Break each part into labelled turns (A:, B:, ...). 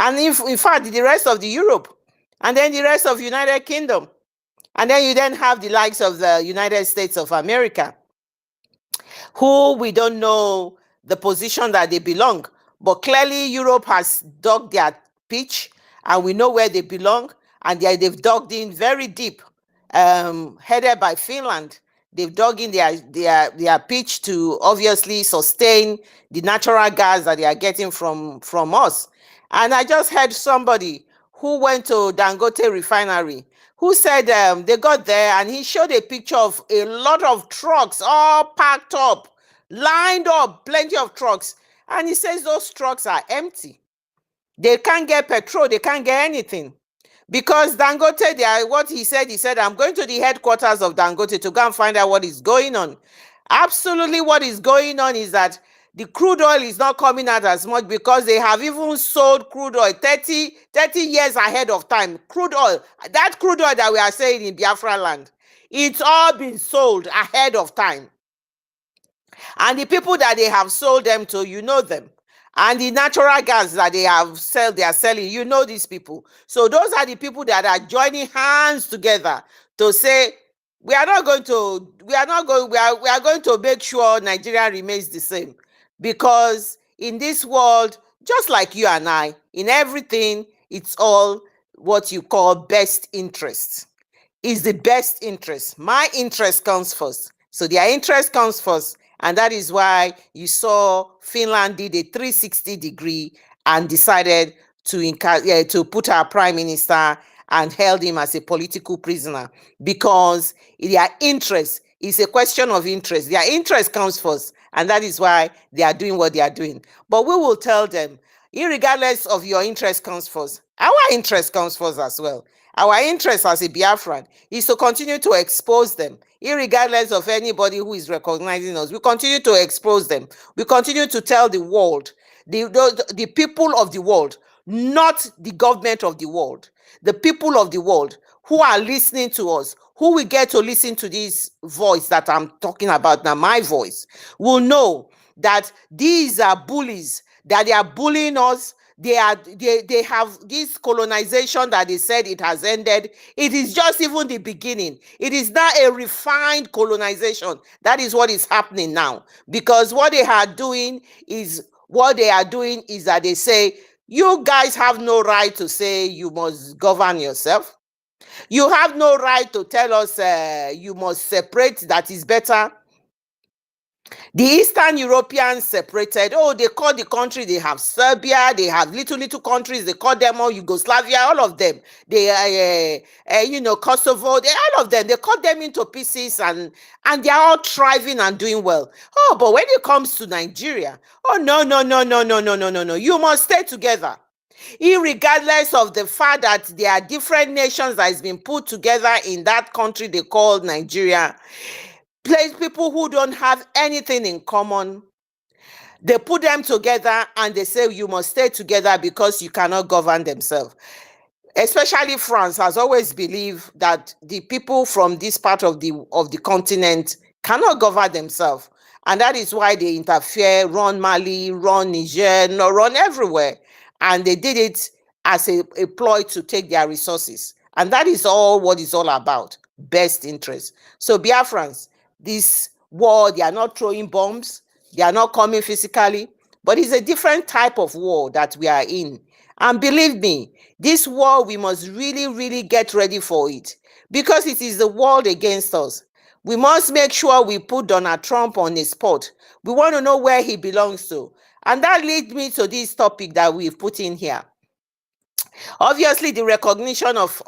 A: and if, in fact, the rest of the Europe, and then the rest of United Kingdom, and then you then have the likes of the United States of America, who we don't know the position that they belong. But clearly, Europe has dug their pitch, and we know where they belong, and they've dug in very deep, headed by Finland. They've dug in their pitch to obviously sustain the natural gas that they are getting from us. And I just heard somebody who went to Dangote refinery who said they got there and he showed a picture of a lot of trucks all packed up, lined up, plenty of trucks. And he says those trucks are empty. They can't get petrol, they can't get anything. Because Dangote, what he said, I'm going to the headquarters of Dangote to go and find out what is going on. Absolutely what is going on is that the crude oil is not coming out as much because they have even sold crude oil 30 years ahead of time. Crude oil, that crude oil that we are saying in Biafra land, it's all been sold ahead of time. And the people that they have sold them to, you know them. And the natural gas that they are selling, you know these people. So those are the people that are joining hands together to say, we are going to make sure Nigeria remains the same. Because in this world, just like you and I, in everything, it's all what you call best interest. Is the best interest. My interest comes first. So their interest comes first. And that is why you saw Finland did a 360-degree and decided to put our prime minister and held him as a political prisoner, because their interest is a question of interest. Their interest comes first, and that is why they are doing what they are doing. But we will tell them, irregardless of your interest comes first, our interest comes first as well. Our interest as a Biafran is to continue to expose them, irregardless of anybody who is recognizing us. We continue to expose them. We continue to tell the world, the people of the world, not the government of the world, the people of the world who are listening to us, who will get to listen to this voice that I'm talking about now, my voice, will know that these are bullies, that they are bullying us. They have this colonization that they said it has ended. It is just even the beginning. It is now a refined colonization. That is what is happening now. Because what they are doing is that they say, you guys have no right to say you must govern yourself. You have no right to tell us you must separate, that is better. The Eastern Europeans separated. Oh, they call the country, they have Serbia, they have little countries, they call them all Yugoslavia, all of them. They, Kosovo, all of them, they cut them into pieces and they are all thriving and doing well. Oh, but when it comes to Nigeria, oh, no. You must stay together. Irregardless of the fact that there are different nations that has been put together in that country they call Nigeria, people who don't have anything in common, they put them together and they say you must stay together because you cannot govern themselves. Especially France has always believed that the people from this part of the continent cannot govern themselves. And that is why they interfere, run Mali, run Niger, run everywhere. And they did it as a ploy to take their resources. And that is all what it's all about, best interest. So Biafrans, this war, they are not throwing bombs, they are not coming physically, but it's a different type of war that we are in. And believe me, this war, we must really get ready for it, because it is the world against us. We must make sure we put Donald Trump on the spot. We want to know where he belongs to. And that leads me to this topic that we've put in here. Obviously, the recognition of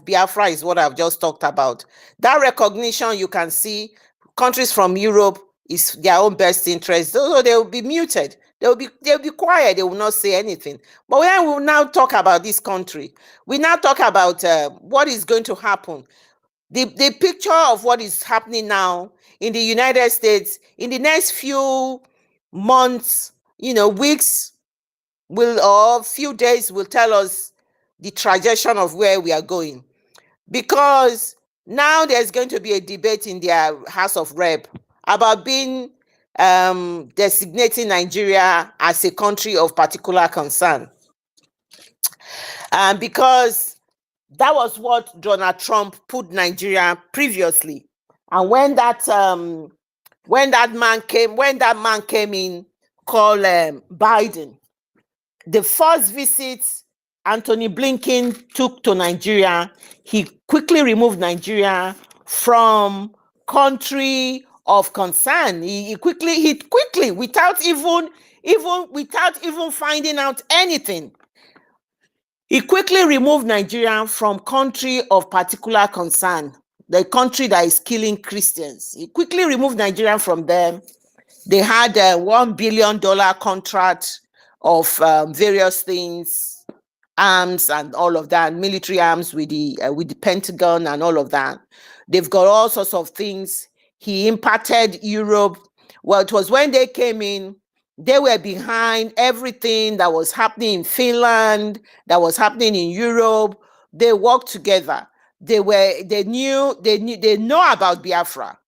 A: Biafra is what I've just talked about. That recognition, you can see countries from Europe is their own best interest. So they will be muted. They'll be quiet. They will not say anything. But when we now talk about this country, we now talk about what is going to happen. The picture of what is happening now in the United States in the next few months, weeks, or few days will tell us the trajectory of where we are going. Because now there's going to be a debate in their House of Rep about being designating Nigeria as a country of particular concern. because that was what Donald Trump put Nigeria previously. And when that man came in called Biden, the first visit Anthony Blinken took to Nigeria, he quickly removed Nigeria from country of concern. He quickly, without even finding out anything, he quickly removed Nigeria from country of particular concern, the country that is killing Christians. He quickly removed Nigeria from them. They had a $1 billion contract of various things, arms and all of that, military arms with the Pentagon and all of that. They've got all sorts of things. He impacted Europe. Well, it was when they came in, they were behind everything that was happening in Finland, that was happening in Europe. They worked together. They know about Biafra.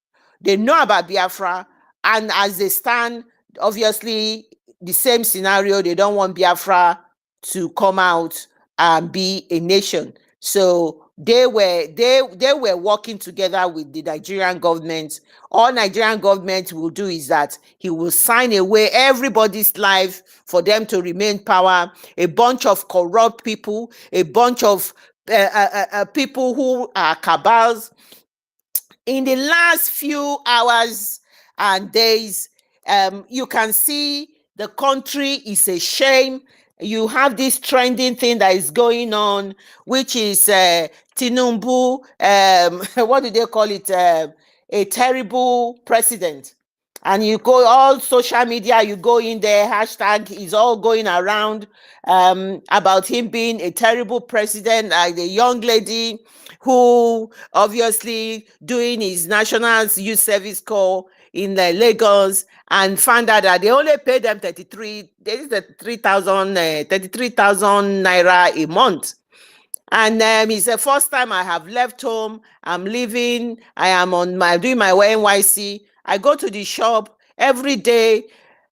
A: They know about Biafra. And as they stand, obviously, the same scenario, they don't want Biafra to come out and be a nation. So they were working together with the Nigerian government. All Nigerian government will do is that he will sign away everybody's life for them to remain power. A bunch of corrupt people, a bunch of people who are cabals. In the last few hours and days, you can see the country is a shame. You have this trending thing that is going on, which is Tinubu, what do they call it? A terrible president. And you go all social media, you go in there, hashtag is all going around about him being a terrible president, like the young lady who obviously doing his national youth service corps in Lagos and found out that they only paid them 33,000 naira a month. And it's the first time I have left home. I'm leaving. I am doing my NYC. I go to the shop every day.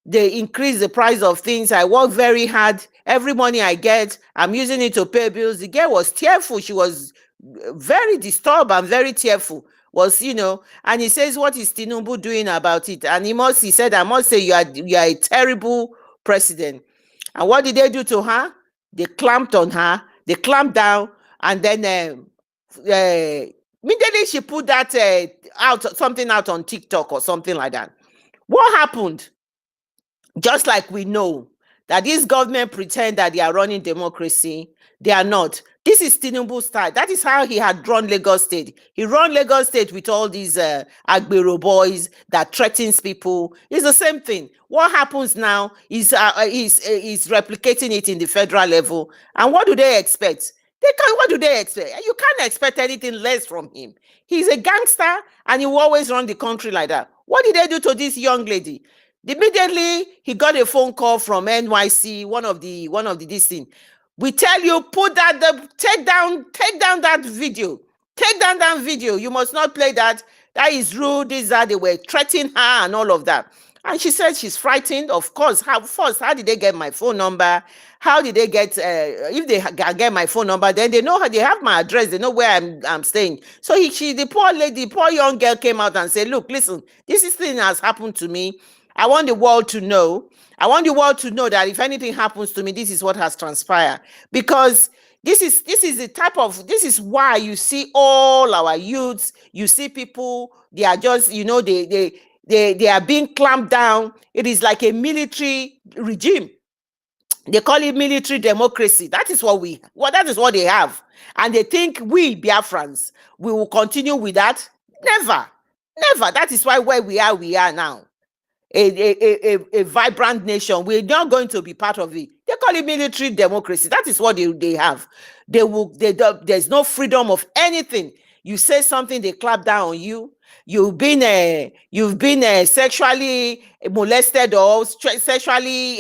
A: They increase the price of things. I work very hard. Every money I get, I'm using it to pay bills. The girl was tearful. She was very disturbed and very tearful. And he says, what is Tinubu doing about it? And he said, I must say you are a terrible president. And what did they do to her? They clamped on her. They clamped down, and then immediately she put that something out on TikTok or something like that. What happened? Just like we know that this government pretend that they are running democracy, they are not. This is Tinubu style. That is how he had run Lagos State. He run Lagos State with all these Agbero boys that threatens people. It's the same thing. What happens now is replicating it in the federal level. And what do they expect? What do they expect? You can't expect anything less from him. He's a gangster and he will always run the country like that. What did they do to this young lady? Immediately he got a phone call from NYC, one of the this thing. We tell you, take down that video. Take down that video. You must not play that. That is rude. They were threatening her and all of that. And she said she's frightened. Of course. How did they get my phone number? How did they get, if they get my phone number, then they know how they have my address. They know where I'm staying. So the poor young girl came out and said, look, listen, this thing has happened to me. I want the world to know. I want the world to know that if anything happens to me, this is what has transpired. Because this is why you see all our youths, you see people, they are just, they are being clamped down. It is like a military regime. They call it military democracy. That is what they have. And they think we Biafrans, we will continue with that. Never. That is why where we are now. A vibrant nation. We're not going to be part of it. They call it military democracy. That is what they have. There's no freedom of anything. You say something, they clap down on you. You've been sexually molested or sexually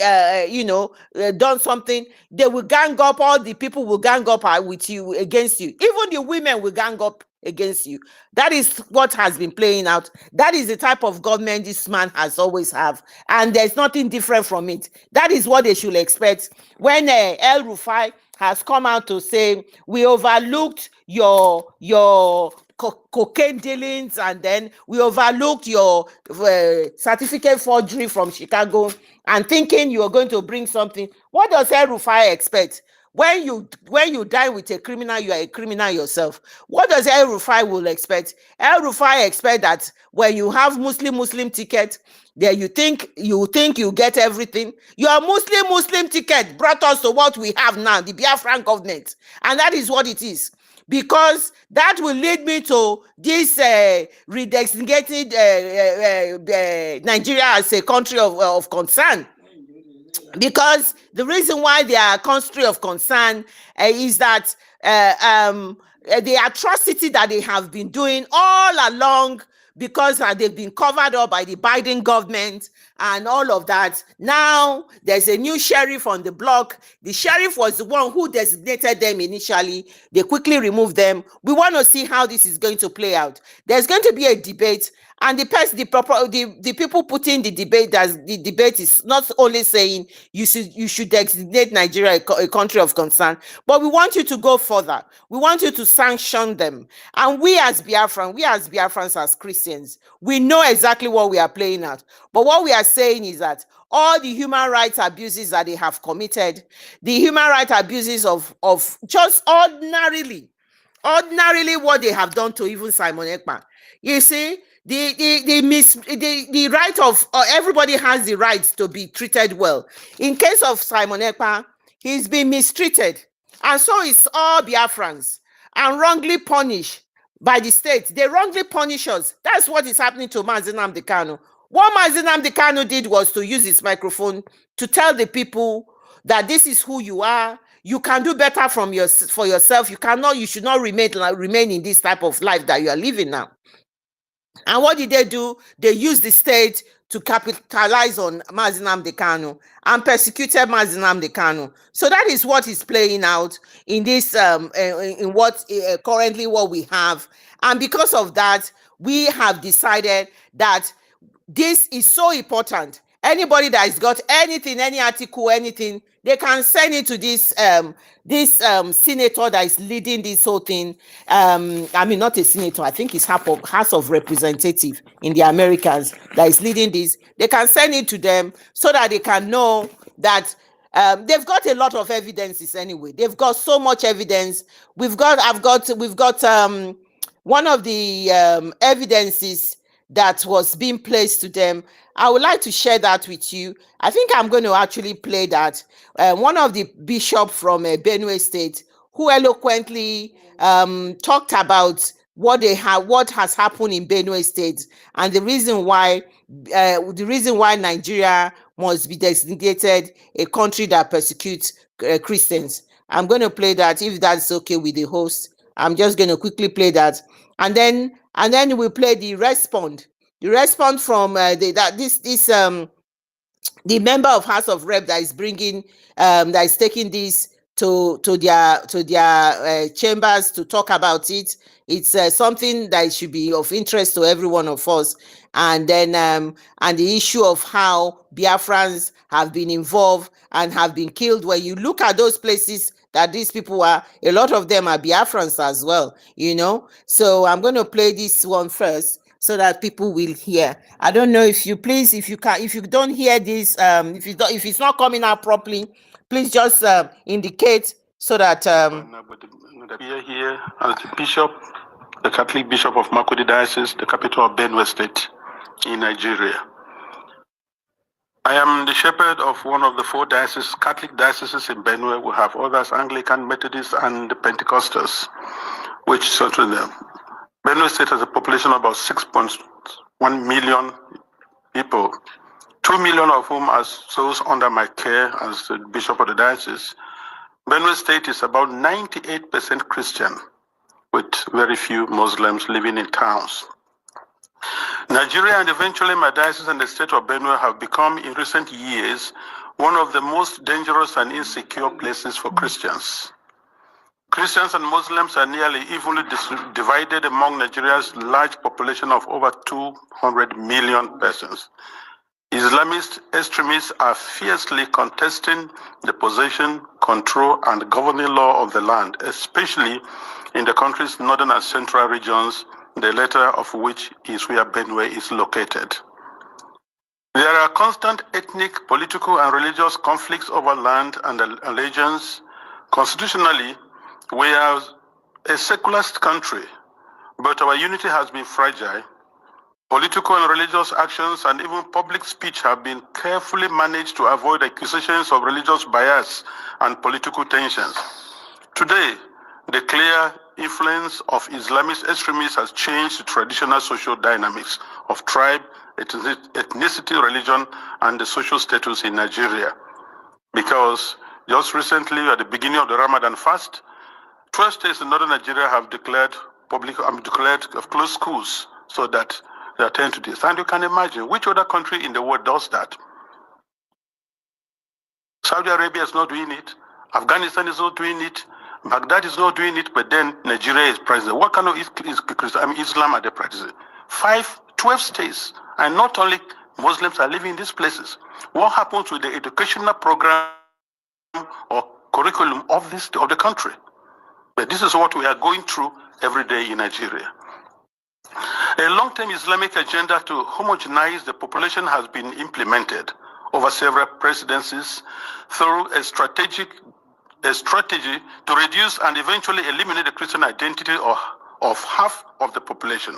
A: done something. They will gang up. All the people will gang up with you, against you. Even the women will gang up against you. That is what has been playing out. That is the type of government this man has always have, and there's nothing different from it. That is what they should expect when El Rufai has come out to say we overlooked your cocaine dealings, and then we overlooked your certificate forgery from Chicago, and thinking you are going to bring something. What does El Rufai expect? When you die with a criminal, you are a criminal yourself. What does El Rufai will expect? El Rufai expect that when you have Muslim ticket, there you think you get everything. Your Muslim ticket brought us to what we have now, the Biafran government, and that is what it is. Because that will lead me to this redesignated Nigeria as a country of concern. Because the reason why they are a country of concern is that the atrocity that they have been doing all along, because they've been covered up by the Biden government and all of that. Now there's a new sheriff on the block. The sheriff was the one who designated them initially. They quickly removed them. We want to see how this is going to play out. There's going to be a debate. And the people putting the debate, as the debate is not only saying you should designate Nigeria a country of concern, but we want you to go further. We want you to sanction them. And we as Biafrans, as Christians, we know exactly what we are playing at. But what we are saying is that all the human rights abuses that they have committed, the human rights abuses of just ordinarily what they have done to even Simon Ekpa. You see, the right of everybody has the right to be treated well. In case of Simon Ekpa, he's been mistreated, and so is all Biafrans, and wrongly punished by the state. They wrongly punish us. That's what is happening to Mazi Nnamdi Kanu. What Mazi Nnamdi Kanu did was to use his microphone to tell the people that this is who you are. You can do better for yourself. You should not remain in this type of life that you are living now. And what did they do? They used the state to capitalize on Mazi Nnamdi Kanu and persecuted Mazi Nnamdi Kanu. So that is what is playing out in this in what currently what we have. And because of that, we have decided that this is so important. Anybody that has got anything, any article, anything, they can send it to this senator that is leading this whole thing. I mean, not a senator. I think it's House of Representative in the Americans that is leading this. They can send it to them so that they can know that they've got a lot of evidences anyway. They've got so much evidence. We've got one of the evidences that was being placed to them. I would like to share that with you. I think I'm going to actually play that. One of the bishops from Benue State, who eloquently talked about what has happened in Benue State, and the reason why Nigeria must be designated a country that persecutes Christians. I'm going to play that, if that's okay with the host. I'm just going to quickly play that, and then we'll play the response. The response from the member of House of Rep that is bringing that is taking this to their chambers to talk about it. It's something that should be of interest to every one of us. And then and the issue of how Biafrans have been involved and have been killed. When you look at those places that these people are, a lot of them are Biafrans as well, you know. So I'm going to play this one first, so that people will hear. I don't know if you don't hear this, if it's not coming out properly, please just indicate so that
B: here as the bishop, the Catholic Bishop of Makurdi Diocese, the capital of Benue State in Nigeria. I am the shepherd of one of the 4 Catholic dioceses in Benue. We have others, Anglican, Methodist, and the Pentecostals, which sort of them. Benue State has a population of about 6.1 million people, 2 million of whom are those under my care as the bishop of the diocese. Benue State is about 98% Christian, with very few Muslims living in towns. Nigeria and eventually my diocese and the state of Benue have become, in recent years, one of the most dangerous and insecure places for Christians. Christians and Muslims are nearly evenly divided among Nigeria's large population of over 200 million persons. Islamist extremists are fiercely contesting the possession, control, and governing law of the land, especially in the country's northern and central regions, the latter of which is where Benue is located. There are constant ethnic, political, and religious conflicts over land and allegiance. Constitutionally, we are a secularist country, but our unity has been fragile. Political and religious actions and even public speech have been carefully managed to avoid accusations of religious bias and political tensions. Today, the clear influence of Islamist extremists has changed the traditional social dynamics of tribe, ethnicity, religion, and the social status in Nigeria. Because just recently, at the beginning of the Ramadan fast, 12 states in northern Nigeria have declared closed schools so that they attend to this. And you can imagine which other country in the world does that. Saudi Arabia is not doing it. Afghanistan is not doing it. Baghdad is not doing it, but then Nigeria is practicing. What kind of Islam are they practicing? 12 states, and not only Muslims are living in these places. What happens with the educational program or curriculum of the country? But this is what we are going through every day in Nigeria. A long-term Islamic agenda to homogenize the population has been implemented over several presidencies through a strategy to reduce and eventually eliminate the Christian identity of half of the population.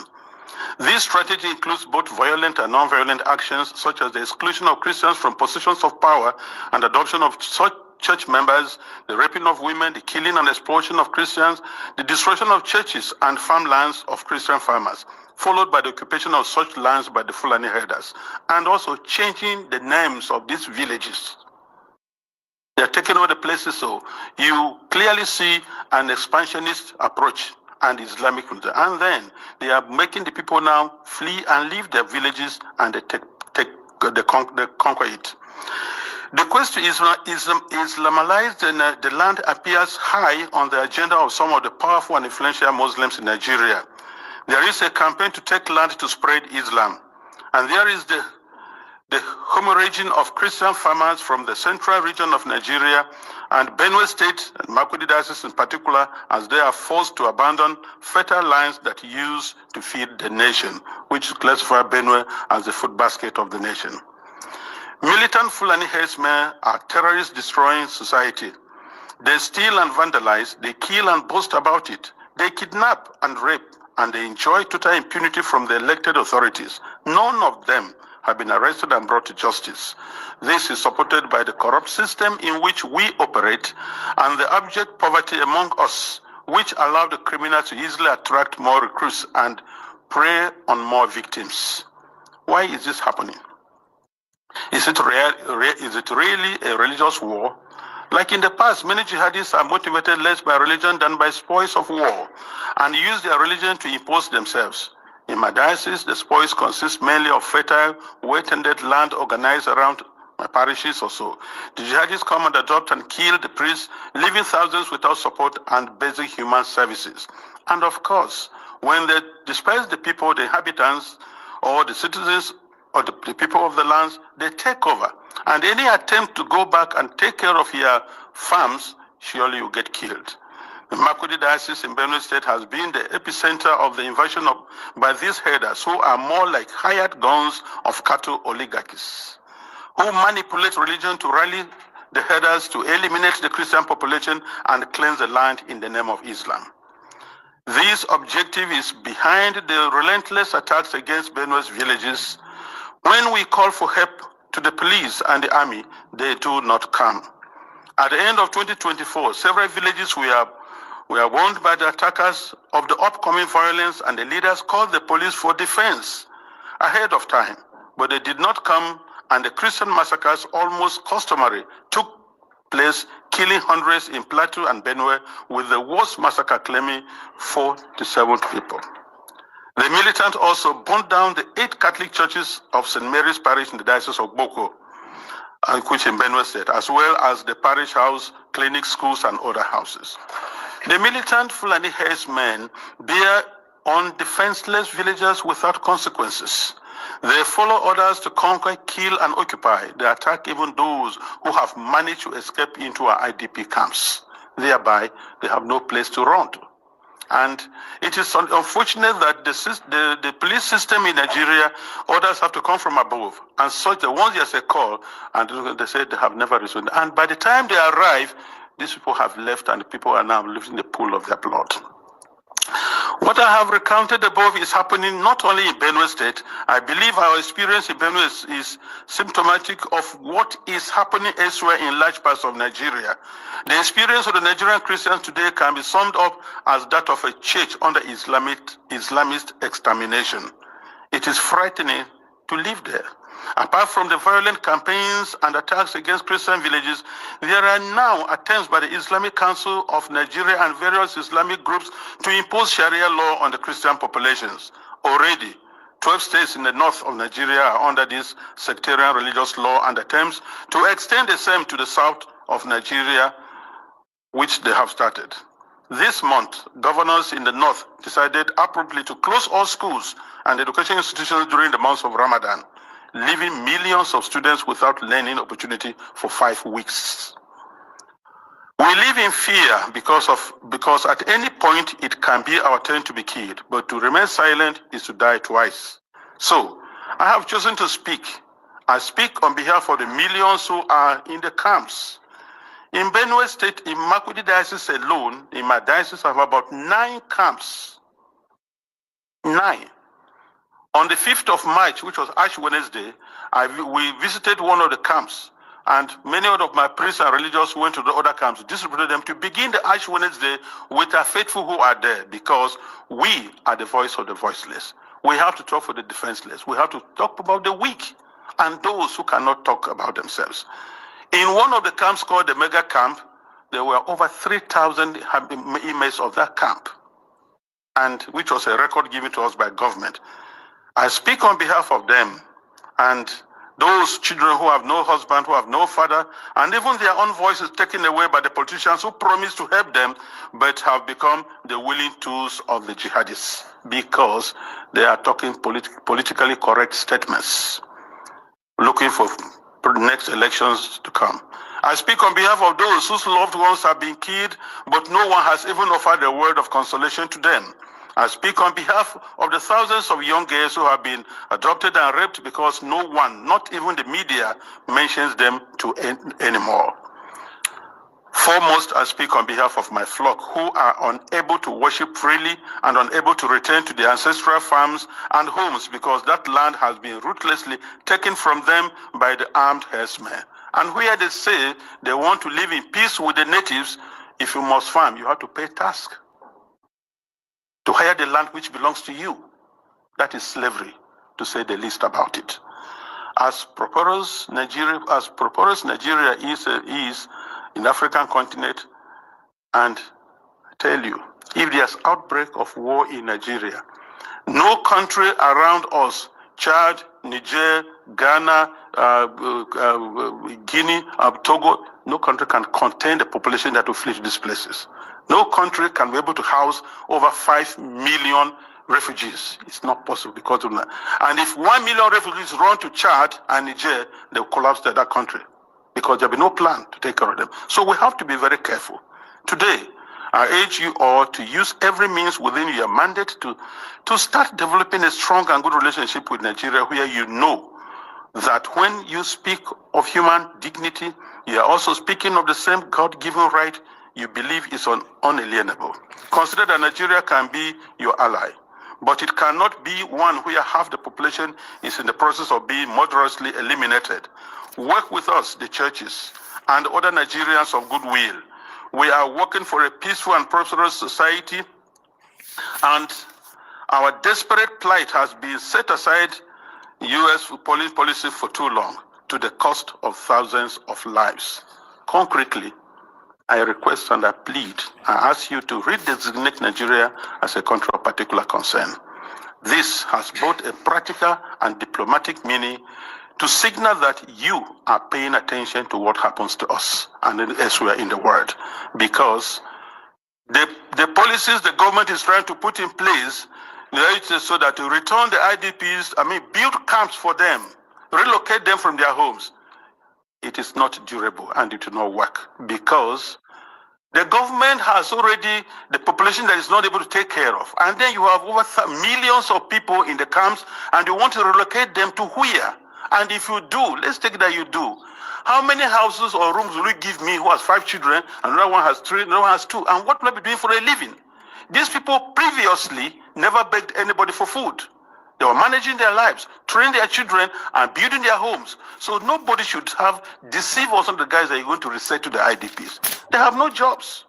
B: This strategy includes both violent and non-violent actions, such as the exclusion of Christians from positions of power and adoption of such church members, the raping of women, the killing and exploitation of Christians, the destruction of churches and farmlands of Christian farmers, followed by the occupation of such lands by the Fulani herders, and also changing the names of these villages. They are taking over the places, so you clearly see an expansionist approach and Islamic culture. And then they are making the people now flee and leave their villages, and they conquer it. The quest to Islamalize the land appears high on the agenda of some of the powerful and influential Muslims in Nigeria. There is a campaign to take land to spread Islam. And there is the hemorrhaging of Christian farmers from the central region of Nigeria and Benue State, and Makurdi Diocese in particular, as they are forced to abandon fertile lands that use to feed the nation, which classify Benue as the food basket of the nation. Militant Fulani herdsmen are terrorists destroying society. They steal and vandalize, they kill and boast about it. They kidnap and rape, and they enjoy total impunity from the elected authorities. None of them have been arrested and brought to justice. This is supported by the corrupt system in which we operate and the abject poverty among us, which allow the criminals to easily attract more recruits and prey on more victims. Why is this happening? Is it really a religious war? Like in the past, many jihadists are motivated less by religion than by spoils of war and use their religion to impose themselves. In my diocese, the spoils consist mainly of fertile, well-tended land organized around my parishes or so. The jihadists come and adopt and kill the priests, leaving thousands without support and basic human services. And of course, when they disperse the people, the inhabitants, or the citizens, or the people of the lands, they take over. And any attempt to go back and take care of your farms, surely you get killed. The Makurdi Diocese in Benue State has been the epicenter of the invasion by these herders who are more like hired guns of cattle oligarchies, who manipulate religion to rally the herders to eliminate the Christian population and cleanse the land in the name of Islam. This objective is behind the relentless attacks against Benue's villages. When we call for help to the police and the army, they do not come. At the end of 2024, several villages were warned by the attackers of the upcoming violence, and the leaders called the police for defense ahead of time. But they did not come, and the Christian massacres, almost customary, took place, killing hundreds in Plateau and Benue, with the worst massacre claiming 47 people. The militants also burned down the 8 Catholic churches of St. Mary's Parish in the Diocese of Boko, which in Benue State, as well as the parish house, clinics, schools, and other houses. The militant Fulani herdsmen bear on defenseless villagers without consequences. They follow orders to conquer, kill, and occupy. They attack even those who have managed to escape into our IDP camps. Thereby, they have no place to run to. And it is unfortunate that the police system in Nigeria, orders have to come from above. And such the ones there's a call, and they say they have never responded. And by the time they arrive, these people have left and the people are now living in the pool of their blood. What I have recounted above is happening not only in Benue State. I believe our experience in Benue is symptomatic of what is happening elsewhere in large parts of Nigeria. The experience of the Nigerian Christians today can be summed up as that of a church under Islamist extermination. It is frightening to live there. Apart from the violent campaigns and attacks against Christian villages, there are now attempts by the Islamic Council of Nigeria and various Islamic groups to impose Sharia law on the Christian populations. Already, 12 states in the north of Nigeria are under this sectarian religious law, and attempts to extend the same to the south of Nigeria, which they have started. This month, governors in the north decided appropriately to close all schools and education institutions during the months of Ramadan, leaving millions of students without learning opportunity for 5 weeks. We live in fear because at any point it can be our turn to be killed, but to remain silent is to die twice. So I have chosen to speak. I speak on behalf of the millions who are in the camps. In Benue State, in Makurdi Diocese alone, in my diocese, I have about 9 camps. 9. On the 5th of March, which was Ash Wednesday, we visited one of the camps, and many of my priests and religious went to the other camps, distributed them to begin the Ash Wednesday with our faithful who are there, because we are the voice of the voiceless. We have to talk for the defenseless. We have to talk about the weak and those who cannot talk about themselves. In one of the camps called the Mega Camp, there were over 3,000 inmates of that camp, and which was a record given to us by government. I speak on behalf of them and those children who have no husband, who have no father, and even their own voices taken away by the politicians who promised to help them, but have become the willing tools of the jihadists because they are talking politically correct statements, looking for next elections to come. I speak on behalf of those whose loved ones have been killed, but no one has even offered a word of consolation to them. I speak on behalf of the thousands of young girls who have been adopted and raped because no one, not even the media, mentions them anymore. Foremost, I speak on behalf of my flock who are unable to worship freely and unable to return to their ancestral farms and homes because that land has been ruthlessly taken from them by the armed herdsmen. And where they say they want to live in peace with the natives, if you must farm, you have to pay tax to hire the land which belongs to you. That is slavery, to say the least about it. As prosperous Nigeria is in the African continent, and I tell you, if there's outbreak of war in Nigeria, no country around us, Chad, Niger, Ghana, Guinea, Togo, no country can contain the population that will flee to these places. No country can be able to house over 5 million refugees. It's not possible because of that. And if 1 million refugees run to Chad and Niger, they'll collapse that country because there'll be no plan to take care of them. So we have to be very careful. Today, I urge you all to use every means within your mandate to start developing a strong and good relationship with Nigeria, where you know that when you speak of human dignity, you are also speaking of the same God-given right you believe is unalienable. Consider that Nigeria can be your ally, but it cannot be one where half the population is in the process of being murderously eliminated. Work with us, the churches, and other Nigerians of goodwill. We are working for a peaceful and prosperous society, and our desperate plight has been set aside U.S. policy for too long, to the cost of thousands of lives. Concretely, I request and I plead, I ask you to redesignate Nigeria as a country of particular concern. This has both a practical and diplomatic meaning to signal that you are paying attention to what happens to us and elsewhere in the world, because The policies the government is trying to put in place, so that to return the IDPs, build camps for them, relocate them from their homes, it is not durable and it will not work because the government has already the population that is not able to take care of. And then you have over millions of people in the camps and you want to relocate them to where? And if you do, let's take that you do. How many houses or rooms will you give me who has 5 children, another one has 3, another one has 2? And what will I be doing for a living? These people previously never begged anybody for food. They were managing their lives, training their children, and building their homes. So nobody should have deceived us on the guys that you're going to reset to the IDPs. They have no jobs.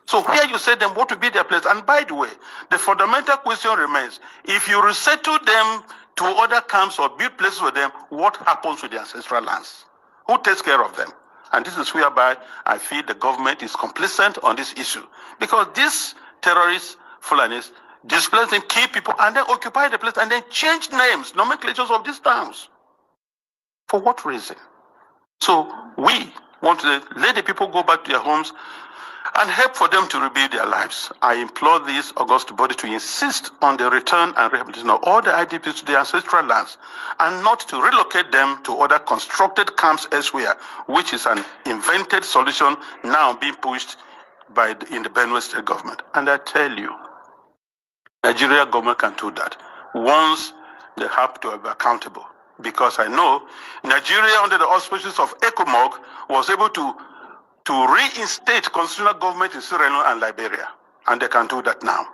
B: So where you say them, what will be their place? And by the way, the fundamental question remains, if you resettle them to other camps or build places for them, what happens with the ancestral lands? Who takes care of them? And this is whereby I feel the government is complicit on this issue. Because these terrorists, Fulanis, displace them, kill people, and then occupy the place, and then change names, nomenclatures of these towns. For what reason? So we want to let the people go back to their homes and help for them to rebuild their lives. I implore this august body to insist on the return and rehabilitation of all the IDPs to their ancestral lands and not to relocate them to other constructed camps elsewhere, which is an invented solution now being pushed in the Benue State government. And I tell you, Nigeria government can do that once they have to be accountable. Because I know Nigeria, under the auspices of ECOMOG, was able to reinstate constitutional government in Sierra Leone and Liberia. And they can do that now.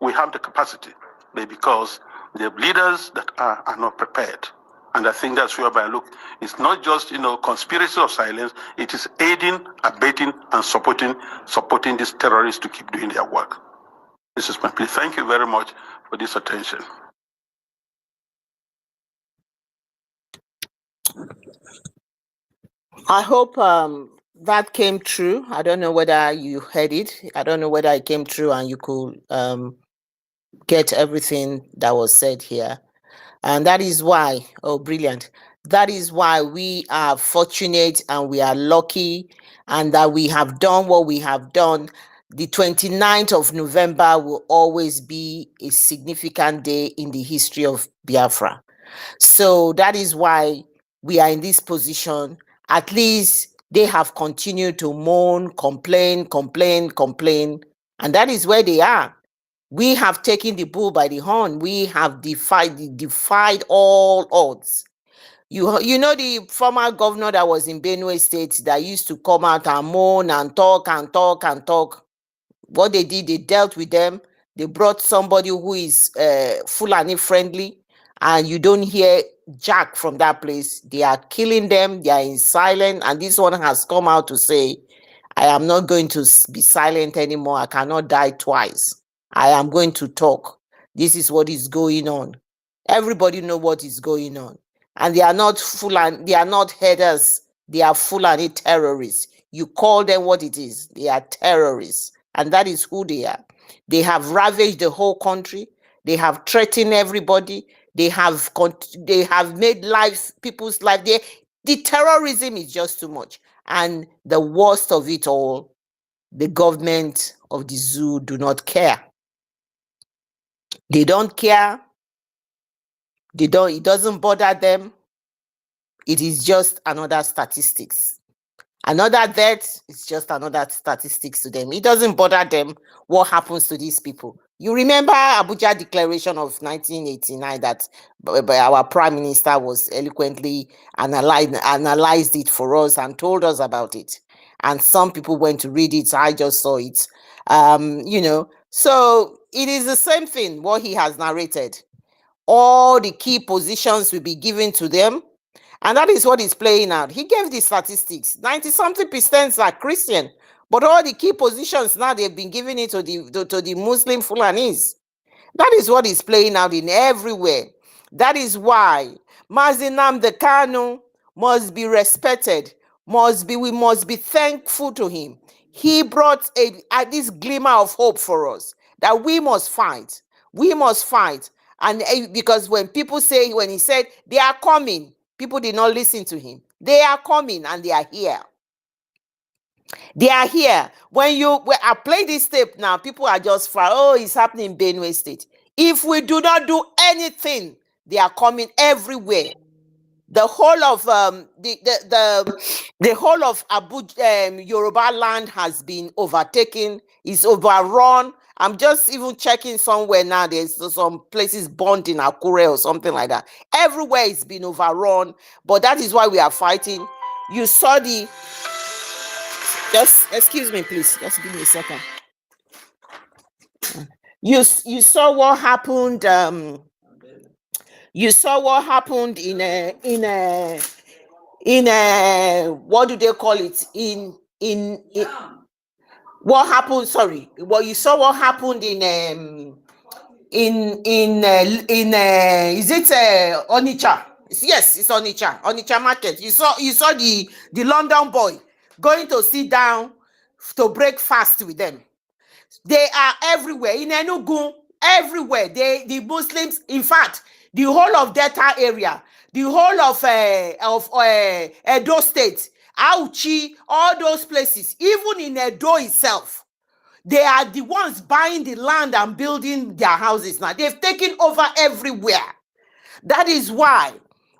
B: We have the capacity, but because the leaders that are not prepared. And I think that's whereby, look, it's not just, conspiracy of silence, it is aiding, abetting, and supporting these terrorists to keep doing their work. This is my plea. Thank you very much for this attention.
A: I hope that came true. I don't know whether you heard it. I don't know whether it came true and you could get everything that was said here. And that is why, brilliant. That is why we are fortunate and we are lucky and that we have done what we have done. The 29th of November will always be a significant day in the history of Biafra. So that is why we are in this position. At least they have continued to moan, complain, and that is where they are. We have taken the bull by the horn. We have defied all odds. You know the former governor that was in Benue State that used to come out and moan and talk. What they did, they dealt with them. They brought somebody who is Fulani friendly, and you don't hear jack from that place. They are killing them. They are in silence, and this one has come out to say, I am not going to be silent anymore. I cannot die twice. I am going to talk. This is what is going on. Everybody know what is going on. And they are not Fulani, they are not headers. They are Fulani terrorists. You call them what it is. They are terrorists. And that is who they are. They have ravaged the whole country. They have threatened everybody. They have made people's life. The terrorism is just too much. And the worst of it all, the government of the zoo do not care. They don't care. It doesn't bother them. It is just another statistics. Another death is just another statistics to them. It doesn't bother them what happens to these people. You remember Abuja Declaration of 1989 that our Prime Minister was eloquently analyzed it for us and told us about it. And some people went to read it. I just saw it. So it is the same thing, what he has narrated. All the key positions will be given to them. And that is what is playing out. He gave the statistics. 90-something% are Christian. But all the key positions now, they've been giving it to the Muslim Fulanis. That is what is playing out in everywhere. That is why Mazi Nnamdi Kanu must be respected. We must be thankful to him. He brought this glimmer of hope for us that we must fight. We must fight. And because when he said they are coming, people did not listen to him. They are coming and they are here. They are here. When I play this tape now, people are just far. Oh, it's happening in Benue State. If we do not do anything, they are coming everywhere. The whole of the whole of Abuja, Yoruba land has been overtaken, is overrun. I'm just even checking somewhere now. There's some places burnt in Akure or something like that. Everywhere is been overrun, but that is why we are fighting. You saw the just excuse me, please. Just give me a second. You saw what happened. You saw what happened in what do they call it in what happened, sorry, well, you saw what happened in is it Onitsha? Yes, it's Onitsha market. You saw the London boy going to sit down to break fast with them. They are everywhere in Enugu, everywhere. The Muslims, in fact, the whole of Delta area, the whole of Edo State, Auchi, all those places, even in Edo itself, they are the ones buying the land and building their houses now. They've taken over everywhere. That is why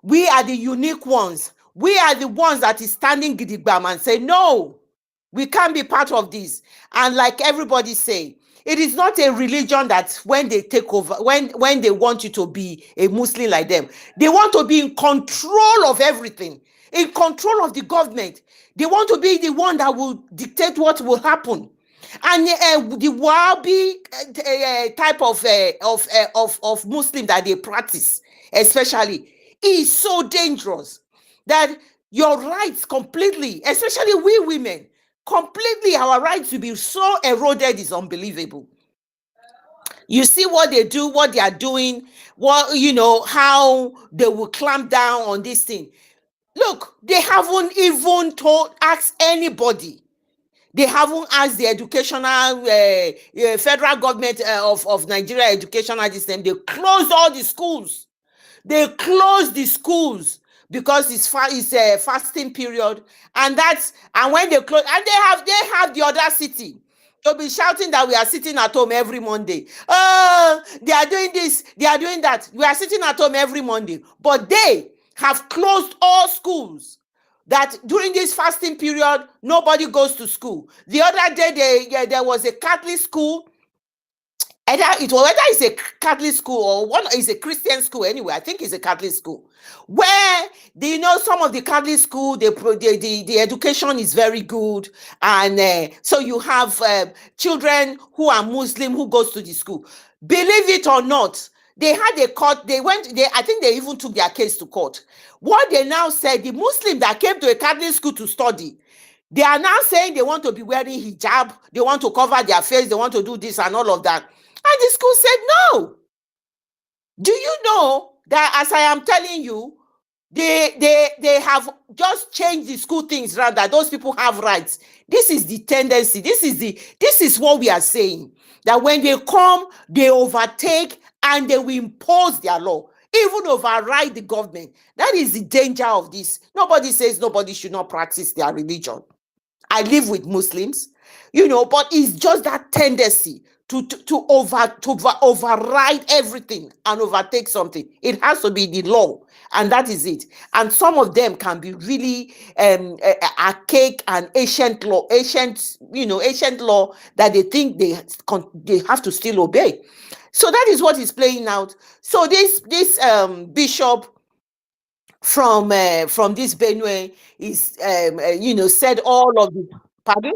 A: we are the unique ones. We are the ones that is standing gidigbam and say, no, we can't be part of this. And like everybody say, it is not a religion that when they take over, when they want you to be a Muslim like them, they want to be in control of everything, in control of the government. They want to be the one that will dictate what will happen. And the Wahabi type of Muslim that they practice, especially, is so dangerous that your rights completely, especially we women, completely our rights to be so eroded is unbelievable. You see what they do, what they are doing, what how they will clamp down on this thing. Look, they haven't even asked anybody. They haven't asked the educational federal government of Nigeria educational system. They closed all the schools. They closed the schools because it's a fasting period, and when they close, and they have the audacity to be shouting that we are sitting at home every Monday. Oh, they are doing this, they are doing that. We are sitting at home every Monday, but they have closed all schools. That during this fasting period, nobody goes to school. The other day, there was a Catholic school. Whether it's a Catholic school or one is a Christian school anyway. I think it's a Catholic school where some of the Catholic school the education is very good, and so you have children who are Muslim who goes to the school. Believe it or not, they had a court. I think they even took their case to court. What they now said, the Muslim that came to a Catholic school to study, they are now saying they want to be wearing hijab, they want to cover their face, they want to do this and all of that. And the school said no. Do you know that, as I am telling you, they have just changed the school things around, that those people have rights. This is the tendency. This is what we are saying. That when they come, they overtake and they will impose their law, even override the government. That is the danger of this. Nobody says nobody should not practice their religion. I live with Muslims, but it's just that tendency to override everything and overtake something. It has to be the law, and that is it. And some of them can be really archaic and ancient law that they think they have to still obey. So that is what is playing out. So this bishop from this Benue is said all of the pardon.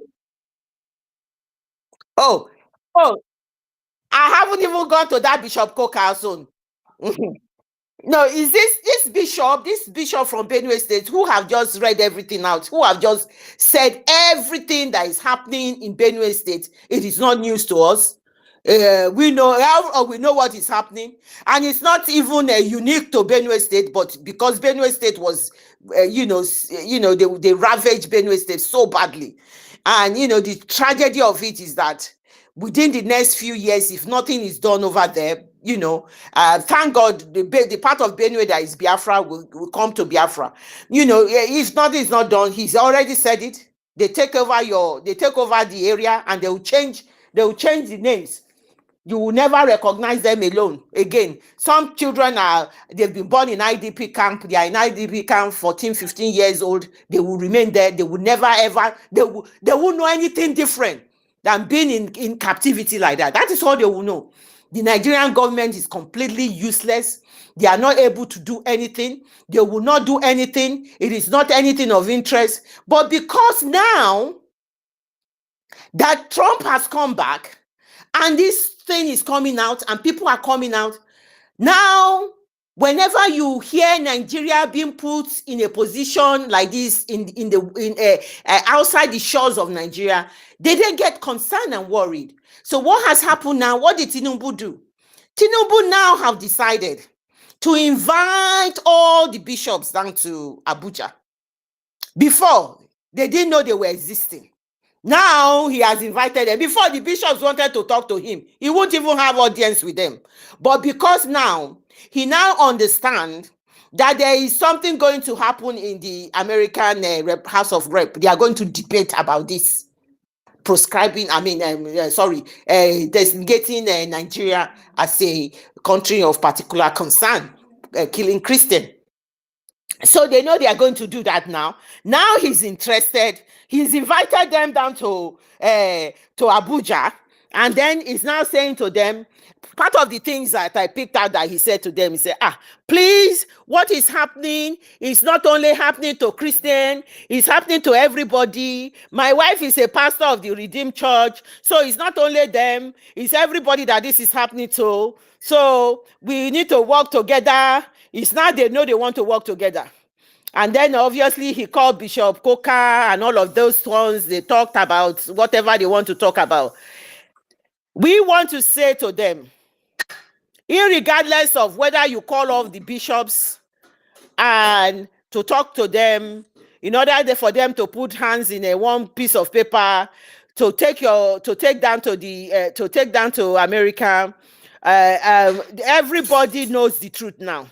A: Oh, oh, I haven't even gone to that Bishop Coker's own. No, is this bishop from Benue State who have just read everything out, who have just said everything that is happening in Benue State. It is not news to us. We know what is happening, and it's not even unique to Benue State, but because Benue State was, they ravaged Benue State so badly, and the tragedy of it is that within the next few years, if nothing is done over there, thank God the part of Benue that is Biafra will come to Biafra. If nothing is not done, he's already said it. They take over the area, and they will change the names. You will never recognize them alone again. Some children they've been born in IDP camp. They are in IDP camp 14, 15 years old. They will remain there. They will never ever, they won't know anything different than being in captivity like that. That is all they will know. The Nigerian government is completely useless. They are not able to do anything. They will not do anything. It is not anything of interest. But because now that Trump has come back, and this thing is coming out, and people are coming out now, whenever you hear Nigeria being put in a position like this outside the shores of Nigeria, they then get concerned and worried. So what has happened now? What did Tinubu do? Tinubu now have decided to invite all the bishops down to Abuja. Before, they didn't know they were existing. Now he has invited them. Before, the bishops wanted to talk to him. He won't even have audience with them. But because now, he now understands that there is something going to happen in the American House of Rep. They are going to debate about this. Designating Nigeria as a country of particular concern, killing Christian. So they know they are going to do that now. Now he's interested. He's invited them down to Abuja, and then he's now saying to them, part of the things that I picked out that he said to them, he said, please, what is happening is not only happening to Christian, it's happening to everybody. My wife is a pastor of the Redeemed Church, so it's not only them, it's everybody that this is happening to. So we need to work together. It's now they know they want to work together. And then obviously he called Bishop Coker and all of those ones. They talked about whatever they want to talk about. We want to say to them, irregardless of whether you call off the bishops and to talk to them, in order for them to put hands in a one piece of paper to take down to America, everybody knows the truth now.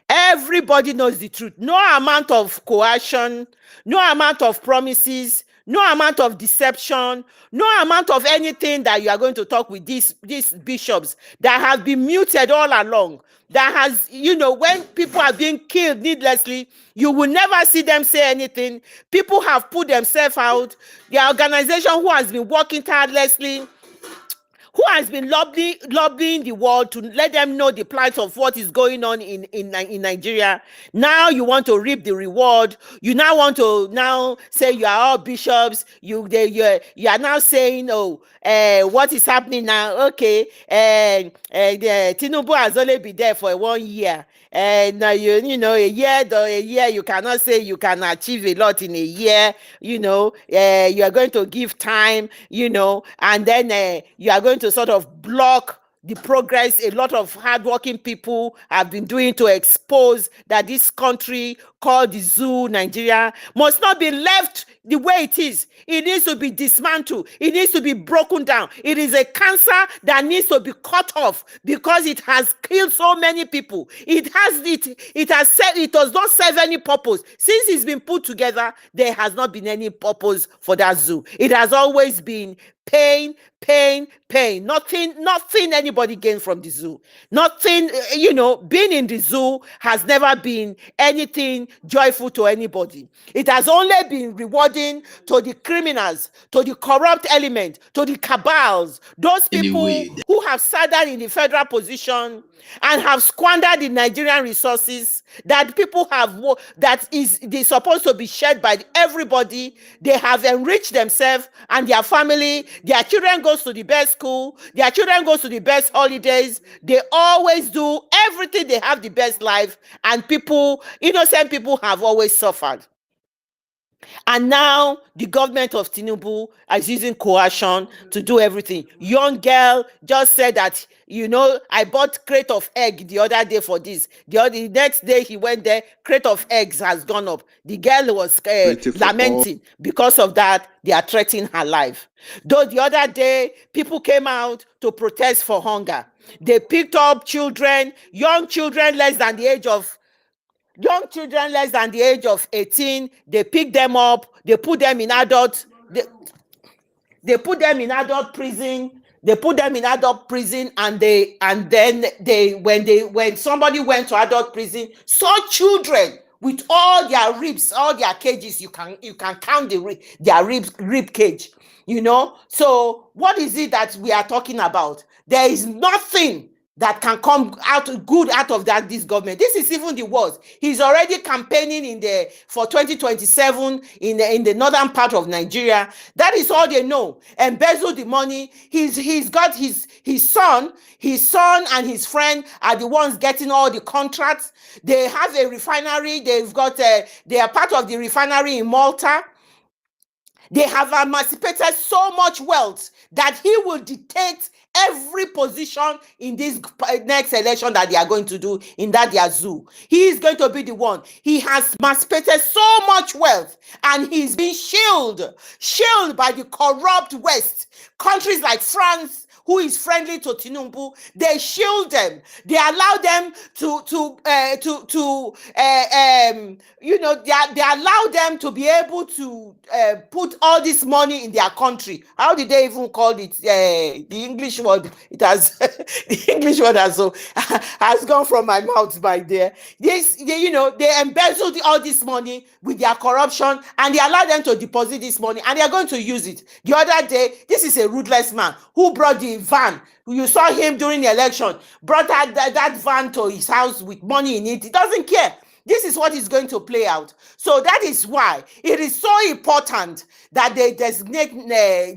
A: Everybody knows the truth. No amount of coercion, no amount of promises, no amount of deception, no amount of anything that you are going to talk with these bishops that have been muted all along. That has, when people are being killed needlessly, you will never see them say anything. People have put themselves out. The organization who has been working tirelessly, who has been lobbying the world to let them know the plight of what is going on in Nigeria. Now you want to reap the reward. You now want to say you are all bishops. You are now saying, what is happening now? Okay, Tinubu has only been there for 1 year. And a year you cannot say you can achieve a lot in a year. You are going to give time, and then you are going to sort of block the progress a lot of hardworking people have been doing to expose that this country called the zoo, Nigeria, must not be left the way it is. It needs to be dismantled. It needs to be broken down. It is a cancer that needs to be cut off because it has killed so many people. It does not serve any purpose. Since it's been put together, there has not been any purpose for that zoo. It has always been pain. Nothing anybody gained from the zoo. Nothing, being in the zoo has never been anything joyful to anybody. It has only been rewarding to the criminals, to the corrupt element, to the cabals, those people who have sat down in the federal position and have squandered the Nigerian resources that people have, they're supposed to be shared by everybody. They have enriched themselves and their family. Their children goes to the best school. Their children goes to the best holidays. They always do everything. They have the best life, and innocent people have always suffered. And now the government of Tinubu is using coercion to do everything. Young girl just said that, I bought crate of egg the other day for this. The next day he went there, crate of eggs has gone up. The girl was lamenting. Because of that, they are threatening her life. Though the other day, people came out to protest for hunger. They picked up children, young children less than the age of young children less than the age of 18, they pick them up, they put them in they put them in adult prison. They put them in adult prison, and then when somebody went to adult prison, saw children with all their ribs, all their cages. You can count their rib cage. So what is it that we are talking about? There is nothing that can come out good out of this government. This is even the worst. He's already campaigning for 2027 in the northern part of Nigeria. That is all they know. Embezzle the money. He's got his son and his friend are the ones getting all the contracts. They have a refinery. They are part of the refinery in Malta. They have emancipated so much wealth that he will dictate every position in this next election that they are going to do in that their zoo. He is going to be the one. He has emancipated so much wealth, and he's been shielded by the corrupt West. Countries like France, who is friendly to Tinubu, they shield them. They allow them they allow them to be able to put all this money in their country. How did they even call it? The English word. It has the English word has gone from my mouth by there. They embezzled all this money with their corruption, and they allow them to deposit this money, and they are going to use it. The other day, this is a ruthless man who brought the van. You saw him during the election, brought that van to his house with money in it. He doesn't care. This is what is going to play out. So that is why it is so important that they designate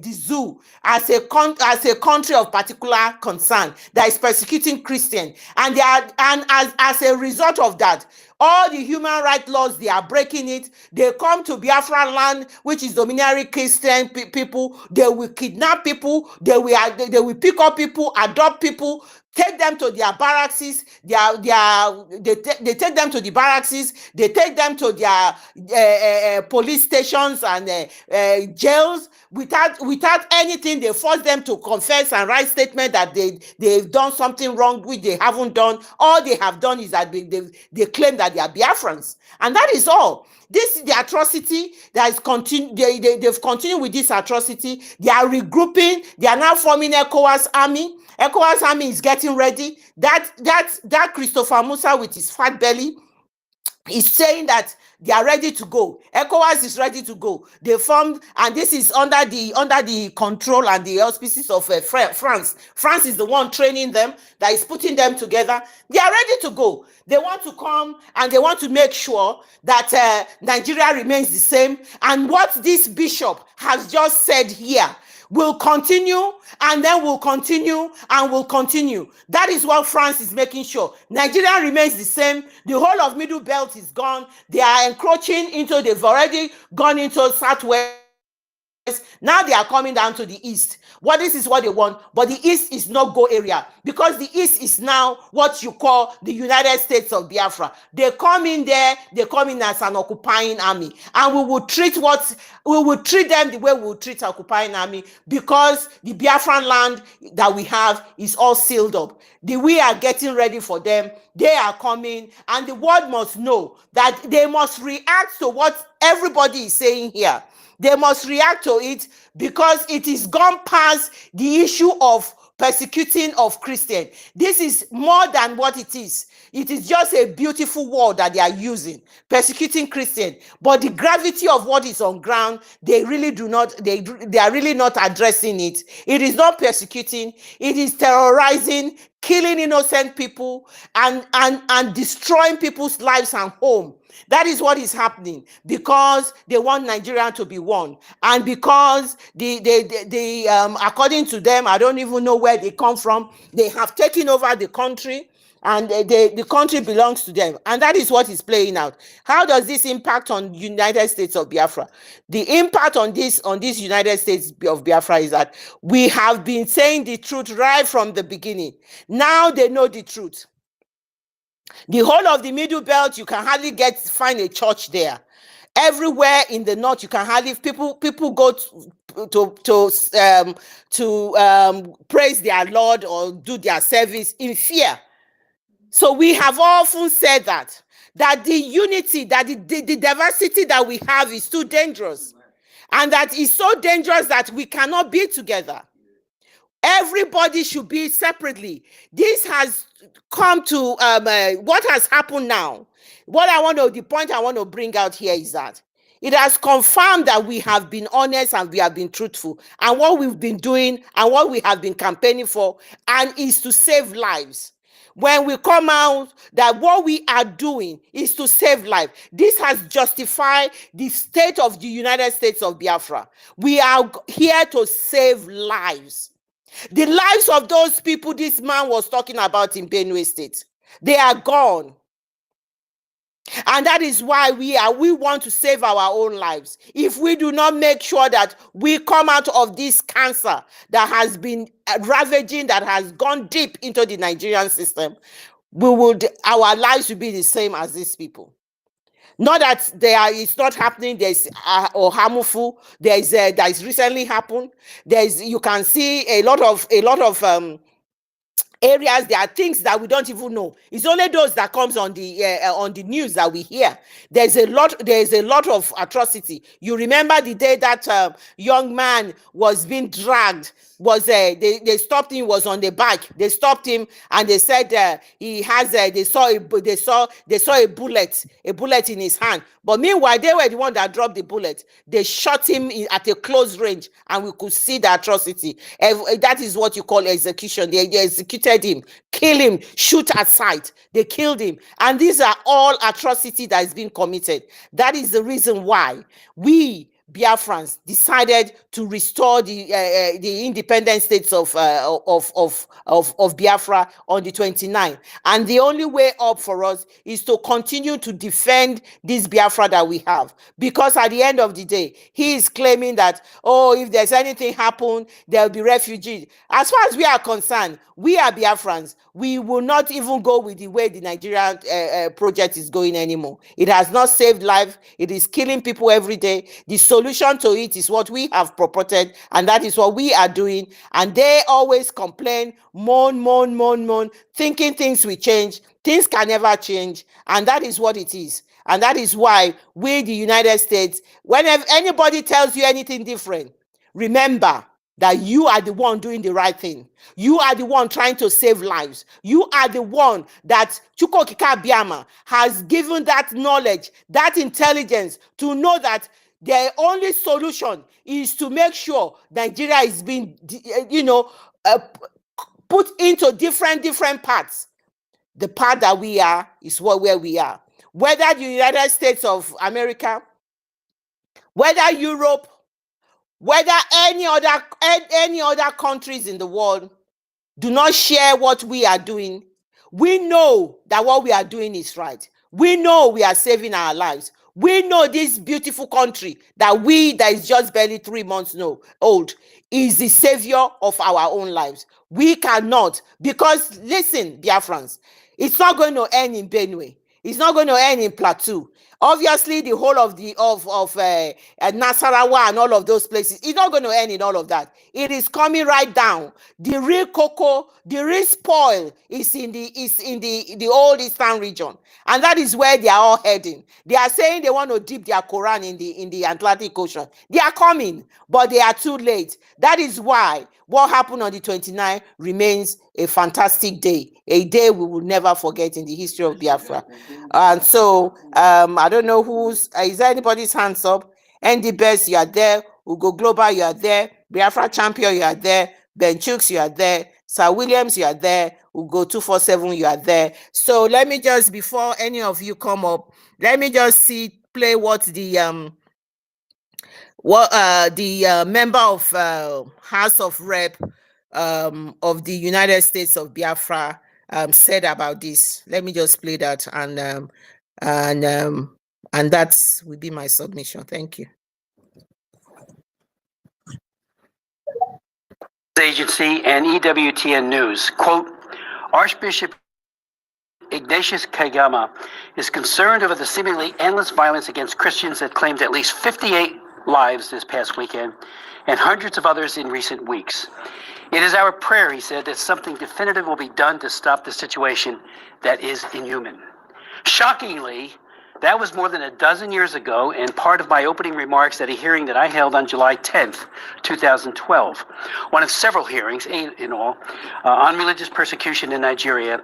A: the zoo as a country of particular concern that is persecuting Christians, and as a result of that, all the human rights laws, they are breaking it. They come to Biafra land, which is domineering Christian people. They will kidnap people. They will pick up people, adopt people, take them to their barracks. They take them to the barracks. They take them to their police stations and jails without anything. They force them to confess and write statement that they've done something wrong, which they haven't done. All they have done is that they claim that they are Biafrans, and that is all. This is the atrocity that is they've continued with this atrocity. They are regrouping. They are now forming ECOWAS army. ECOWAS army is getting ready. That Christopher Musa with his fat belly is saying that they are ready to go. ECOWAS is ready to go. They formed, and this is under the control and the auspices of France. France is the one training them, that is putting them together. They are ready to go. They want to come, and they want to make sure that Nigeria remains the same. And what this bishop has just said here will continue, and then will continue, and will continue. That is what France is making sure. Nigeria remains the same. The whole of Middle Belt is gone. They are encroaching they've already gone into Southwest. Now they are coming down to the East. This is what they want, but the East is not go area, because the East is now what you call the United States of Biafra. They come in there, they come in as an occupying army, and we will treat them the way we will treat occupying army, because the Biafran land that we have is all sealed up. We are getting ready for them. They are coming, and the world must know that they must react to what everybody is saying here. They must react to it, because it is gone past the issue of persecuting of Christians. This is more than what it is. It is just a beautiful word that they are using, persecuting Christians. But the gravity of what is on ground, they really do not, they are really not addressing it. It is not persecuting, it is terrorizing, killing innocent people, and destroying people's lives and home. That is what is happening, because they want Nigeria to be one, and because according to them, I don't even know where they come from, they have taken over the country, and the country belongs to them, and that is what is playing out. How does this impact on United States of Biafra? The impact on this United States of Biafra is that we have been saying the truth right from the beginning. Now they know the truth. The whole of the Middle Belt, you can hardly find a church there. Everywhere in the north, you can hardly people go to praise their Lord or do their service in fear. So we have often said that the unity, that the diversity that we have is too dangerous, and that is so dangerous that we cannot be together. Everybody should be separately. This has come to what has happened now. The point I want to bring out here is that it has confirmed that we have been honest and we have been truthful, and what we've been doing and what we have been campaigning for, and is to save lives. When we come out that what we are doing is to save life, this has justified the state of the United States of Biafra. We are here to save lives. The lives of those people this man was talking about in Benue State, they are gone. And that is why we want to save our own lives. If we do not make sure that we come out of this cancer that has been ravaging, that has gone deep into the Nigerian system, our lives will be the same as these people. Not that it's not happening. There's or harmful. That is recently happened. You can see a lot of areas. There are things that we don't even know. It's only those that comes on the news that we hear. There's a lot of atrocity. You remember the day that young man was being dragged, they stopped him, was on the bike. They stopped him and they said he has they saw a bullet in his hand. But meanwhile, they were the one that dropped the bullet. They shot him at a close range, and we could see the atrocity. That is what you call execution. They executed him, kill him, shoot at sight. They killed him, and these are all atrocity that is being committed. That is the reason why we Biafrans decided to restore the independent states of Biafra on the 29th. And the only way up for us is to continue to defend this Biafra that we have. Because at the end of the day, he is claiming that, if there's anything happen, there'll be refugees. As far as we are concerned, we are Biafrans. We will not even go with the way the Nigerian project is going anymore. It has not saved life. It is killing people every day. The solution to it is what we have purported, and that is what we are doing. And they always complain, moan, thinking things will change. Things can never change, and that is what it is. And that is why we, the United States, whenever anybody tells you anything different, remember that you are the one doing the right thing. You are the one trying to save lives. You are the one that Chukwokika Biama has given that knowledge, that intelligence to know that the only solution is to make sure Nigeria is being, put into different parts. The part that we are is where we are. Whether the United States of America, whether Europe, whether any other countries in the world do not share what we are doing, we know that what we are doing is right. We know we are saving our lives. We know this beautiful country that is just barely 3 months old is the savior of our own lives. We cannot, because listen, Biafrans, it's not going to end in Benue. It's not going to end in Plateau. Obviously, the whole of Nasarawa and all of those places, it's not going to end in all of that. It is coming right down. The real cocoa, the real spoil is in the old Eastern region, and that is where they are all heading. They are saying they want to dip their Quran in the Atlantic Ocean. They are coming, but they are too late. That is why what happened on the 29th remains a fantastic day, a day we will never forget in the history of Biafra. And so I don't know is there anybody's hands up? Andy Best, you are there. Ugo Global, you are there. Biafra Champion, you are there. Ben Chooks, you are there. Sir Williams, you are there. Ugo 247, you are there. So let me just, before any of you come up, let me just play what the member of House of Rep of the United States of Biafra said about this. Let me just play that, and that will be my submission. Thank you.
C: Agency and EWTN News, quote, Archbishop Ignatius Kagama is concerned over the seemingly endless violence against Christians that claimed at least 58 lives this past weekend and hundreds of others in recent weeks. It is our prayer, he said, that something definitive will be done to stop the situation that is inhuman. Shockingly, that was more than a dozen years ago and part of my opening remarks at a hearing that I held on July 10th, 2012, one of several hearings, 8 in all, on religious persecution in Nigeria.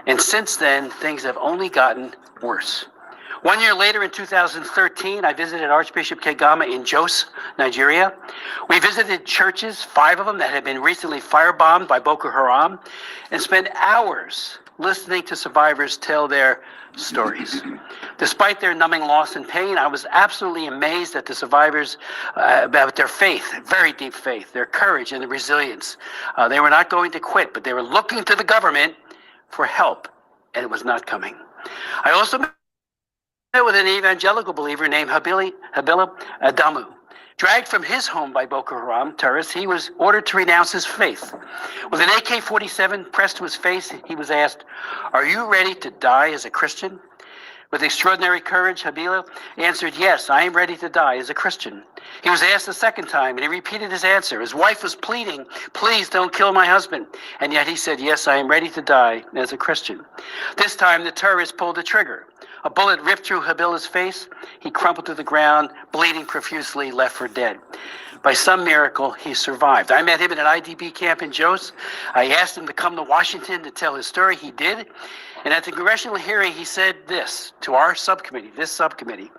C: And since then, things have only gotten worse. 1 year later, in 2013, I visited Archbishop Kegama in Jos, Nigeria. We visited churches, 5 of them that had been recently firebombed by Boko Haram, and spent hours listening to survivors tell their stories. Despite their numbing loss and pain, I was absolutely amazed at the survivors about their faith, very deep faith, their courage and their resilience. They were not going to quit, but they were looking to the government for help, and it was not coming. I also met with an evangelical believer named Habila Adamu. Dragged from his home by Boko Haram terrorists, he was ordered to renounce his faith. With an AK-47 pressed to his face, he was asked, "Are you ready to die as a Christian?" With extraordinary courage, Habila answered, "Yes, I am ready to die as a Christian." He was asked a second time, and he repeated his answer. His wife was pleading, "Please don't kill my husband." And yet he said, "Yes, I am ready to die as a Christian." This time, the terrorist pulled the trigger. A bullet ripped through Habila's face. He crumpled to the ground, bleeding profusely, left for dead. By some miracle, he survived. I met him at an IDP camp in Jos. I asked him to come to Washington to tell his story. He did. And at the congressional hearing, he said this to our subcommittee, this subcommittee: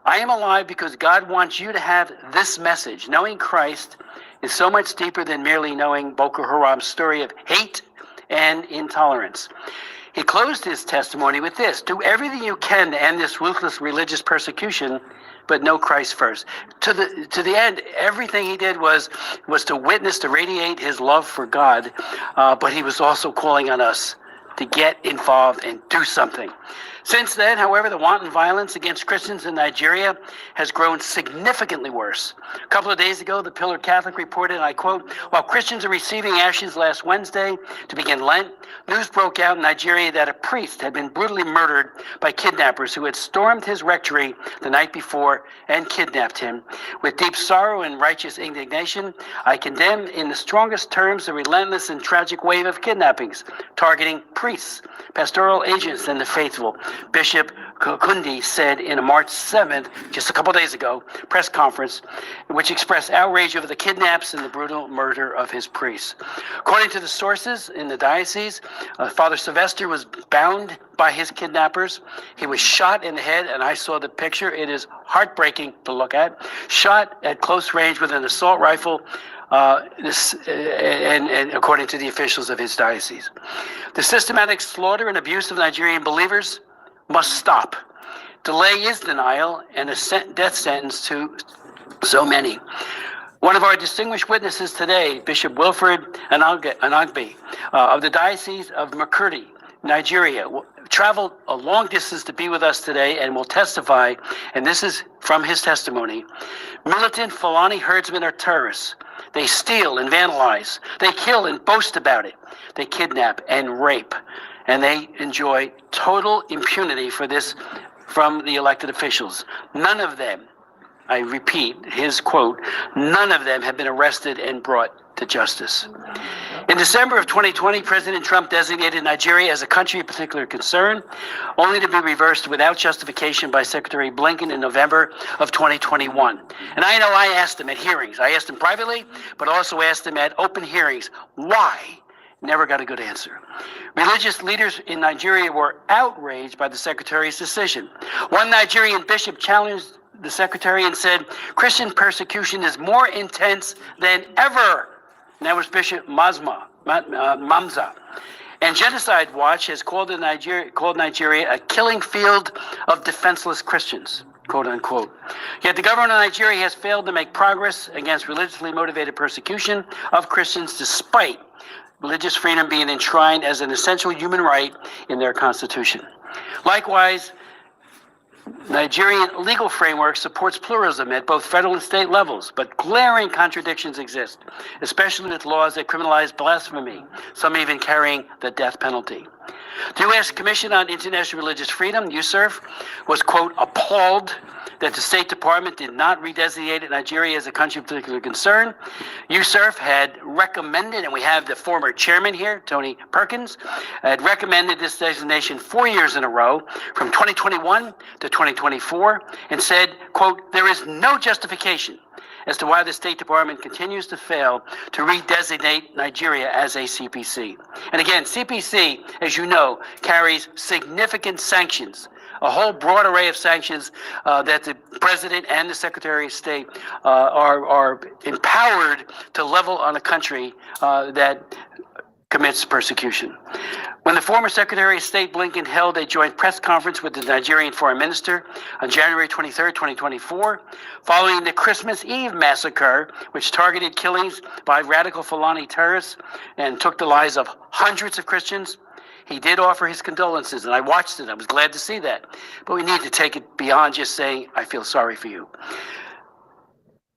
C: "I am alive because God wants you to have this message. Knowing Christ is so much deeper than merely knowing Boko Haram's story of hate and intolerance." He closed his testimony with this: "Do everything you can to end this ruthless religious persecution, but know Christ first." To the end, everything he did was to witness, to radiate his love for God, but he was also calling on us to get involved and do something. Since then, however, the wanton violence against Christians in Nigeria has grown significantly worse. A couple of days ago, the Pillar Catholic reported, and I quote, "While Christians are receiving ashes last Wednesday to begin Lent, news broke out in Nigeria that a priest had been brutally murdered by kidnappers who had stormed his rectory the night before and kidnapped him. With deep sorrow and righteous indignation, I condemn in the strongest terms the relentless and tragic wave of kidnappings targeting priests, pastoral agents, and the faithful," Bishop Kundi said in a March 7th, just a couple days ago, press conference, which expressed outrage over the kidnaps and the brutal murder of his priests. According to the sources in the diocese, Father Sylvester was bound by his kidnappers. He was shot in the head, and I saw the picture. It is heartbreaking to look at. Shot at close range with an assault rifle, and according to the officials of his diocese. The systematic slaughter and abuse of Nigerian believers must stop. Delay is denial and a death sentence to so many. One of our distinguished witnesses today, Bishop Wilfred Anagbe, of the Diocese of Makurdi, Nigeria, traveled a long distance to be with us today and will testify, and this is from his testimony. Militant Fulani herdsmen are terrorists. They steal and vandalize. They kill and boast about it. They kidnap and rape. And they enjoy total impunity for this from the elected officials. None of them, I repeat his quote, none of them have been arrested and brought to justice. In December of 2020, President Trump designated Nigeria as a country of particular concern, only to be reversed without justification by Secretary Blinken in November of 2021. And I know I asked him at hearings. I asked him privately, but also asked him at open hearings, why? Never got a good answer. Religious leaders in Nigeria were outraged by the Secretary's decision. One Nigerian bishop challenged the Secretary and said, "Christian persecution is more intense than ever." And that was Bishop Mamza. And Genocide Watch has called Nigeria a killing field of defenseless Christians, quote unquote. Yet the government of Nigeria has failed to make progress against religiously motivated persecution of Christians despite religious freedom being enshrined as an essential human right in their constitution. Likewise, Nigerian legal framework supports pluralism at both federal and state levels, but glaring contradictions exist, especially with laws that criminalize blasphemy, some even carrying the death penalty. The U.S. Commission on International Religious Freedom, USCIRF, was, quote, appalled that the State Department did not redesignate Nigeria as a country of particular concern. USCIRF had recommended, and we have the former chairman here, Tony Perkins, had recommended this designation 4 years in a row, from 2021 to 2024, and said, quote, there is no justification as to why the State Department continues to fail to redesignate Nigeria as a CPC. And again, CPC, as you know, carries significant sanctions, a whole broad array of sanctions that the President and the Secretary of State are empowered to level on a country that commits persecution. When the former Secretary of State Blinken held a joint press conference with the Nigerian Foreign Minister on January 23, 2024, following the Christmas Eve massacre, which targeted killings by radical Fulani terrorists and took the lives of hundreds of Christians, he did offer his condolences, and I watched it. I was glad to see that. But we need to take it beyond just saying, I feel sorry for you.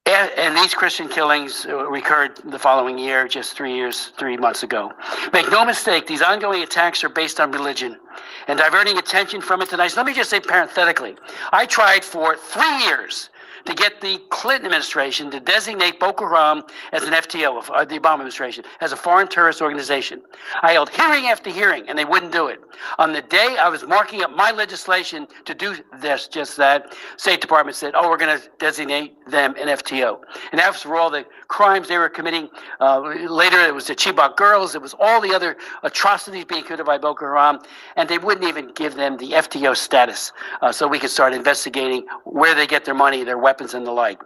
C: And these Christian killings recurred the following year, just 3 months ago. Make no mistake, these ongoing attacks are based on religion and diverting attention from it tonight. So let me just say parenthetically, I tried for 3 years to get the Clinton administration to designate Boko Haram as an FTO, the Obama administration, as a foreign terrorist organization. I held hearing after hearing, and they wouldn't do it. On the day I was marking up my legislation to do this, just that, State Department said, oh, we're going to designate them an FTO. And that was for all the crimes they were committing. Later, it was the Chibok girls. It was all the other atrocities being committed by Boko Haram. And they wouldn't even give them the FTO status so we could start investigating where they get their money, their weapons, and the like.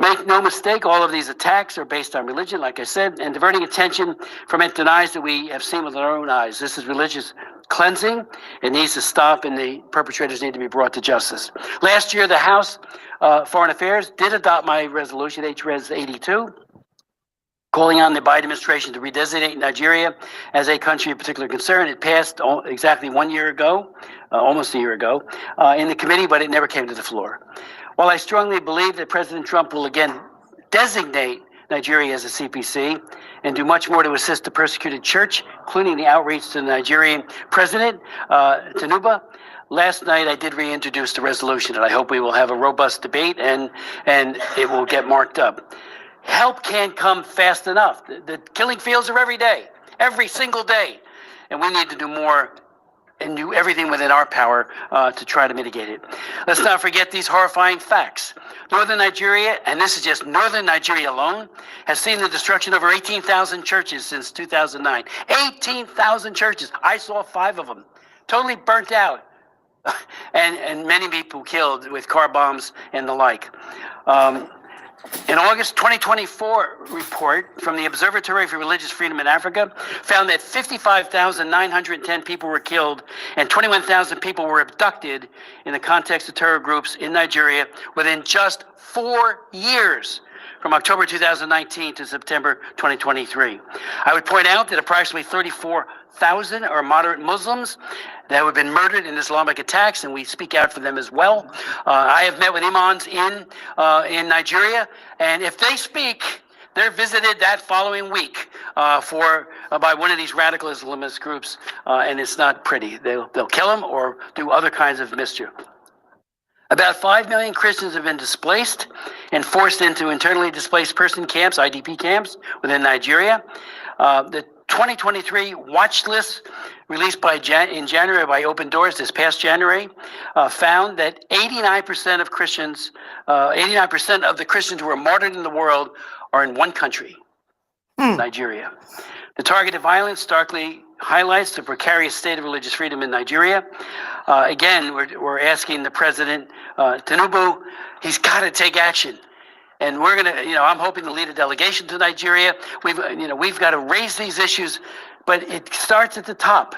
C: Make no mistake, all of these attacks are based on religion, like I said, and diverting attention from it denies that we have seen with our own eyes. This is religious cleansing. It needs to stop, and the perpetrators need to be brought to justice. Last year, the House Foreign Affairs did adopt my resolution, HRES 82, calling on the Biden administration to redesignate Nigeria as a country of particular concern. It passed exactly 1 year ago, almost a year ago, in the committee, but it never came to the floor. While I strongly believe that President Trump will again designate Nigeria as a CPC and do much more to assist the persecuted church, including the outreach to the Nigerian president, Tinubu, last night I did reintroduce the resolution, and I hope we will have a robust debate and it will get marked up. Help can't come fast enough. The killing fields are every day, every single day, and we need to do more and do everything within our power to try to mitigate it. Let's not forget these horrifying facts. Northern Nigeria, and this is just Northern Nigeria alone, has seen the destruction of over 18,000 churches since 2009. 18,000 churches. I saw 5 of them, totally burnt out, and many people killed with car bombs and the like. An August 2024 report from the Observatory for Religious Freedom in Africa found that 55,910 people were killed and 21,000 people were abducted in the context of terror groups in Nigeria within just 4 years, from October 2019 to September 2023. I would point out that approximately 34,000 are moderate Muslims that have been murdered in Islamic attacks, and we speak out for them as well. I have met with imams in Nigeria, and if they speak, they're visited that following week by one of these radical Islamist groups, and it's not pretty. They'll kill them or do other kinds of mischief. About 5 million Christians have been displaced and forced into internally displaced person camps, IDP camps, within Nigeria. The 2023 watch list released in January by Open Doors this past January found that 89% of Christians, 89% of the Christians who are martyred in the world are in one country, Nigeria. The targeted violence starkly highlights the precarious state of religious freedom in Nigeria. Again, we're asking the president, Tinubu, he's got to take action. And we're going to, I'm hoping to lead a delegation to Nigeria. We've got to raise these issues, but it starts at the top.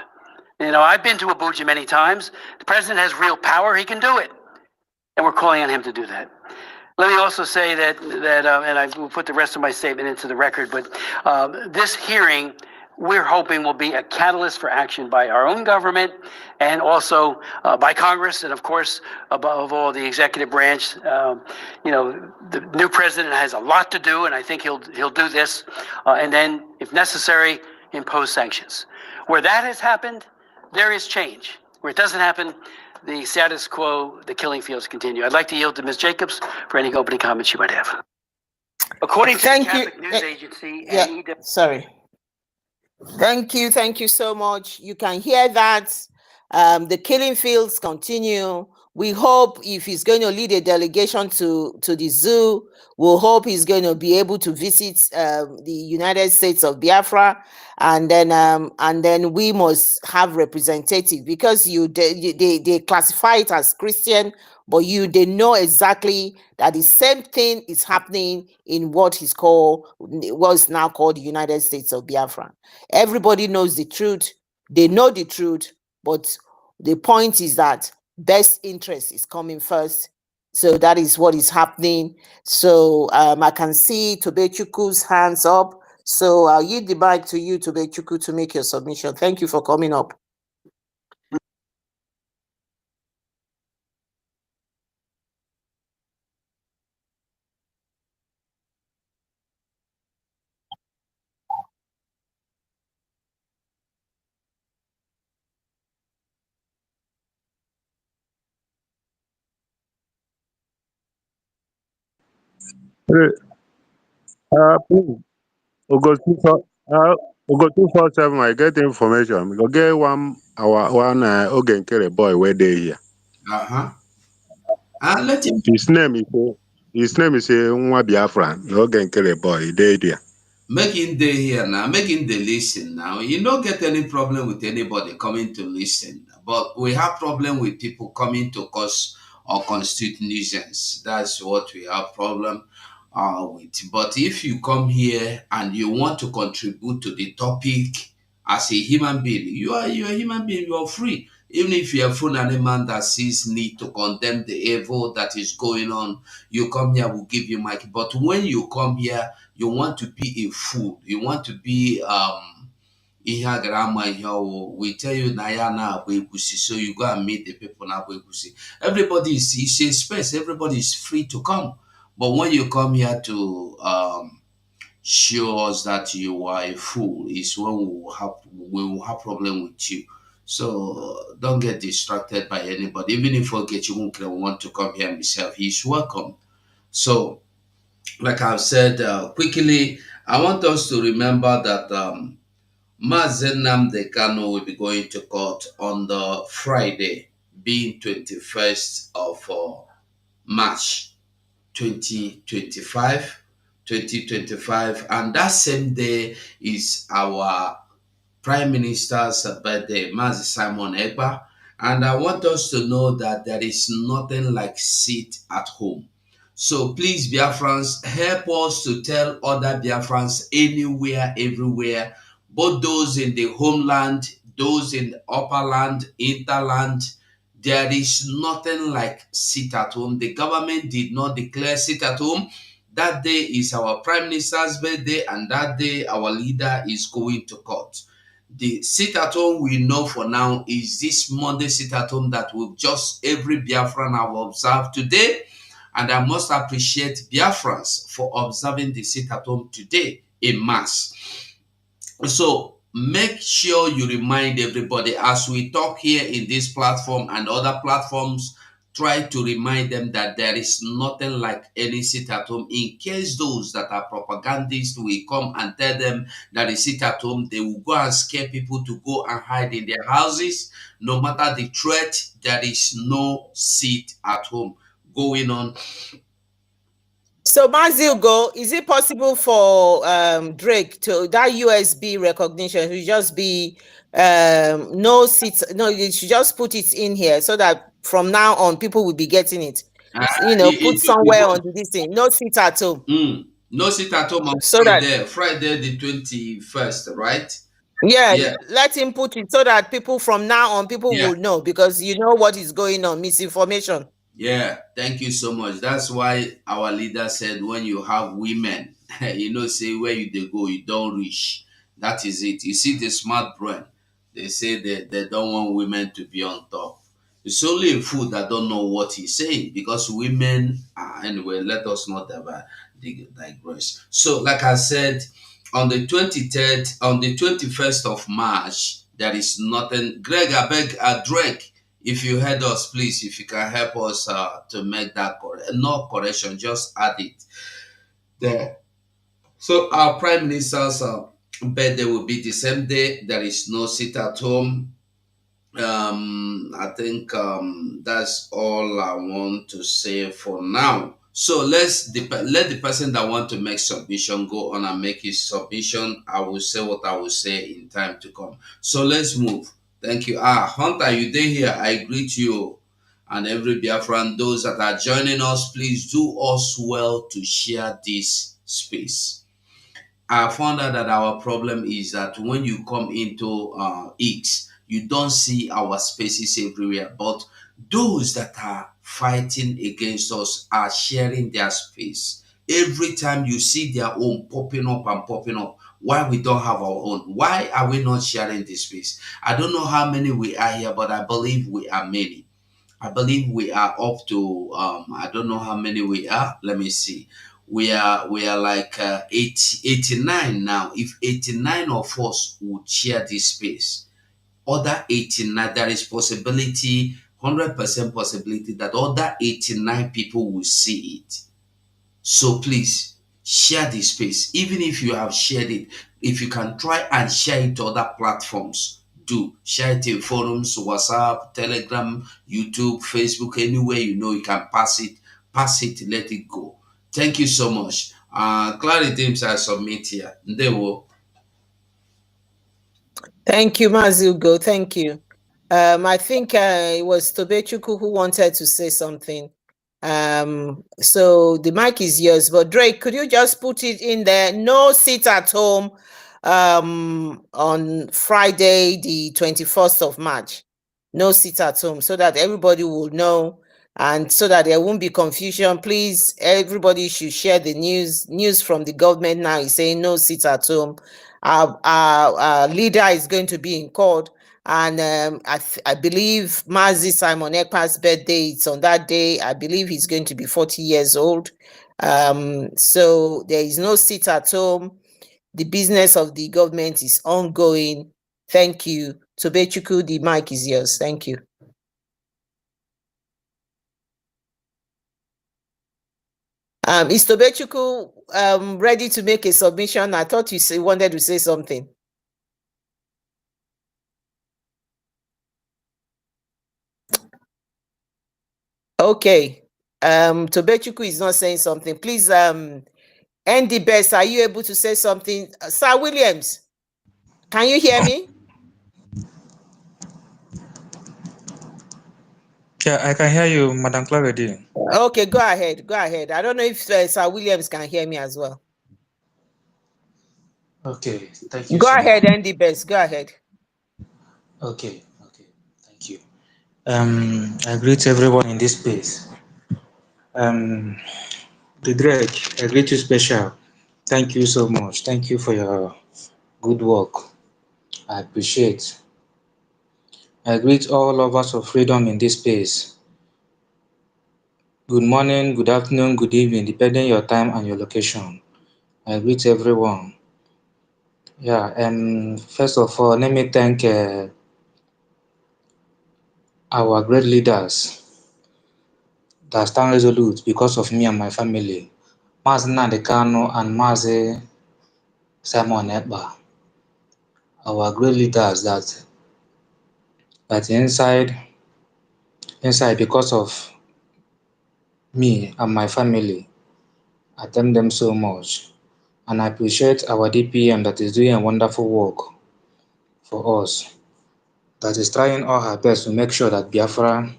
C: I've been to Abuja many times. The president has real power. He can do it. And we're calling on him to do that. Let me also say that and I will put the rest of my statement into the record, but this hearing, we're hoping will be a catalyst for action by our own government and also by Congress, and of course, above all, the executive branch. The new president has a lot to do, and I think he'll do this, and then, if necessary, impose sanctions. Where that has happened, there is change. Where it doesn't happen, the status quo, the killing fields continue. I'd like to yield to Ms. Jacobs for any opening comments you might have. According to the
A: Thank you.
C: Catholic News Agency
A: Yeah,
C: and EW.
A: sorry. Thank you so much. You can hear that. The killing fields continue. We hope if he's going to lead a delegation to the zoo, we'll hope he's going to be able to visit the United States of Biafra, and then we must have representative, because they classify it as Christian, but they know exactly that the same thing is happening in what's now called the United States of Biafra. Everybody knows the truth. They know the truth, but the point is that best interest is coming first. So that is what is happening. So I can see Tobechuku's hands up. So I'll yield the mic to you, Tobechuku, to make your submission. Thank you for coming up.
D: Please, Ugo 247, I get information. We go get one Ogen Kere boy where they here.
E: Uh-huh. And let him
D: His name is Nwa Biafran. Ogen Kere boy, they there.
E: make him day here now, make him the listen now. You don't get any problem with anybody coming to listen, but we have problem with people coming to cause or constitute nuisance. That's what we have problem with. But if you come here and you want to contribute to the topic as a human being, you're a human being. You're free. Even if you're a full animal that sees need to condemn the evil that is going on, you come here, we'll give you mic. But when you come here, you want to be a fool. You want to be ihe a gara ama ihe ọwụ. We tell you na ya na-agba egwusi, so you go and meet the people na-agba egwusi. Everybody is a space. Everybody is free to come. But when you come here to show us that you are a fool, is when we will have problem with you. So don't get distracted by anybody. Even if Ogechi want to come here himself, he's welcome. So like I've said, quickly, I want us to remember that Mazen Nnamdi Kanu will be going to court on the Friday, being 21st of March 2025. 2025, and that same day is our Prime Minister's birthday, Mazi Simon Ekpa. And I want us to know that there is nothing like sit at home. So please, Biafrans, help us to tell other Biafrans anywhere, everywhere, both those in the homeland, those in the upper land, interland. There is nothing like sit at home. The government did not declare sit at home. That day is our Prime Minister's birthday, and that day our leader is going to court. The sit at home we know for now is this Monday sit at home that we've just every Biafran have observed today. And I must appreciate Biafrans for observing the sit at home today in mass. So make sure you remind everybody as we talk here in this platform and other platforms, try to remind them that there is nothing like any sit at home. In case those that are propagandists will come and tell them that is sit at home, they will go and scare people to go and hide in their houses. No matter the threat, there is no sit at home going on.
A: So Mazilgo, is it possible for Drake to that USB recognition to just be no seats? No, you should just put it in here so that from now on people will be getting it. Put somewhere on this thing. No seat at home.
E: No sit at home on
A: So
E: Friday the 21st, right?
A: Yeah, let him put it so that people from now on
E: Yeah.
A: will know, because you know what is going on, misinformation.
E: Yeah, thank you so much. That's why our leader said when you have women, say where they go, you don't reach. That is it. You see the smart brain. They say they don't want women to be on top. It's only a fool that don't know what he's saying, because women anyway, let us not ever digress. So like I said, on the 23rd, on the 21st of March, There is nothing. Greg, I beg, Drake, if you heard us, please, if you can help us to make that no correction, just add it there. So our prime minister's birthday will be the same day. There is no sit at home. I think that's all I want to say for now. So let the person that want to make submission go on and make his submission. I will say what I will say in time to come. So let's move. Thank you. Hunter, you there here? I greet you and every Biafran. Those that are joining us, please do us well to share this space. I found out that our problem is that when you come into X, you don't see our spaces everywhere. But those that are fighting against us are sharing their space. Every time you see their own popping up and popping up, why we don't have our own? Why are we not sharing this space? I don't know how many we are here, but I believe we are many. I believe we are up to I don't know how many we are. Let me see. We are like 89 now. If 89 of us would share this space, other 89, there is possibility, 100% possibility that other 89 people will see it. So please share this space. Even if you have shared it, if you can try and share it to other platforms, do share it in forums, WhatsApp, Telegram, YouTube, Facebook, anywhere you know you can pass it, let it go. Thank you so much. Clarity teams I submit here. They will.
A: Thank you, Mazugo. Thank you. I think it was Tobechuku who wanted to say something. So the mic is yours. But Drake, could you just put it in there? No sit at home on Friday, the 21st of March. No sit at home, so that everybody will know and so that there won't be confusion. Please, everybody should share the news from the government now is saying no sit at home. Our leader is going to be in court, and I believe Mazi Simon Ekpa's birthday, it's on that day. I believe he's going to be 40 years old. So there is no sit at home. The business of the government is ongoing. Thank you. Tobechuku, the mic is yours. Thank you. Is Tobechuku ready to make a submission? I thought you wanted to say something. Okay. Tobechuku is not saying something. Please, Andy Best, are you able to say something? Sir Williams, can you hear me?
F: Yeah, I can hear you, Madam Clarity.
A: Okay, go ahead. Go ahead. I don't know if Sir Williams can hear me as well.
F: Okay, thank you
A: Go
F: so
A: ahead,
F: much.
A: Andy Best. Go ahead.
F: Okay, thank you. I greet everyone in this space. The Drake, I greet you special. Thank you so much. Thank you for your good work. I appreciate. I greet all lovers of freedom in this space. Good morning, good afternoon, good evening, depending your time and your location. I greet everyone. Yeah, first of all, let me thank our great leaders that stand resolute because of me and my family. Mazi Nnamdi Kanu and Mazi Simon Ekpa, our great leaders that inside because of me and my family. I thank them so much. And I appreciate our DPM that is doing a wonderful work for us, that is trying all her best to make sure that Biafra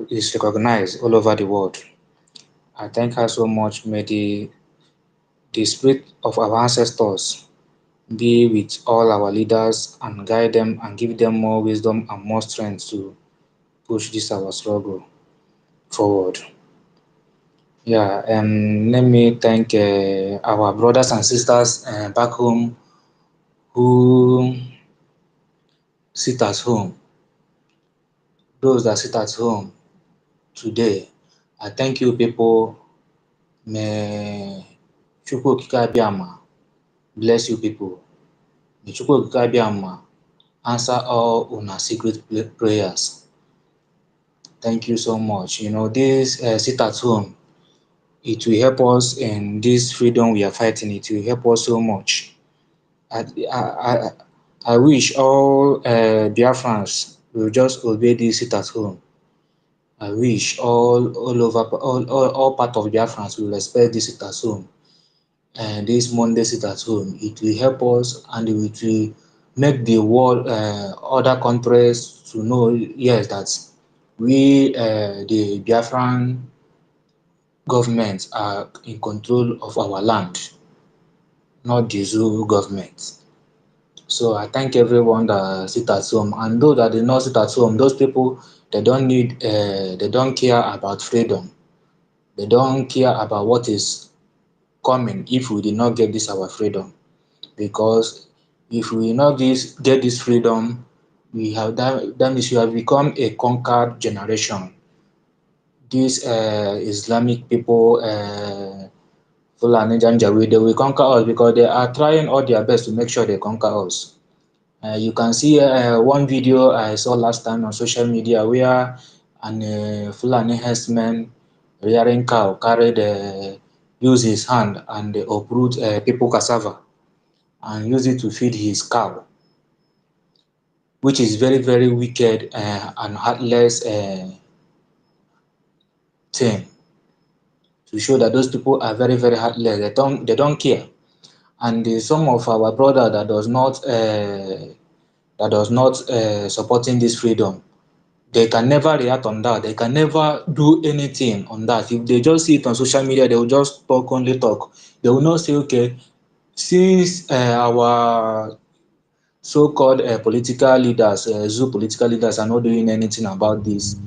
F: is recognized all over the world. I thank her so much. May the spirit of our ancestors be with all our leaders and guide them and give them more wisdom and more strength to push this our struggle forward. Yeah, let me thank our brothers and sisters back home who sit at home. Those that sit at home today, I thank you people. May Chukwu Okike Abiyama bless you people. May Chukwu Okike Abiama answer all una secret prayers. Thank you so much. This sit at home, it will help us in this freedom we are fighting. It will help us so much. I, I, I, I wish all Biafrans will just obey this sit at home. I wish all over all part of Biafrans will respect this sit at home. And this Monday sit at home, it will help us and it will make the world, other countries to know, yes, that we, the Biafran government, are in control of our land, not the zoo government. So I thank everyone that sit at home, and those that did not sit at home, those people, they don't care about freedom. They don't care about what is coming if we did not get this our freedom. Because if we not get this freedom, we have that means we have become a conquered generation. These Islamic people, Fulani Janjaweed, they will conquer us because they are trying all their best to make sure they conquer us. You can see one video I saw last time on social media where an Fulani herdsman rearing cow carried use his hand and uproot people cassava and use it to feed his cow, which is very very wicked and heartless thing, to show that those people are very very heartless. They don't care. And some of our brother that does not supporting this freedom, they can never react on that. They can never do anything on that. If they just see it on social media, they will just talk, only talk. They will not say, okay, since our so-called political leaders, zoo political leaders, are not doing anything about this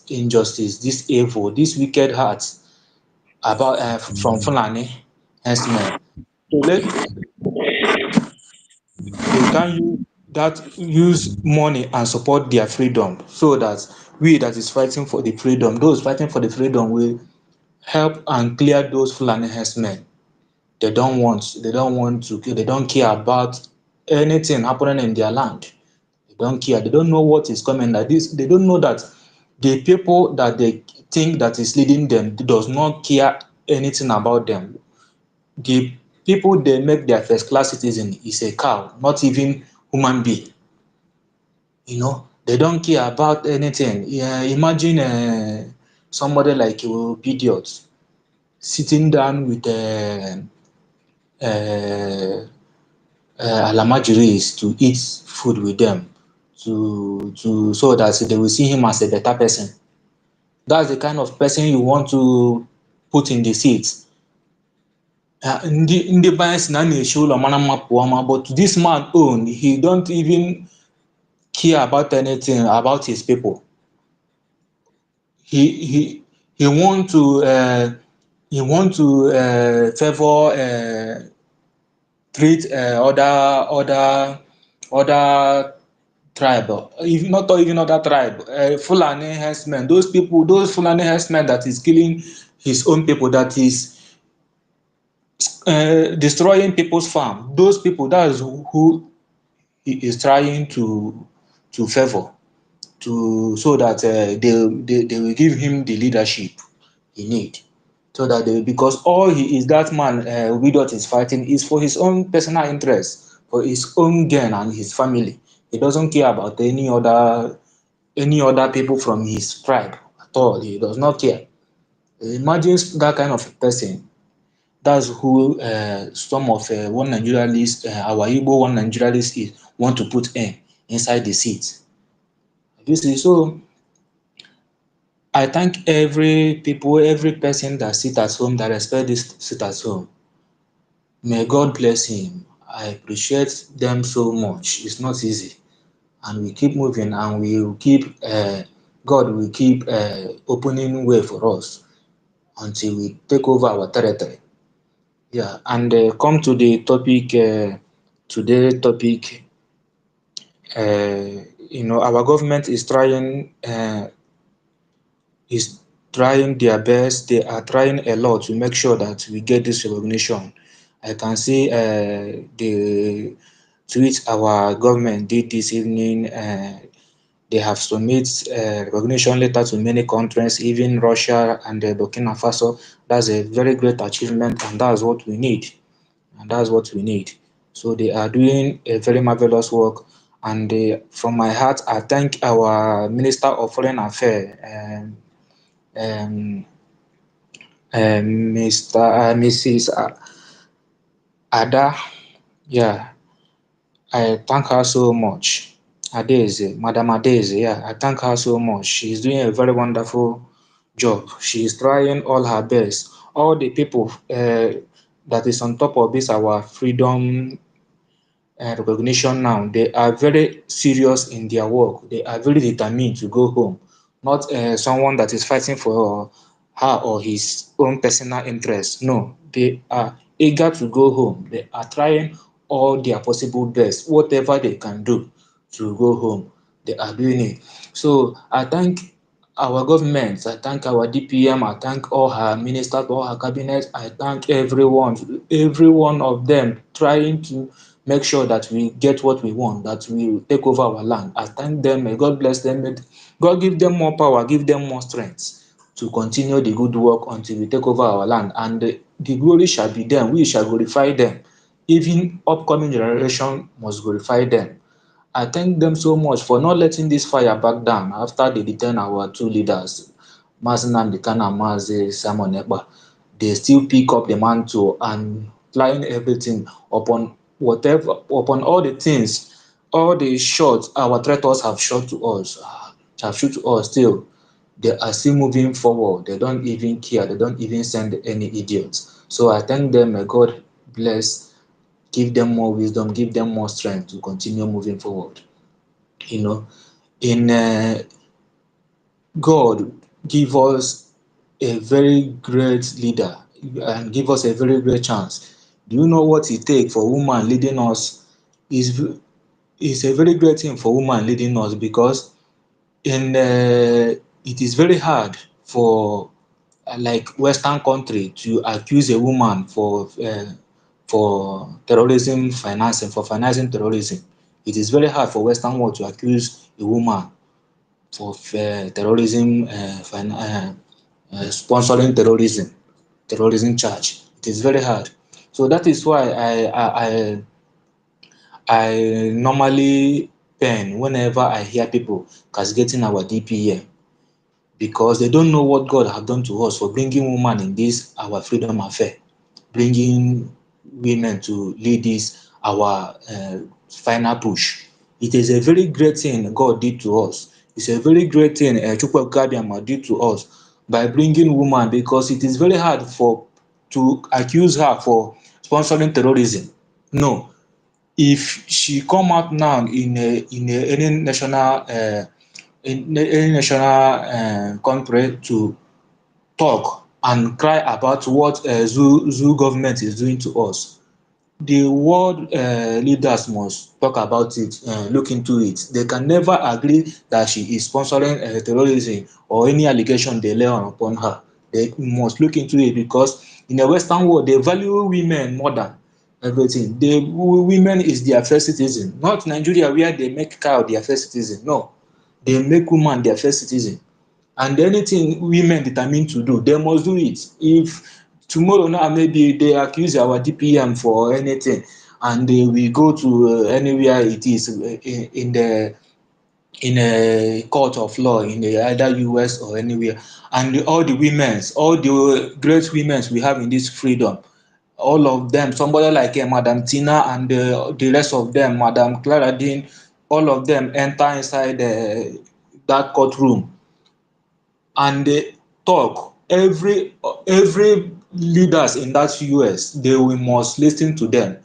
F: injustice, this evil, this wicked hearts about from Fulani herdsmen. So they can use money and support their freedom, so that we that is fighting for the freedom, those fighting for the freedom, will help and clear those Fulani herdsmen. They don't want to kill. They don't care about anything happening in their land. They don't care. They don't know what is coming. Like this, they don't know that the people that they think that is leading them does not care anything about them. The people they make their first class citizen is a cow, not even human being. They don't care about anything. Yeah, imagine somebody like Idiot sitting down with uh, Alamajiris to eat food with them, to so that they will see him as a better person. That's the kind of person you want to put in the seat. Ndị be anyị sị na a na-eshi ụlọ mara mma pụọ ama, but this man own, he don't even care about anything about his people. He want to favor, treat other tribe, if not even other tribe, Fulani herdsmen, those Fulani herdsmen that is killing his own people, that is destroying people's farm. Those people, that is who he is trying to favor, so that they will give him the leadership he need. So that because all he is, that man Widot is fighting, is for his own personal interest, for his own gain and his family. He doesn't care about any other people from his tribe at all. He does not care. Imagine that kind of person. That's who some of one Nigerialist, our Igbo one Nigerialist, is want to put inside the seat. You see, so I thank every person that sit at home, that respect this sit at home. May God bless him. I appreciate them so much. It's not easy. And we keep moving, and we will keep, God will keep opening way for us until we take over our territory. Yeah, and come to the topic, today topic, our government is trying their best. They are trying a lot to make sure that we get this recognition. I can see to which our government did this evening. They have submit recognition letter to many countries, even Russia and Burkina Faso. That's a very great achievement, and that's what we need. And that's what we need. So they are doing a very marvelous work. And from my heart, I thank our Minister of Foreign Affairs, um, Mrs. Ada. Yeah, I thank her so much. Adeze, Madam Adeze, yeah, I thank her so much. She's doing a very wonderful job. She is trying all her best. All the people that is on top of this our freedom recognition now, they are very serious in their work. They are very determined to go home, not someone that is fighting for her or his own personal interest. No, they are eager to go home. They are trying all their possible best, whatever they can do to go home. They are doing it. So I thank our government, I thank our DPM, I thank all her ministers, all her cabinet, I thank every one of them trying to make sure that we get what we want, that we take over our land. I thank them, may God bless them, may God give them more power, give them more strength to continue the good work until we take over our land. And the glory shall be them, we shall glorify them. Even upcoming generation must glorify them. I thank them so much for not letting this fire back down after they detain our two leaders, Mazi Nnamdi Kanu and Mazi Simon Ekpa. They still pick up the mantle and flying everything upon upon all the things, all the shots our traitors have shot to us, have shot to us still. They are still moving forward. They don't even care. They don't even send any idiots. So I thank them. May God bless, give them more wisdom, give them more strength to continue moving forward. You know, in God give us a very great leader and give us a very great chance. Do you know what it takes for woman leading us? Is is a very great thing for woman leading us, because in it is very hard for like Western country to accuse a woman for terrorism financing, for financing terrorism. It is very hard for Western world to accuse a woman for terrorism, sponsoring terrorism charge. It is very hard. So that is why I normally pen whenever I hear people castigating our DPM, because they don't know what God have done to us for bringing woman in this our freedom affair, bringing women to lead this our final push. It is a very great thing God did to us. It's a very great thing Chukwuebuka Abbiama did to us by bringing woman, because it is very hard for to accuse her for sponsoring terrorism. No, if she come out now in any national country to talk and cry about what zoo government is doing to us, the world leaders must talk about it, look into it. They can never agree that she is sponsoring terrorism or any allegation they lay on upon her. They must look into it, because in the Western world they value women more than everything. Women is their first citizen, not Nigeria where they make cow their first citizen. No, they make woman their first citizen. And anything women determine to do, they must do it. If tomorrow now maybe they accuse our DPM for anything, and they will go to anywhere it is in a court of law in the either US or anywhere, and all the women's, all the great women's we have in this freedom, all of them, somebody like Madam Tina and the rest of them, Madam Clara Dean, all of them enter inside that courtroom and they talk. Every leaders in that US, they will must listen to them.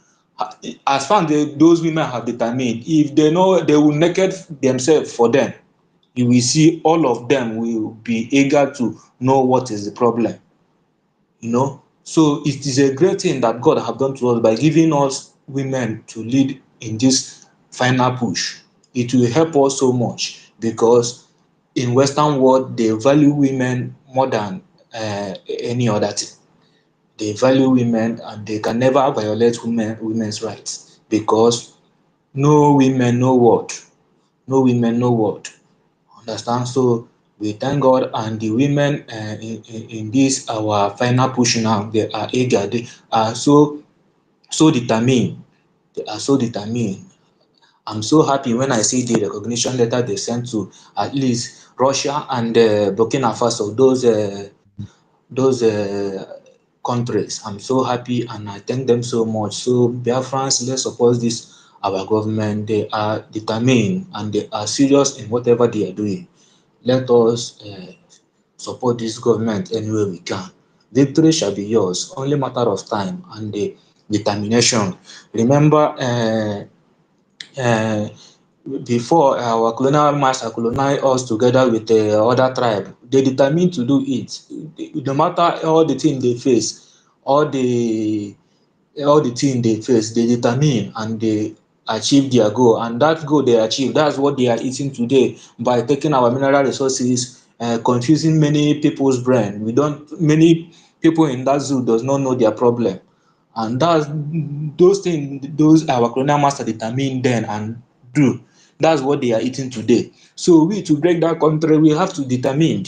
F: As far as those women have determined, if they know they will naked themselves for them, you will see all of them will be eager to know what is the problem. So it is a great thing that God have done to us by giving us women to lead in this final push. It will help us so much, because in Western world they value women more than any other thing. They value women and they can never violate women's rights, because No women, no word. No women, no word. Understand? So we thank God, and the women in this our final push now, they are eager. They are so determined. They are so determined. I'm so happy when I see the recognition letter they sent to at least Russia and Burkina Faso, those countries. I'm so happy and I thank them so much. So Biafrans, let's support this our government. They are determined and they are serious in whatever they are doing. Let us support this government any way we can. Victory shall be yours, only matter of time and the determination. Remember, uh, before our colonial master colonize us together with the other tribe, they determined to do it. No matter all the thing they face, all the all the thing they face, they determine and they achieve their goal. And that goal they achieve, that's what they are eating today by taking our mineral resources, confusing many people's brain. We don't many people in that zoo does not know their problem. And that's those things those our colonial master determined then and do. That's what they are eating today. So we to break that country, we have to determine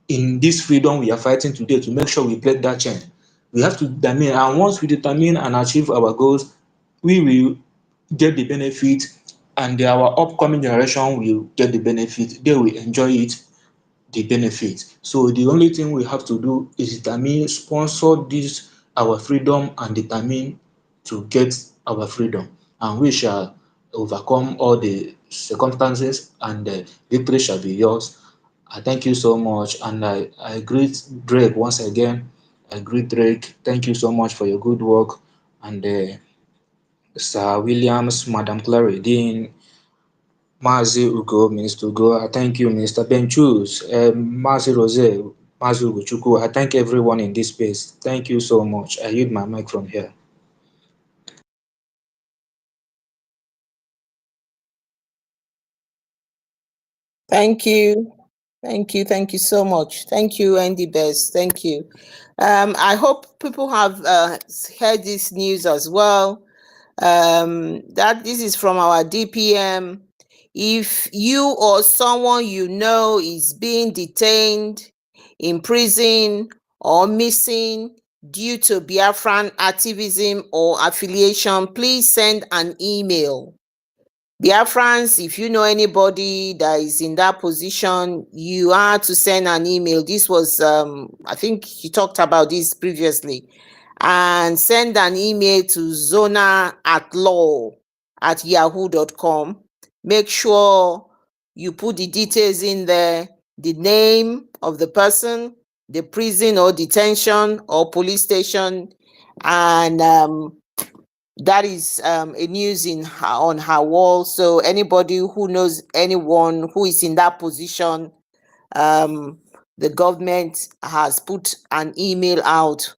F: in this freedom we are fighting today to make sure we break that chain. We have to determine, and once we determine and achieve our goals, we will get the benefit, and our upcoming generation will get the benefit. They will enjoy it, the benefit. So the only thing we have to do is determine, sponsor this our freedom and determine to get our freedom. And we shall overcome all the circumstances and the victory shall be yours. I thank you so much and I greet Drake once again. I greet Drake. Thank you so much for your good work. And Sir Williams, Madam Clary Dean, Mazi Ugo, Minister Ugo, I thank you, Minister Benchus, Mazi Rose, Mazi Ugochukwu, I thank everyone in this space. Thank you so much. I yield my mic from here.
A: Thank you. Thank you. Thank you so much. Thank you, Andy Best. Thank you. I hope people have heard this news as well. That this is from our DPM. If you or someone you know is being detained, in prison, or missing due to Biafran activism or affiliation, please send an email. Biafrans, if you know anybody that is in that position, you are to send an email. This was, I think you talked about this previously. And send an email to zonaatlaw@yahoo.com. Make sure you put the details in there, the name of the person, the prison or detention or police station, and that is a news on her wall. So anybody who knows anyone who is in that position, the government has put an email out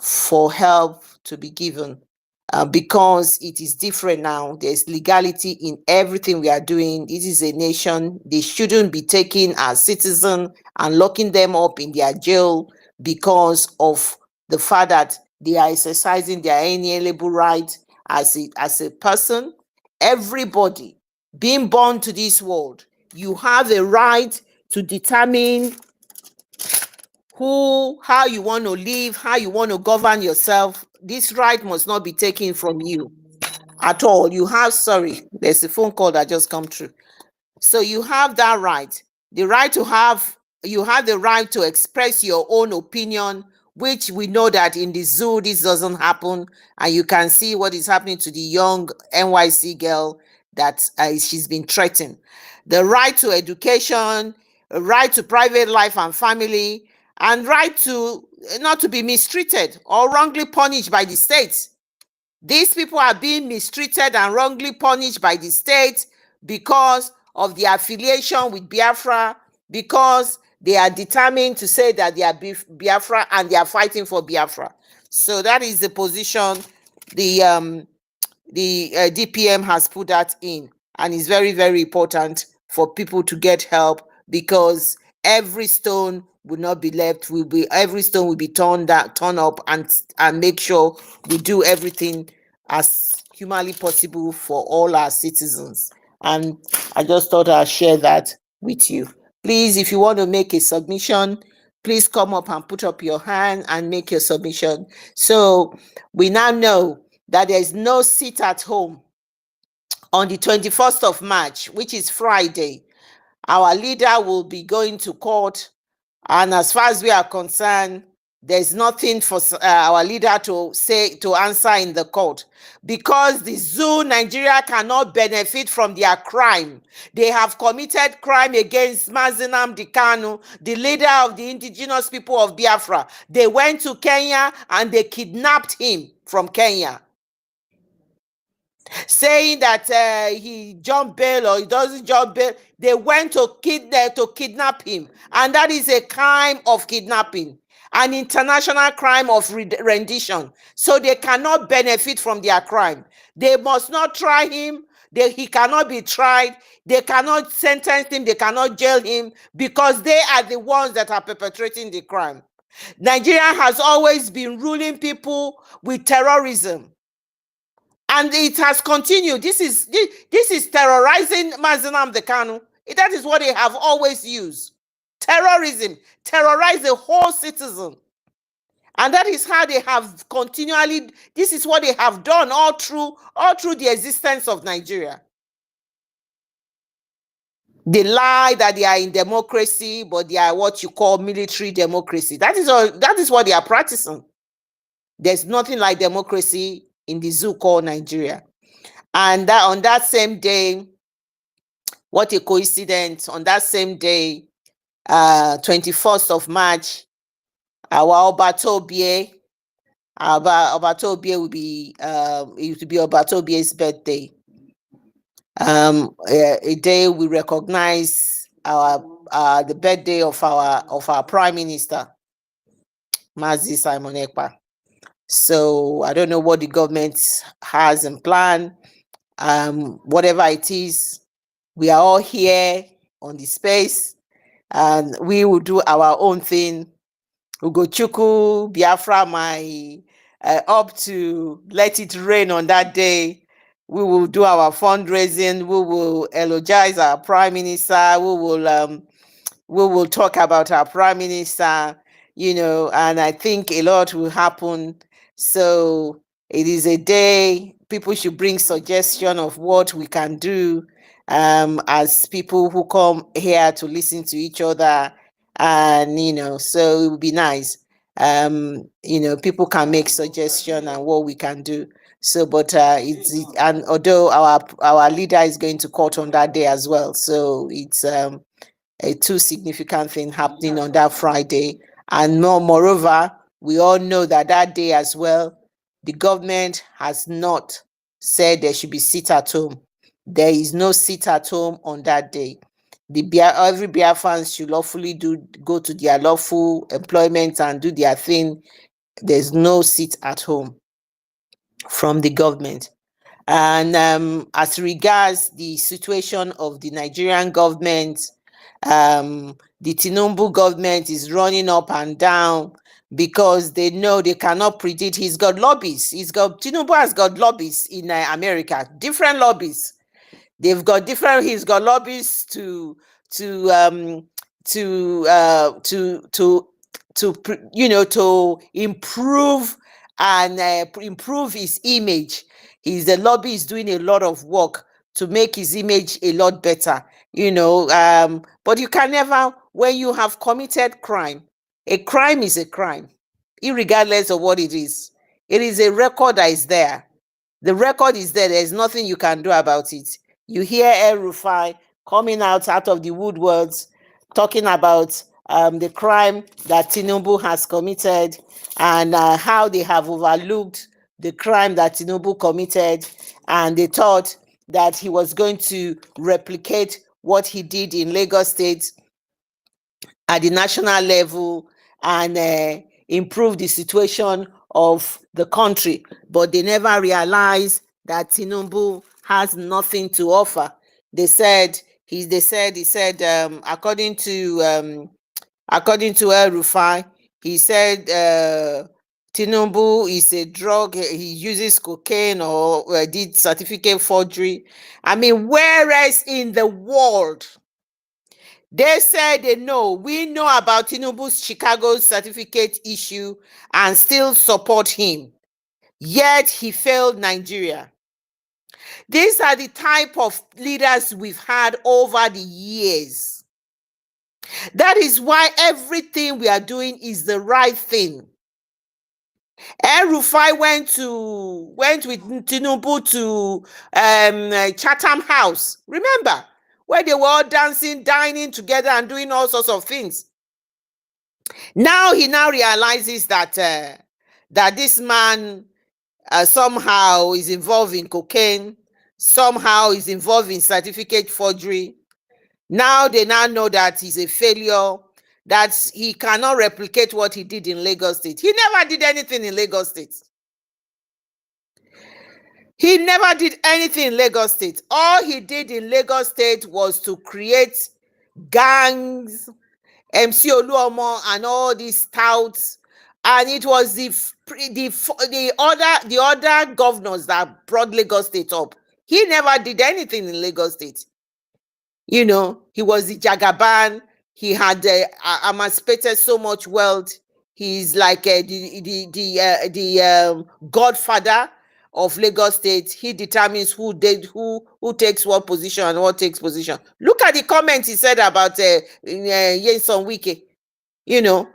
A: for help to be given. Because it is different now. There's legality in everything we are doing. This is a nation. They shouldn't be taking as citizen and locking them up in their jail because of the fact that they are exercising their inalienable right as a person. Everybody being born to this world, you have a right to determine how you want to live, how you want to govern yourself. This right must not be taken from you at all. You have, sorry, there's a phone call that just come through. So you have that right. You have the right to express your own opinion, which we know that in the zoo, this doesn't happen. And you can see what is happening to the young NYC girl that she's been threatened. The right to education, a right to private life and family, and right to not to be mistreated or wrongly punished by the state. These people are being mistreated and wrongly punished by the state because of their affiliation with Biafra, because they are determined to say that they are Biafra and they are fighting for Biafra. So that is the position the DPM has put that in, and it's very, very important for people to get help because every stone will not be left. Every stone will be turned up and make sure we do everything as humanly possible for all our citizens. And I just thought I'd share that with you. Please, if you want to make a submission, please come up and put up your hand and make your submission. So we now know that there is no sit at home on the 21st of March, which is Friday. Our leader will be going to court, and as far as we are concerned, there's nothing for our leader to answer in the court, because the zoo Nigeria cannot benefit from their crime. They have committed crime against Mazi Nnamdi Kanu, the leader of the indigenous people of Biafra. They went to Kenya and they kidnapped him from Kenya, saying that he jumped bail or he doesn't jump bail. They went to kidnap him, and that is a crime of kidnapping, an international crime of rendition. So they cannot benefit from their crime. They must not try him. He cannot be tried. They cannot sentence him. They cannot jail him, because they are the ones that are perpetrating the crime. Nigeria has always been ruling people with terrorism, and it has continued. This is terrorizing Mazi Nnamdi Kanu. That is what they have always used. Terrorism, terrorize the whole citizen. And that is how they have continually, this is what they have done all through the existence of Nigeria. They lie that they are in democracy, but they are what you call military democracy. That is what they are practicing. There's nothing like democracy in the zoo called Nigeria. And that on that same day, what a coincidence, on that same day, 21st of March, our Obatobie will be, it will be Obatobie's birthday. A day we recognize the birthday of our Prime Minister, Mazi Simon Ekpa. So I don't know what the government has in plan. Whatever it is, we are all here on the space, and we will do our own thing. Ugochukwu, Biafra, up to let it rain on that day. We will do our fundraising. We will eulogize our Prime Minister. We will talk about our Prime Minister, and I think a lot will happen. So it is a day people should bring suggestion of what we can do as people who come here to listen to each other. And, so it would be nice. People can make suggestion and what we can do. So, but and although our leader is going to court on that day as well, so it's a two significant thing happening on that Friday. And moreover, we all know that day as well, the government has not said there should be sit at home. There is no sit at home on that day. Every Biafran should lawfully go to their lawful employment and do their thing. There's no sit at home from the government. And as regards the situation of the Nigerian government, the Tinubu government is running up and down because they know they cannot predict. He's got lobbies. Tinubu has got lobbies in America, different lobbies. He's got lobbies to improve and improve his image. The lobby is doing a lot of work to make his image a lot better, but you can never, when you have committed crime, a crime is a crime, irregardless of what it is. It is a record that is there. The record is there. There's nothing you can do about it. You hear El-Rufai coming out of the woodworks, talking about the crime that Tinubu has committed and how they have overlooked the crime that Tinubu committed, and they thought that he was going to replicate what he did in Lagos State at the national level and improve the situation of the country. But they never realized that Tinubu has nothing to offer. He said, according to El-Rufai, he said Tinubu is a drug, he uses cocaine or did certificate forgery. I mean, whereas in the world, they said they know, we know about Tinubu's Chicago certificate issue and still support him. Yet he failed Nigeria. These are the type of leaders we've had over the years. That is why everything we are doing is the right thing. El-Rufai went with Tinubu to Chatham House. Remember, where they were all dancing, dining together, and doing all sorts of things. Now he realizes that that this man somehow is involved in cocaine, somehow is involved in certificate forgery. Now they know that he's a failure, that he cannot replicate what he did in Lagos State. He never did anything in Lagos State. He never did anything in Lagos State. All he did in Lagos State was to create gangs, MC Oluomo and all these touts, and it was the other governors that brought Lagos State up. He never did anything in Lagos State. You know, he was the Jagaban. He had emancipated so much wealth. He's like the godfather of Lagos State. He determines who takes what position and what takes position. Look at the comments he said about Nyesom Wike. You know,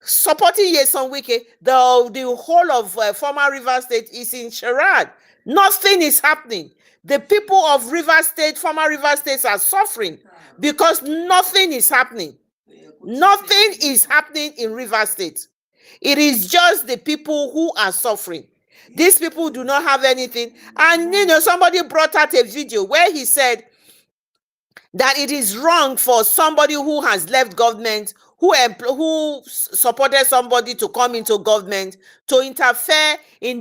A: supporting Nyesom Wike. The whole of former Rivers State is in charade. Nothing is happening. The people of Rivers State, former Rivers States, are suffering because nothing is happening. Nothing is happening in Rivers State. It is just the people who are suffering. These people do not have anything. And you know, somebody brought out a video where he said that it is wrong for somebody who has left government, who supported somebody to come into government, to interfere in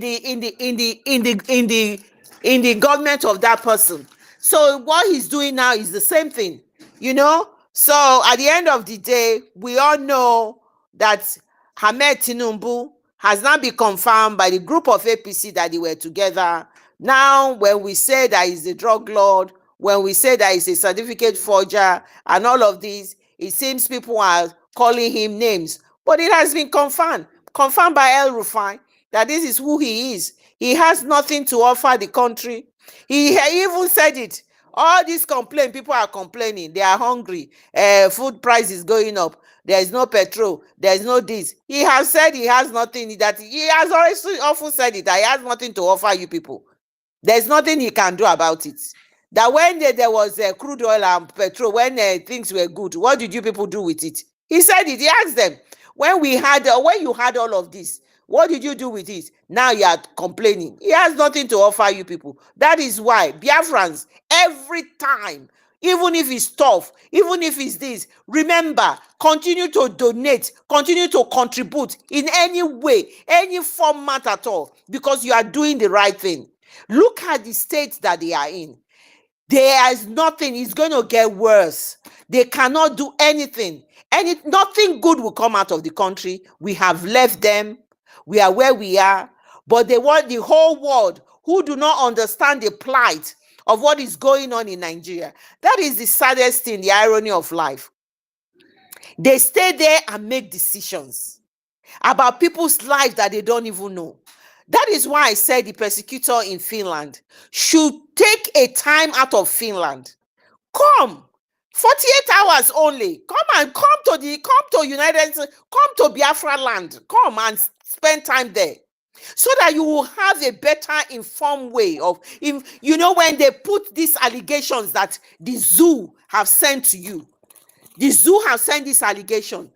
A: the government of that person. So what he's doing now is the same thing, you know. So at the end of the day, we all know that Ahmed Tinubu has now been confirmed by the group of APC that they were together. Now, when we say that he's a drug lord, when we say that he's a certificate forger and all of these, it seems people are calling him names. But it has been confirmed by El-Rufai, that this is who he is. He has nothing to offer the country. He even said it. All these complaints, people are complaining. They are hungry. Food price is going up. There is no petrol. There is no this. He has said he has nothing. That he has already often said it. That he has nothing to offer you people. There's nothing he can do about it. That when there was crude oil and petrol, when things were good, what did you people do with it? He said it. He asked them, when you had all of this, what did you do with it? Now you are complaining. He has nothing to offer you people. That is why Biafrans, every time, even if it's tough, even if it's this, remember, continue to donate, continue to contribute in any way, any format at all, because you are doing the right thing. Look at the state that they are in. There is nothing. It's going to get worse. They cannot do anything. Nothing good will come out of the country. We have left them. We are where we are. But they want the whole world who do not understand the plight of what is going on in Nigeria. That is the saddest thing, the irony of life. They stay there and make decisions about people's lives that they don't even know. That is why I said the persecutor in Finland should take a time out of Finland. Come, 48 hours only. Come to Biafra land. Come and spend time there, so that you will have a better informed way of, when they put these allegations that the zoo have sent to you. The zoo have sent this allegation.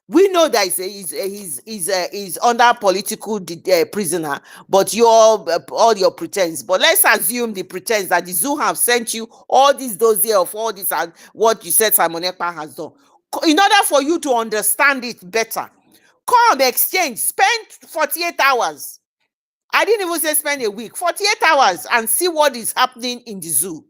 A: We know that he's under political prisoner, but all your pretense. But let's assume the pretense that the zoo have sent you all these dossiers of all this and what you said Simon Ekpa has done. In order for you to understand it better, come exchange, spend 48 hours. I didn't even say spend a week, 48 hours, and see what is happening in the zoo.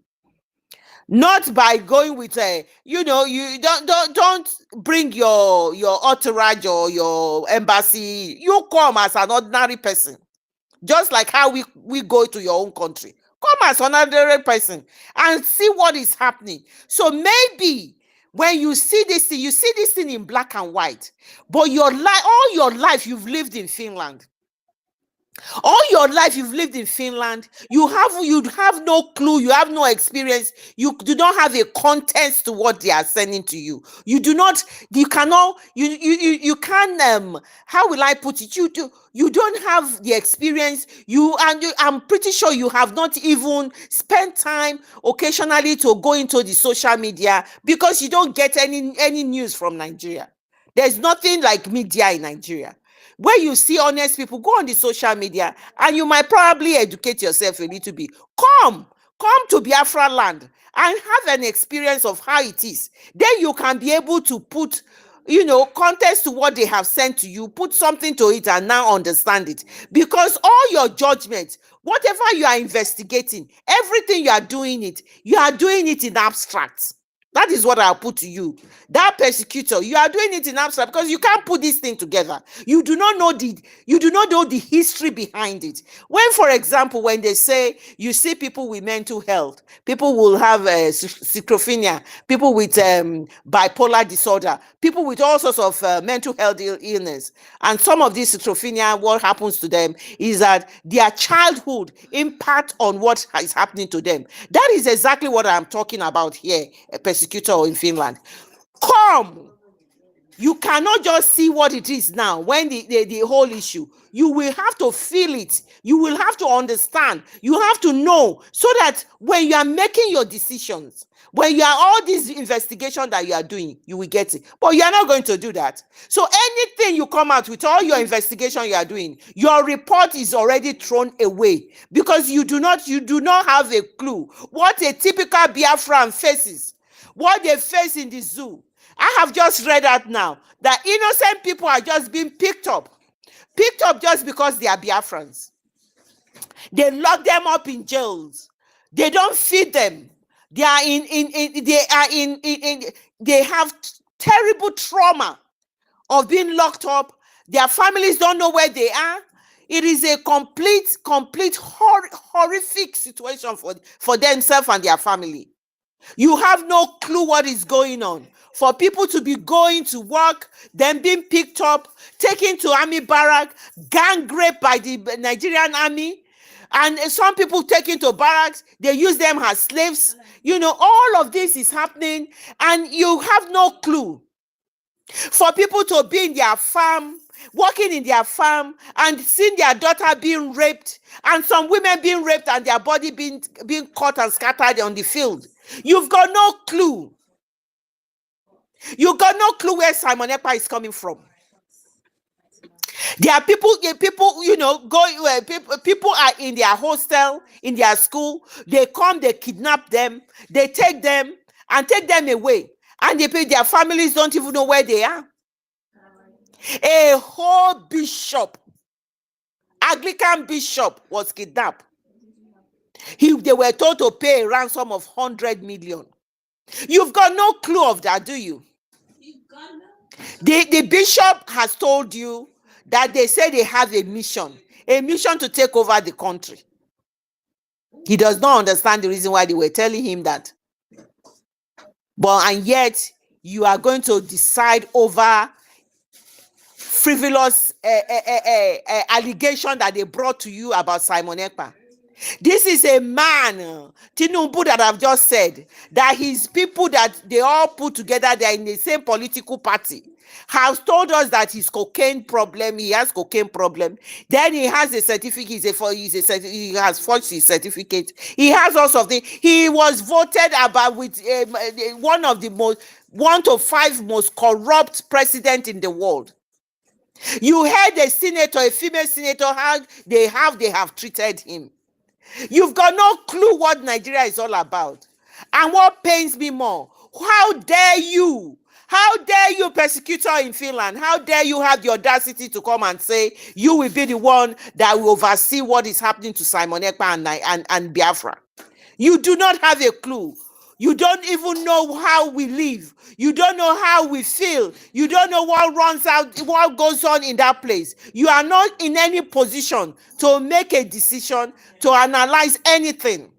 A: not by going with a, you don't bring your entourage or your embassy. You come as an ordinary person, just like how we go to your own country. Come as an ordinary person and see what is happening. So maybe when you see this thing in black and white, but all your life you've lived in Finland. All your life you've lived in Finland. You have no clue. You have no experience. You do not have a context to what they are sending to you. You cannot. You can. How will I put it? You don't have the experience. I'm pretty sure you have not even spent time occasionally to go into the social media, because you don't get any news from Nigeria. There's nothing like media in Nigeria. Where you see honest people, go on the social media and you might probably educate yourself a little bit. Come to Biafra land and have an experience of how it is. Then you can be able to put, context to what they have sent to you, put something to it and now understand it. Because all your judgments, whatever you are investigating, everything you are doing it in abstract. That is what I'll put to you. That persecutor, you are doing it in abstract because you can't put this thing together. You do not know the history behind it. When, for example, when they say you see people with mental health, people will have schizophrenia, people with bipolar disorder, people with all sorts of mental health illness, and some of these schizophrenia, what happens to them is that their childhood impact on what is happening to them. That is exactly what I'm talking about here, a persecutor in Finland. Come. You cannot just see what it is now when the whole issue. You will have to feel it. You will have to understand. You have to know, so that when you are making your decisions, when you are all this investigation that you are doing, you will get it. But you are not going to do that. So anything you come out with, all your investigation you are doing, your report is already thrown away, because you do not have a clue what a typical Biafran faces, what they face in the zoo. I have just read out now that innocent people are just being picked up just because they are Biafrans. They lock them up in jails. They don't feed them. They are they have terrible trauma of being locked up. Their families don't know where they are. It is a complete horrific situation for themselves and their family. You have no clue what is going on. For people to be going to work, then being picked up, taken to army barrack, gang raped by the Nigerian army, and some people taken to barracks, they use them as slaves. All of this is happening, and you have no clue. For people to be in their farm, working in their farm, and seeing their daughter being raped, and some women being raped and their body being cut and scattered on the field. You've got no clue. You got no clue where Simon Ekpa is coming from. There are people, people are in their hostel, in their school. They come, they kidnap them, they take them and take them away. And their families don't even know where they are. A whole bishop, Anglican bishop, was kidnapped. They were told to pay a ransom of 100 million. You've got no clue of that, do you? The bishop has told you that they say they have a mission to take over the country. He does not understand the reason why they were telling him that. And yet, you are going to decide over frivolous allegation that they brought to you about Simon Ekpa. This is a man, Tinubu, that I've just said, that his people that they all put together, they're in the same political party, has told us that he has cocaine problem. Then he has a certificate. He has forged his certificate. He has all of the. He was voted about with one of the 1 to 5 most corrupt president in the world. You heard a female senator, how they have treated him. You've got no clue what Nigeria is all about. And what pains me more, how dare you, persecutor in Finland, how dare you have the audacity to come and say you will be the one that will oversee what is happening to Simon Ekpa and Biafra. You do not have a clue. You don't even know how we live. You don't know how we feel. You don't know what runs out, what goes on in that place. You are not in any position to make a decision, to analyze anything.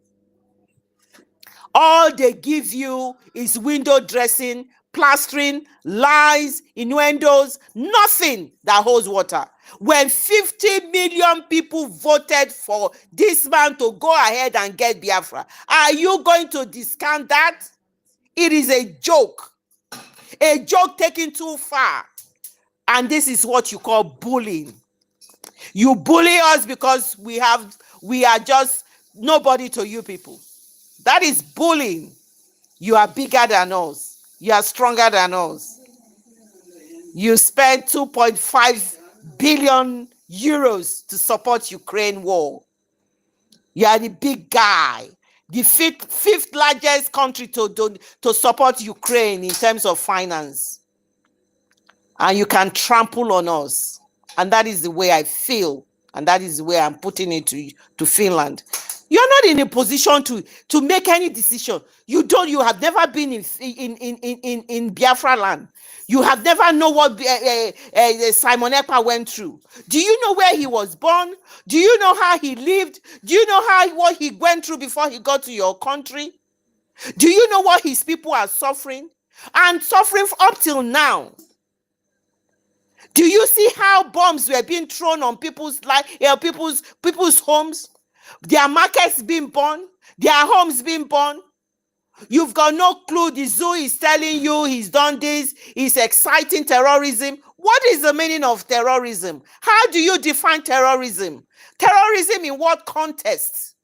A: All they give you is window dressing, plastering, lies, innuendos, nothing that holds water. When 50 million people voted for this man to go ahead and get Biafra, are you going to discount that? It is a joke taken too far. And this is what you call bullying. You bully us because we are just nobody to you people. That is bullying. You are bigger than us. You are stronger than us. You spent 2.5 billion euros to support Ukraine war. You are the big guy. The fifth largest country to support Ukraine in terms of finance. And you can trample on us. And that is the way I feel. And that is the way I'm putting it to Finland. You're not in a position to make any decision. You have never been in Biafra land. You have never known what Simon Ekpa went through. Do you know where he was born? Do you know how he lived? Do you know what he went through before he got to your country? Do you know what his people are suffering? And suffering up till now. Do you see how bombs were being thrown on people's homes? Their markets being burned, their homes being burned. You've got no clue. The zoo is telling you he's done this, he's exciting terrorism. What is the meaning of terrorism? How do you define terrorism? Terrorism in what context?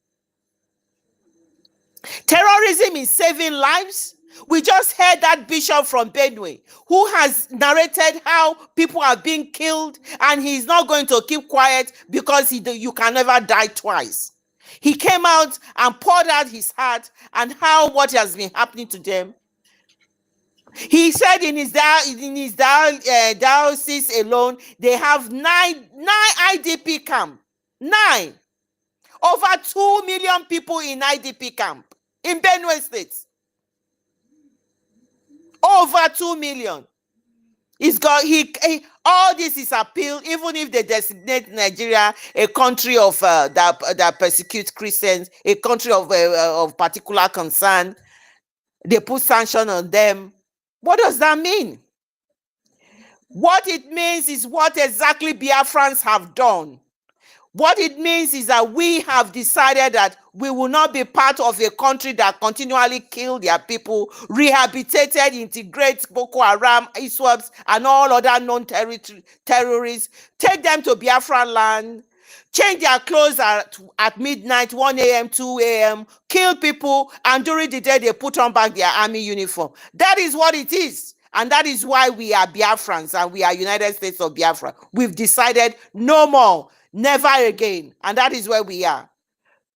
A: Terrorism is saving lives. We just heard that bishop from Benue who has narrated how people are being killed, and he's not going to keep quiet because you can never die twice. He came out and poured out his heart and what has been happening to them. He said in his diocese alone, they have nine IDP camp. 9. Over 2 million people in IDP camp in Benue State. Over 2 million. All this is appeal, even if they designate Nigeria a country of that persecute Christians, a country of particular concern. They put sanction on them. What does that mean? What it means is what exactly Biafrans have done. What it means is that we have decided that we will not be part of a country that continually kill their people, rehabilitated, integrate Boko Haram, ISWAPs, and all other non-terrorists, take them to Biafra land, change their clothes at midnight, 1 a.m., 2 a.m., kill people, and during the day they put on back their army uniform. That is what it is. And that is why we are Biafrans and we are United States of Biafra. We've decided no more. Never again. And that is where we are.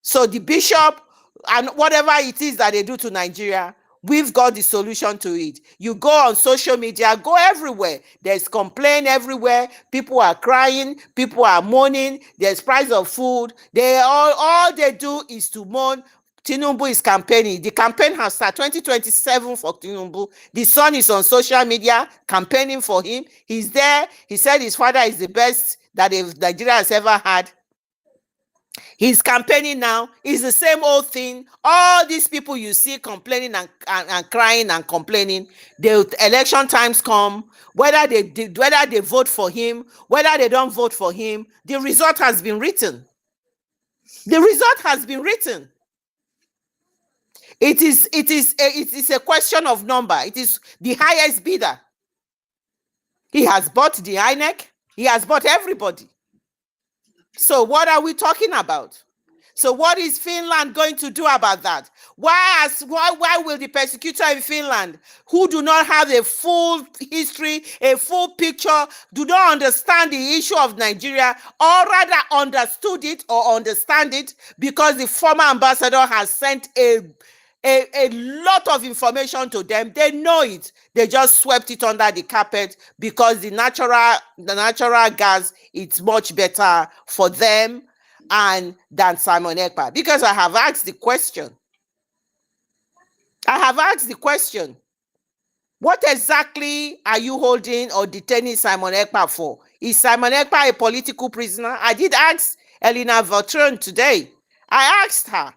A: So the bishop and whatever it is that they do to Nigeria, we've got the solution to it. You go on social media, go everywhere. There's complaint everywhere. People are crying. People are mourning. There's price of food. All they do is to mourn. Tinubu is campaigning. The campaign has started 2027 for Tinubu. The son is on social media campaigning for him. He's there. He said his father is the best that Nigeria has ever had. He's campaigning now. It's the same old thing. All these people you see complaining and crying and complaining, the election times come, whether they vote for him, whether they don't vote for him, the result has been written. The result has been written. It is a question of number. It is the highest bidder. He has bought the INEC. He has bought everybody. So what are we talking about? So what is Finland going to do about that? Why will the persecutor in Finland, who do not have a full history, a full picture, do not understand the issue of Nigeria, or rather understood it or understand it, because the former ambassador has sent a lot of information to them. They know it. They just swept it under the carpet because the natural gas is much better for them than Simon Ekpa. Because I have asked the question. I have asked the question, what exactly are you holding or detaining Simon Ekpa for? Is Simon Ekpa a political prisoner? I did ask Elena Veltron today. I asked her.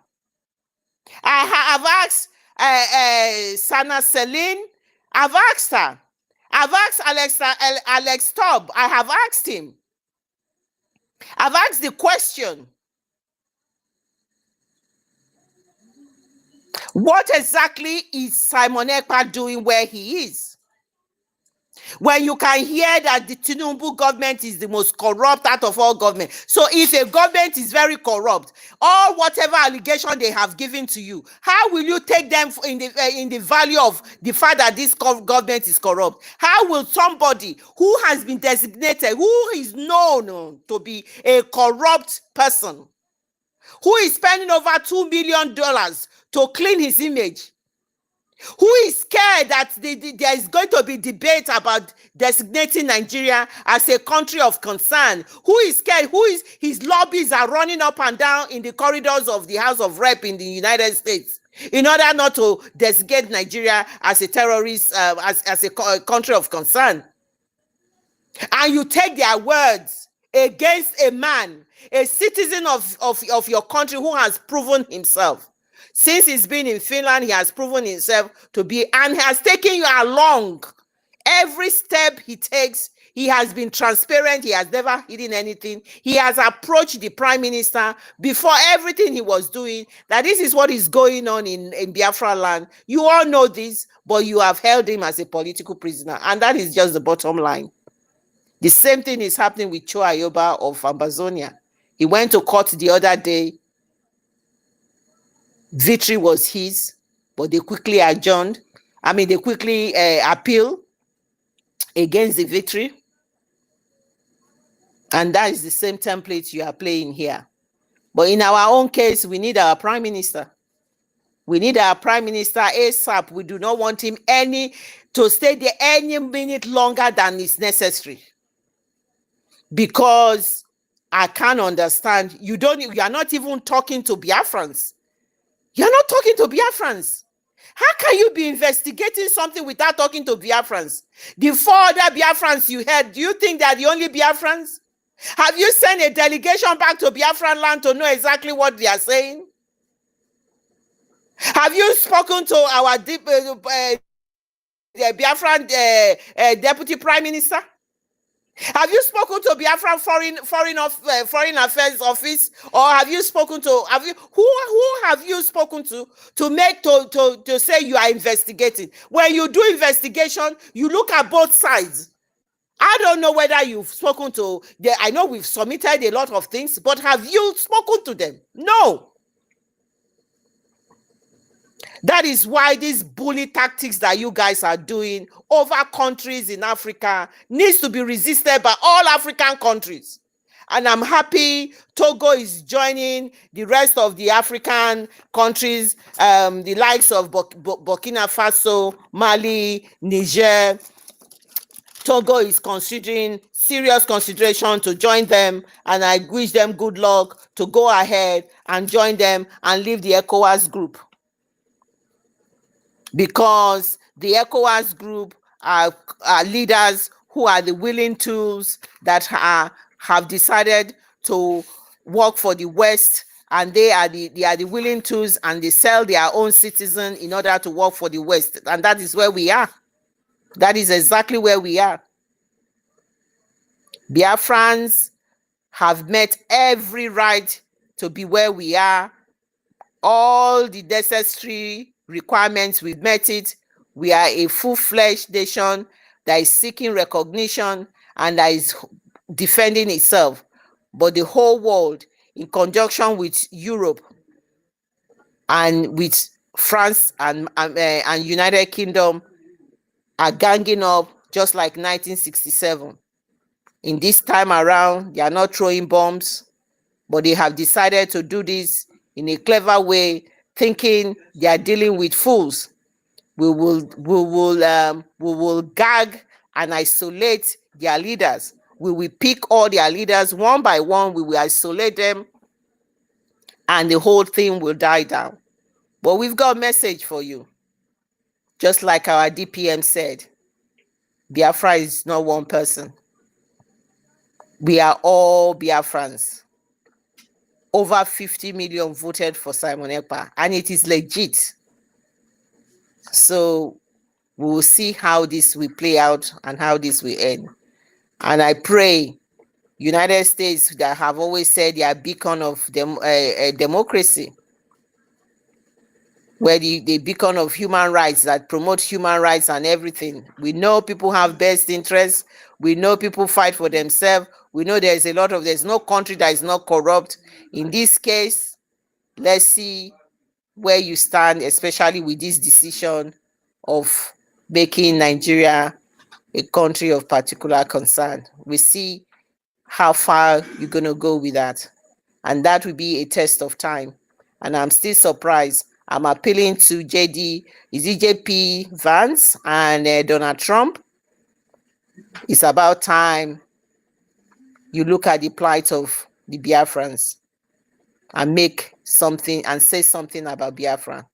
A: I have asked Sana Celine. I've asked her. I've asked Alex Tubb. I have asked him. I've asked the question. What exactly is Simon Ekpa doing where he is? When you can hear that the Tinubu government is the most corrupt out of all government. So if a government is very corrupt, or whatever allegation they have given to you, how will you take them in the value of the fact that this government is corrupt? How will somebody who has been designated, who is known to be a corrupt person, who is spending over $2 million to clean his image, who is scared that there is going to be debate about designating Nigeria as a country of concern, who is scared, his lobbies are running up and down in the corridors of the House of Rep in the United States in order not to designate Nigeria as a terrorist, as a country of concern. And you take their words against a man, a citizen of your country who has proven himself. Since he's been in Finland, he has proven himself to be, and has taken you along. Every step he takes, he has been transparent. He has never hidden anything. He has approached the prime minister before everything he was doing, that this is what is going on in Biafra land. You all know this, but you have held him as a political prisoner. And that is just the bottom line. The same thing is happening with Cho Ayoba of Amazonia. He went to court the other day. Victory was his, but they quickly adjourned. They quickly appeal against the victory. And that is the same template you are playing here. But in our own case, we need our prime minister. We need our prime minister ASAP. We do not want him to stay there any minute longer than is necessary. Because I can't understand. You are not even talking to Biafrans. You're not talking to Biafrans. How can you be investigating something without talking to Biafrans? The 4 other Biafrans you had, do you think they're the only Biafrans? Have you sent a delegation back to Biafran land to know exactly what they are saying? Have you spoken to our Biafran deputy prime minister? Have you spoken to Biafran foreign affairs office, or have you spoken to who have you spoken to say you are investigating? When you do investigation, you look at both sides. I don't know whether you've spoken to I know we've submitted a lot of things, but have you spoken to them? No. That is why these bully tactics that you guys are doing over countries in Africa needs to be resisted by all African countries. And I'm happy Togo is joining the rest of the African countries, the likes of Burkina Faso, Mali, Niger. Togo is considering serious consideration to join them, and I wish them good luck to go ahead and join them and leave the ECOWAS group. Because the ECOWAS group are leaders who are the willing tools that have decided to work for the West, and they are the willing tools, and they sell their own citizens in order to work for the West. And that is where we are. That is exactly where we are. Biafrans have met every right to be where we are. All the necessary requirements, we've met it. We are a full-fledged nation that is seeking recognition and that is defending itself. But the whole world, in conjunction with Europe and with France and United Kingdom, are ganging up just like 1967. In this time around, they are not throwing bombs, but they have decided to do this in a clever way, thinking they are dealing with fools. We will gag and isolate their leaders. We will pick all their leaders one by one. We will isolate them, and the whole thing will die down. But we've got a message for you. Just like our DPM said, Biafra is not one person. We are all Biafrans. Over 50 million voted for Simon Ekpa, and it is legit. So we will see how this will play out and how this will end. And I pray United States, that have always said they are beacon of democracy, where the beacon of human rights, that promote human rights and everything. We know people have best interests. We know people fight for themselves. We know there's no country that is not corrupt. In this case, let's see where you stand, especially with this decision of making Nigeria a country of particular concern. We see how far you're going to go with that. And that will be a test of time. And I'm still surprised. I'm appealing to JD, is it JP Vance and Donald Trump? It's about time you look at the plight of the Biafrans and make something and say something about Biafra.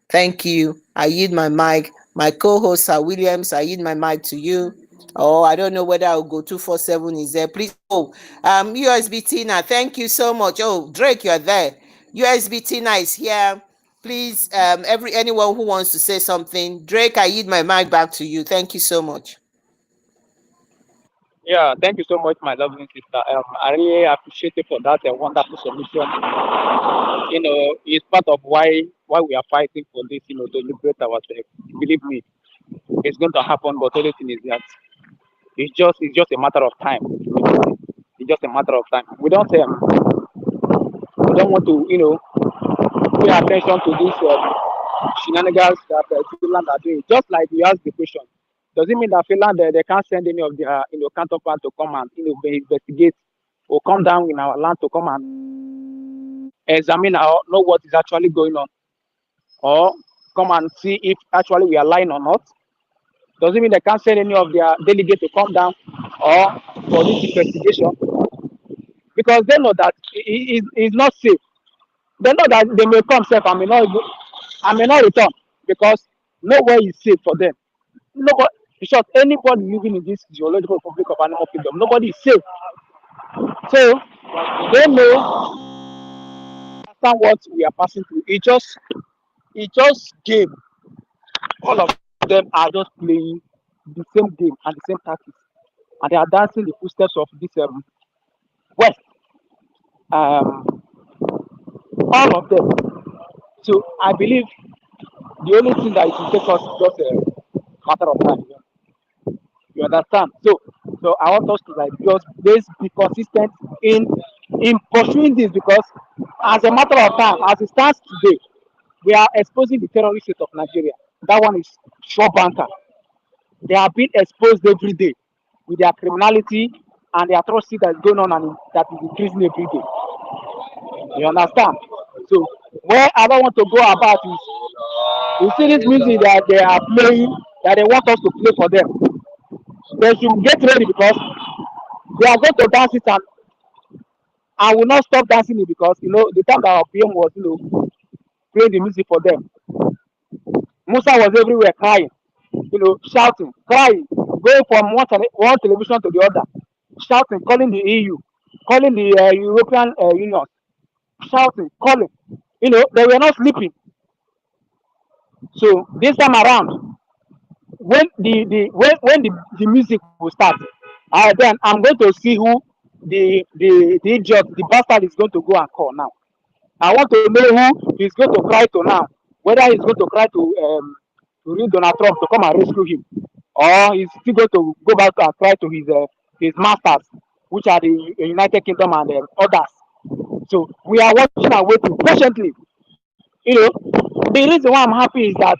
A: Thank you. I yield my mic. My co-host, Sir Williams, I yield my mic to you. Oh, I don't know whether I'll go 247 is there. Please. Oh, USB Tina, thank you so much. Oh, Drake, you're there. USB Tina is here. Please, anyone who wants to say something. Drake, I yield my mic back to you. Thank you so much.
G: Yeah, thank you so much, my lovely sister. I really appreciate you for that wonderful submission. It's part of why we are fighting for this, to liberate ourselves. Believe me, it's going to happen. But the only thing is that it's just a matter of time. It's just a matter of time. We don't want to, pay attention to this shenanigans that Finland are doing. Just like you asked the question, does it mean that Finland they can't send any of their counterpart to come and investigate or come down in our land to come and examine or know what is actually going on, or come and see if actually we are lying or not? Does it mean they can't send any of their delegates to come down or for this investigation? Because they know that it's not safe. They know that they may come safe and may not return, because nowhere is safe for them. Nobody, in short, anybody living in this geological republic of animal kingdom, nobody is safe. So they know, understand what we are passing through. It just game. All of them are just playing the same game and the same tactics, and they are dancing the footsteps of this West. Um, all of them. So I believe the only thing that it will take us is just a matter of time. You understand? So I want us to just be consistent in pursuing this, because as a matter of time, as it stands today, we are exposing the terrorist state of Nigeria. That one is sure banker. They are being exposed every day with their criminality and the atrocity that is going on, and that is increasing every day. You understand? So where I don't want to go about is, you see this music that they are playing, that they want us to play for them. They should get ready, because they are going to dance it, and I will not stop dancing it, because the time that our PM was playing the music for them, Musa was everywhere crying, shouting, crying, going from one television to the other, shouting, calling the EU, calling the European Union, shouting, calling. They were not sleeping. So this time around, when the music will start, then I'm going to see who the idiot, the bastard is going to go and call now. I want to know who he's going to cry to now. Whether he's going to cry to read Donald Trump to come and rescue him, or he's still going to go back and cry to his masters, which are the United Kingdom and others. So we are watching and waiting patiently. The reason why I'm happy is that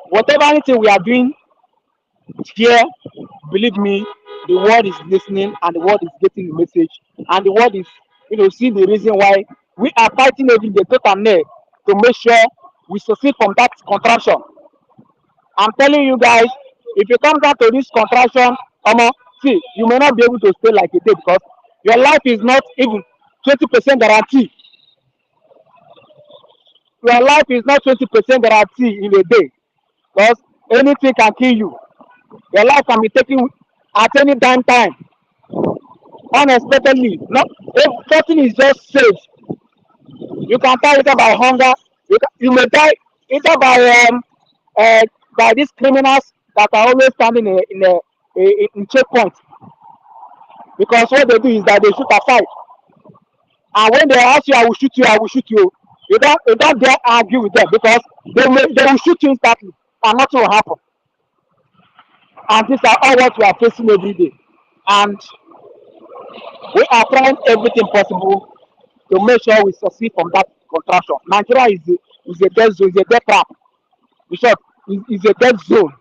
G: whatever anything we are doing here, believe me, the world is listening, and the world is getting the message, and the world is, seeing the reason why we are fighting every day, tot and nail, to make sure we succeed from that contraction. I'm telling you guys, if you come down to this contraction, see, you may not be able to stay like a day, because your life is not even 20% guarantee. Your life is not 20% guarantee in a day. because anything can kill you. Your life can be taken at any time, unexpectedly. Not if nothing is just safe. You can die either by hunger, you may die either uh, by these criminals that are always standing in checkpoint, because what they do is that they shoot aside, and when they ask you, I will shoot you, I will shoot you. You don't dare argue with them, because they will shoot you instantly and nothing will happen. And these are all what we are facing every day. And we are trying everything possible to make sure we succeed from that contraction. Nigeria is a dead zone, is a dead trap. In short, is a dead zone.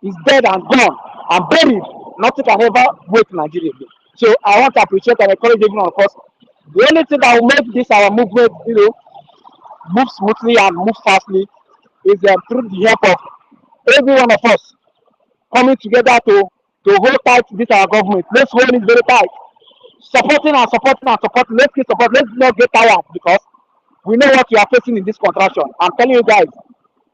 G: It's dead and gone and buried. Nothing can ever wake Nigeria again. So I want to appreciate and encourage everyone of us. The only thing that will make this our movement, move smoothly and move fastly is through the help of every one of us coming together to hold tight this our government. Let's hold it very tight. Supporting and supporting and supporting. Let's keep support. Let's not get tired, because we know what we are facing in this contraction. I'm telling you guys.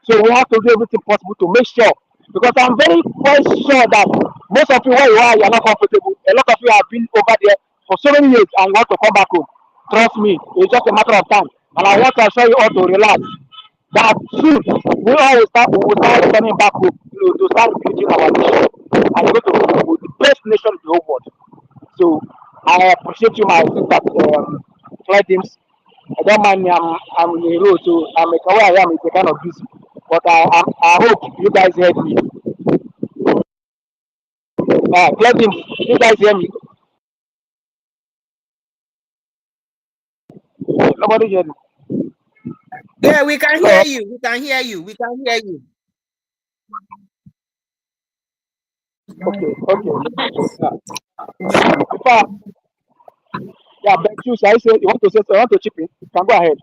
G: So we have to do everything possible to make sure, because I'm very quite sure that most of you where you are not comfortable. A lot of you have been over there for so many years and you want to come back home. Trust me, it's just a matter of time. And I want to assure you all to relax. That soon we will start coming back home, to start building our nation and go to the best nation in the whole world. So I appreciate you, my sister, flight teams. I don't mind me. I'm in the road, so I'm where I am. It's a kind of busy, but I hope you guys heard me. Flight teams, you guys hear me? Nobody hear me.
A: Yeah, we can
G: Oh,
A: hear you. We can hear you. We can hear you.
G: okay, okay. Yeah. Before, yeah, but you say you want to say, you want to chip in? You can go ahead.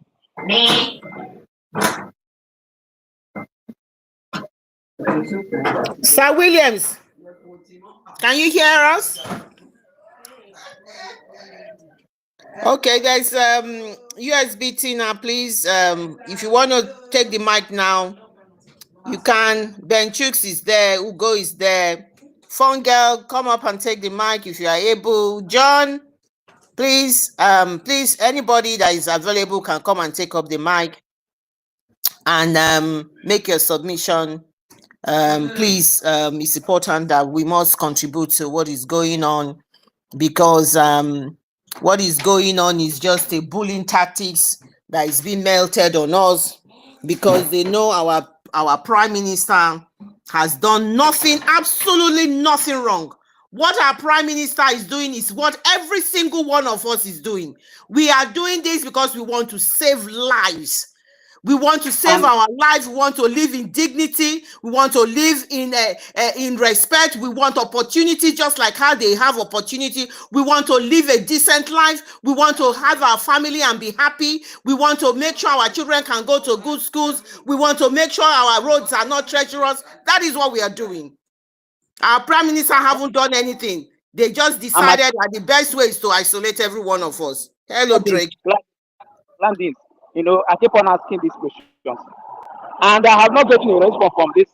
A: Sir Williams, can you hear us? Okay, guys, USB now, please. If you want to take the mic now, you can. Ben Chooks is there, Ugo is there. Phone girl, come up and take the mic if you are able. John, please, anybody that is available can come and take up the mic and make your submission. Please, it's important that we must contribute to what is going on, because what is going on is just a bullying tactics that is being melted on us, because they know our prime minister has done nothing, absolutely nothing wrong. What our prime minister is doing is what every single one of us is doing. We are doing this because we want to save lives. We want to save
G: And
A: our lives. We want to live in dignity. We want to live in respect. We want opportunity, just like how they have opportunity. We want to live a decent life. We want to have our family and be happy. We want to make sure our children can go to good schools. We want to make sure our roads are not treacherous. That is what we are doing. Our prime minister haven't done anything. They just
G: and my
A: decided that the best way is to isolate every one of us. Hello,
G: landings,
A: Drake.
G: landings. I keep on asking these questions, and I have not gotten a response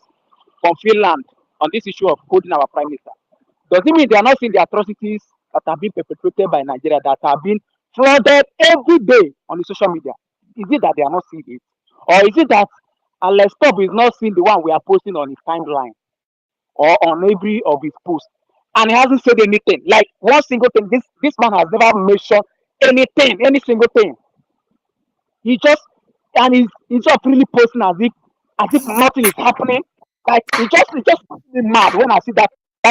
G: from Finland on this issue of holding our prime minister. Does it mean they are not seeing the atrocities that are being perpetrated by Nigeria, that are being flooded every day on the social media? Is it that they are not seeing it, or is it that Alex Top is not seeing the one we are posting on his timeline or on every of his posts, and he hasn't said anything, like one single thing? This man has never mentioned anything, any single thing. He just and he's just really posting as if nothing is happening. Like it just makes me mad when I see that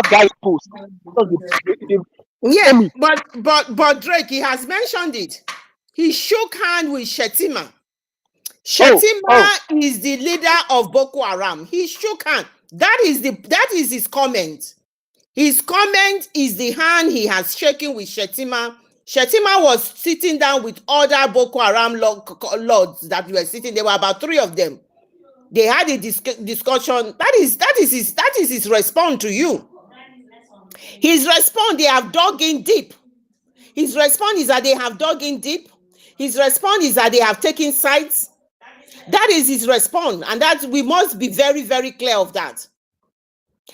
G: guy's post. Because the
A: Yeah,
G: enemy.
A: but Drake, he has mentioned it. He shook hand with Shetima.
G: Oh, oh,
A: Shetima is the leader of Boko Haram. He shook hand. That is his comment. His comment is the hand he has shaken with Shetima. Shetima was sitting down with other Boko Haram lords that were sitting. There were about 3 of them. They had a discussion. That is his response to you. His response, they have dug in deep. His response is that they have dug in deep. His response is that they have taken sides. That is his response, and that we must be very, very clear of that.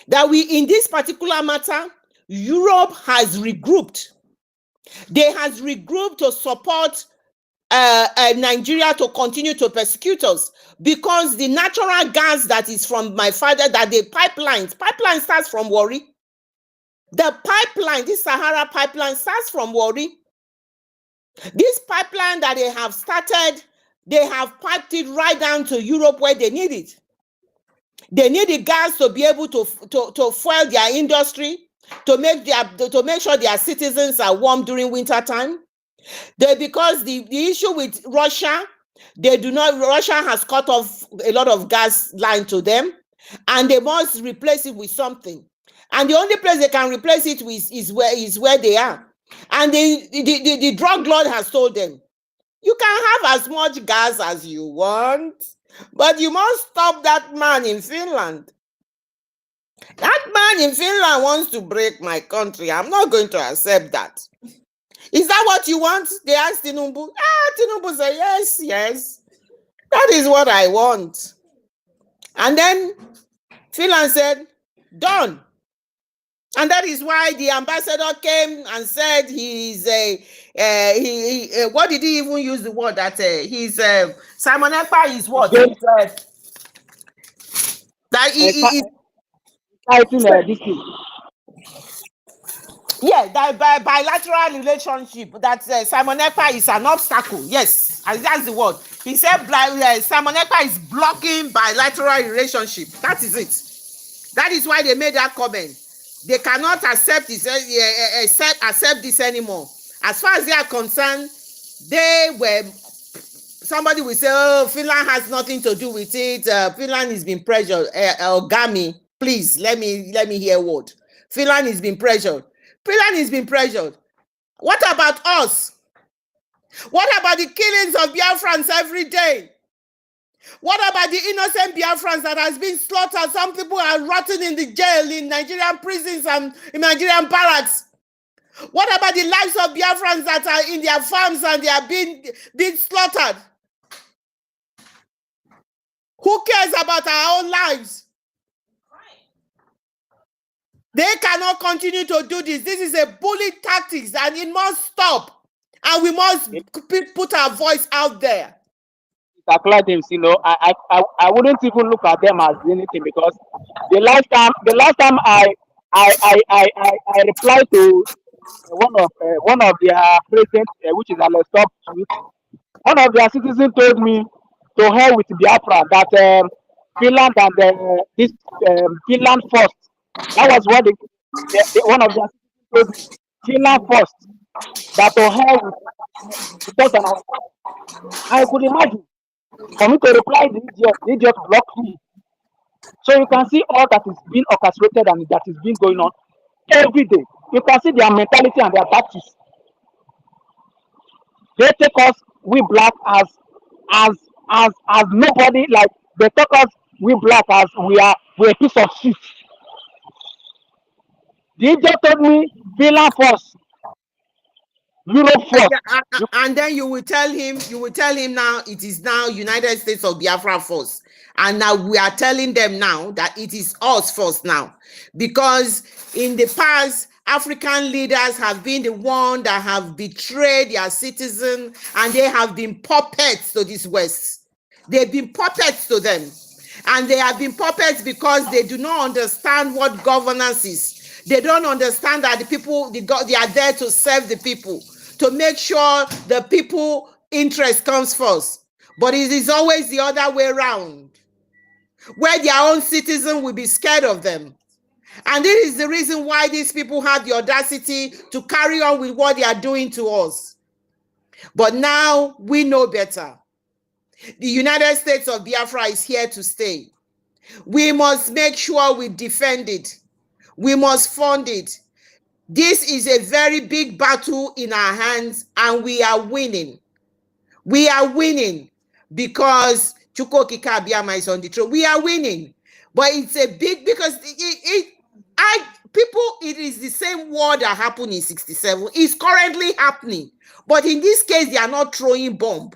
A: That we, in this particular matter, Europe has regrouped. They has regrouped to support Nigeria to continue to persecute us, because the natural gas that is from my father, that the pipeline starts from Warri. The pipeline, this Sahara pipeline, starts from Warri. This pipeline that they have started, they have piped it right down to Europe where they need it. They need the gas to be able to fuel their industry, to make sure their citizens are warm during winter time. Because the issue with Russia, Russia has cut off a lot of gas line to them, and they must replace it with something. And the only place they can replace it with is where they are. And the drug lord has told them, you can have as much gas as you want, but you must stop that man in Finland. That man in Finland wants to break my country. I'm not going to accept that. Is that what you want? They asked Tinubu. Tinubu said, yes. That is what I want. And then Finland said, done. And that is why the ambassador came and said what did he even use the word that he's Simon Ekpa is what? He said that he yeah, that bilateral relationship, that Simon Ekpa is an obstacle. Yes, that's the word. He said Simon Ekpa is blocking bilateral relationship. That is it. That is why they made that comment. They cannot accept this, accept this anymore. As far as they are concerned, somebody will say, oh, Finland has nothing to do with it. Finland is being pressured. Ogami, please, let me hear what. Finland is being pressured. Finland is being pressured. What about us? What about the killings of Biafrans every day? What about the innocent Biafrans that has been slaughtered? Some people are rotting in the jail, in Nigerian prisons and in Nigerian barracks. What about the lives of Biafrans that are in their farms and they are being slaughtered? Who cares about our own lives? They cannot continue to do this. This is a bully tactics, and it must stop. And we must put our voice out there.
G: Things, I wouldn't even look at them as anything, because the last time I replied to one of their presidents, which is Alex Top, one of their citizens told me to hell with Biafra, that Finland and this Finland first. That was what one of their citizens told me. Finland first. That to hell with us and our. I could imagine. For me to reply, the idiot blocked me. So you can see all that is being orchestrated and that is being going on every day. You can see their mentality and their tactics. They take us, we black, as nobody. Like they take us, we black, as we're a piece of shit. The idiot told me, Finland first, Europe first.
A: And then you will tell him now it is now United States of Biafra first. And now we are telling them now that it is us first now. Because in the past, African leaders have been the one that have betrayed their citizens, and they have been puppets to this West. They've been puppets to them. And they have been puppets because they do not understand what governance is. They don't understand that they are there to serve the people, to make sure the people interest comes first. But it is always the other way around, where their own citizen will be scared of them. And this is the reason why these people have the audacity to carry on with what they are doing to us. But now we know better. The United States of Biafra is here to stay. We must make sure we defend it. We must fund it. This is a very big battle in our hands, and we are winning. We are winning because Chukwuokike Abiyama is on the throne. We are winning. But it's a big, because it is the same war that happened in 67. It's currently happening. But in this case, they are not throwing bomb.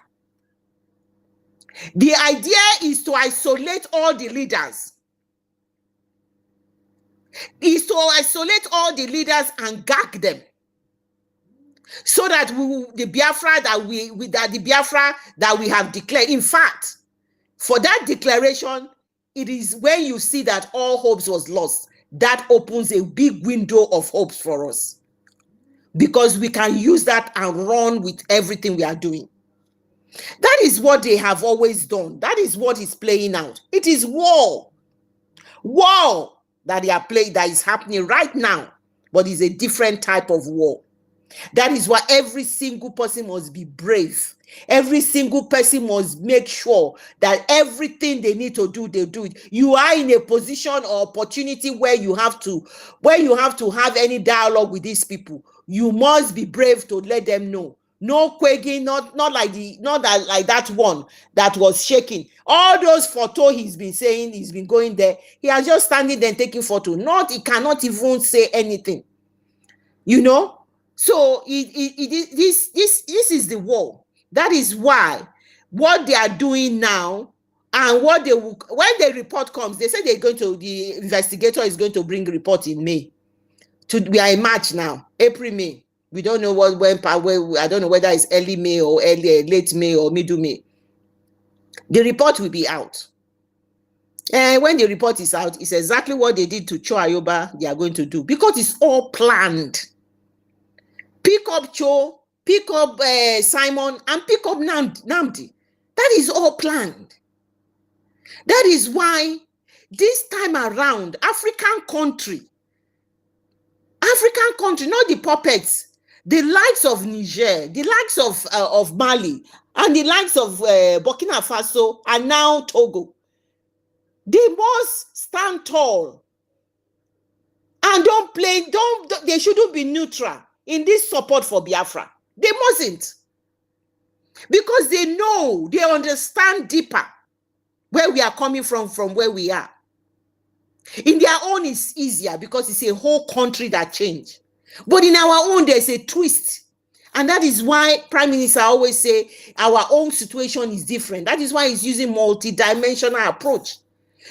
A: The idea is to isolate all the leaders. Is to isolate all the leaders and gag them, so that the Biafra that we have declared. In fact, for that declaration, it is when you see that all hopes was lost, that opens a big window of hopes for us, because we can use that and run with everything we are doing. That is what they have always done. That is what is playing out. It is war that they are playing, that is happening right now, but it's a different type of war. That is why every single person must be brave. Every single person must make sure that everything they need to do, they do it. You are in a position or opportunity where you have to have any dialogue with these people. You must be brave to let them know. No quaking, not like that one that was shaking. All those photo he's been saying, he's been going there. He has just standing there taking photo. He cannot even say anything. You know? So this is the war. That is why what they are doing now, and what they will, when the report comes, they say the investigator is going to bring a report in May. We are in March now, April, May. We don't know I don't know whether it's early May or late May or middle May. The report will be out. And when the report is out, it's exactly what they did to Cho Ayoba they are going to do, because it's all planned. Pick up Cho, pick up Simon, and pick up Namdi. That is all planned. That is why this time around, African country, not the puppets, the likes of Niger, the likes of Mali, and the likes of Burkina Faso, and now Togo, they must stand tall and they shouldn't be neutral in this support for Biafra. They mustn't, because they understand deeper where we are coming from where we are. In their own, it's easier because it's a whole country that changed. But in our own, there's a twist. And that is why Prime Minister always say our own situation is different. That is why he's using multi-dimensional approach.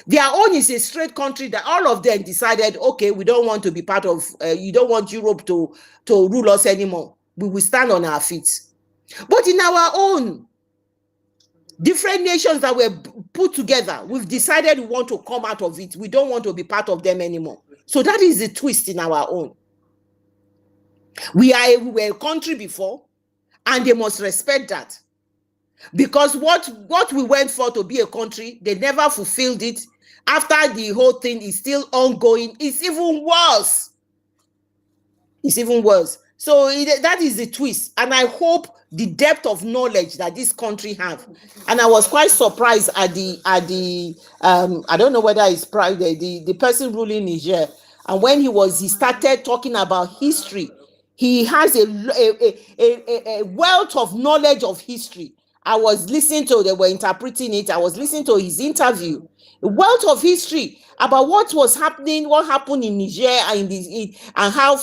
A: Their own is a straight country that all of them decided, okay, we don't want to be part of, you don't want Europe to rule us anymore. We will stand on our feet. But in our own, different nations that were put together, we've decided we want to come out of it. We don't want to be part of them anymore. So that is the twist in our own. We were a country before, and they must respect that. Because what we went for to be a country, they never fulfilled it. After the whole thing is still ongoing, it's even worse. It's even worse. So that is the twist. And I hope the depth of knowledge that this country have. And I was quite surprised at the I don't know whether it's private, the person ruling Niger. And when he started talking about history, he has a wealth of knowledge of history. I was listening to, they were interpreting it. I was listening to his interview. A wealth of history about what was happening, what happened in Niger, and how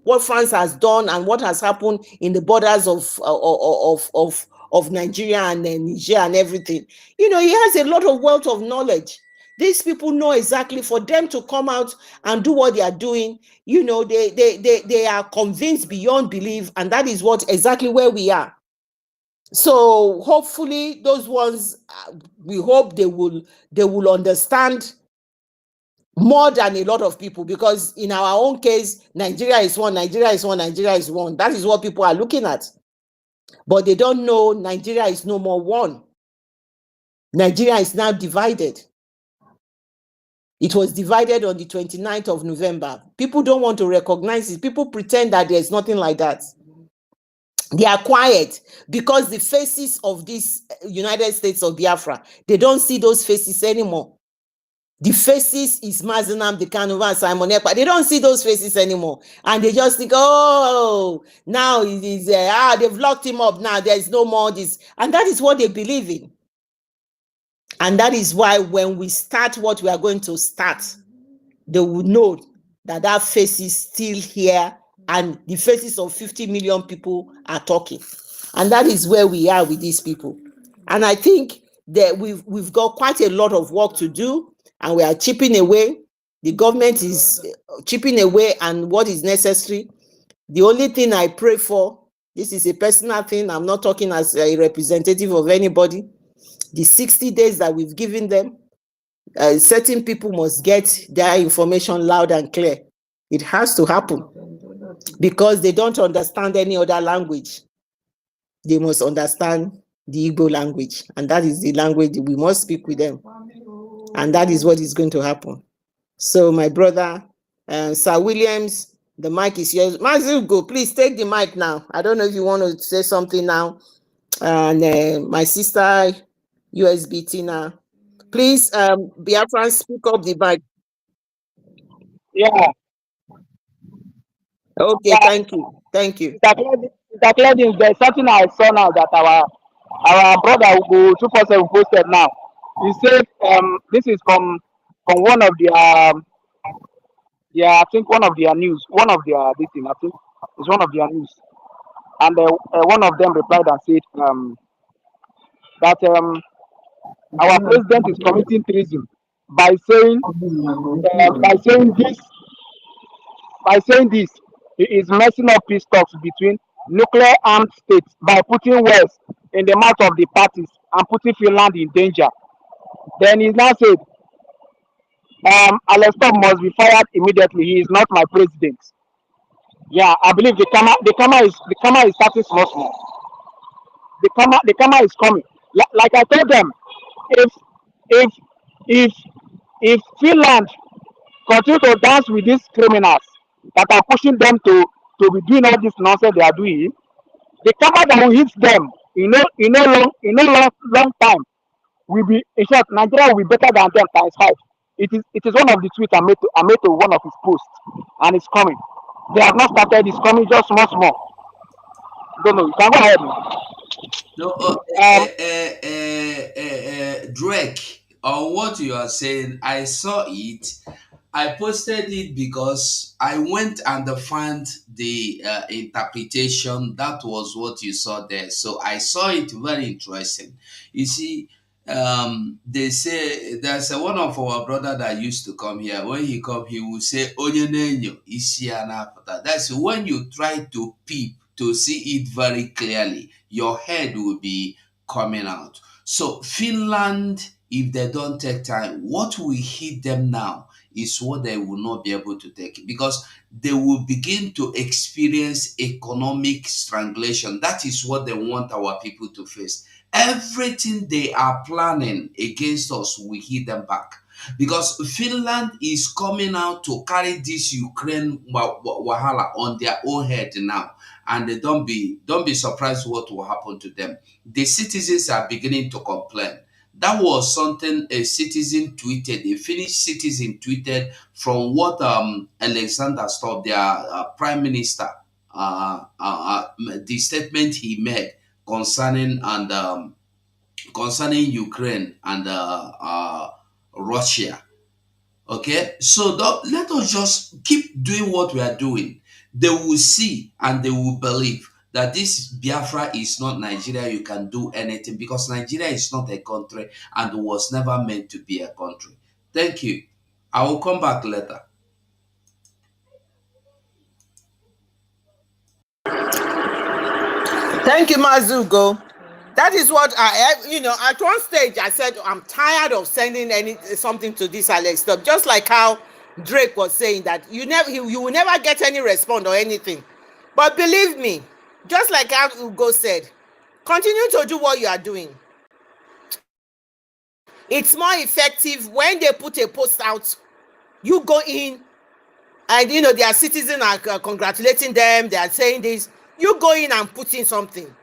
A: what France has done, and what has happened in the borders of Nigeria and Niger and everything. He has a lot of wealth of knowledge. These people know exactly. For them to come out and do what they are doing, they are convinced beyond belief, and that is exactly where we are. So hopefully those ones, we hope they will understand more than a lot of people, because in our own case, Nigeria is one. That is what people are looking at. But they don't know Nigeria is no more one. Nigeria is now divided. It was divided on the 29th of November. People don't want to recognize it. People pretend that there's nothing like that. They are quiet because the faces of this United States of Biafra, they don't see those faces anymore. The faces is Mazenam, the Kanova, Simon Ekpa. They don't see those faces anymore. And they just think, oh, now it is, they've locked him up. Now there's no more this. And that is what they believe in. And that is why when we start what we are going to start, they will know that face is still here, and the faces of 50 million people are talking. And that is where we are with these people. And I think that we've got quite a lot of work to do, and we are chipping away. The government is chipping away, and what is necessary. The only thing I pray for, this is a personal thing, I'm not talking as a representative of anybody. The 60 days that we've given them, certain people must get their information loud and clear. It has to happen because they don't understand any other language. They must understand the Igbo language, and that is the language we must speak with them. And that is what is going to happen. So, my brother, Sir Williams, the mic is yours. Mazugo, please take the mic now. I don't know if you want to say something now. And my sister, USB Tina, please, Biafran, speak up the mic.
G: Yeah,
A: Okay,
G: yeah.
A: thank you. Thank you.
G: Mr. Cledins, there's something I saw now that our brother who 247 posted now. He said this is from one of their I think one of their news, one of their this thing, I think it's one of their news. And one of them replied and said that our president is committing treason by saying by saying this by saying this he is messing up peace talks between nuclear armed states by putting words in the mouth of the parties and putting Finland in danger. Then he now said, Alestom must be fired immediately. He is not my president. Yeah, I believe the camera is starting small small. The camera is coming. Like I told them, if if if if Finland continue to dance with these criminals that are pushing them to be doing all this nonsense they are doing, the camera that will hit them long time will be, in short, Nigeria will be better than them times five. It is one of the tweets I made to one of his posts, and it's coming. They have not started. It's coming just small small. Don't know. You can go ahead.
E: No,
G: Um,
E: Drake, on what you are saying, I saw it. I posted it because I went and found the interpretation. That was what you saw there. So I saw it very interesting. You see, they say there's one of our brother that used to come here. When he come, he will say, "Onye nenyo isi anapụta." That's when you try to peep to see it very clearly, your head will be coming out. So Finland, if they don't take time, what will hit them now is what they will not be able to take, because they will begin to experience economic strangulation. That is what they want our people to face. Everything they are planning against us will hit them back, because Finland is coming out to carry this Ukraine wahala on their own head now, and they don't be surprised what will happen to them. The citizens are beginning to complain. That was something a citizen tweeted, a Finnish citizen tweeted, from what Alexander Stubb, their prime minister, the statement he made concerning concerning Ukraine and Russia. Okay, so let us just keep doing what we are doing. They will see and they will believe that this Biafra is not Nigeria. You can do anything, because Nigeria is not a country and was never meant to be a country. Thank you. I will come back later.
A: Thank you, Mazugo. That is what at one stage I said, I'm tired of sending something to this Alex stuff. Just like how Drake was saying that you will never get any response or anything. But believe me, just like how Ugo said, continue to do what you are doing. It's more effective when they put a post out. You go in, and their citizens are congratulating them. They are saying this. You go in and put in something.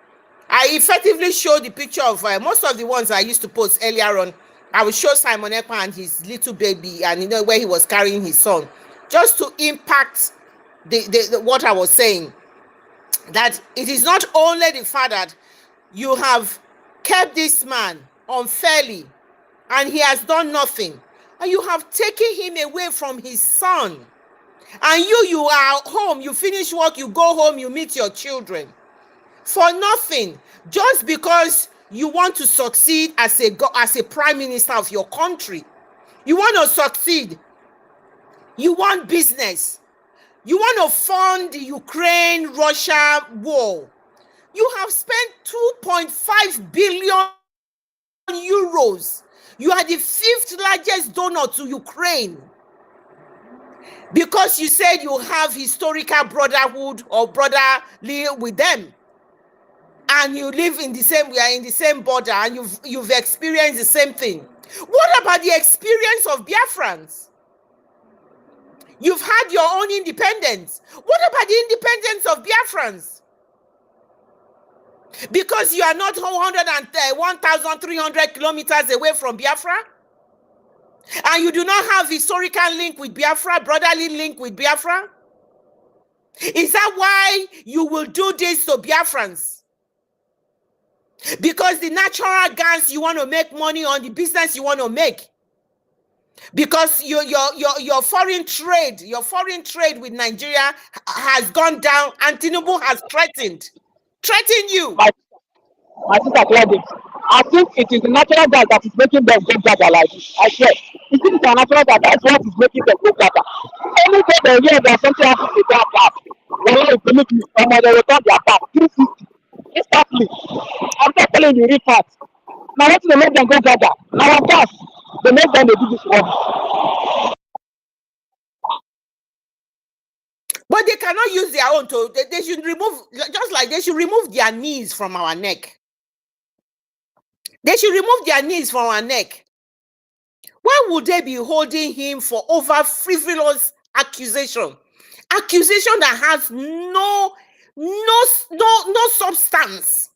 A: I effectively showed the picture of most of the ones I used to post earlier on. I would show Simon Ekpa and his little baby, and where he was carrying his son, just to impact the what I was saying. That it is not only the fact that you have kept this man unfairly and he has done nothing, and you have taken him away from his son, and you are home, you finish work, you go home, you meet your children for nothing, just because you want to succeed as a prime minister of your country. You want to succeed. You want business. You want to fund the Ukraine-Russia war. You have spent 2.5 billion euros. You are the 5th largest donor to Ukraine. Because you said you have historical brotherhood or brotherly with them. And you live in the same, we are in the same border, and you've experienced the same thing. What about the experience of Biafrans? You've had your own independence. What about the independence of Biafrans? Because you are not 1,300 kilometers away from Biafra, and you do not have historical link with Biafra, brotherly link with Biafra. Is that why you will do this to Biafrans? Because the natural gas you want to make money on, the business you want to make. Because your foreign trade with Nigeria has gone down, and Tinubu has threatened you.
G: My sister Claudia, I think it is the natural gas that is making them go gaga like this. I swear. It is the natural gas that's what is making them go gaga. Any day they hear that something happens to their back, well, believe me, they will turn their back 360 instantly. I'm not telling you, real facts. Now, what they make them go gaga? Now, of course, they make them do this one.
A: But they cannot use their own to, they should remove, just like they should remove their knees from our neck. They should remove their knees from our neck. Why would they be holding him for over frivolous accusation? Accusation that has no substance.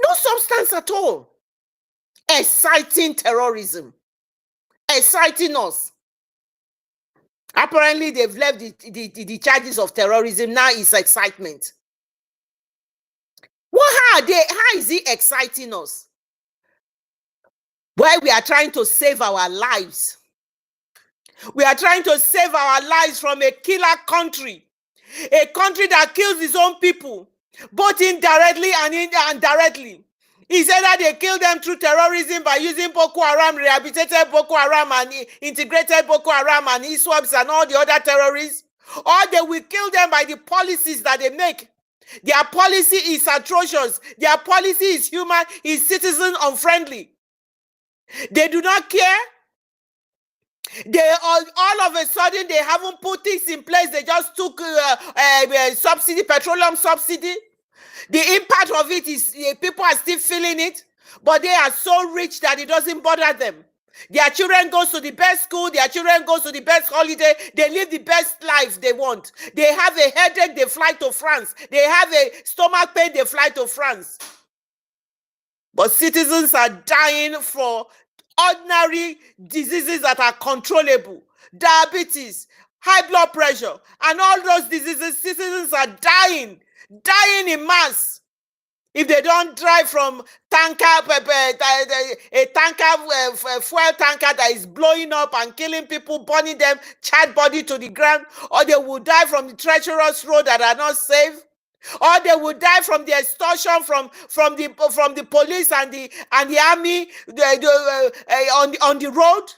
A: No substance at all. Exciting terrorism. Exciting us. Apparently, they've left the charges of terrorism. Now it's excitement. How is it exciting us? Why we are trying to save our lives. We are trying to save our lives from a killer country. A country that kills its own people, both indirectly and directly. It's either they kill them through terrorism by using Boko Haram, rehabilitated Boko Haram and integrated Boko Haram and ISWAPs and all the other terrorists, or they will kill them by the policies that they make. Their policy is atrocious. Their policy is citizen unfriendly. They do not care. They all of a sudden they haven't put things in place. They just took subsidy, petroleum subsidy. The impact of it is people are still feeling it, but they are so rich that it doesn't bother them. Their children go to the best school, their children go to the best holiday, they live the best life they want. They have a headache, they fly to France. They have a stomach pain, they fly to France. But citizens are dying for ordinary diseases that are controllable. Diabetes, high blood pressure, and all those diseases, citizens are dying in mass. If they don't drive from fuel tanker that is blowing up and killing people, burning them, charred body to the ground, or they will die from the treacherous road that are not safe, or they will die from the extortion from the police and the army on the road.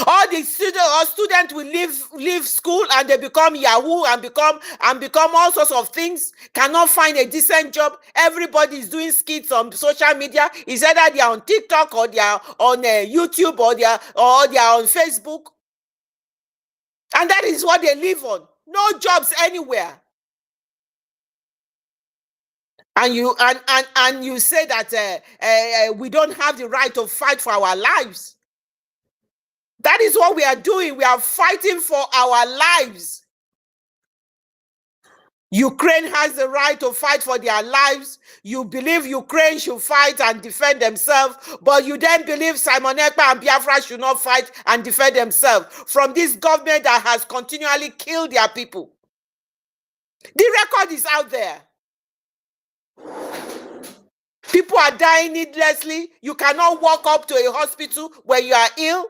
A: All the students will leave school and they become Yahoo and become all sorts of things. Cannot find a decent job. Everybody is doing skits on social media. It's either they are on TikTok or they are on YouTube or they are on Facebook. And that is what they live on. No jobs anywhere. And you say that we don't have the right to fight for our lives. That is what we are doing. We are fighting for our lives. Ukraine has the right to fight for their lives. You believe Ukraine should fight and defend themselves, but you then believe Simon Ekpa and Biafra should not fight and defend themselves from this government that has continually killed their people. The record is out there. People are dying needlessly. You cannot walk up to a hospital when you are ill.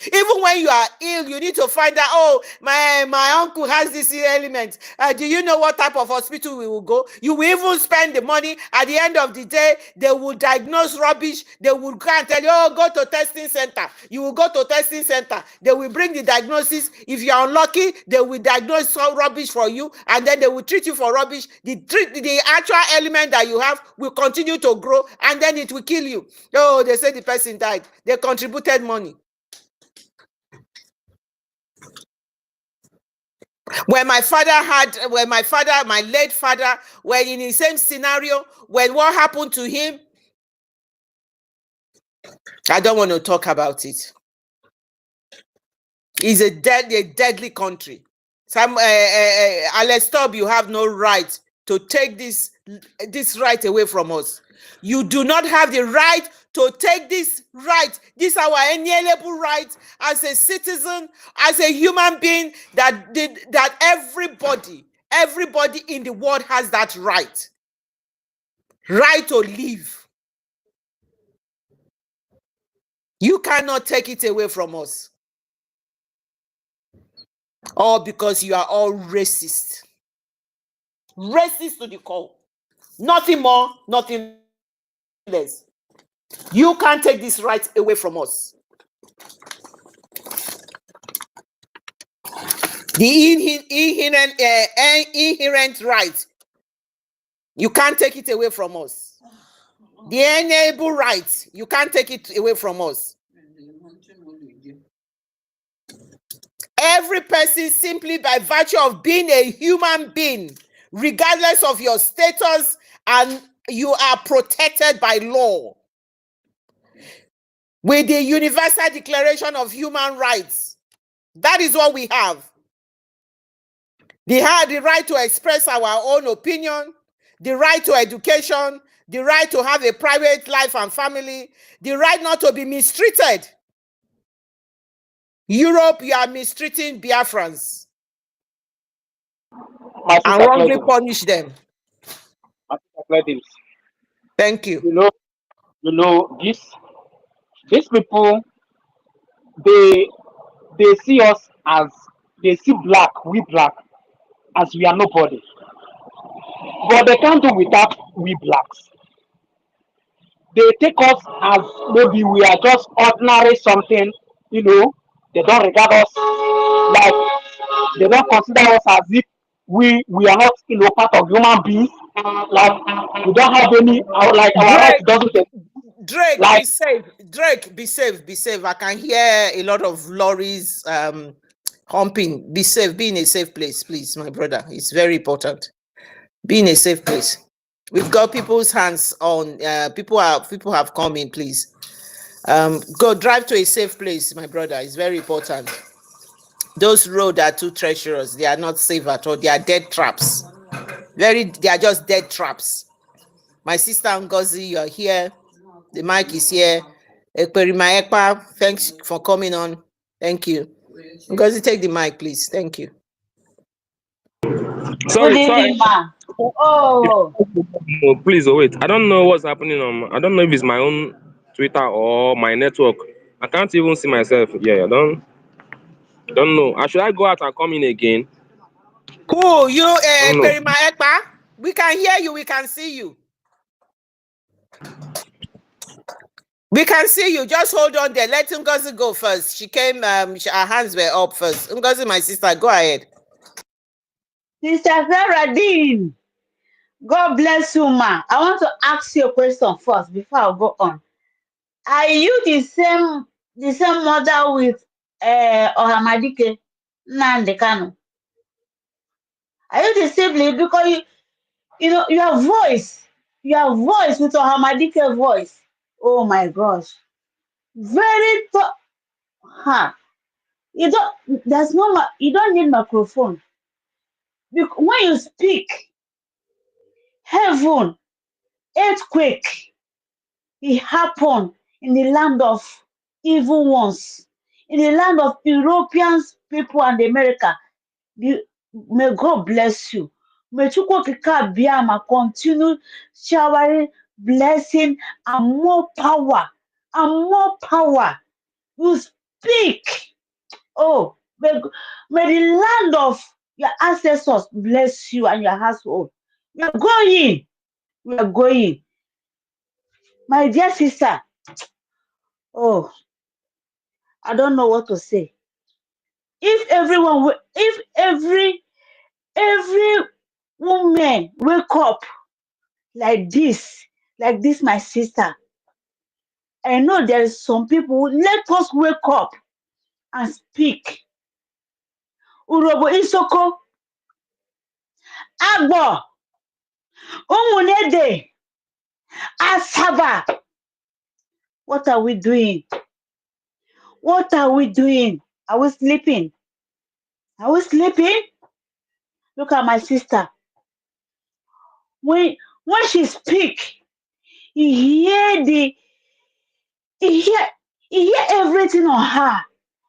A: Even when you are ill, you need to find out, oh, my uncle has this element. Do you know what type of hospital we will go? You will even spend the money. At the end of the day, they will diagnose rubbish. They will go and tell you, oh, go to testing center. You will go to testing center. They will bring the diagnosis. If you are unlucky, they will diagnose some rubbish for you, and then they will treat you for rubbish. The actual element that you have will continue to grow, and then it will kill you. Oh, they say the person died. They contributed money. When my late father, were in the same scenario, when what happened to him, I don't want to talk about it. It's a deadly country. Alex Stubb, you have no right to take this right away from us. You do not have the right to take this right. This is our inalienable right as a citizen, as a human being, that everybody in the world has that right. Right to live. You cannot take it away from us. All because you are all racist. Racist to the core. Nothing more, nothing less. You can't take this right away from us. The inherent right, you can't take it away from us. The enable right, you can't take it away from us. Every person, simply by virtue of being a human being, regardless of your status, and you are protected by law with the Universal Declaration of Human Rights. That is what we have. They have the right to express our own opinion, the right to education, the right to have a private life and family, the right not to be mistreated. Europe, you are mistreating Biafrans and wrongly punish them. Thank you.
G: You know, these people, they see us as, they see we black, as we are nobody. But they can't do without we blacks. They take us as maybe we are just ordinary something, you know. They don't regard us like, they don't consider us as if we are not, you know, part of human beings. Like we don't have any, like our rights doesn't.
A: Drake,
G: Like,
A: be safe. Drake, be safe, be safe. I can hear a lot of lorries humping. Be safe, be in a safe place, please, my brother. It's very important. Be in a safe place. We've got people's hands on. People have come in, please. Go drive to a safe place, my brother. It's very important. Those roads are too treacherous. They are not safe at all. They are dead traps. They are just dead traps. My sister Ngozi, you are here. The mic is here. Ekperima Ekpa, thanks for coming on. Thank you. Ngozi, take the mic, please. Thank you.
H: Sorry. Oh, please wait. I don't know what's happening on. I don't know if it's my own Twitter or my network. I can't even see myself. Yeah, I don't know. Should I go out and come in again?
A: Who you, Ekperima Ekpa? We can hear you. We can see you. We can see you. Just hold on there. Let Ngozi go first. She came. Her hands were up first. Ngozi, my sister, go ahead.
I: Sister Sarah Dean, God bless you, ma. I want to ask you a question first before I go on. Are you the same mother with Ohamadike Nnamdi Kanu? Are you the sibling? Because you know your voice with Ohamadike voice. Oh my gosh, very huh. You don't need microphone. When you speak, heaven, earthquake, it happened in the land of evil ones, in the land of European people and America. May God bless you. May Chukwokika Biama continue showering blessing and more power and more power. You Speak. Oh, may the land of your ancestors bless you and your household. We are going. We are going. My dear sister, oh, I don't know what to say. If if every woman wake up like this, my sister, I know there is some people. Let us wake up and speak. Urobo Isoko, Agbo, Umunede, Asaba. What are we doing? What are we doing? Are we sleeping? Are we sleeping? Look at my sister. When she speak, you hear you hear you hear everything on her.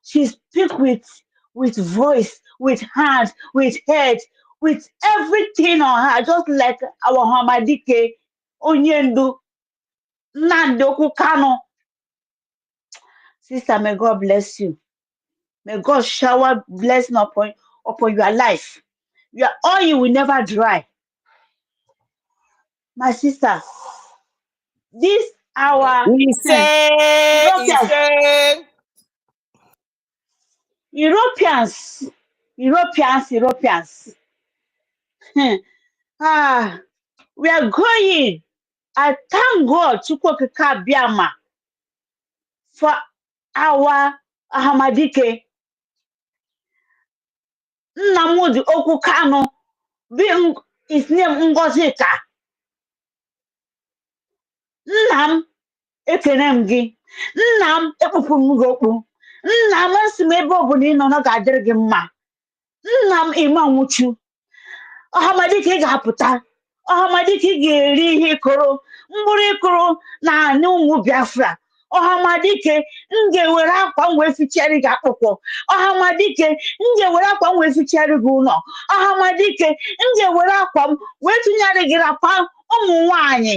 I: She speak with voice, with hands, with head, with everything on her, just like our Hamadike Onyendu Nandoku Kano. Sister, may God bless you. May God shower blessing upon your life. Your oil will never dry. My sister, this our
A: He
I: Europeans,
A: say,
I: Europeans, Europeans. Ah, we are going. I thank God Chukwokika Biama for our Ahamadike Nnamdi Okwu Kanu being his name Ngozika. Nnam ekene m gị. Nna m ekpupụ m gị okpu. Nna m si m ebe ọ bụla ị nọ na ọ ga-adịrị gị mma. Nna m ịma nwụchu. Ọhamadike ị ga-apụta. Ọhamadike ị ga-eri ihe ịkụrụ. Mkpụrụ ịkụrụ na anị ụmụ Biafra. Ọhamadike m ga-ewere akwa m wee fichara gị akpụkpọ. Ọhamadike m ga-ewere akwa m wee fichara gị ụlọ. Ọhamadike m ga-ewere akwa m wee tụnyere gị rapa ụmụ nwanyị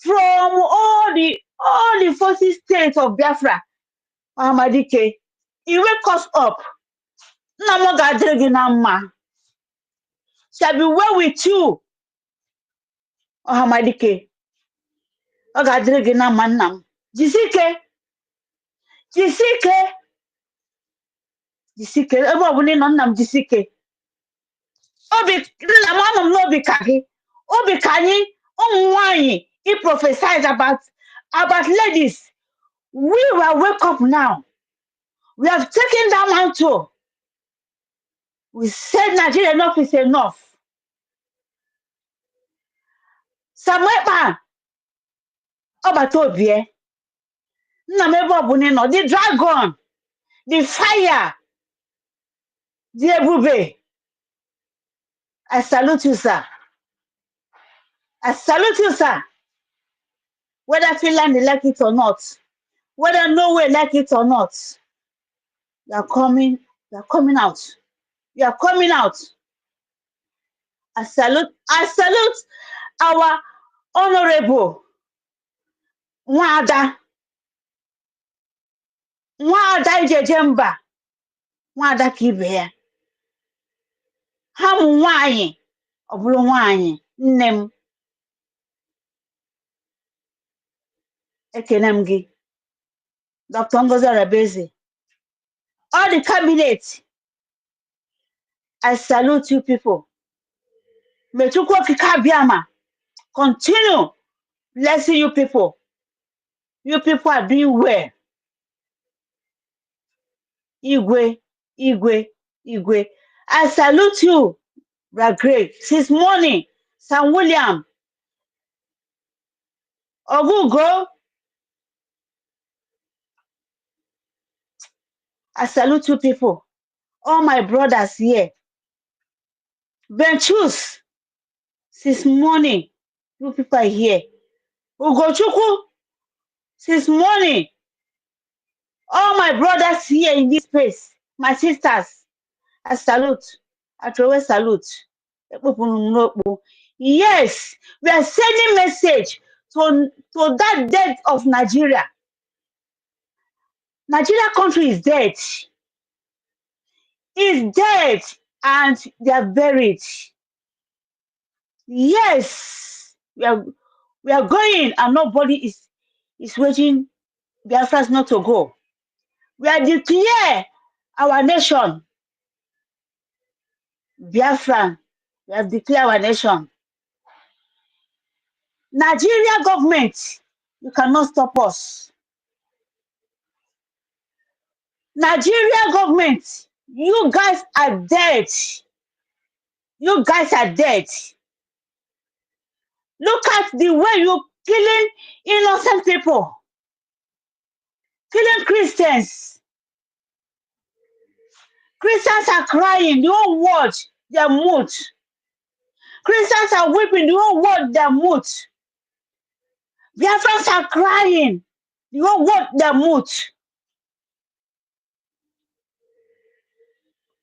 I: from all the 40 states of Biafra. Ọhamadike, you wake us up. Nna m ga-adịrị gị na mma. Shall be well with you. Ọhamadike, ọ ga-adịrị gị na mma nna m. Jisike, jisike, jisike. Ebe ọ bụla ị nọ nna m jisike. Nna m anọ m n'obi ka gị. Obi ka anyị ụmụ nwanyị ị prophesied about ladies. We will wake up now. We have taken that mantle. We said Nigeria enough is enough. Samuel Obatobie. Nna m ebe ọ bụla ị nọ. The dragon, the fire, the ebube. I salute you, sir. I salute you, sir. Whether Finland like it or not, whether Norway like it or not, you are coming out. You are coming out. I salute our honorable Nwada Ijejemba, Nwada ka ibe ya. Ha mụ nwanyị, ọ bụrụ nwanyị, nne m, ekene m gị. Dr. Ngozi Arabeze, all the cabinet, I salute you people. May Chukwu Okike Abiama continue blessing you people. You people are doing well. Igwe, Igwe, Igwe. I salute you. We are great. Since morning, Sam William, Ogugo, I salute you people. All my brothers here. Benchus, since morning, you people are here. Ugochukwu, since morning, all my brothers here in this space, my sisters, I salute. I throw a salute. Yes, we are sending message to that death of Nigeria. Nigeria country is dead. Is dead and they are buried. Yes, we are going and nobody is waiting Biafras not to go. We are declare our nation. Biafran, we have declared our nation. Nigeria government, you cannot stop us. Nigeria government, you guys are dead. You guys are dead. Look at the way you killing innocent people, killing Christians. Christians are crying, the whole world, they're mute. Christians are weeping, the whole world, they're mute. Biafrans are crying, the whole world, they're mute.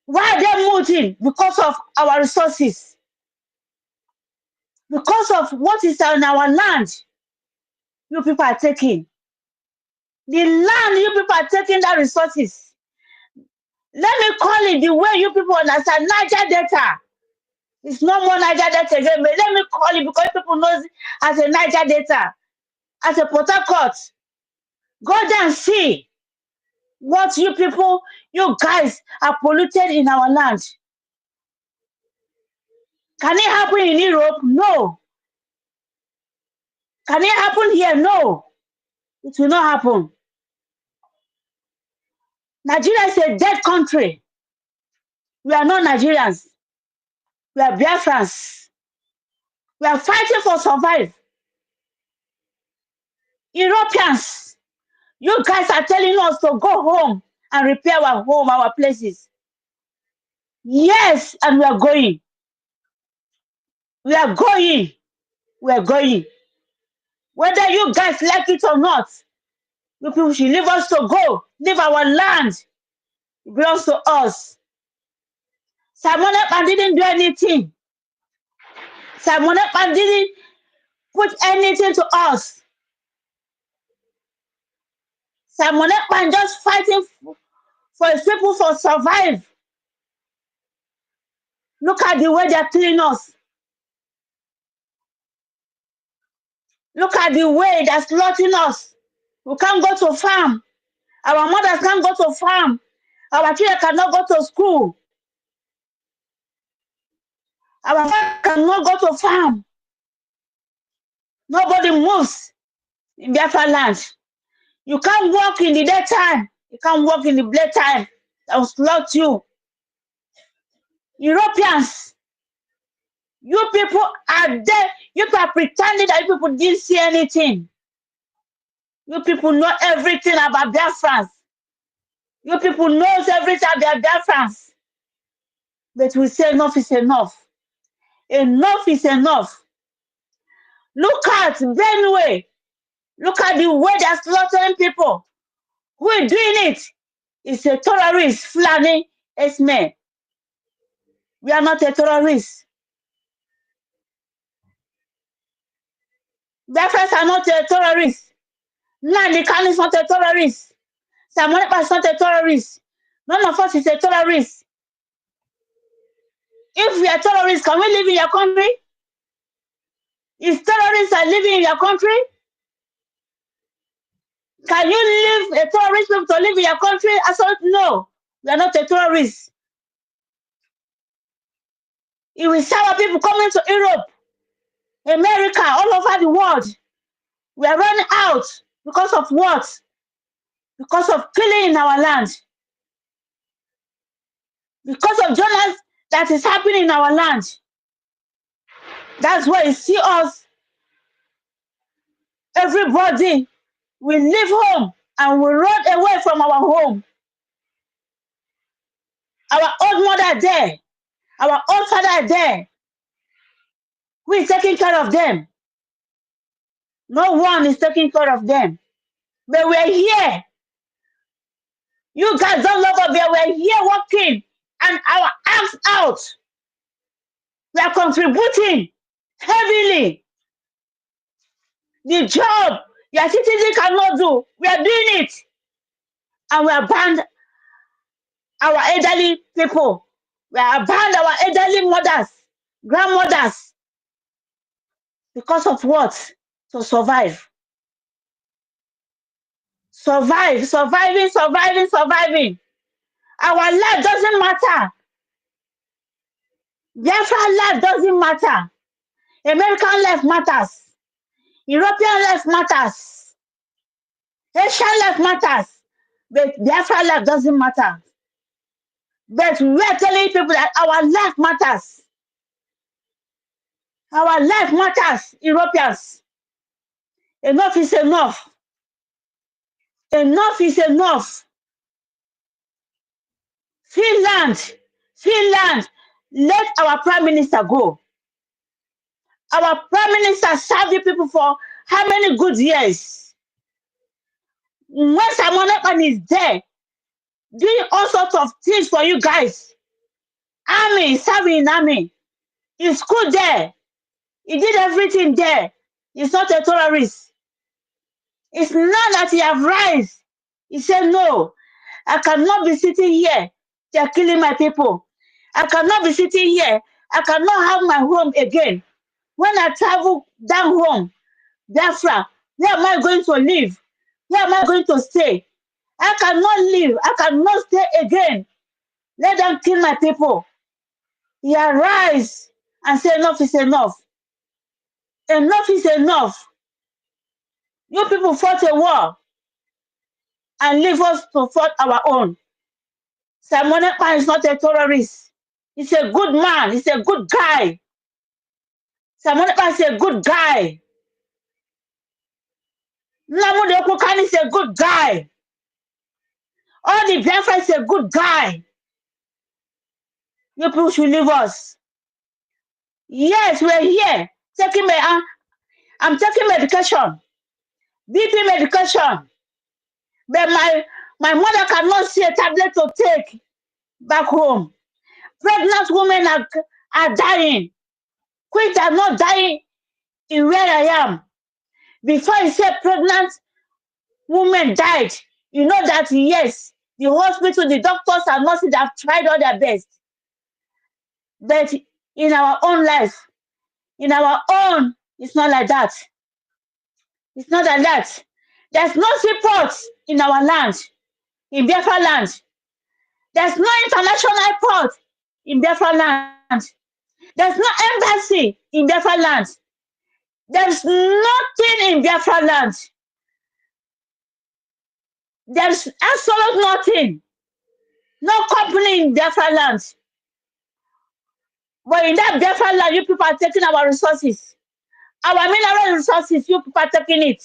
I: Why are they muting? Because of our resources. Because of what is on our land, you people are taking. The land, you people are taking that resources. Let me call it the way you people understand Niger Delta. It's no more Niger Delta again, but let me call it because people know it as a Niger Delta, as a Port Harcourt. Go there and see what you people, you guys are polluted in our land. Can it happen in Europe? No. Can it happen here? No. It will not happen. Nigeria is a dead country. We are not Nigerians. We are Biafrans. We are fighting for survival. Europeans, you guys are telling us to go home and repair our home, our places. Yes, and we are going. We are going. We are going. Whether you guys like it or not, you people should leave us to go. Leave our land. It belongs to us. Simon Ekpa didn't do anything. Simon Ekpa didn't put anything to us. Simon Ekpa just fighting for his people for survive. Look at the way they're killing us. Look at the way they're slaughtering us. We can't go to farm. Our mothers can't go to farm. Our children cannot go to school. Our fathers cannot go to farm. Nobody moves in Biafra land. You can't walk in the daytime. You can't walk in the daytime. That will slaughter you. Europeans, you people are there. You people are pretending that you people didn't see anything. You people know everything about Biafrans. You people knows everything about Biafrans. But we say enough is enough. Enough is enough. Look at Benue. Look at the way they're slaughtering people. Who is doing it? It's a terrorist, Fulani Esme. We are not a terrorist. Biafrans are not a terrorist. Nandi Khan is not a terrorist. Simon Ekpa is not a terrorist. None of us is a terrorist. If we are terrorists, can we live in your country? If terrorists are living in your country, can you leave a terrorist people to live in your country? I said, no, we are not a terrorist. If we see our people coming to Europe, America, all over the world, we are running out because of what? Because of killing in our land. Because of journalists that is happening in our land. That's why you see us, everybody, we leave home and we run away from our home. Our old mother there, our old father there. Who is taking care of them? No one is taking care of them. But we're here. You guys don't love us, but we're here working and our arms out. We are contributing heavily. The job your citizen cannot do, we are doing it. and we abandon our elderly people. We abandon our elderly mothers, grandmothers, because of what? To survive. Surviving. Our life doesn't matter. Biafra life doesn't matter. American life matters. European life matters. Asian life matters. But Biafra life doesn't matter. But we are telling people that our life matters. Our life matters, Europeans. Enough is enough. Enough is enough. Finland, let our Prime Minister go. Our Prime Minister served the people for how many good years? When Simon Ekman is there, doing all sorts of things for you guys. Army, serving in army. He's good there. He did everything there. He's not a terrorist. It's now that he have rise. He said, no, I cannot be sitting here. They're killing my people. I cannot be sitting here. I cannot have my home again. When I travel down home, Biafra, where am I going to live? Where am I going to stay? I cannot live. I cannot stay again. Let them kill my people. He arise and say, enough is enough. Enough is enough. You people fought a war and leave us to fight our own. Simon Ekpa is not a terrorist. He's a good man. He's a good guy. Simon Ekpa is a good guy. Namude Okukan is a good guy. All the Biafra is a good guy. You people should leave us. Yes, we're here. I'm taking medication. BP medication. But my mother cannot see a tablet to take back home. Pregnant women are dying. Queens are not dying in where I am. Before I said pregnant women died, you know that yes, the hospital, the doctors and nurses have tried all their best. But in our own life, in our own, it's not like that. It's not like that. There's no support in our land, in Biafra land. There's no international airport in Biafra land. There's no embassy in Biafra land. There's nothing in Biafra land. There's absolute nothing. No company in Biafra land. But in that Biafra land, you people are taking our resources. Our mineral resources, you people are taking it.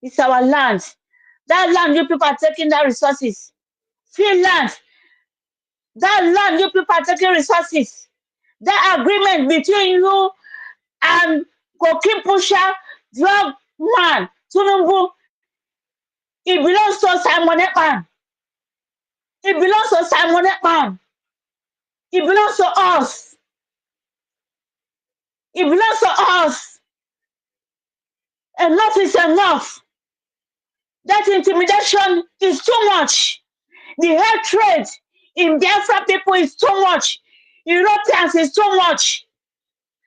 I: It's our land. That land, you people are taking that resources. Finland, that land, you people are taking resources. That agreement between you and Koki Pusher, drug man, Tunumbu, it belongs to Simon Ekman. It belongs to Simon Ekman. It belongs to us. It belongs to us. Enough is enough. That intimidation is too much. The hatred in Biafra people is too much. Europeans is too much.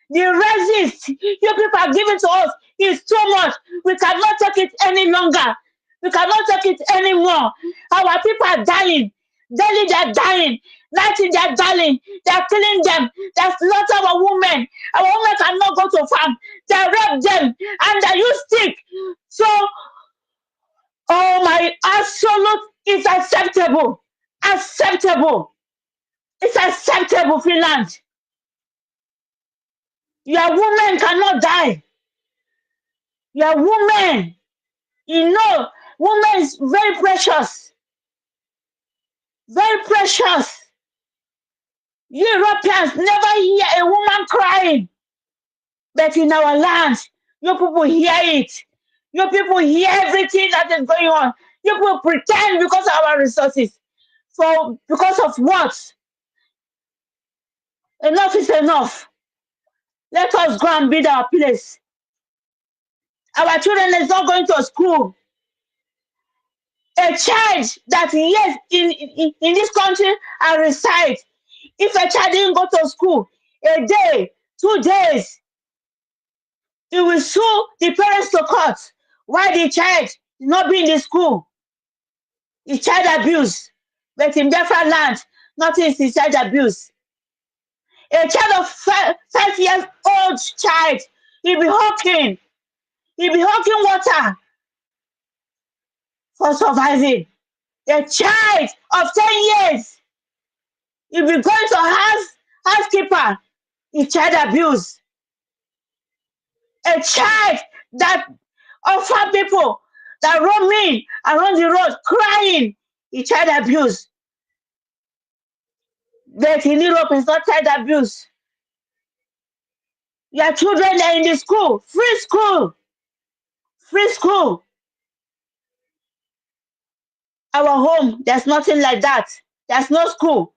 I: The resist you people are giving to us is too much. We cannot take it any longer. We cannot take it anymore. Our people are dying. Daily they're dying. Nightly they're dying. They're killing them. They slaughter our women. Our women cannot go to farm. They rape them and they use stick. So, oh my, absolute is acceptable. Acceptable. It's acceptable, Finland. Your women cannot die. Your woman, you know, woman is very precious. Very precious. Europeans never hear a woman crying. But in our land, you people hear it. You people hear everything that is going on. You people pretend because of our resources. So because of what? Enough is enough. Let us go and build our place. Our children is not going to school. A child that yes in this country I reside, if a child didn't go to school a day, 2 days, he will sue the parents to court. Why the child not be in the school? It's child abuse. But in different land, nothing is child abuse. A child of 5 years old child, he'll be hawking water for surviving. A child of 10 years, he'll be going to housekeeper. It's child abuse. A child that offer people that roaming around the road crying, it's child abuse. But in Europe, it's not child abuse. Your children are in the school, free school, free school. Our home, there's nothing like that. There's no school.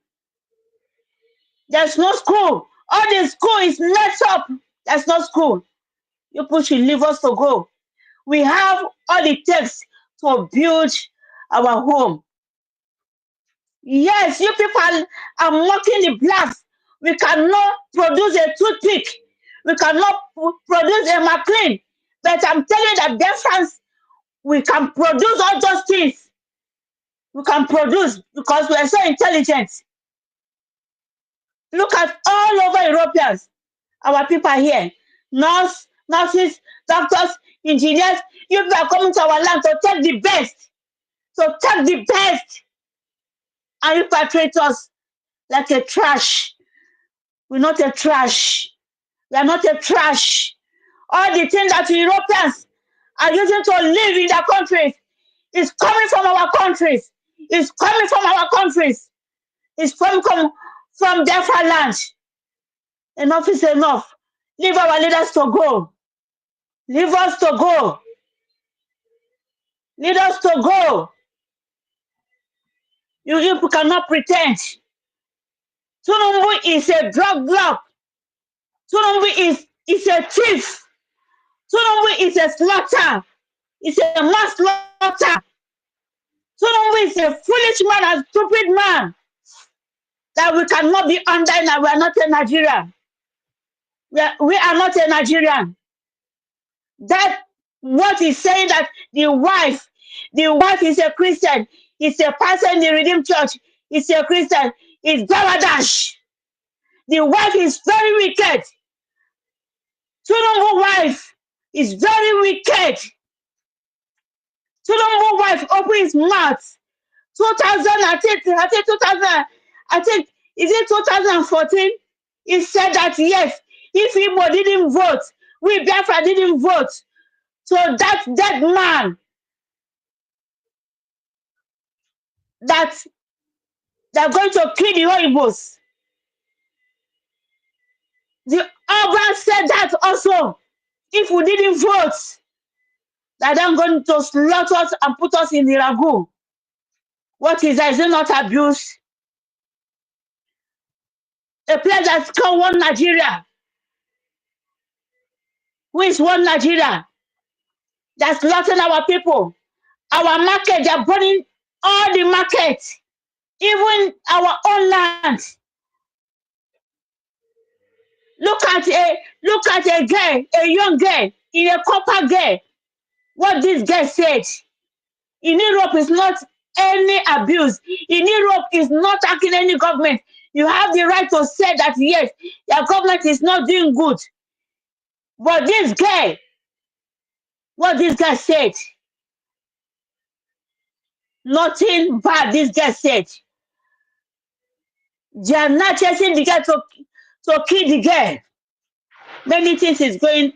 I: There's no school. All the school is messed up. There's no school. You people should leave us to go. We have all it takes to build our home. Yes, you people are mocking the blacks. We cannot produce a toothpick. We cannot produce a McLean. But I'm telling you that difference, we can produce all those things. We can produce because we are so intelligent. Look at all over Europeans. Our people are here. Nurses, doctors, engineers. You people are coming to our land to take the best. To take the best. And you people treat us like a trash. We're not a trash. We are not a trash. All the things that the Europeans are using to live in their countries is coming from our countries. It's coming from our countries. It's coming from their land. Enough is enough. Leave our leaders to go. Leave us to go. Lead us to go. You people cannot pretend. Tunumbu is a drug lord. Tunumbu is a thief. Tunumbu is a slaughter. It's a mass slaughter. Tunumbu is a foolish man, a stupid man that we cannot be under. Now we are not a Nigerian. We are not a Nigerian. That what is saying that the wife is a Christian, is a pastor in the Redeemed Church, is a Christian, is Bangladesh. The wife is very wicked. Tunumbu wife is very wicked. Tunumbu wife opened his mouth. 2000, I think, is it 2014? He said that yes, if Igbo didn't vote, we Biafra didn't vote. So that dead man that they're going to kill the Oibos. The Oba said that also. If we didn't vote, that they're going to slaughter us and put us in the ragu. What is that? Is it not abuse? A place that's called One Nigeria. Who is One Nigeria? That's slaughtering our people. Our market, they're burning all the market. Even our own land. Look at a girl, a young girl, in a copper girl. What this girl said. In Europe is not any abuse. In Europe is not attacking any government. You have the right to say that yes, your government is not doing good. But this girl, what this guy said, nothing bad this guy said. They are not chasing the girl to kill the girl. Many things is going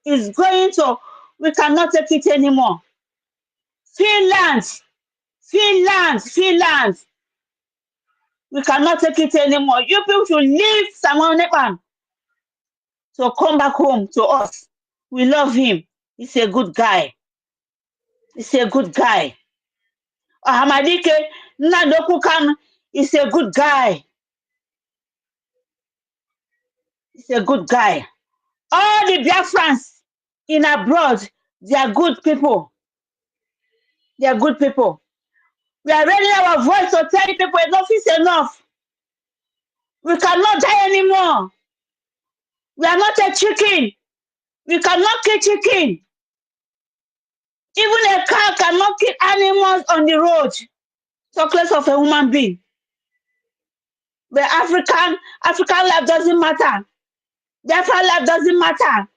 I: to, we cannot take it anymore. Finland, Finland. We cannot take it anymore. You people should leave Samuel Nepan to come back home to us. We love him. He's a good guy. He's a good guy. Ahamadike Nadokukan is a good guy. He's a good guy. All the Biafrans in abroad, they are good people. They are good people. We are raising our voice to tell people enough is enough. We cannot die anymore. We are not a chicken. We cannot kill chicken. Even a cow cannot kill animals on the road. Talk less of a human being. But African life doesn't matter. Biafran life doesn't matter.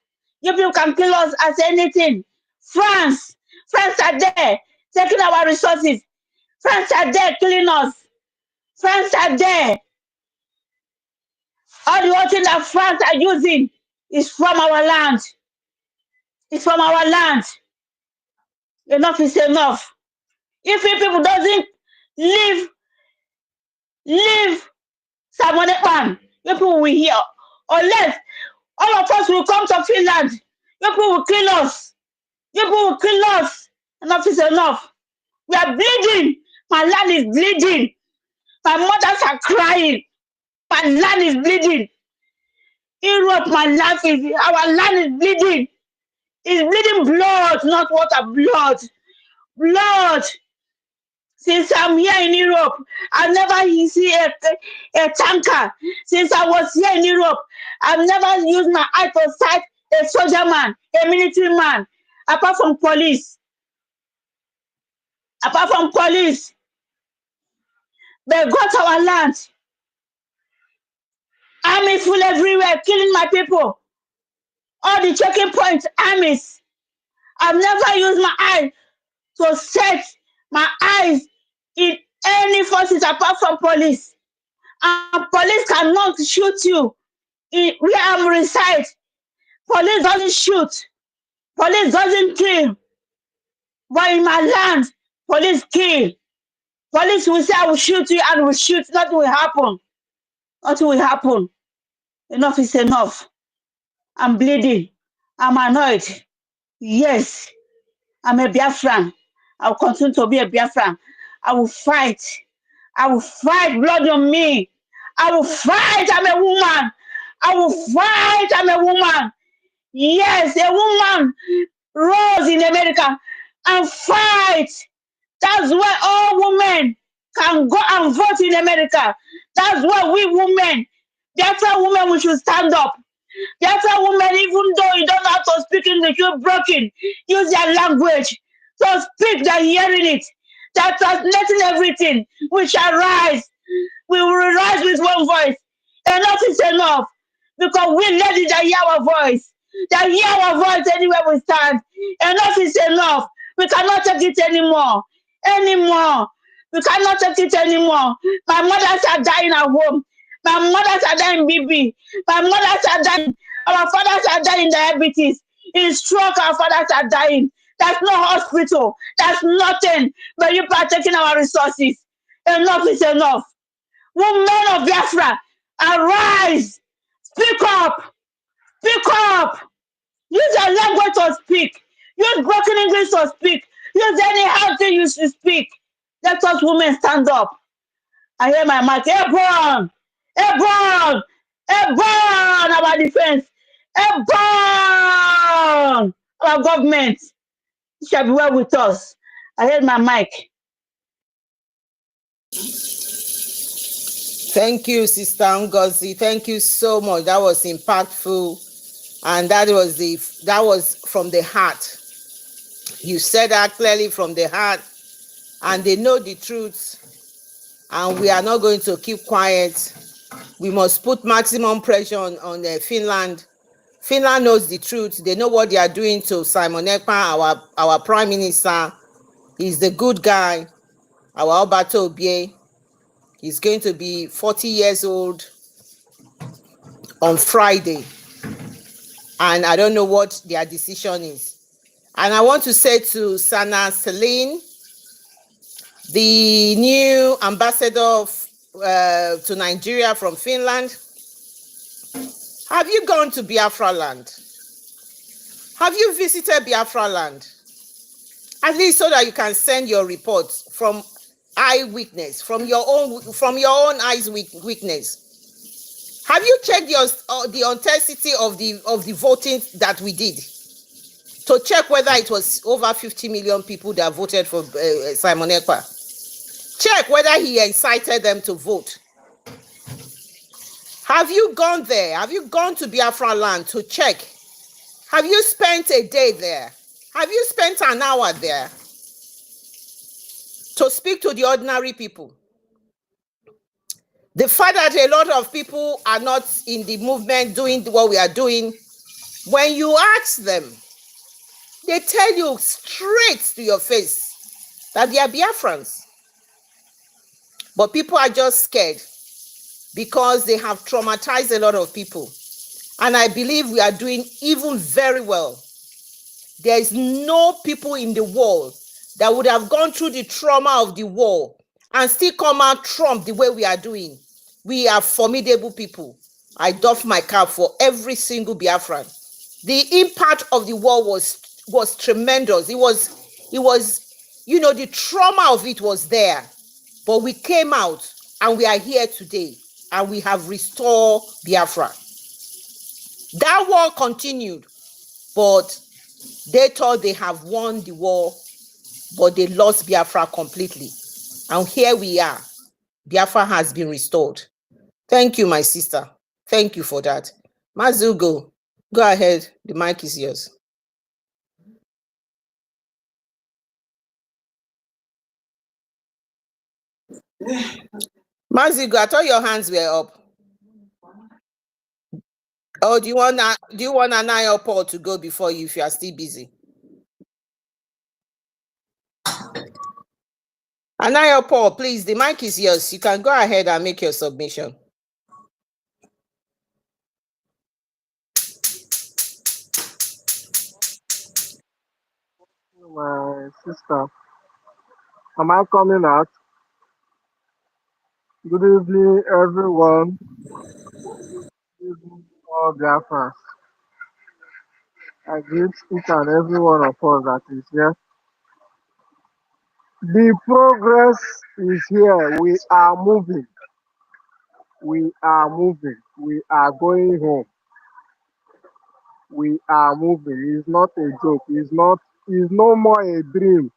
I: You people can kill us as anything. France are there taking our resources. France are there killing us. France are there. All the whole thing that France are using is from our land. It's from our land. Enough is enough. If you people doesn't leave Simon Ekpan, people will hear. Unless all of us will come to Finland, people will kill us. People will kill us. Enough is enough. We are bleeding. My land is bleeding. My mothers are crying. My land is bleeding. Europe, our land is bleeding. It's bleeding blood, not water, blood. Blood. Since I'm here in Europe, I've never seen a tanker. Since I was here in Europe, I've never used my eye to sight a soldier man, a military man, apart from police. Apart from police, they got our land. Army full everywhere, killing my people. All the checking points, armies. I've never used my eye to set my eyes in any forces apart from police. And police cannot shoot you where I'm reside. Police doesn't shoot. Police doesn't kill. But in my land, police kill. Police will say, I will shoot you and will shoot. Nothing will happen. Nothing will happen. Enough is enough. I'm bleeding. I'm annoyed. Yes, I'm a Biafran. I'll continue to be a Biafran. I will fight. I will fight blood on me. I will fight. I'm a woman. I will fight. I'm a woman. Yes, a woman rose in America and fight. That's why all women can go and vote in America. That's why we women, Biafran women, we should stand up. Biafran women, even though you don't know how to speak English, you're broken. Use your language. So speak, they're hearing it. They're translating everything. We shall rise. We will rise with one voice. Enough is enough. Because we ladies that hear our voice. That hear our voice anywhere we stand. Enough is enough. We cannot take it anymore. We cannot take it anymore. My mothers are dying at home. My mothers are dying BB. My mothers are dying. Our fathers are dying diabetes. In stroke, our fathers are dying. That's no hospital. That's nothing. But you are taking our resources. Enough is enough. Women of Biafra, arise. Speak up. Speak up. Use your language to speak. Use broken English to speak. Use any healthy you should speak. Let us women stand up. I hear my mic. Ebron! Ebron! Ebron! Our defense. Ebron! Our government shall be well with us. I hear my mic.
A: Thank you, Sister Ngozi. Thank you so much. That was impactful, and that was from the heart. You said that clearly from the heart, and they know the truth, and we are not going to keep quiet. We must put maximum pressure on Finland. Finland knows the truth. They know what they are doing to Simon Ekpa, our prime minister. He's the good guy. Our Alberto Obie. He's going to be 40 years old on Friday. And I don't know what their decision is. And I want to say to Sana Celine, the new ambassador to Nigeria from Finland, have you gone to Biafra land? Have you visited Biafra land? At least so that you can send your reports from eyewitness, from your own eyes witness. Have you checked the authenticity of the voting that we did to check whether it was over 50 million people that voted for Simon Ekpa? Check whether he incited them to vote. Have you gone there? Have you gone to Biafra land to check? Have you spent a day there? Have you spent an hour there to speak to the ordinary people? The fact that a lot of people are not in the movement doing what we are doing, when you ask them, they tell you straight to your face that they are Biafrans. But people are just scared because they have traumatized a lot of people. And I believe we are doing even very well. There is no people in the world that would have gone through the trauma of the war and still come out Trump the way we are doing. We are formidable people. I doff my cap for every single Biafran. The impact of the war was tremendous. It was, the trauma of it was there. But we came out and we are here today and we have restored Biafra. That war continued, but they thought they have won the war, but they lost Biafra completely. And here we are. Biafra has been restored. Thank you, my sister. Thank you for that. Mazugo, go ahead. The mic is yours. Mazugo, I thought your hands were up. Oh, do you want Anaya Paul to go before you if you are still busy? Anaya Paul, please, the mic is yours. You can go ahead and make your submission.
J: My sister, am I coming out? Good evening, everyone. Good evening, all Biafrans. I greet each and every one of us that is here. The progress is here. We are moving. We are moving. We are going home. We are moving. It's not a joke. It's no more a dream.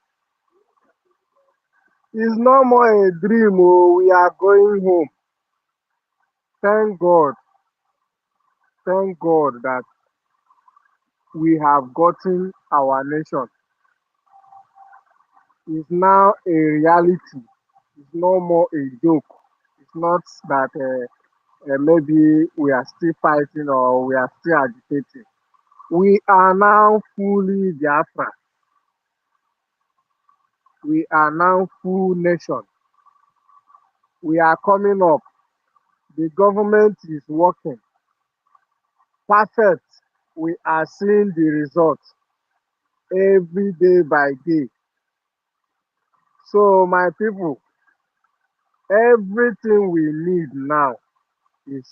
J: It's no more a dream. Oh, we are going home. Thank God. Thank God that we have gotten our nation. It's now a reality. It's no more a joke. It's not that maybe we are still fighting or we are still agitating. We are now fully Biafra. We are now full nation. We are coming up. The government is working. Perfect. We are seeing the results every day by day. So, my people, everything we need now is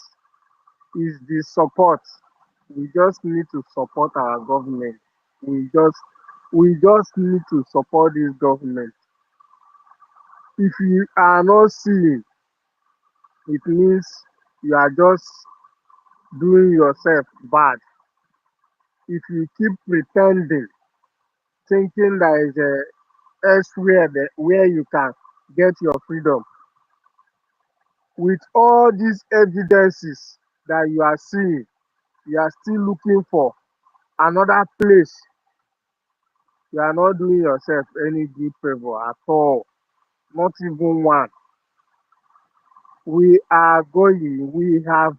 J: the support. We just need to support our government. We just need to support this government. If you are not seeing, it means you are just doing yourself bad. If you keep pretending, thinking there is elsewhere where you can get your freedom, with all these evidences that you are seeing, you are still looking for another place. You are not doing yourself any good favor at all, not even one. We are going, we have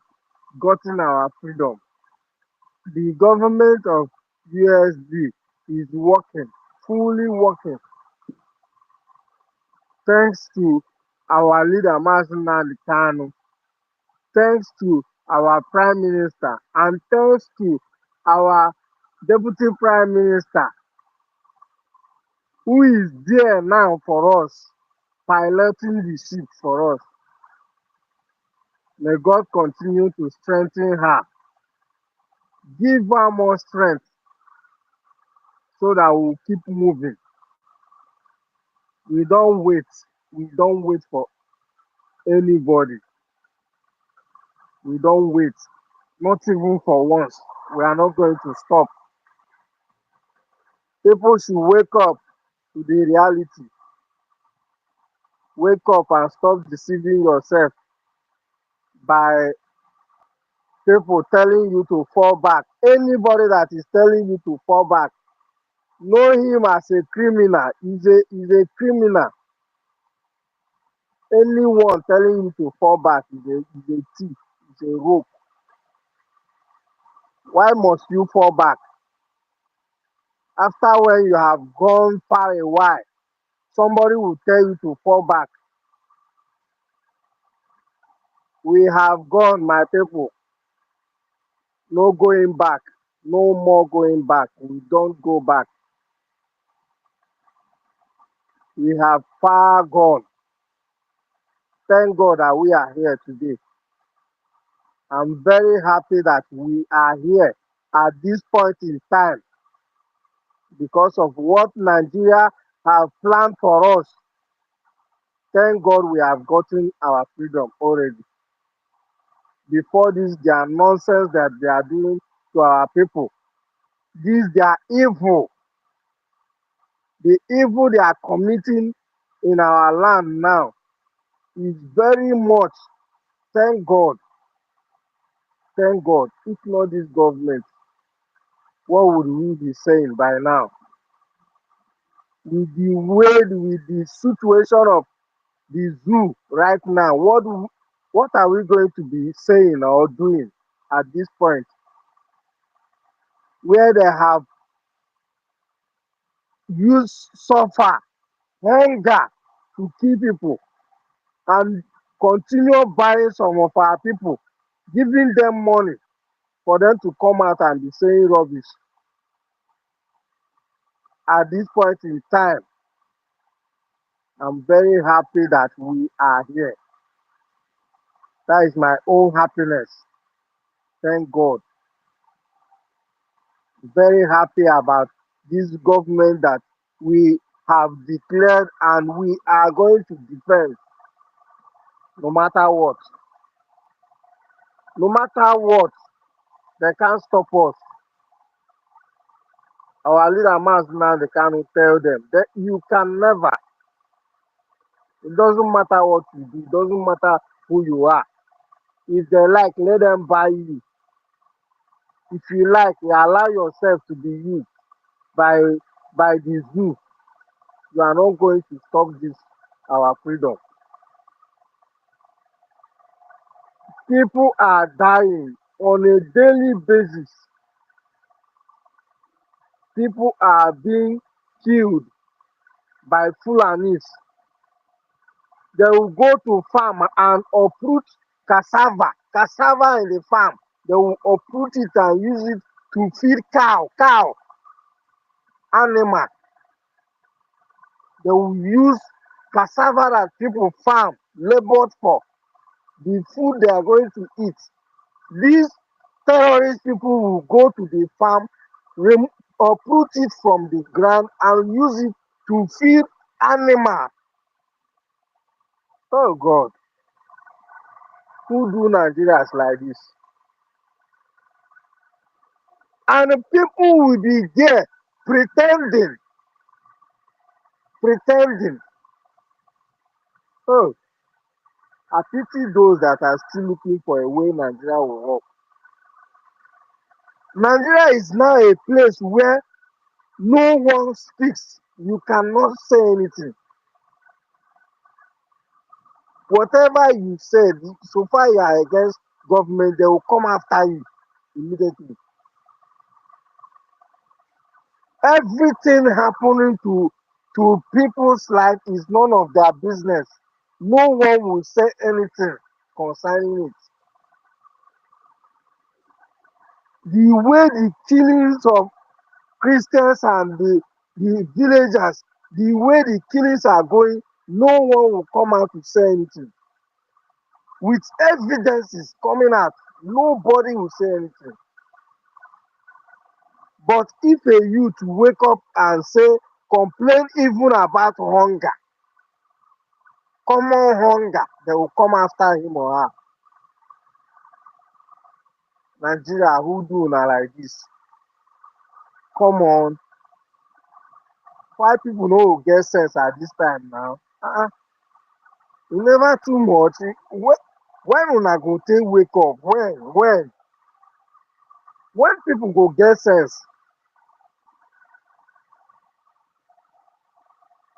J: gotten our freedom. The government of USD is working, fully working, thanks to our leader, Mazinand Kanu, thanks to our Prime Minister, and thanks to our Deputy Prime Minister, who is there now for us, piloting the ship for us. May God continue to strengthen her, give her more strength so that we'll keep moving. We don't wait. We don't wait for anybody. We don't wait. Not even for once. We are not going to stop. People should wake up to the reality. Wake up and stop deceiving yourself by people telling you to fall back. Anybody that is telling you to fall back, know him as a criminal. He's a criminal. Anyone telling you to fall back is a thief, is a rope. Why must you fall back? After when you have gone far a while, somebody will tell you to fall back. We have gone, my people. No going back. No more going back. We don't go back. We have far gone. Thank God that we are here today. I'm very happy that we are here at this point in time because of what Nigeria have planned for us. Thank God we have gotten our freedom already. Before this, their nonsense that they are doing to our people, this their evil, the evil they are committing in our land now is very much. Thank God, thank God. If not this government, what would we be saying by now? With the situation of the zoo right now, what are we going to be saying or doing at this point where they have used suffer hunger to kill people and continue buying some of our people, giving them money for them to come out and be saying rubbish at this point in time. I'm very happy that we are here. That is my own happiness. Thank God. Very happy about this government that we have declared and we are going to defend no matter what. No matter what, they can't stop us. Our leader Mas now they can tell them that you can never. It doesn't matter what you do, it doesn't matter who you are. If they like, let them buy you. If you like, you allow yourself to be used by the zoo. You are not going to stop this our freedom. People are dying on a daily basis. People are being killed by Fulanis. They will go to farm and uproot cassava in the farm. They will uproot it and use it to feed cow, animal. They will use cassava that people farm, labored for, the food they are going to eat. These terrorist people will go to the farm, uproot it from the ground and use it to feed animal. Oh God, who do Nigerians like this? And the people will be there pretending. Oh, I pity those that are still looking for a way Nigeria will work. Nigeria is now a place where no one speaks. You cannot say anything. Whatever you said, so far you are against government, they will come after you immediately. Everything happening to people's life is none of their business. No one will say anything concerning it. The way the killings of Christians and the villagers, the way the killings are going, no one will come out to say anything. With evidences coming out, nobody will say anything. But if a youth wake up and say, complain even about hunger, common hunger, they will come after him or her. Nigeria, who do now like this? Come on. Why people no get sense at this time now? e never too much. When una go take wake up? When people go get sense?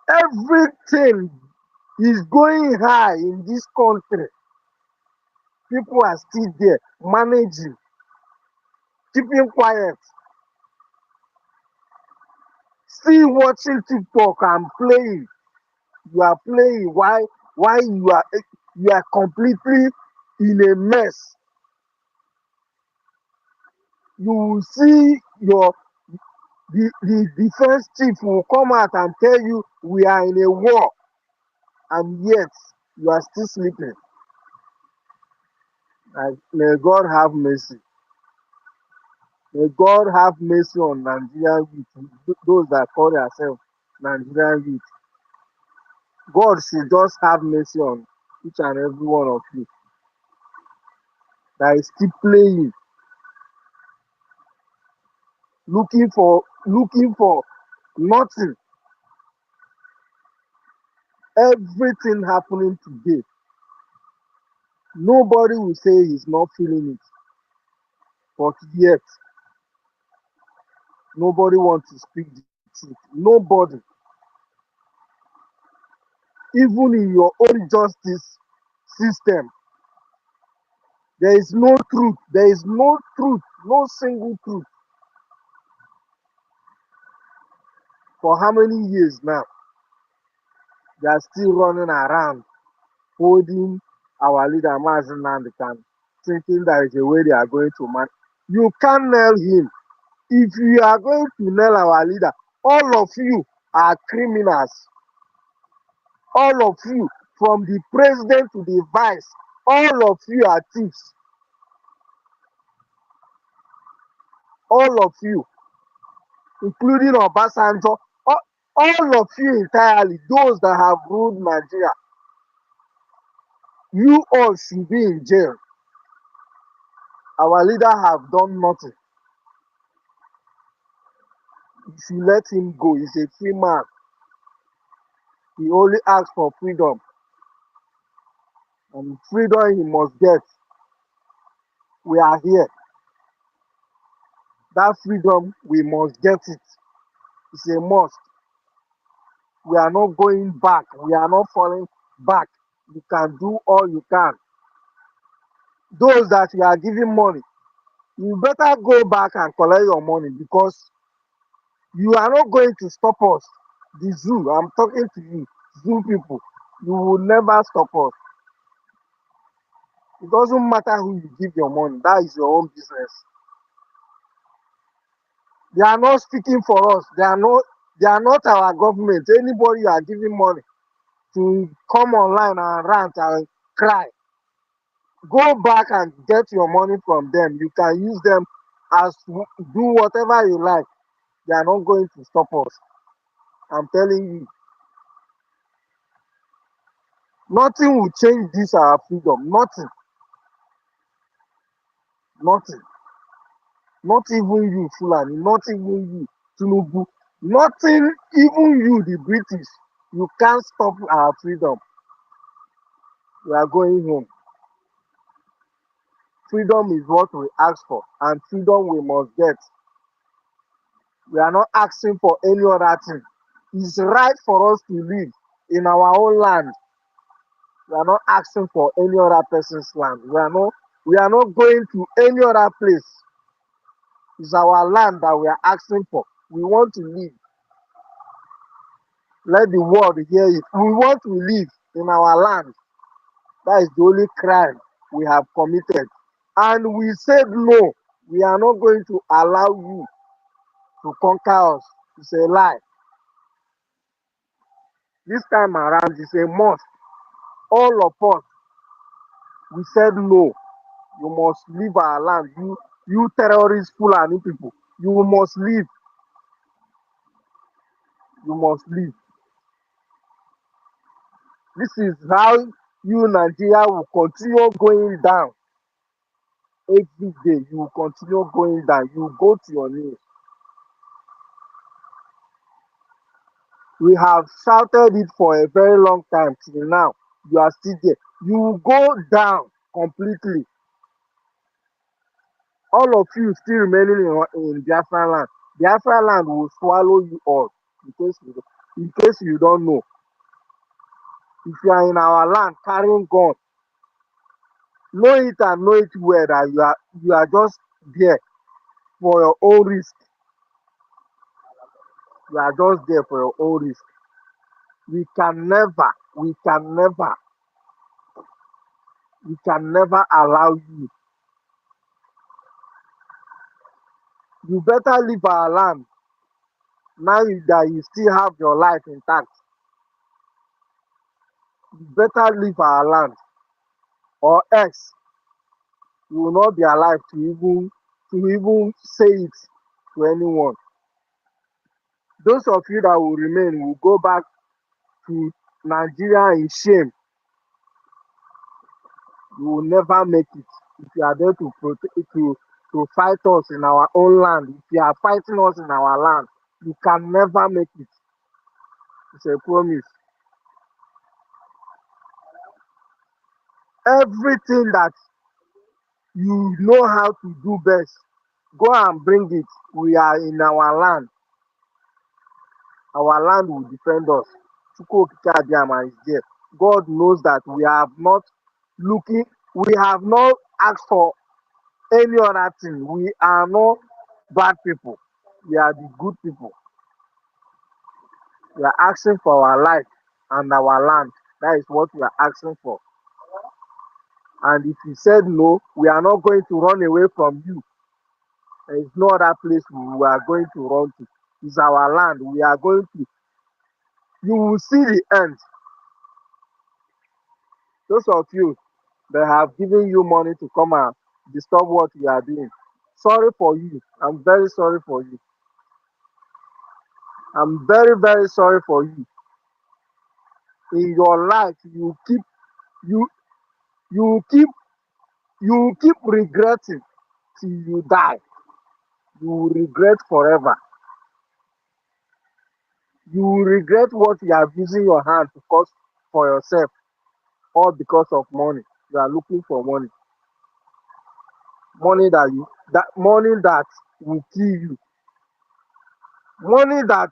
J: Everything is going high in this country. People are still there managing, keeping quiet, still watching TikTok and playing. You are playing while you are completely in a mess. You will see the defense chief will come out and tell you we are in a war, and yet you are still sleeping. And may God have mercy. May God have mercy on Nigerian youth, those that call themselves Nigerian youth. God should just have mercy on each and every one of you that is still playing, looking for nothing. Everything happening today, nobody will say he's not feeling it, but yet nobody wants to speak the truth. Nobody, even in your own justice system, there is no truth. There is no truth, no single truth. For how many years now? They are still running around holding our leader Mazen Nandekan, thinking there is a way they are going to man. You can't nail him. If you are going to nail our leader, all of you are criminals. All of you, from the president to the vice, all of you are thieves. All of you, including Obasanjo, all of you entirely, those that have ruled Nigeria, you all should be in jail. Our leader have done nothing. You should let him go. He's a free man. He only asks for freedom. And freedom he must get. We are here. That freedom, we must get it. It's a must. We are not going back. We are not falling back. You can do all you can. Those that you are giving money, you better go back and collect your money, because you are not going to stop us. The zoo, I'm talking to you, zoo people, you will never stop us. It doesn't matter who you give your money, that is your own business. They are not speaking for us. They are not our government. Anybody you are giving money to come online and rant and cry, go back and get your money from them. You can use them as do whatever you like. They are not going to stop us. I'm telling you, nothing will change this our freedom. Nothing, nothing. Not even you, Fulani. Not even you, Tinubu. Nothing, even you, the British. You can't stop our freedom. We are going home. Freedom is what we ask for, and freedom we must get. We are not asking for any other thing. It's right for us to live in our own land. We are not asking for any other person's land. We are not going to any other place. It's our land that we are asking for. We want to live. Let the world hear it. We want to live in our land. That is the only crime we have committed. And we said no. We are not going to allow you to conquer us. It's a lie. This time around, it's a must. All of us, we said no. You must leave our land. You terrorist Fulani people, you must leave. You must leave. This is how you Nigeria will continue going down. Every day you will continue going down. You will go to your knees. We have shouted it for a very long time till now. you are still there. You will go down completely. All of you still remaining in Biafra land. Biafra land will swallow you all. In case you don't know, if you are in our land carrying gun, know it and know it well that you are just there for your own risk. You are just there for your own risk. We can never allow you. You better leave our land now that you still have your life intact. You better leave our land, or else you will not be alive to even say it to anyone. Those of you that will remain will go back to Nigeria in shame. You will never make it. If you are there to protect to fight us in our own land, if you are fighting us in our land, you can never make it. It's a promise. Everything that you know how to do best, go and bring it. We are in our land. Our land will defend us. Chukwu Okike Abịama is there. God knows that looking, we have not asked for any other thing. We are not bad people. We are the good people. We are asking for our life and our land. That is what we are asking for. And if you said no, we are not going to run away from you. There is no other place we are going to run to. It's our land. We are going to. You will see the end. Those of you that have given you money to come and disturb what you are doing, sorry for you. I'm very sorry for you. I'm very, very sorry for you. In your life, you you keep you keep regretting till you die. You will regret forever. You will regret what you are using your hand to cause for yourself, all because of money. You are looking for money. Money that will kill you. Money that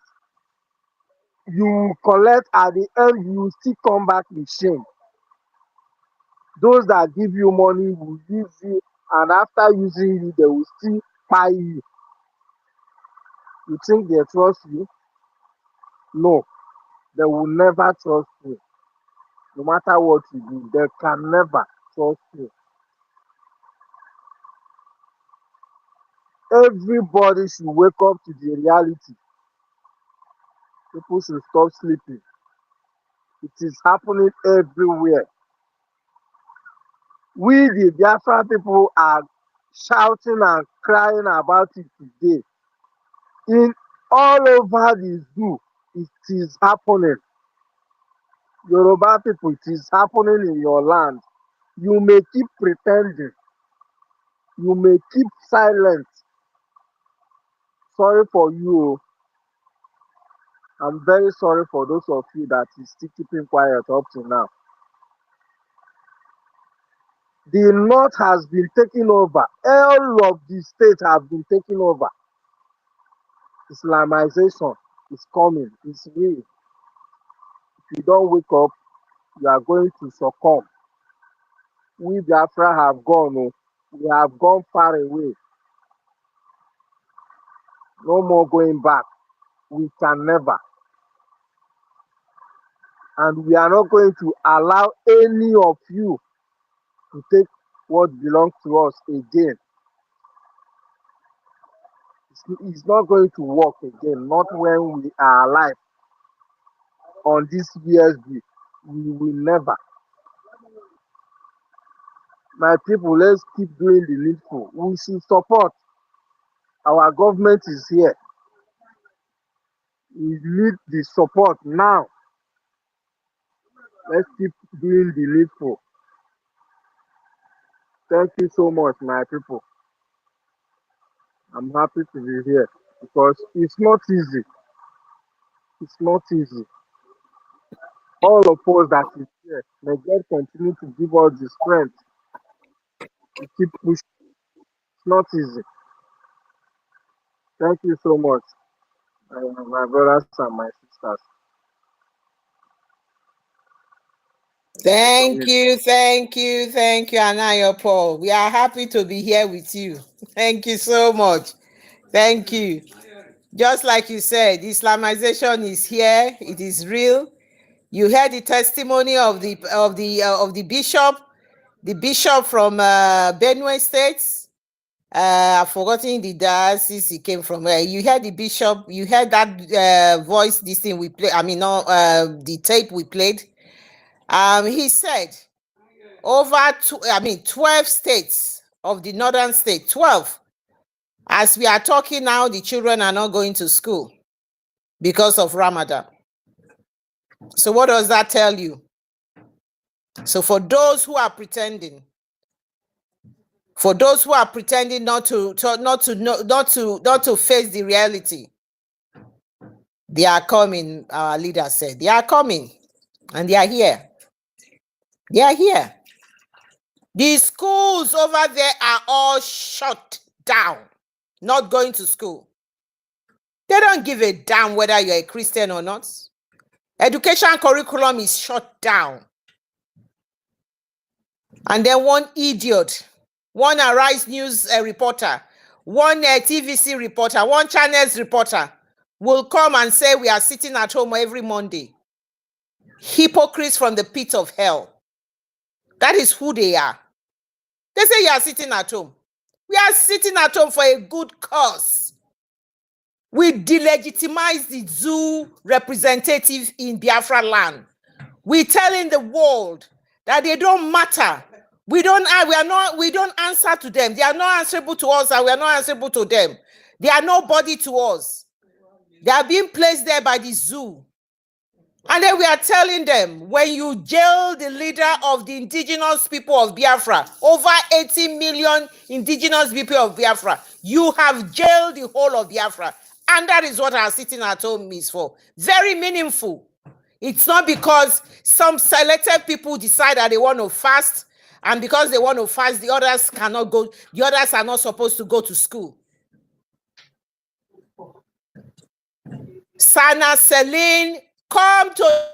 J: you will collect at the end, you will still come back with shame. Those that give you money will use you, and after using you, they will still buy you. You think they trust you? No, they will never trust you. No matter what you do, they can never trust you. Everybody should wake up to the reality. People should stop sleeping. It is happening everywhere. We, the Biafra people, are shouting and crying about it today. In all over the zoo, it is happening. Yoruba people, it is happening in your land. You may keep pretending. You may keep silent. Sorry for you. I'm very sorry for those of you that is still keeping quiet up to now. The north has been taken over. All of the states have been taken over. Islamization is coming. It's real. If you don't wake up, you are going to succumb. We Biafra have gone. Oh, we have gone far away. No more going back. We can never. And we are not going to allow any of you to take what belongs to us again. It's not going to work again. Not when we are alive on this USB. We will never. My people, let's keep doing the needful. We should support. Our government is here. We need the support now. Let's keep doing the needful. Thank you so much, my people. I'm happy to be here because it's not easy. It's not easy. all of us that is here, may God continue to give us the strength to keep pushing. It's not easy. Thank you so much, my brothers and my sisters.
A: Thank you, thank you, thank you, Anayo Paul. We are happy to be here with you. Thank you so much. Thank you. Just like you said, Islamization is here. It is real. You heard the testimony of the bishop from Benue State. I've forgotten the diocese he came from. You heard the bishop. You heard that voice. This thing we play. I mean, no, the tape we played. He said over 12 states of the northern state. 12. As we are talking now, the children are not going to school because of Ramadan. So what does that tell you? So for those who are pretending, not to face the reality, they are coming. Our leader said they are coming, and they are here. They are here. The schools over there are all shut down, not going to school. They don't give a damn whether you're a Christian or not. Education curriculum is shut down. And then one idiot, one Arise News reporter, one TVC reporter, one Channels reporter will come and say we are sitting at home every Monday. Hypocrites from the pit of hell. That is who they are. They say you are sitting at home. We are sitting at home for a good cause. We delegitimize the zoo representative in Biafra land. We're telling the world that they don't matter. We don't answer to them. They are not answerable to us, and we are not answerable to them. They are nobody to us. They are being placed there by the zoo. And then we are telling them, when you jail the leader of the indigenous people of Biafra, over 80 million indigenous people of Biafra, you have jailed the whole of Biafra. And that is what our sitting at home is for. Very meaningful. It's not because some selected people decide that they want to fast, and because they want to fast, the others cannot go, the others are not supposed to go to school. Sana Celine, come to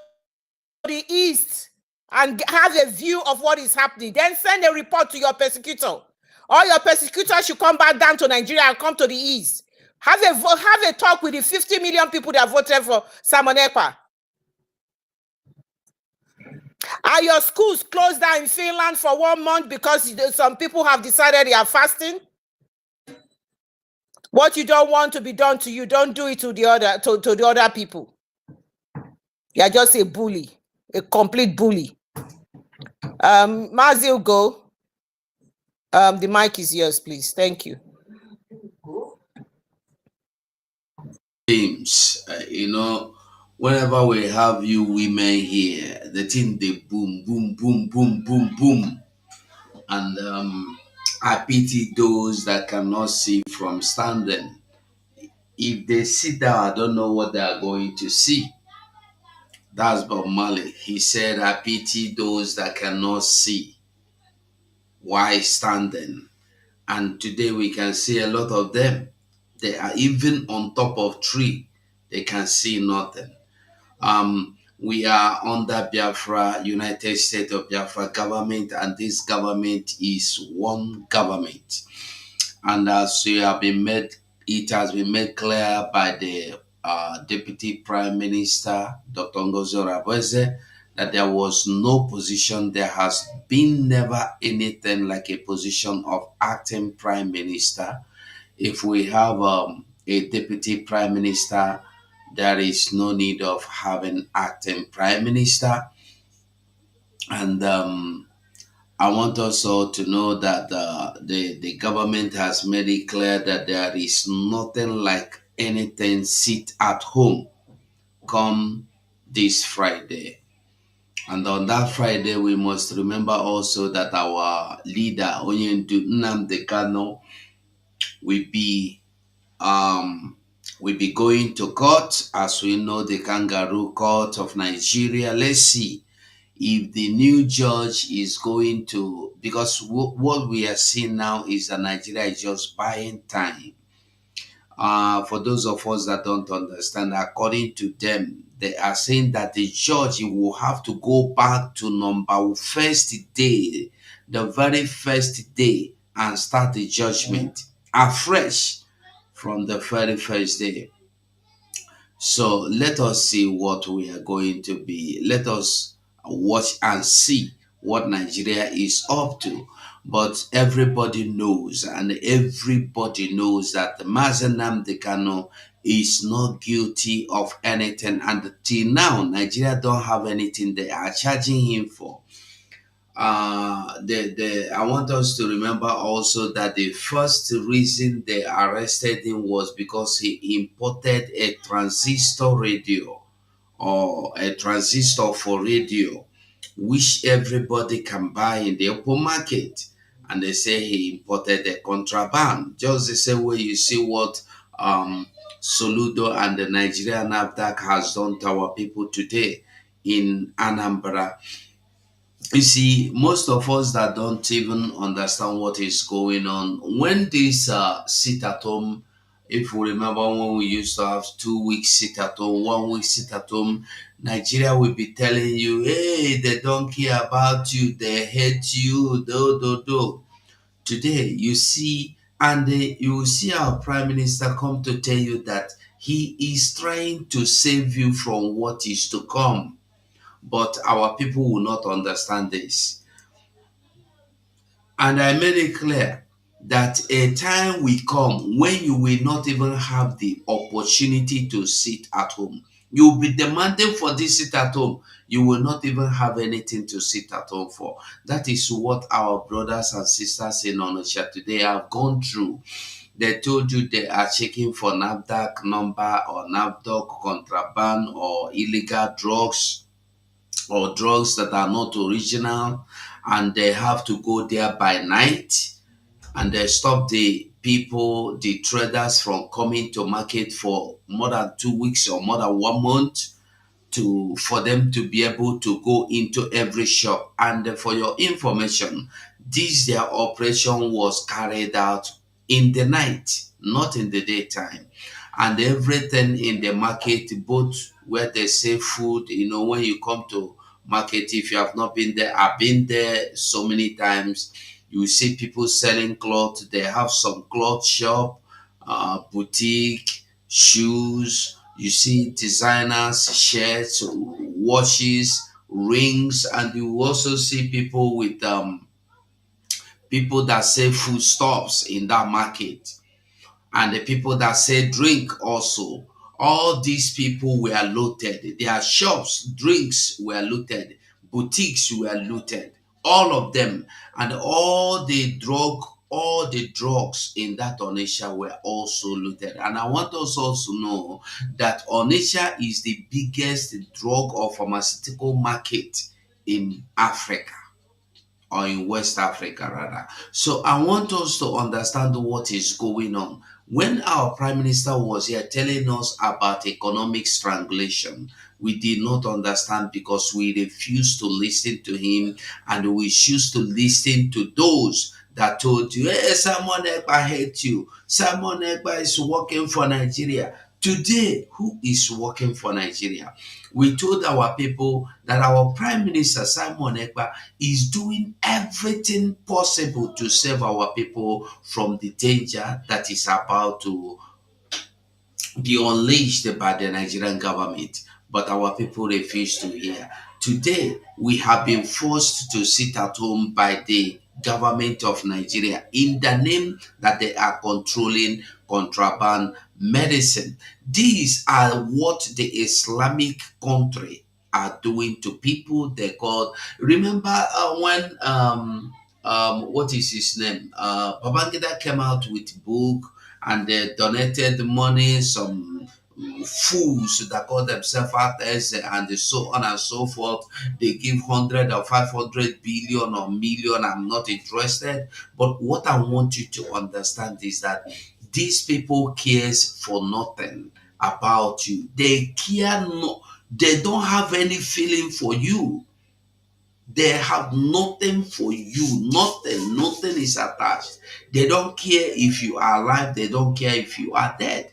A: the east and have a view of what is happening. Then send a report to your persecutor. Or your persecutor should come back down to Nigeria and come to the east. Have a talk with the 50 million people that voted for Simon Ekpa. Are your schools closed down in Finland for 1 month because some people have decided they are fasting? What you don't want to be done to you, don't do it to the other people. You are just a bully, a complete bully. Mazil, go. The mic is yours, please. Thank you.
E: James, whenever we have you women here, the thing they boom, boom, boom, boom, boom, boom. And I pity those that cannot see from standing. If they sit down, I don't know what they are going to see. That's Bob Marley. He said, I pity those that cannot see while standing. And today we can see a lot of them. They are even on top of tree. They can see nothing. We are under Biafra, United States of Biafra government, and this government is one government. And as it has been made clear by the Deputy Prime Minister, Dr. Ngozi Orebeze, that there was no position, there has been never anything like a position of acting Prime Minister. If we have a Deputy Prime Minister, there is no need of having acting Prime Minister. And I want us all to know that the government has made it clear that there is nothing like anything sit at home come this Friday. And on that Friday, we must remember also that our leader, Onyendu Nnamdi Kanu, will be We'll be going to court, as we know, the kangaroo court of Nigeria. Let's see if the new judge is going to, because what we are seeing now is that Nigeria is just buying time. For those of us that don't understand, according to them, they are saying that the judge will have to go back to number first day, the very first day, and start the judgment afresh from the very first day. So let us see what we are going to be. Let us watch and see what Nigeria is up to. But everybody knows, and everybody knows that Mazen Nnamdi Kanu is not guilty of anything. And till now, Nigeria don't have anything they are charging him for. The I want us to remember also that the first reason they arrested him was because he imported a transistor radio, or a transistor for radio, which everybody can buy in the open market. And they say he imported a contraband, just the same way you see what Soludo and the Nigerian NAFDAC has done to our people today in Anambra. You see, most of us that don't even understand what is going on, when this sit at home, if we remember when we used to have 2 weeks sit at home, 1 week sit at home, Nigeria will be telling you, hey, they don't care about you, they hate you, do. Today, you see, and you will see our prime minister come to tell you that he is trying to save you from what is to come. But our people will not understand this. And I made it clear that a time will come when you will not even have the opportunity to sit at home. You will be demanding for this sit at home. You will not even have anything to sit at home for. That is what our brothers and sisters in Onitsha today have gone through. They told you they are checking for NAFDAC number or NAFDAC contraband or illegal drugs, or drugs that are not original, and they have to go there by night, and they stop the people, the traders, from coming to market for more than 2 weeks or more than 1 month, to for them to be able to go into every shop. And for your information, this their operation was carried out in the night, not in the daytime. And everything in the market, both where they sell food, when you come to market, if you have not been there, I've been there so many times. You see people selling clothes. They have some cloth shop, boutique, shoes. You see designers, shirts, watches, rings, and you also see people with people that sell foodstuffs in that market, and the people that sell drink also. All these people were looted. Their shops, drinks were looted, boutiques were looted, all of them, and all the drugs in that Onisha were also looted. And I want us also to know that Onisha is the biggest drug or pharmaceutical market in Africa, or in West Africa rather. So I want us to understand what is going on. When our Prime Minister was here telling us about economic strangulation, we did not understand because we refused to listen to him, and we choose to listen to those that told you, hey, Simon Ekpa hates you. Simon Ekpa is working for Nigeria. Today, who is working for Nigeria? We told our people that our Prime Minister Simon Ekpa is doing everything possible to save our people from the danger that is about to be unleashed by the Nigerian government. But our people refuse to hear. Today, we have been forced to sit at home by the government of Nigeria in the name that they are controlling contraband medicine. These are what the Islamic country are doing to people they call. Remember when what is his name? Babangida came out with book, and they donated money, some fools that call themselves artists and so on and so forth. They give 100 or 500 billion or million. I'm not interested. But what I want you to understand is that These people cares for nothing about you. They care no, they don't have any feeling for you. They have nothing for you. Nothing. Nothing is attached. They don't care if you are alive. They don't care if you are dead.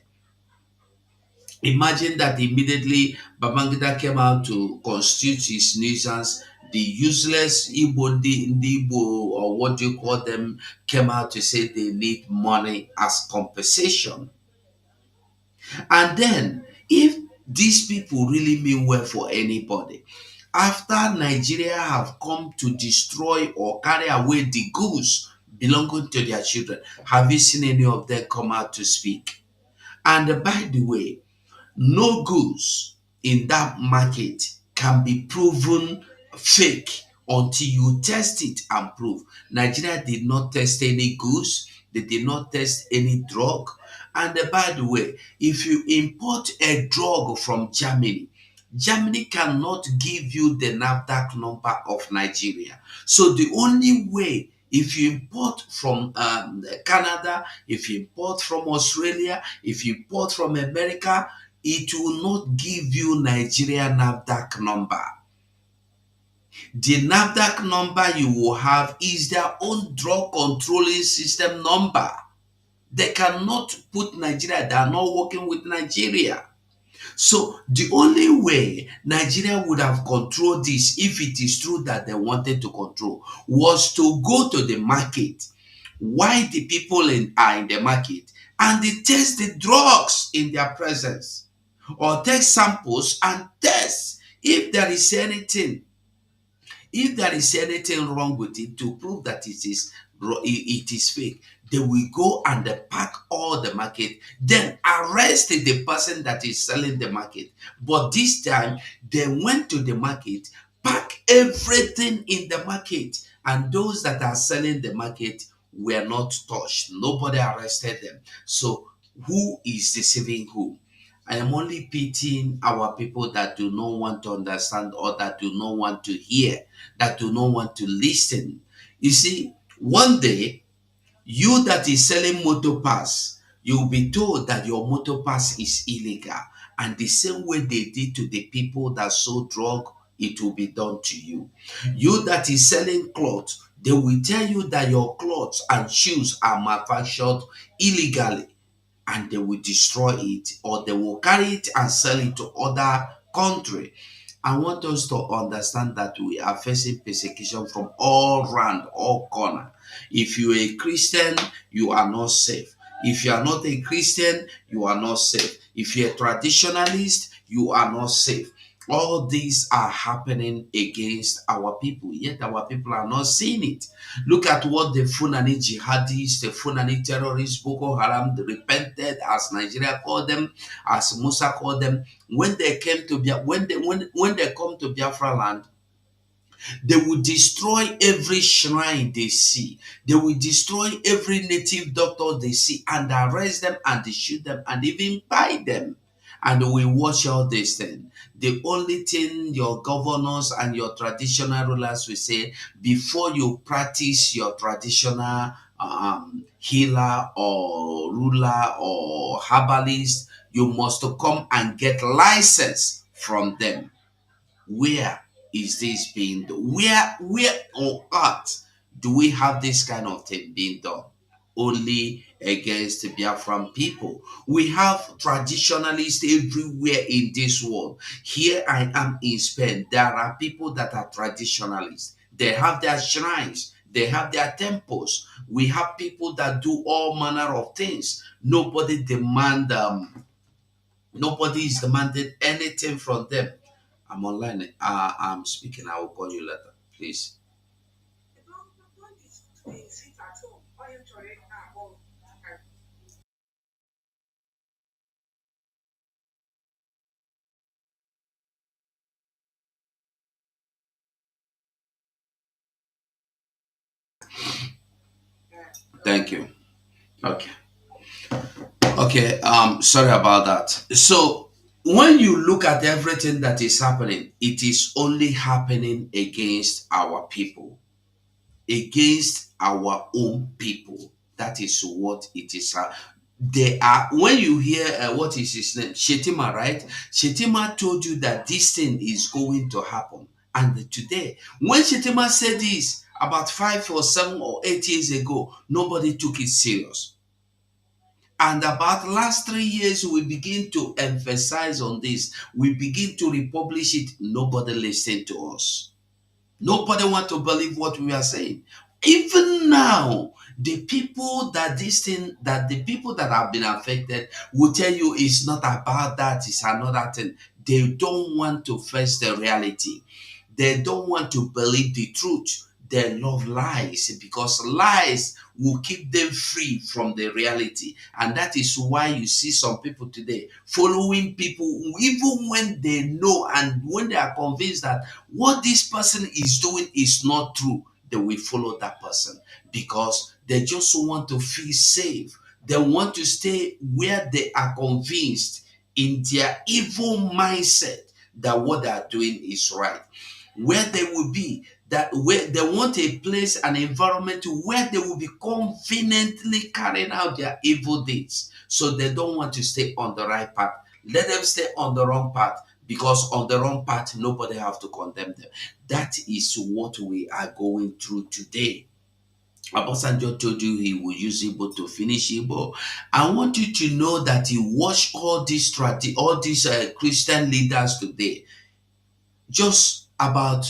E: Imagine that immediately Babangida came out to constitute his nuisance. The useless Igbo, or what do you call them, came out to say they need money as compensation. And then, if these people really mean well for anybody, after Nigeria have come to destroy or carry away the goods belonging to their children, have you seen any of them come out to speak? And by the way, no goods in that market can be proven fake until you test it and prove. Nigeria did not test any goods, they did not test any drug. And by the way, if you import a drug from Germany, Germany cannot give you the NAFDAC number of Nigeria. So the only way, if you import from Canada, if you import from Australia, if you import from America, it will not give you Nigeria NAFDAC number. The NAFDAC number you will have is their own drug controlling system number. They cannot put Nigeria, they are not working with Nigeria. So the only way Nigeria would have controlled this, if it is true that they wanted to control, was to go to the market while the people are in the market and they test the drugs in their presence, or take samples and test if there is anything, wrong with it, to prove that it is fake. They will go and they pack all the market, then arrest the person that is selling the market. But this time they went to the market, pack everything in the market, and those that are selling the market were not touched. Nobody arrested them. So who is deceiving who? I am only pitying our people that do not want to understand, or that do not want to hear, that do not want to listen. You see, one day, you that is selling motor pass, you'll be told that your motor pass is illegal. And the same way they did to the people that sold drug, it will be done to you. You that is selling clothes, they will tell you that your clothes and shoes are manufactured illegally, and they will destroy it, or they will carry it and sell it to other country. I want us to understand that we are facing persecution from all round, all corner. If you are a Christian, you are not safe. If you are not a Christian, you are not safe. If you're a traditionalist, you are not safe. All these are happening against our people, yet our people are not seeing it. Look at what the Fulani jihadists, the Fulani terrorists, Boko Haram, repented, as Nigeria called them, as Musa called them. When they came to when they come to Biafra land, they will destroy every shrine they see. They will destroy every native doctor they see, and arrest them, and they shoot them, and even buy them. And we watch all this thing. The only thing your governors and your traditional rulers will say, before you practice your traditional healer or ruler or herbalist, you must come and get license from them. Where is this being done? Where on earth do we have this kind of thing being done? Only against the Biafran people. We have traditionalists everywhere in this world. Here I am in Spain. There are people that are traditionalists. They have their shrines. They have their temples. We have people that do all manner of things. Nobody is demanding anything from them. I'm online. I'm speaking. I will call you later, please. Thank you. Okay. Okay. Sorry about that. So when you look at everything that is happening, it is only happening against our people, against our own people. That is what it is. They are, when you hear what is his name, Shetima, right? Shetima told you that this thing is going to happen. And today, when Shetima said this about 5 or 7 or 8 years ago, nobody took it serious. And about last 3 years, we begin to emphasize on this. We begin to republish it. Nobody listened to us. Nobody want to believe what we are saying. Even now, the people that have been affected will tell you it's not about that, it's another thing. They don't want to face the reality. They don't want to believe the truth. They love lies because lies will keep them free from the reality. And that is why you see some people today following people, even when they know and when they are convinced that what this person is doing is not true, they will follow that person because they just want to feel safe. They want to stay where they are convinced in their evil mindset that what they are doing is right. Where they will be, that where they want a place, an environment where they will be conveniently carrying out their evil deeds. So they don't want to stay on the right path. Let them stay on the wrong path because on the wrong path, nobody have to condemn them. That is what we are going through today. Abasanjo told you he will use Igbo to finish Igbo. I want you to know that he watched all these Christian leaders today. Just about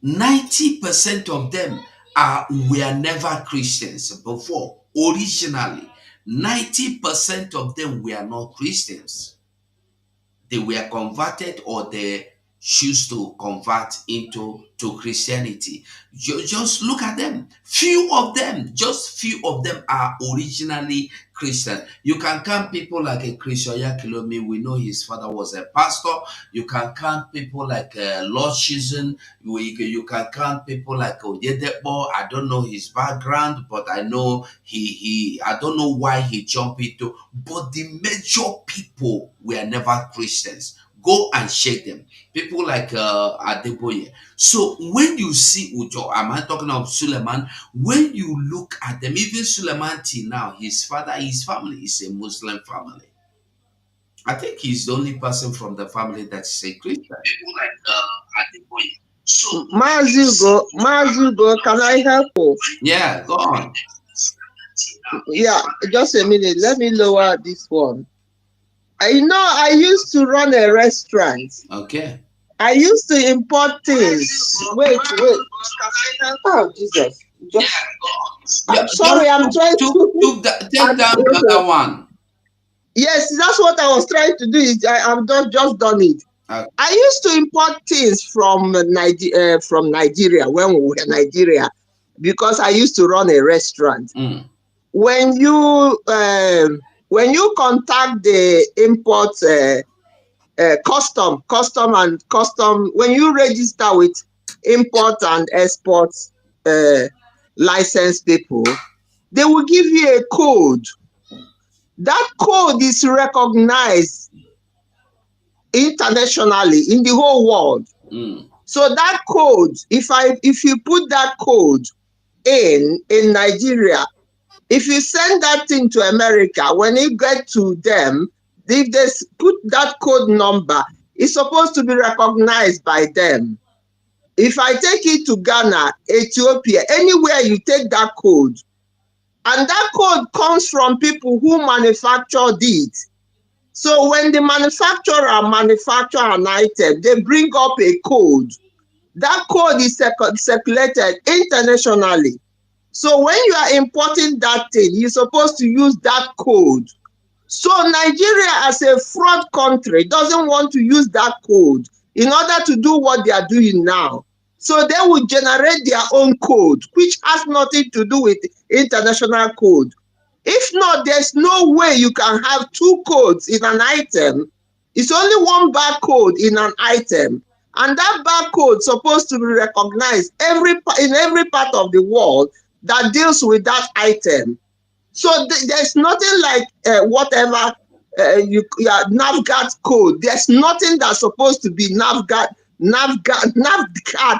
E: 90% of them were never Christians before. Originally, 90% of them were not Christians. They were converted or they choose to convert into to Christianity. Just look at them. Just few of them are originally Christian. You can count people like a Christian Yakilomi. We know his father was a pastor. You can count people like Lord Shizun. You can count people like Oyedepo. I don't know his background, but I know I don't know why he jumped into, but the major people were never Christians. Go and check them. People like Adeboye. So when you see Ujo, am I talking of Suleiman? When you look at them, even Suleiman till now, his family is a Muslim family. I think he's the only person from the family that's a Christian. People like Adeboye. So
A: Mazugo, can I help you?
E: yeah, go on.
A: Yeah, just a minute. Let me lower this one. I used to run a restaurant.
E: Okay.
A: I used to import things. Wait. Oh, Jesus. I'm sorry, I'm trying to.
E: Take down the other one.
A: Yes, that's what I was trying to do. I've just done it. I used to import things from Nigeria when we were in Nigeria because I used to run a restaurant.
E: Mm.
A: When you contact the import custom, when you register with import and export license people, they will give you a code. That code is recognized internationally in the whole world.
E: Mm.
A: So that code, if you put that code in Nigeria, if you send that thing to America, when you get to them, if they put that code number, it's supposed to be recognized by them. If I take it to Ghana, Ethiopia, anywhere you take that code, and that code comes from people who manufactured it. So when the manufacturer manufacture an item, they bring up a code. That code is circulated internationally. So when you are importing that thing, you're supposed to use that code. So Nigeria, as a fraud country, doesn't want to use that code in order to do what they are doing now. So they will generate their own code, which has nothing to do with international code. If not, there's no way you can have two codes in an item. It's only one barcode in an item. And that barcode is supposed to be recognized in every part of the world that deals with that item. So there's nothing like whatever NavGat code. There's nothing that's supposed to be NavGat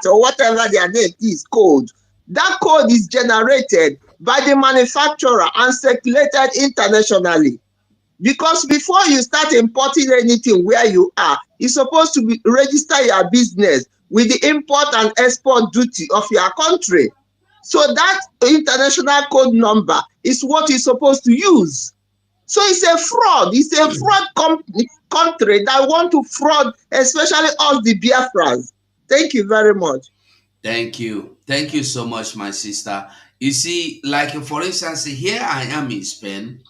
A: or whatever their name is code.
K: That code is generated by the manufacturer and circulated internationally. Because before you start importing anything where you are, you're supposed to register your business with the import and export duty of your country. So that international code number is what you're supposed to use. So it's a fraud. It's a fraud country that want to fraud, especially us, the Biafrans. Thank you very much.
E: Thank you. Thank you so much, my sister. You see, like for instance, here I am in Spain.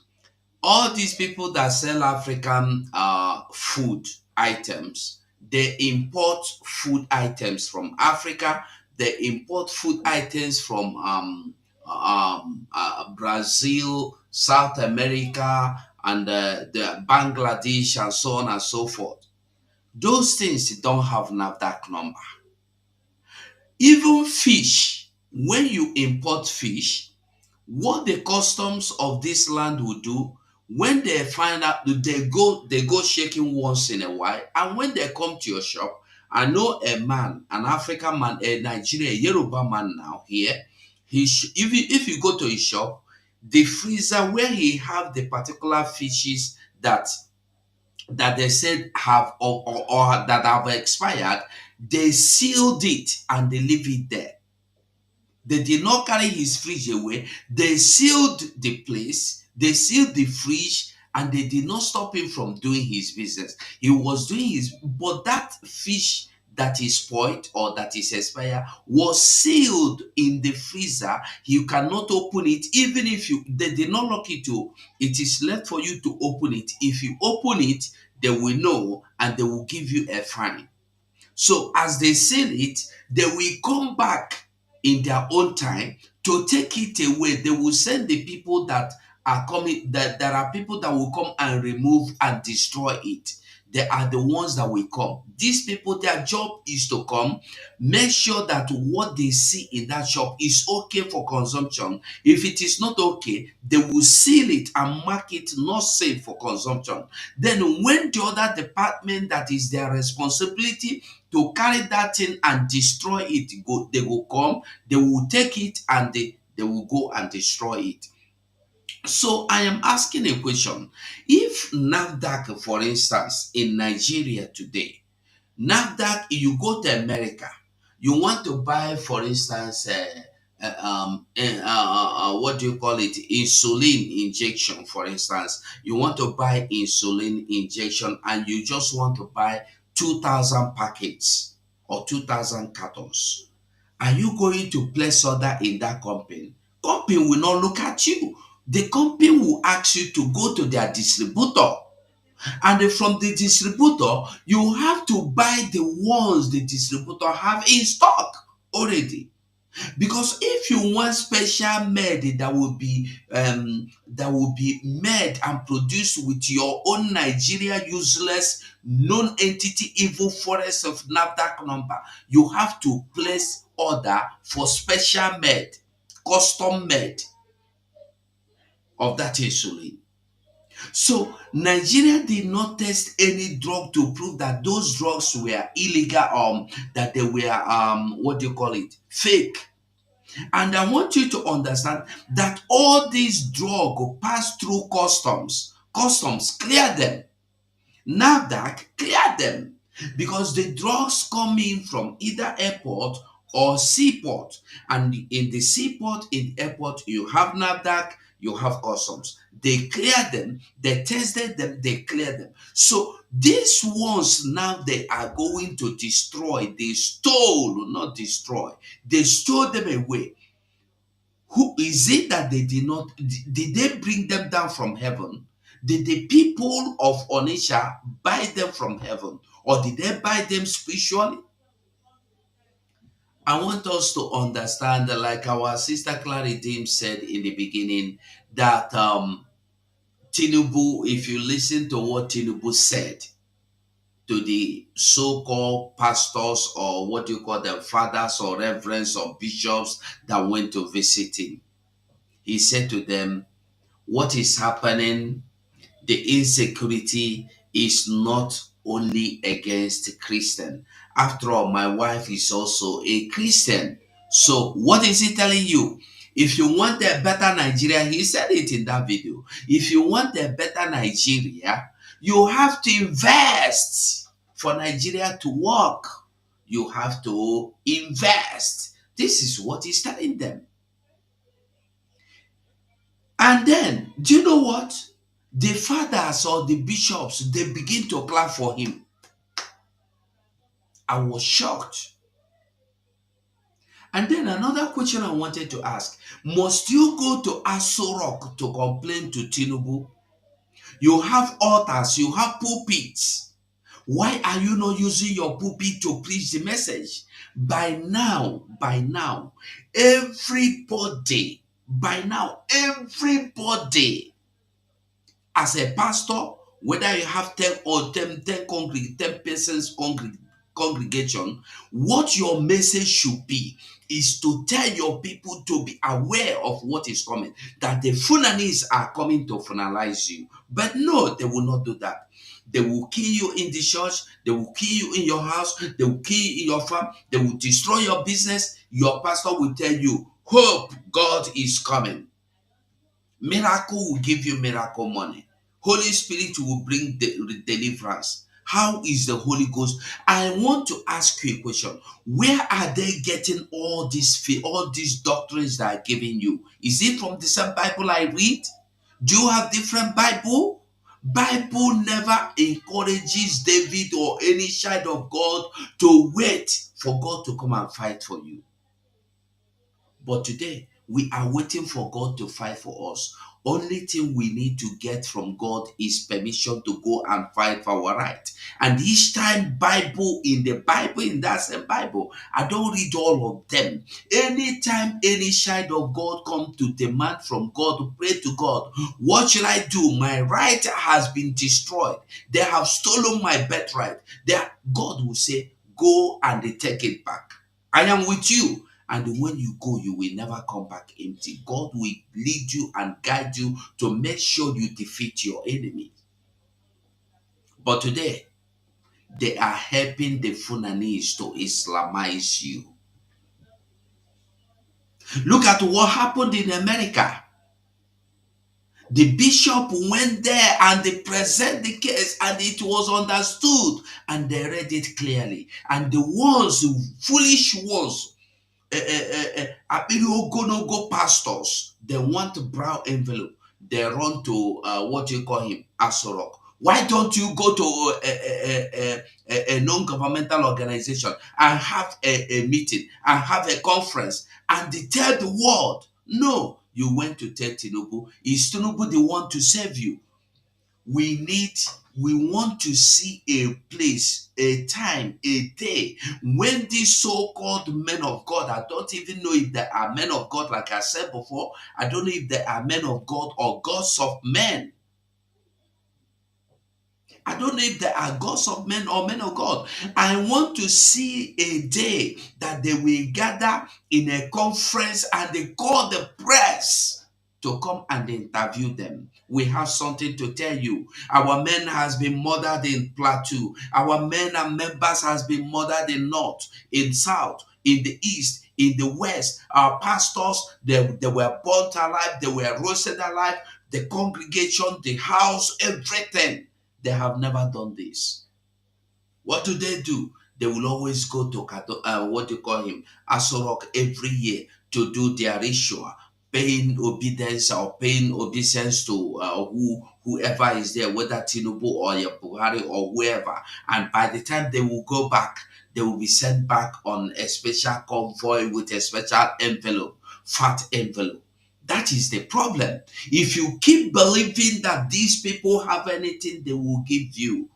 E: All these people that sell African food items, they import food items from Africa. They import food items from Brazil, South America, and the Bangladesh, and so on and so forth. Those things don't have NAFDAC number. Even fish, when you import fish, what the customs of this land will do, when they find out, they go shaking once in a while, and when they come to your shop, I know a man, an African man, a Nigerian, a Yoruba man now here. If you go to his shop, the freezer where he have the particular fishes that they said have or that have expired, they sealed it and they leave it there. They did not carry his fridge away. They sealed the place, they sealed the fridge, and they did not stop him from doing his business. He was doing his, but that fish that is spoiled or that is expired was sealed in the freezer. You cannot open it, even if they did not lock it to. It is left for you to open it. If you open it, they will know and they will give you a fine. So as they sell it, they will come back in their own time to take it away. They will send the people that are coming, that there are people that will come and remove and destroy it. They are the ones that will come. These people, their job is to come, make sure that what they see in that shop is okay for consumption. If it is not okay, they will seal it and mark it not safe for consumption. Then when the other department that is their responsibility to carry that thing and destroy it, they will come, they will take it, and they will go and destroy it. So I am asking a question. If NAFDAC, for instance, in Nigeria today, NAFDAC, you go to America, you want to buy, for instance, what do you call it? Insulin injection, for instance. You want to buy insulin injection and you just want to buy 2,000 packets or 2,000 cartons. Are you going to place order in that company? Company will not look at you. The company will ask you to go to their distributor, and from the distributor you have to buy the ones the distributor have in stock already. Because if you want special made that will be made and produced with your own Nigeria useless known entity evil forest of NAFDAC number, you have to place order for special made, custom made of that insulin. So Nigeria did not test any drug to prove that those drugs were illegal, that they were what do you call it, fake. And I want you to understand that all these drugs pass through customs. Customs clear them. NAFDAC clear them because the drugs come in from either airport or seaport. And in the seaport, in airport, you have NAFDAC, you have customs. They clear them, they tested them, they clear them. So these ones now they are going to destroy. They stole, not destroy. They stole them away. Who is it that they did not? Did they bring them down from heaven? Did the people of Onisha buy them from heaven, or did they buy them spiritually? I want us to understand that, like our sister Clary said in the beginning, that Tinubu, if you listen to what Tinubu said to the so-called pastors, or what do you call them, fathers or reverends or bishops that went to visit him, he said to them, what is happening, the insecurity is not only against Christian. After all, my wife is also a Christian. So what is he telling you? If you want a better Nigeria, he said it in that video. If you want a better Nigeria, you have to invest for Nigeria to work. You have to invest. This is what he's telling them. And then, do you know what? The fathers or the bishops, they begin to clap for him. I was shocked. And then another question I wanted to ask, must you go to Aso Rock to complain to Tinubu? You have altars, you have pulpits. Why are you not using your pulpit to preach the message? By now, everybody, as a pastor, whether you have 10 or 10 persons congregation, what your message should be is to tell your people to be aware of what is coming, that the Funanis are coming to finalize you. But no, they will not do that. They will kill you in the church, they will kill you in your house, they will kill you in your farm, they will destroy your business. Your pastor will tell you, hope, God is coming. Miracle will give you miracle money. Holy Spirit will bring deliverance. How is the Holy Ghost? I want to ask you a question. Where are they getting all these doctrines that are giving you? Is it from the same Bible I read? Do you have different Bible? Bible never encourages David or any child of God to wait for God to come and fight for you. But today, we are waiting for God to fight for us. Only thing we need to get from God is permission to go and fight for our right. And each time in that same Bible, I don't read all of them. Anytime any child of God come to demand from God, to pray to God, what should I do? My right has been destroyed. They have stolen my birthright. God will say, go and they take it back. I am with you. And when you go, you will never come back empty. God will lead you and guide you to make sure you defeat your enemy. But today, they are helping the Funanis to Islamize you. Look at what happened in America. The bishop went there and they present the case and it was understood and they read it clearly. And the foolish ones, Ogonogo pastors, they want brown envelope. They run to what you call him, Asorok. Why don't you go to a non-governmental organization and have a meeting and have a conference and they tell the world? No, you went to tell Tinubu. Is Tinubu the one to save you? We want to see a place, a time, a day when these so-called men of God, I don't even know if they are men of God, like I said before. I don't know if they are men of God or gods of men. I don't know if they are gods of men or men of God. I want to see a day that they will gather in a conference and they call the press to come and interview them. We have something to tell you. Our men has been murdered in Plateau. Our men and members has been murdered in North, in South, in the East, in the West. Our pastors, they were burnt alive. They were roasted alive. The congregation, the house, everything. They have never done this. What do? They will always go to what you call him, Asorok every year to do their ritual, paying obedience or paying obeisance to whoever is there, whether Tinubu or Buhari or whoever. And by the time they will go back, they will be sent back on a special convoy with a special envelope, fat envelope. That is the problem. If you keep believing that these people have anything they will give you,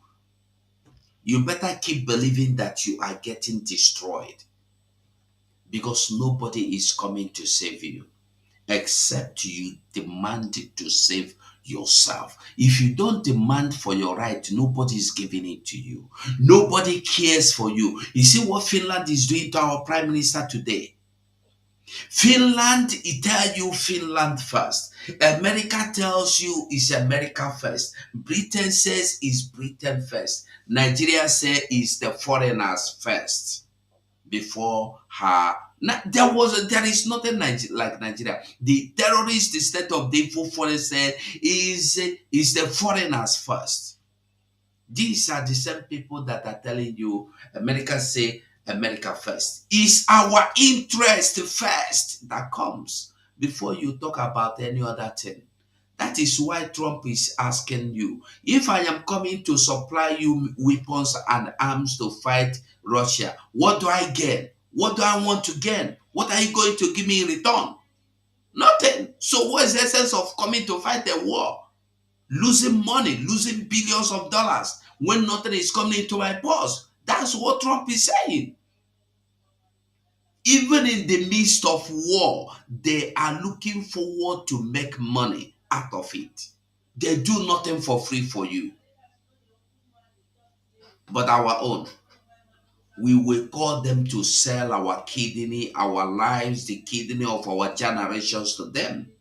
E: you better keep believing that you are getting destroyed, because nobody is coming to save you except you demand to save yourself. If you don't demand for your right, nobody is giving it to you. Nobody cares for you. You see what Finland is doing to our prime minister today? Finland, it tell you Finland first. America tells you it's America first. Britain says it's Britain first. Nigeria says it's the foreigners first before her There is nothing like Nigeria. The terrorist state of the evil forest said is the foreigners first. These are the same people that are telling you America say America first. It's our interest first that comes before you talk about any other thing. That is why Trump is asking you, if I am coming to supply you weapons and arms to fight Russia, what do I gain? What do I want to gain? What are you going to give me in return? Nothing. So what is the essence of coming to fight a war? Losing money, losing billions of dollars when nothing is coming into my purse. That's what Trump is saying. Even in the midst of war, they are looking forward to make money out of it. They do nothing for free for you. But our own, we will call them to sell our kidney, our lives, the kidney of our generations to them.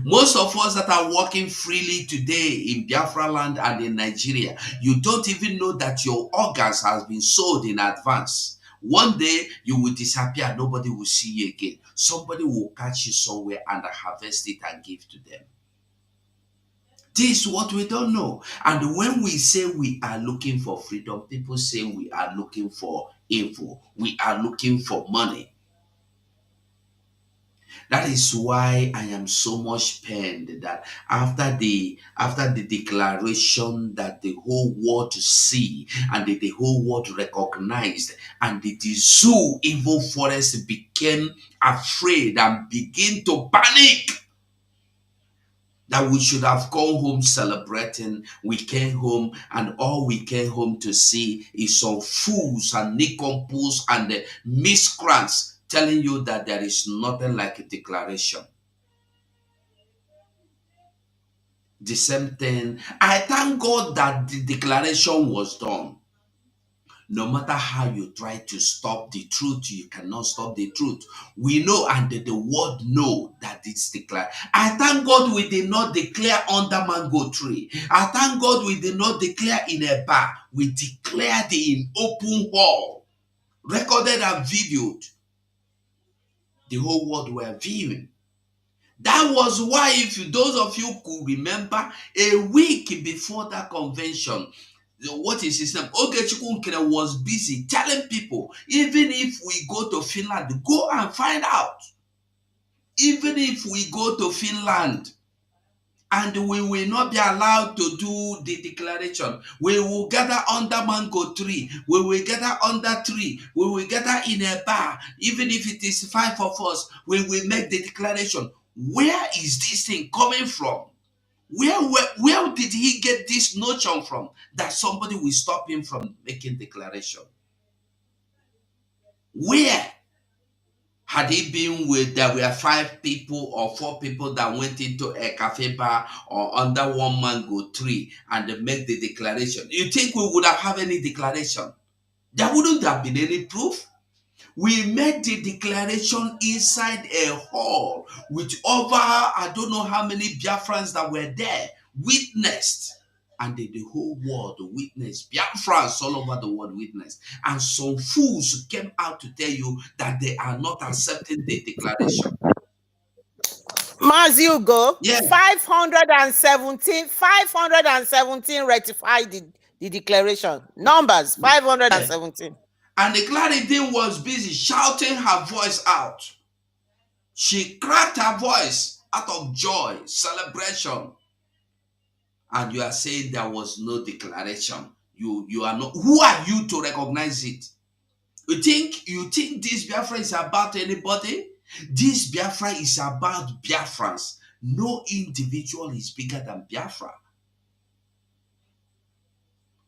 E: Most of us that are walking freely today in Biafra land and in Nigeria, you don't even know that your organs has been sold in advance. One day you will disappear, nobody will see you again. Somebody will catch you somewhere and harvest it and give to them. This is what we don't know. And when we say we are looking for freedom, people say we are looking for evil. We are looking for money. That is why I am so much pained that after the declaration that the whole world see and the whole world recognized, and the zoo evil forest became afraid and begin to panic that we should have gone home celebrating. We came home, and all we came home to see is some fools and nincompoops and miscreants telling you that there is nothing like a declaration. The same thing. I thank God that the declaration was done. No matter how you try to stop the truth, you cannot stop the truth. We know, and the world know that it's declared. I thank God we did not declare under mango tree. I thank God we did not declare in a bar. We declared in open hall, recorded and videoed. The whole world were viewing. That was why, if those of you could remember, a week before that convention, what is his name? Ogechukwu Nkere was busy telling people, even if we go to Finland, go and find out. Even if we go to Finland and we will not be allowed to do the declaration, we will gather under mango tree, we will gather under tree, we will gather in a bar, even if it is 5 of us, we will make the declaration. Where is this thing coming from? Where did he get this notion from that somebody will stop him from making declaration? Where had he been with? There were 5 people or 4 people that went into a cafe bar or under one mango tree and they make the declaration. You think we would have had any declaration? There wouldn't have been any proof. We made the declaration inside a hall with over, I don't know how many Biafrans that were there, witnessed. And the whole world witnessed. Biafrans all over the world witnessed. And some fools came out to tell you that they are not accepting the declaration.
A: Mazugo,
E: Yeah.
A: 517 ratified the declaration. Numbers, 517.
E: And the Claridine was busy shouting her voice out. She cracked her voice out of joy, celebration. And you are saying there was no declaration. You are not. Who are you to recognize it? You think this Biafra is about anybody? This Biafra is about Biafrans. No individual is bigger than Biafra.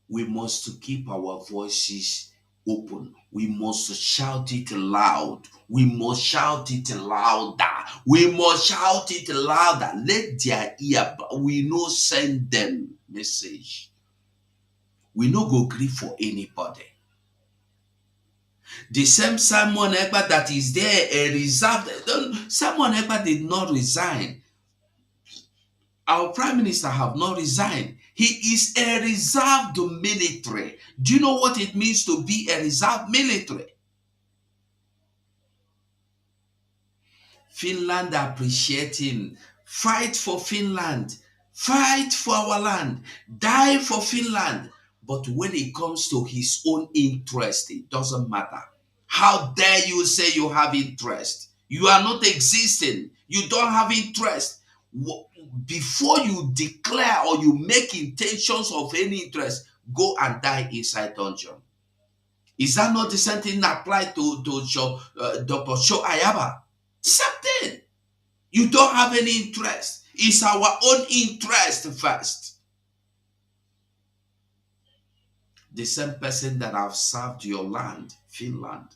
E: We must keep our voices open. We must shout it loud. We must shout it louder. We must shout it louder. Let their ear. We no send them message. We no go gree for anybody. The same Simon Ekpa that is there, a reserved. Simon Ekpa did not resign. Our prime minister have not resigned. He is a reserved military. Do you know what it means to be a reserved military? Finland appreciate him. Fight for Finland. Fight for our land. Die for Finland. But when it comes to his own interest, it doesn't matter. How dare you say you have interest? You are not existing. You don't have interest. Before you declare or you make intentions of any interest, go and die inside dungeon. Is that not the same thing applied to Dr. Sho Ayaba? Same thing. You don't have any interest. It's our own interest first. The same person that have served your land, Finland,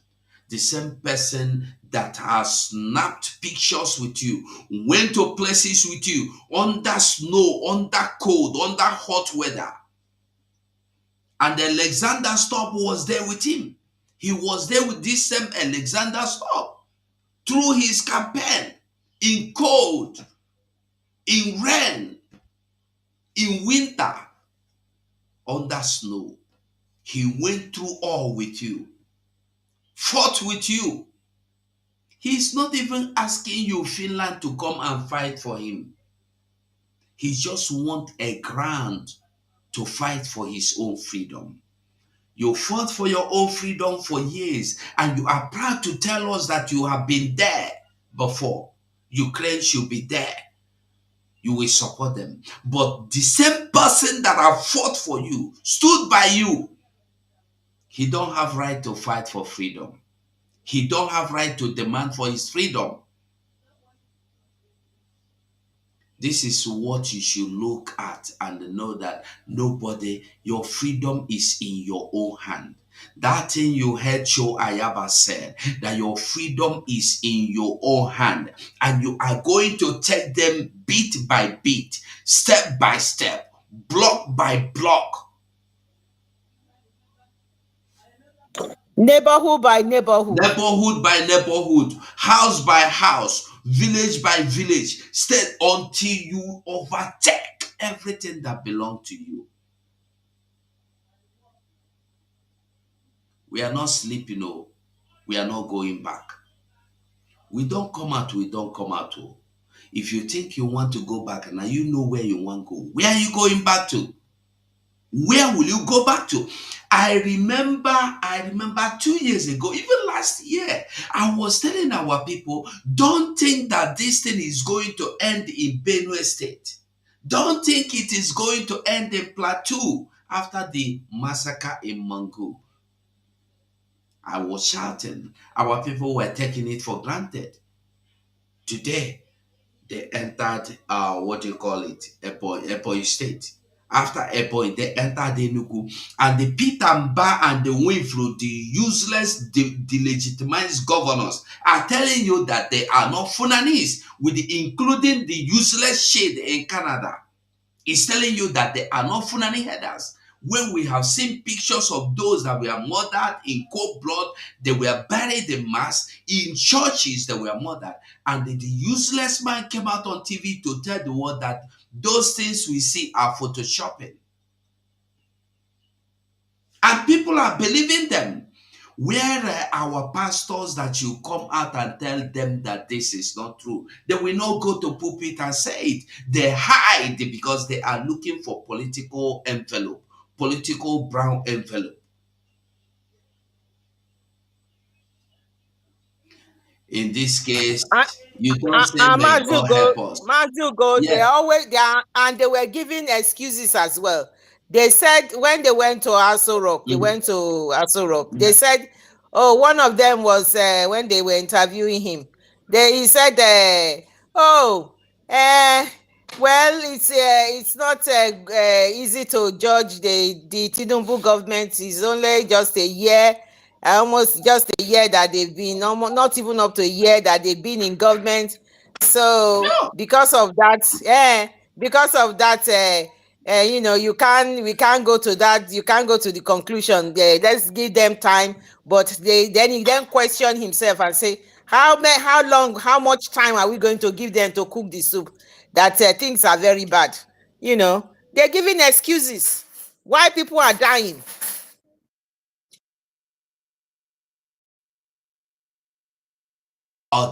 E: the same person that has snapped pictures with you, went to places with you, under snow, under cold, under hot weather. And Alexander Stubb was there with him. He was there with this same Alexander Stubb through his campaign in cold, in rain, in winter, under snow. He went through all with you, fought with you. He's not even asking you, Finland, to come and fight for him. He just wants a ground to fight for his own freedom. You fought for your own freedom for years, and you are proud to tell us that you have been there before. Ukraine should be there. You will support them. But the same person that have fought for you, stood by you, he don't have right to fight for freedom. He don't have right to demand for his freedom. This is what you should look at and know that nobody, your freedom is in your own hand. That thing you heard Joe Ayaba said, that your freedom is in your own hand, and you are going to take them bit by bit, step by step, block by block.
A: Neighborhood by neighborhood.
E: Neighborhood by neighborhood, house by house, village by village, state, until you overtake everything that belongs to you. We are not sleeping, no. We are not going back. We don't come out. Oh. If you think you want to go back, now you know where you want to go. Where are you going back to? Where will you go back to? I remember 2 years ago, even last year, I was telling our people, don't think that this thing is going to end in Benue State. Don't think it is going to end in Plateau after the massacre in Mangu. I was shouting. Our people were taking it for granted. Today, they entered, what do you call it, Ebonyi State. After Ebonyi, they entered Enugu. And the Peter Mba and the Winfrey, the useless, delegitimized governors, are telling you that they are not Fulanese, including the useless shade in Canada. Is telling you that they are not Fulani headers. When we have seen pictures of those that were murdered in cold blood, they were buried in mass, in churches they were murdered. And the useless man came out on TV to tell the world that those things we see are photoshopping. And people are believing them. Where are our pastors that you come out and tell them that this is not true? They will not go to pulpit and say it. They hide because they are looking for political envelope, political brown envelope. In this case, you don't say may God help us.
A: Mazugo, they were giving excuses as well. They said when they went to Aso Rock, they said, oh, one of them was when they were interviewing him. He said, well, it's not easy to judge the Tinubu government. It's only just a year, almost just a year that they've been, not even up to a year that they've been in government. So
E: No.
A: because of that, we can't go to that. You can't go to the conclusion. Let's give them time. But he then question himself and say, how much time are we going to give them to cook the soup? That things are very bad. They're giving excuses why people are dying.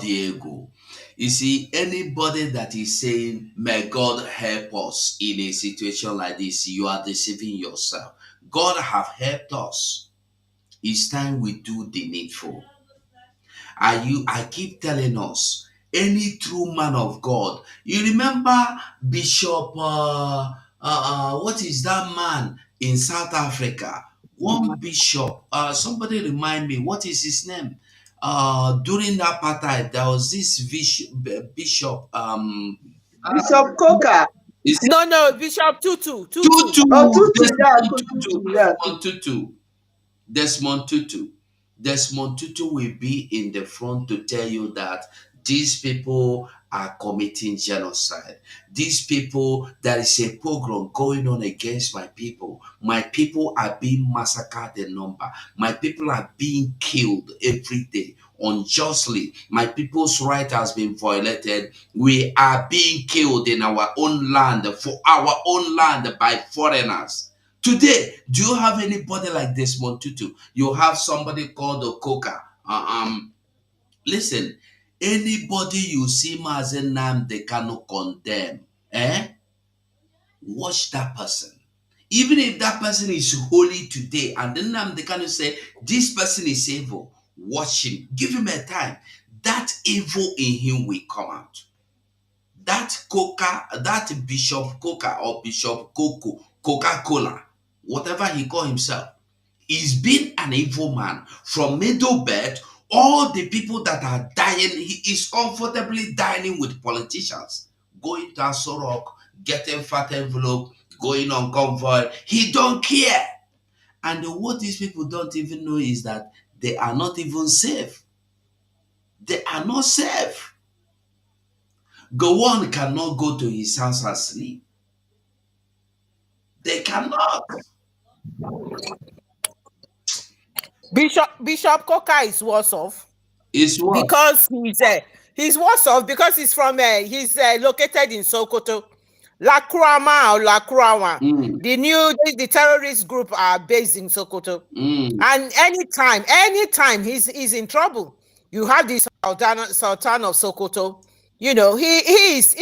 E: Diego, You see, anybody that is saying, may God help us in a situation like this, you are deceiving yourself. God have helped us. It's time we do the needful. I keep telling us, any true man of God. You remember Bishop, what is that man in South Africa? One bishop, somebody remind me, what is his name? During that apartheid, there was this bishop,
K: Bishop Coker.
E: is it
A: No, Bishop Tutu.
K: Oh,
E: Tutu,
K: Tutu, yeah,
E: Desmond Tutu,
K: Tutu, yeah.
E: Desmond Tutu. Desmond Tutu. Desmond Tutu will be in the front to tell you that these people are committing genocide. These people, there is a pogrom going on against my people. My people are being massacred in number. My people are being killed every day unjustly. My people's right has been violated. We are being killed in our own land, for our own land, by foreigners. Today, do you have anybody like Desmond Tutu? You have somebody called Okoka. Listen, anybody you see Mazen Nam they cannot condemn. Eh? Watch that person. Even if that person is holy today, and then they cannot say this person is evil. Watch him. Give him a time. That evil in him will come out. That Coca, that Bishop Coca or Bishop Coco, Coca-Cola, whatever he call himself, he's been an evil man from middle bed. All the people that are dying, he is comfortably dining with politicians, going to Asorok, getting fat envelope, going on convoy. He don't care. And what these people don't even know is that they are not even safe. They are not safe. Gowon cannot go to his house and sleep. They cannot.
A: Bishop Coker is worse off
E: It's what?
A: because he's worse off because he's from he's located in Sokoto. Lakrama or Lakrawa.
E: Mm,
A: The terrorist group are based in Sokoto.
E: mm.
A: And anytime he's in trouble, you have this Sultan of Sokoto. You know, he's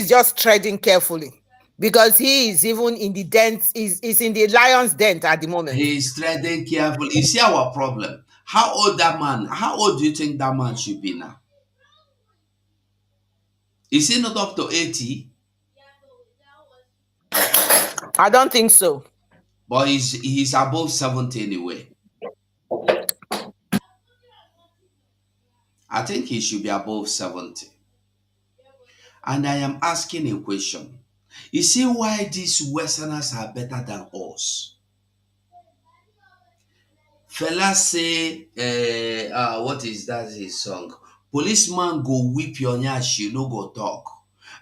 A: just treading carefully because he is even in the dent, is in the lion's den at the moment.
E: He's treading carefully. You see our problem. How old do you think that man should be now? Is he not up to 80?
A: I don't think so.
E: But he's above 70 anyway. I think he should be above 70. And I am asking a question. You see why these Westerners are better than us? Fella say, what is that his song? Policeman go whip your nyash, you no go talk.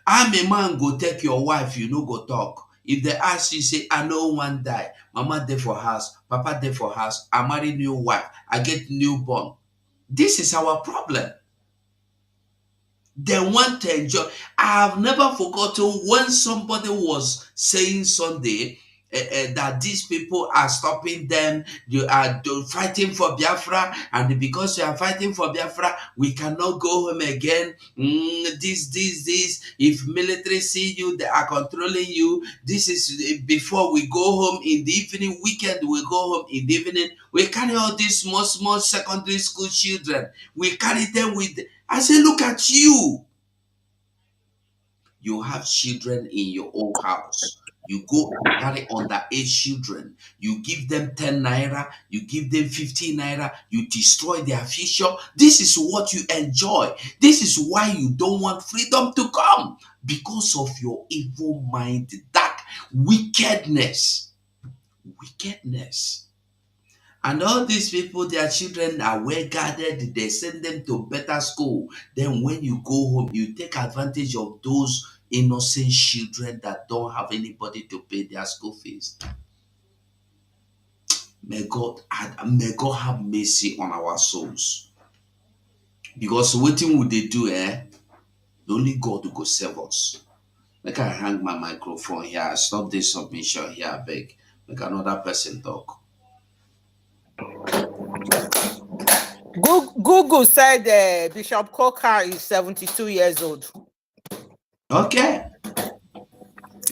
E: Army man go take your wife, you no go talk. If they ask you, say, I no one die. Mama dey for house, papa dey for house, I marry new wife, I get newborn. This is our problem. They want to enjoy. I have never forgotten when somebody was saying Sunday that these people are stopping them. You are fighting for Biafra, and because you are fighting for Biafra, we cannot go home again. This. If military see you, they are controlling you. This is before we go home in the evening. Weekend we go home in the evening. We carry all these small secondary school children. We carry them with. I say, look at you. You have children in your own house. You go and carry underage children. You give them 10 naira. You give them 15 naira. You destroy their future. This is what you enjoy. This is why you don't want freedom to come. Because of your evil mind, dark wickedness. Wickedness. And all these people, their children are well guarded. They send them to better school. Then when you go home, you take advantage of those innocent children that don't have anybody to pay their school fees. May God have mercy on our souls. Because what would they do, only God will save us. Make I hang my microphone here. Stop this submission here, I beg. Make another person talk.
A: Google said Bishop Coker is 72 years old.
E: Okay.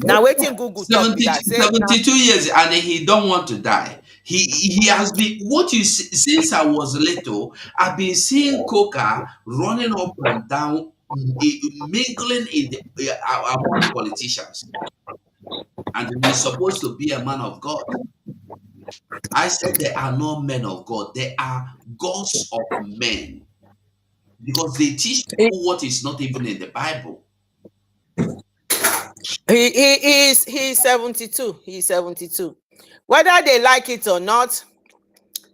A: Now waiting Google talk be
E: 70,
A: that. Say now
E: 72 years and he don't want to die. He has been what you see, since I was little, I've been seeing Coca running up and down, mingling in among politicians, and he's supposed to be a man of God. I said they are not men of God; they are gods of men because they teach people what is not even in the Bible.
A: he's 72. He's 72. Whether they like it or not,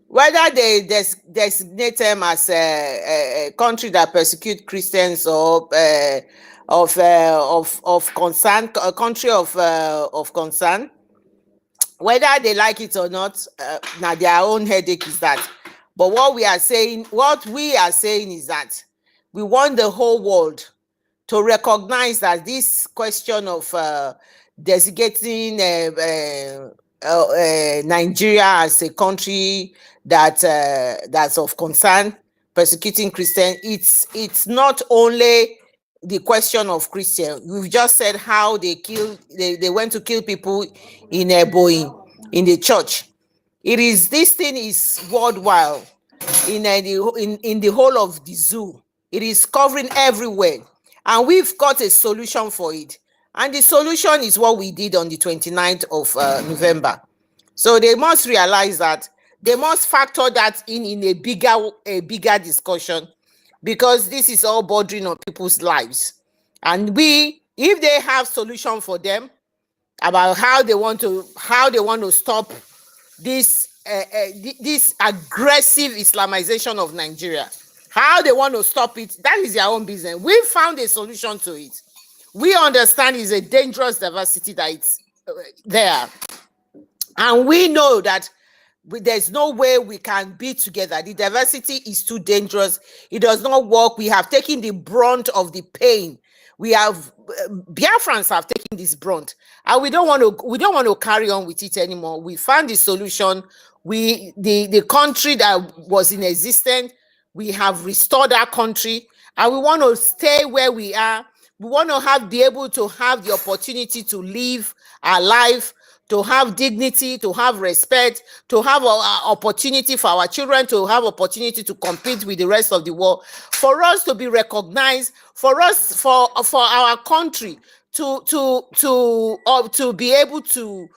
A: whether they designate them as a country that persecute Christians or of concern, a country of concern, whether they like it or not, now their own headache is that. But what we are saying is that we want the whole world to recognize that this question of designating Nigeria as a country that that's of concern, persecuting Christians, it's not only the question of Christian. We've just said how they went to kill people in Boeing in the church. This thing is worldwide in the whole of the zoo. It is covering everywhere, and we've got a solution for it. And the solution is what we did on the 29th of November. So they must realize that they must factor that in a bigger discussion, because this is all bordering on people's lives. And if they have solution for them about how they want to stop this this aggressive Islamization of Nigeria, how they want to stop it, that is their own business. We found a solution to it. We understand it's a dangerous diversity that it's there, and we know that there's no way we can be together. The diversity is too dangerous. It does not work. We have taken the brunt of the pain. Biafrans have taken this brunt, and we don't want to carry on with it anymore. We found the solution. The country that was in existence, we have restored our country, and we want to stay where we are. We want to be able to have the opportunity to live our life, to have dignity, to have respect, to have an opportunity for our children, to have opportunity to compete with the rest of the world, for us to be recognized, for our country to be able to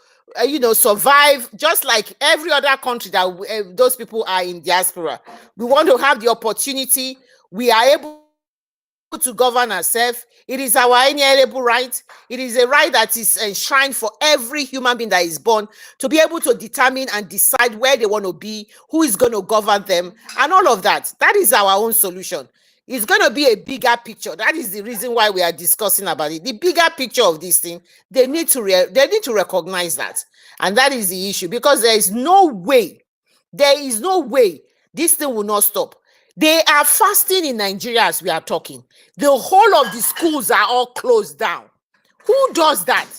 A: survive just like every other country that those people are in diaspora. We want to have the opportunity. We are able to govern ourselves. It is our inalienable right. It is a right that is enshrined for every human being that is born to be able to determine and decide where they want to be, who is going to govern them, and all of that. That is our own solution. It's going to be a bigger picture. That is the reason why we are discussing about it. The bigger picture of this thing, they need to recognize that. And that is the issue, because there is no way this thing will not stop. They are fasting in Nigeria as we are talking. The whole of the schools are all closed down. Who does that?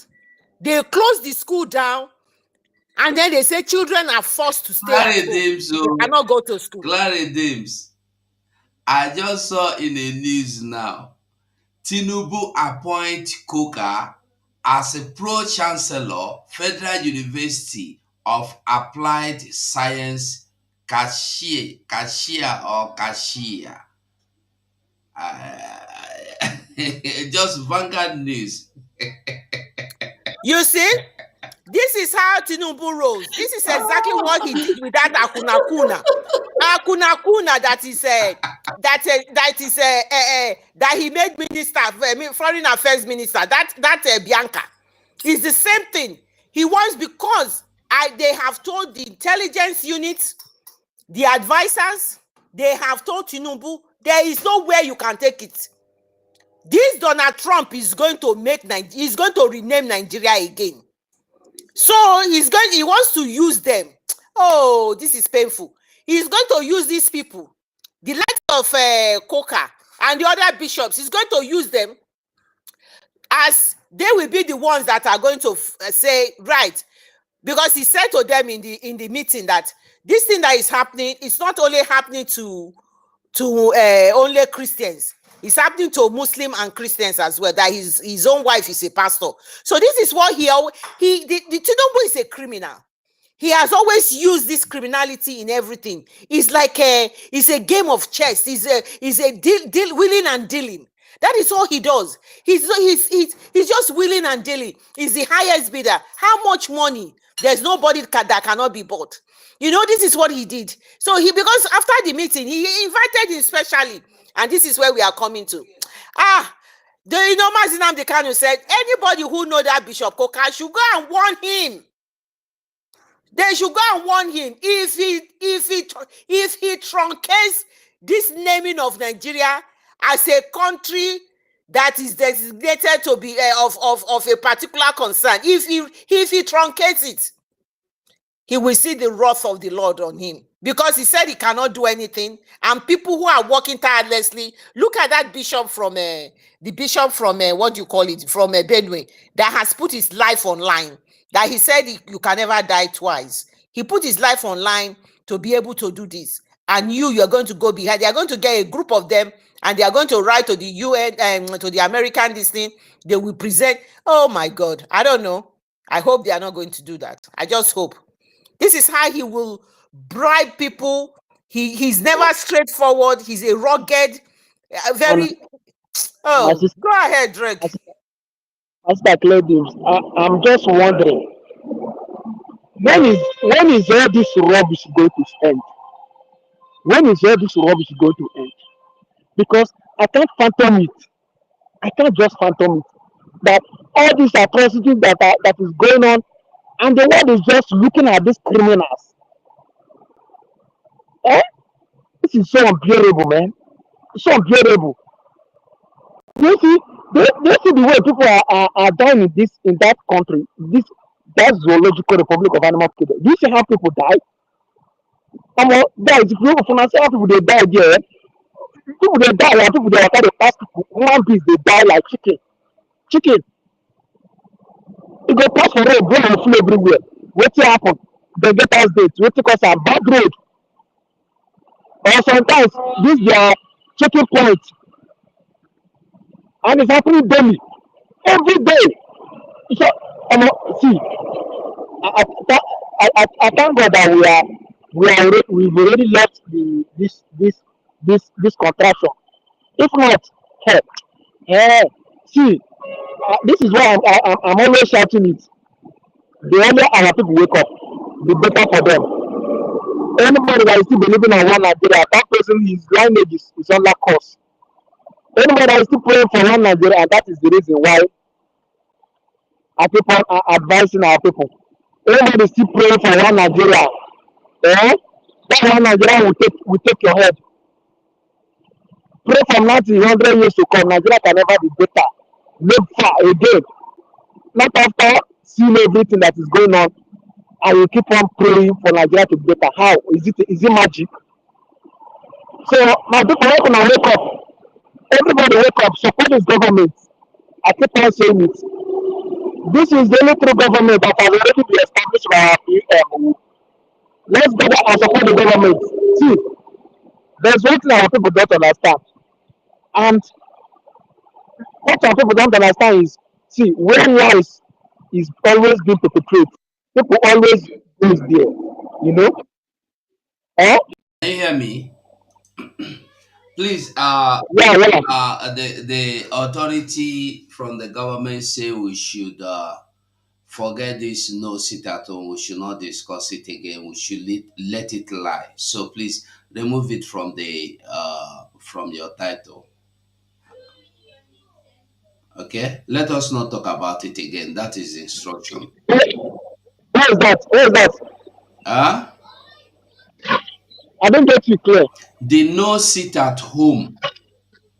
A: They close the school down, and then they say children are forced to stay at home. They cannot go to school.
E: Clary Dims, I just saw in the news now, Tinubu appoint Kuka as a pro-chancellor, Federal University of Applied Science, Kashia. Just Vanguard News.
A: You see, this is how Tinubu rose. This is exactly what he did with that Akuna that he made minister, foreign affairs minister. That Bianca is the same thing. He wants, because they have told the intelligence units, the advisors, they have told Tinubu there is no way you can take it. This Donald Trump is going to rename Nigeria again. So he wants to use them. Oh, this is painful. He's going to use these people, the likes of Coker and the other bishops. He's going to use them as they will be the ones that are going to say, right, because he said to them in the meeting that this thing that is happening, it's not only happening to to only Christians. It's happening to Muslim and Christians as well, that his own wife is a pastor. So this is what the Tinubu is a criminal. He has always used this criminality in everything. It's like it's a game of chess. It's a deal wheeling and dealing. That is all he does. He's just wheeling and dealing. He's the highest bidder. How much money? There's nobody that cannot be bought. This is what he did. So because after the meeting, he invited him specially, and this is where we are coming to. Mazi Nnamdi Kanu said anybody who know that Bishop Koka should go and warn him. They should go and warn him. If he truncates this naming of Nigeria as a country that is designated to be of a particular concern, if he truncates it, he will see the wrath of the Lord on him, because he said he cannot do anything. And people who are working tirelessly, look at that bishop from what do you call it, from Benue, that has put his life online, that he said you can never die twice. He put his life online to be able to do this. And you're going to go behind. They are going to get a group of them, and they are going to write to the UN, to the American this thing. They will present. Oh my God, I don't know. I hope they are not going to do that. I just hope. This is how he will bribe people. He's never straightforward. He's a rugged, very. Oh,
G: sister,
A: go ahead, Drake.
G: Sister Claudius, I'm just wondering, when is all this rubbish going to end? When is all this rubbish going to end? Because I can't phantom it. I can't just phantom it. That all these atrocities that is going on, and the world is just looking at these criminals. Eh? This is so unbearable, man. It's so unbearable. Do you see the way people are dying in that country, that zoological republic of animal kingdom? Do you see how people die? Guys, if you see how people they die there, people they die like people they are pass people. Human beings they die like chicken. Chicken. It go pass for road, burn and full everywhere. Wetin happen? They get us date. Wetin cause am bad road? Or sometimes this their checking point, and it's happening daily, every day. So, see, I thank God that we've already left this contraction. If not, hey, hey, see, this is why I'm always shouting it. The earlier our people wake up, the better for them. Anybody that is still believing in one Nigeria, that person, his lineage is under course. Anybody that is still praying for one Nigeria, and that is the reason why our people are advising our people. Anybody still praying for one Nigeria, eh? That one Nigeria will take your head. Pray from 100 years to come. Nigeria can never be better. Live far again. Not after seeing everything that is going on, and you keep on praying for Nigeria to be better. How? Is it magic? So my people, when wake up, everybody wake up, support this government. I keep on saying it. This is the only true government that has already been established by our PM. Let's gather and support the government. See, there's one thing our people don't understand. And what our people don't understand is, see, when lies is always being perpetrated, people always goes there, you know? Eh?
E: Can you hear me? Please,
G: Yeah, yeah.
E: the authority from the government say we should forget this no sit at home. We should not discuss it again. We should let it lie. So please remove it from your title. Okay, let us not talk about it again. That is instruction.
G: Where's that? Where's that?
E: Huh?
G: I don't get you clear.
E: The no sit at home.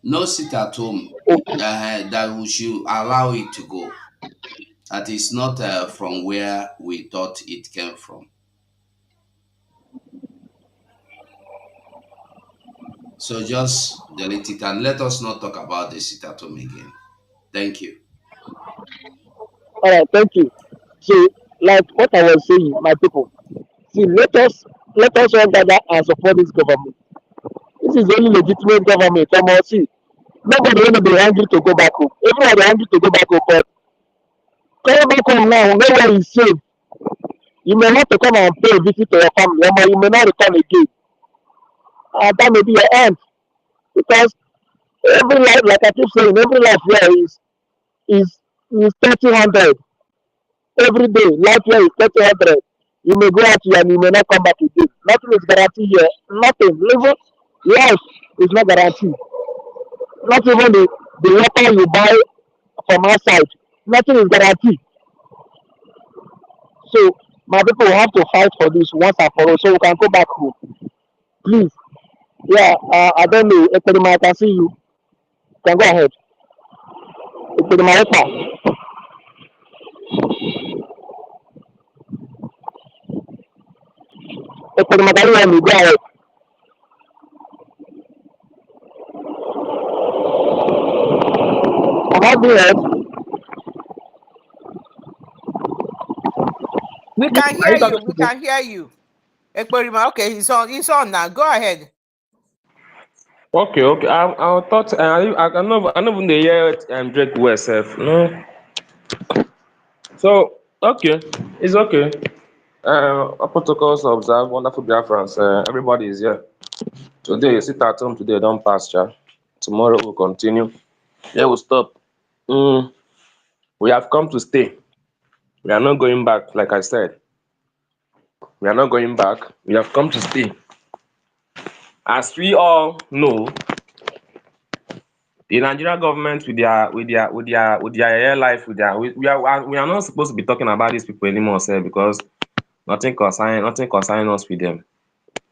E: No sit at home.
G: Okay.
E: That we should allow it to go. That is not from where we thought it came from. So just delete it and let us not talk about the sit at home again. Thank you.
G: All right, thank you. So, like what I was saying, my people, see, let us all gather and support this government.
J: this is the only legitimate government. Come on, see. Nobody will be angry to go back home. Everybody angry to go back home, but coming back home now, nowhere is safe. You may have to come and pay a visit to your family, but you may not return again. And that may be your end. Because every life, like I keep saying, every life here is 30-100. Every day, life here is 30-100. You may go out here and you may not come back again. Nothing is guaranteed here. Nothing. Living life is not guaranteed. Not even the water you buy from outside. Nothing is guaranteed. So my people will have to fight for this once and for all so we can go back home. Please. Yeah, I don't know. Ekperima, I can see you. You can go ahead. Ekperima, Ekperima, can you hear me? Go ahead. Am I being heard?
A: We can
H: Are
A: hear
H: you
A: you.
H: talking
A: We
H: to me?
A: can hear you. Ekperima, okay, he's on. He's on now. Go ahead.
H: Okay. I thought I know when they hear Drake West self. No. So okay, it's okay. Protocols observed, wonderful Biafrans. Everybody is here. Today, sit at home today, don't pass, cha. Tomorrow we'll continue. Yeah, we'll stop. Mm, we have come to stay. We are not going back, like I said. We are not going back. We have come to stay. As we all know, the Nigerian government with their air life, we are not supposed to be talking about these people anymore, sir, because nothing concern us with them.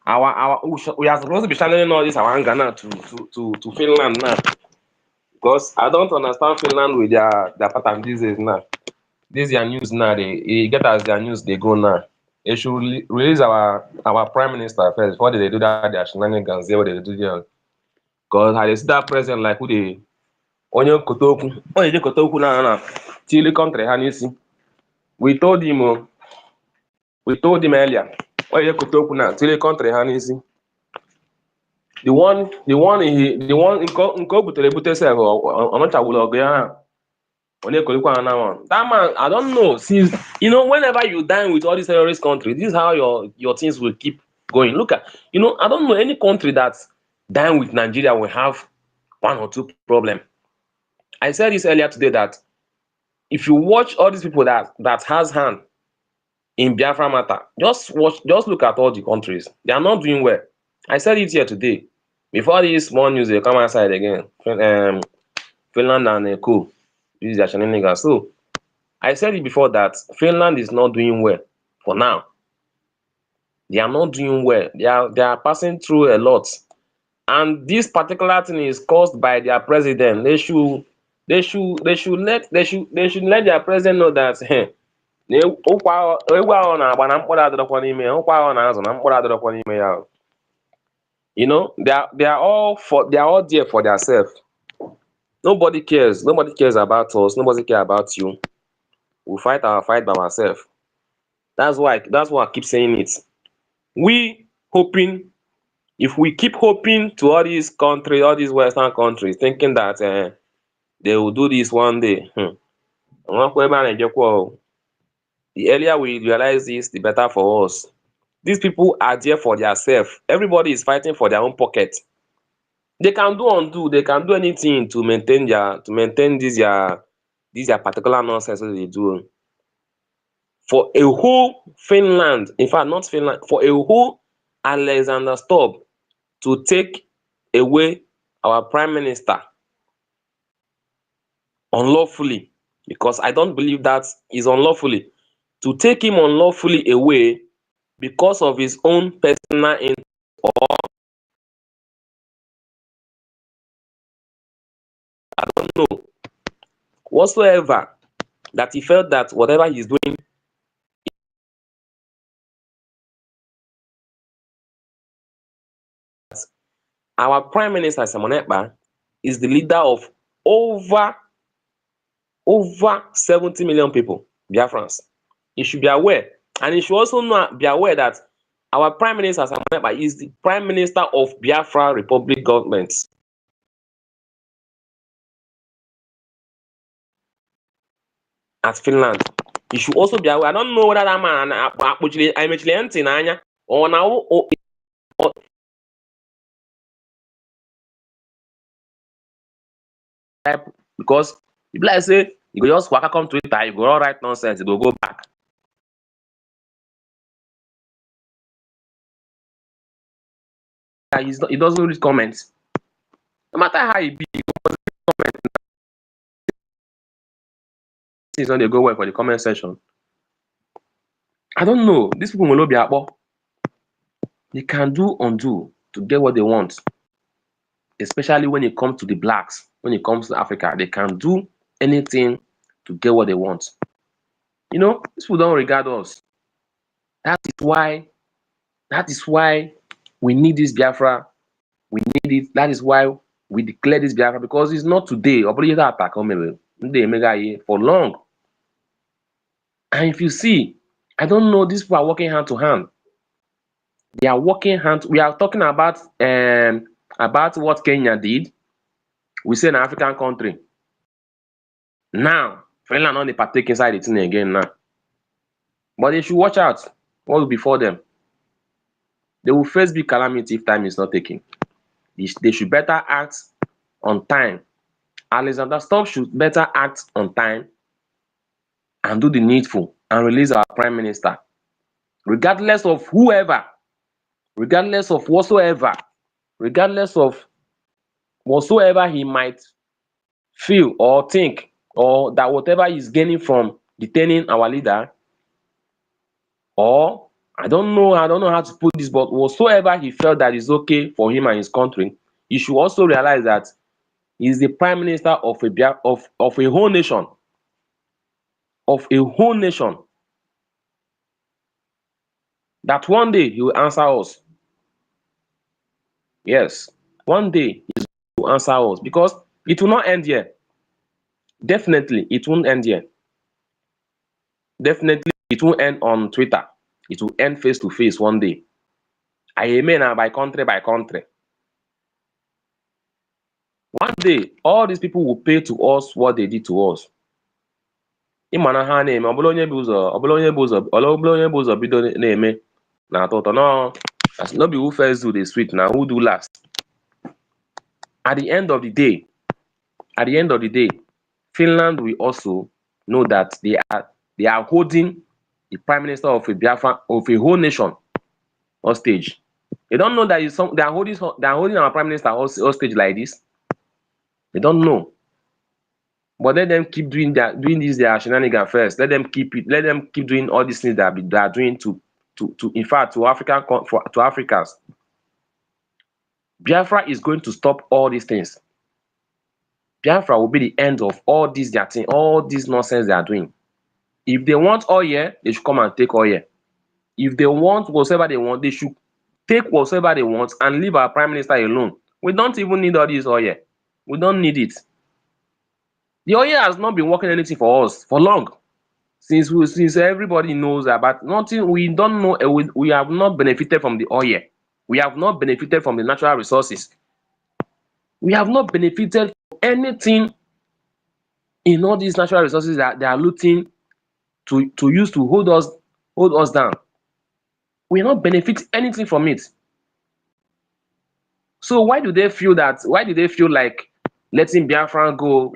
H: We are supposed to be channeling all this our anger now to Finland now. Because I don't understand Finland with their pattern these days now. This their news now, they get as their news they go now. They should release our prime minister first before they do that their shenanigans there what they do there. Because I dey see that president like who dey onye kotoku na chili country ha n'isi. We told him earlier onye kotoku na chili country ha n'isi. The one nke o butere ebute sef ọ nọchagburu ọgụ ya ha. That man, I don't know. Since whenever you dine with all these terrorist countries, this is how your things will keep going. Look at, I don't know any country that dine with Nigeria will have one or two problem. I said this earlier today that if you watch all these people that has hand in Biafra matter, just look at all the countries. They are not doing well. I said it here today. Before this small news, they come outside again. Finland and Co. This is their shenanigans. So I said it before that Finland is not doing well for now. They are not doing well. They are passing through a lot, and this particular thing is caused by their president. They should let their president know that na egwu ahụ na-agba na mkpụrụ adịrọkwa n'ime ya, ụkwa ahụ na-azụ na mkpụrụ adịrọkwa n'ime ya. They are all there for themselves. Nobody cares. Nobody cares about us. Nobody cares about you. We fight our fight by ourselves. That's why I keep saying it. If we keep hoping to all these countries, all these Western countries, thinking that they will do this one day, the earlier we realize this, the better for us. These people are there for themselves. Everybody is fighting for their own pocket. They can do undo. They can do anything to maintain this particular nonsense that they do. For a whole Finland, in fact, not Finland, for a whole Alexander Stubb to take away our prime minister unlawfully, because I don't believe that is unlawfully, to take him unlawfully away because of his own personal interest or I don't know whatsoever, that he felt that whatever he's doing, our prime minister Simon Ekpa is the leader of over 70 million people, Biafrans. He should be aware, and he should also be aware that Our Prime Minister Simon Ekpa is the Prime Minister of Biafra Republic government. At Finland. You should also be aware. I don't know whether that man actually I'm actually empty Nanya or now or because if like say you go just waka come Twitter, you go all write nonsense, you go back. He doesn't read comments. No matter how he be, things when they go well for the comment section. I don't know. These people will not be akpo. They can do undo to get what they want. Especially when it comes to the blacks, when it comes to Africa, they can do anything to get what they want. You know, these people don't regard us. That is why we need this Biafra. We need it. That is why we declare this Biafra, because it's not today. Attack for long. And if you see, I don't know, these people are working hand to hand. They are working hand. We are talking about what Kenya did. We say an African country. Now, Finland only partake inside the thing again now. But they should watch out what will before them. They will face big calamity if time is not taken. They should better act on time. Alexander Stubb should better act on time and do the needful and release our Prime Minister. Regardless of whoever, regardless of whatsoever, regardless of whatsoever he might feel or think, or that whatever he's gaining from detaining our leader, or I don't know how to put this, but whatsoever he felt that is okay for him and his country, he should also realize that he's the Prime Minister of a whole nation. Of a whole nation. That one day he will answer us. Yes, one day he will answer us, because it will not end here. Definitely, it won't end here. Definitely, it won't end on Twitter. It will end face to face one day. I mean, by country by country. One day, all these people will pay to us what they did to us. Ịmana ha na-eme, ọ bụla onye bụ ụzọ bido na-eme na-atọ ụtọ. No be who first do the sweet, na who do last. At the end of the day, Finland will also know that they are holding the Prime Minister of a Biafra, of a whole nation, hostage. They don't know that they are holding our Prime Minister hostage like this. They don't know. But let them keep doing their shenanigans first. Let them keep doing all these things that they are doing to in fact to Africans. Biafra is going to stop all these things. Biafra will be the end of all this their thing, all this nonsense they are doing. If they want oil, they should come and take oil. If they want whatever they want, they should take whatever they want and leave our Prime Minister alone. We don't even need all this oil. We don't need it. The oil has not been working anything for us for long. Since everybody knows about nothing, we don't know. We have not benefited from the oil. We have not benefited from the natural resources. We have not benefited from anything in all these natural resources that they are looting to use to hold us down. We not benefit anything from it. So why do they feel like letting Biafrans go,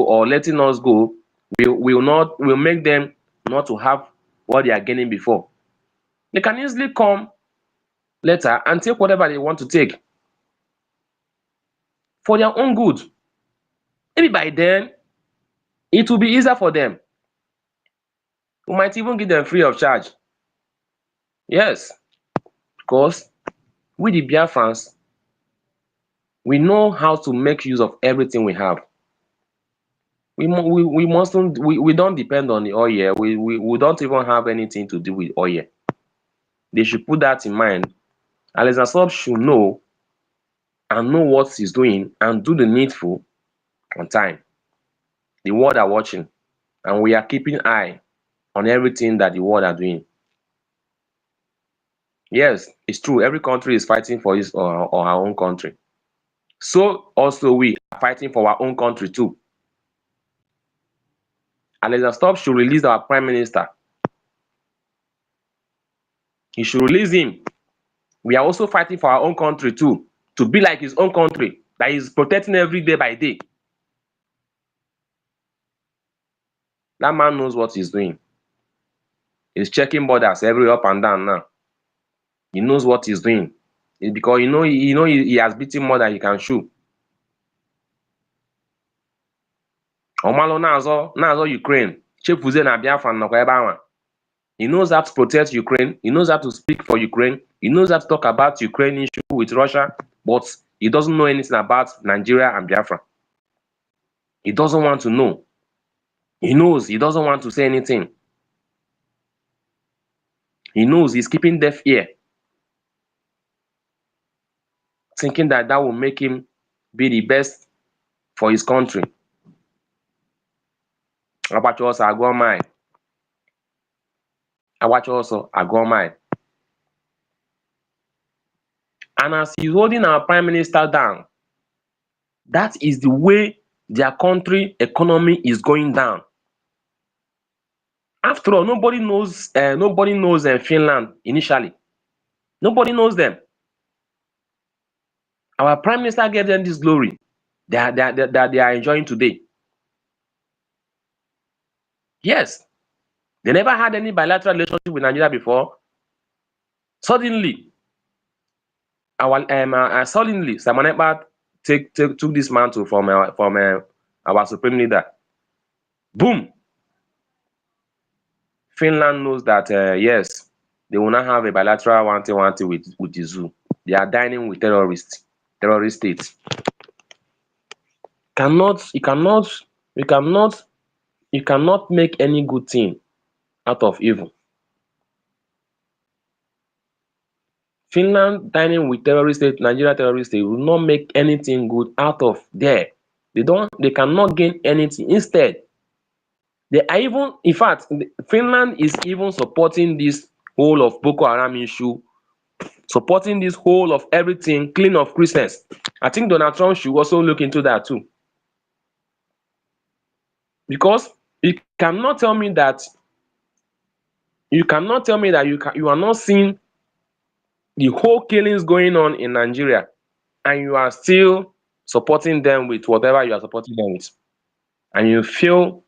H: or letting us go will make them not to have what they are gaining before? They can easily come later and take whatever they want to take for their own good. Maybe by then it will be easier for them. We might even give them free of charge. Yes, because we the Biafrans, we know how to make use of everything we have. We don't depend on the oil. We don't even have anything to do with oil. They should put that in mind. Alexander Stubb should know and know what he's doing and do the needful on time. The world are watching, and we are keeping eye on everything that the world are doing. Yes, it's true. Every country is fighting for his or her own country. So also we are fighting for our own country too. Alexander Stubb should release our prime minister. He should release him. We are also fighting for our own country too, to be like his own country that he's protecting every day by day. That man knows what he's doing. He's checking borders every up and down now. He knows what he's doing. It's because he has beaten more than he can chew. Ọmalụ na-azọ Ukraine, chefuzie na Biafra nọkwa ebe ahụ. He knows how to protect Ukraine. He knows how to speak for Ukraine. He knows how to talk about Ukraine issue with Russia, but he doesn't know anything about Nigeria and Biafra. He doesn't want to know. He knows he doesn't want to say anything. He knows he's keeping deaf ear, thinking that will make him be the best for his country. Agbacha ọsọ agụọ mile. Agbacha ọsọ agụọ mile. And as he's holding our prime minister down, that is the way their country economy is going down. After all, nobody knows Finland initially. Nobody knows them. Our prime minister gave them this glory that they are enjoying today. Yes, they never had any bilateral relationship with Nigeria before. Suddenly, Simon Ekpa took this mantle from our supreme leader. Boom! Finland knows that yes, they will not have a bilateral one-to-one with the zoo. They are dining with terrorist states. You cannot make any good thing out of evil. Finland dining with terrorist state, Nigeria terrorist state will not make anything good out of there. They cannot gain anything. Instead, they are even, in fact, Finland is even supporting this whole of Boko Haram issue, supporting this whole of everything, clean of Christians. I think Donald Trump should also look into that too. Because you cannot tell me that you are not seeing the whole killings going on in Nigeria and you are still supporting them with whatever you are supporting them with. And you feel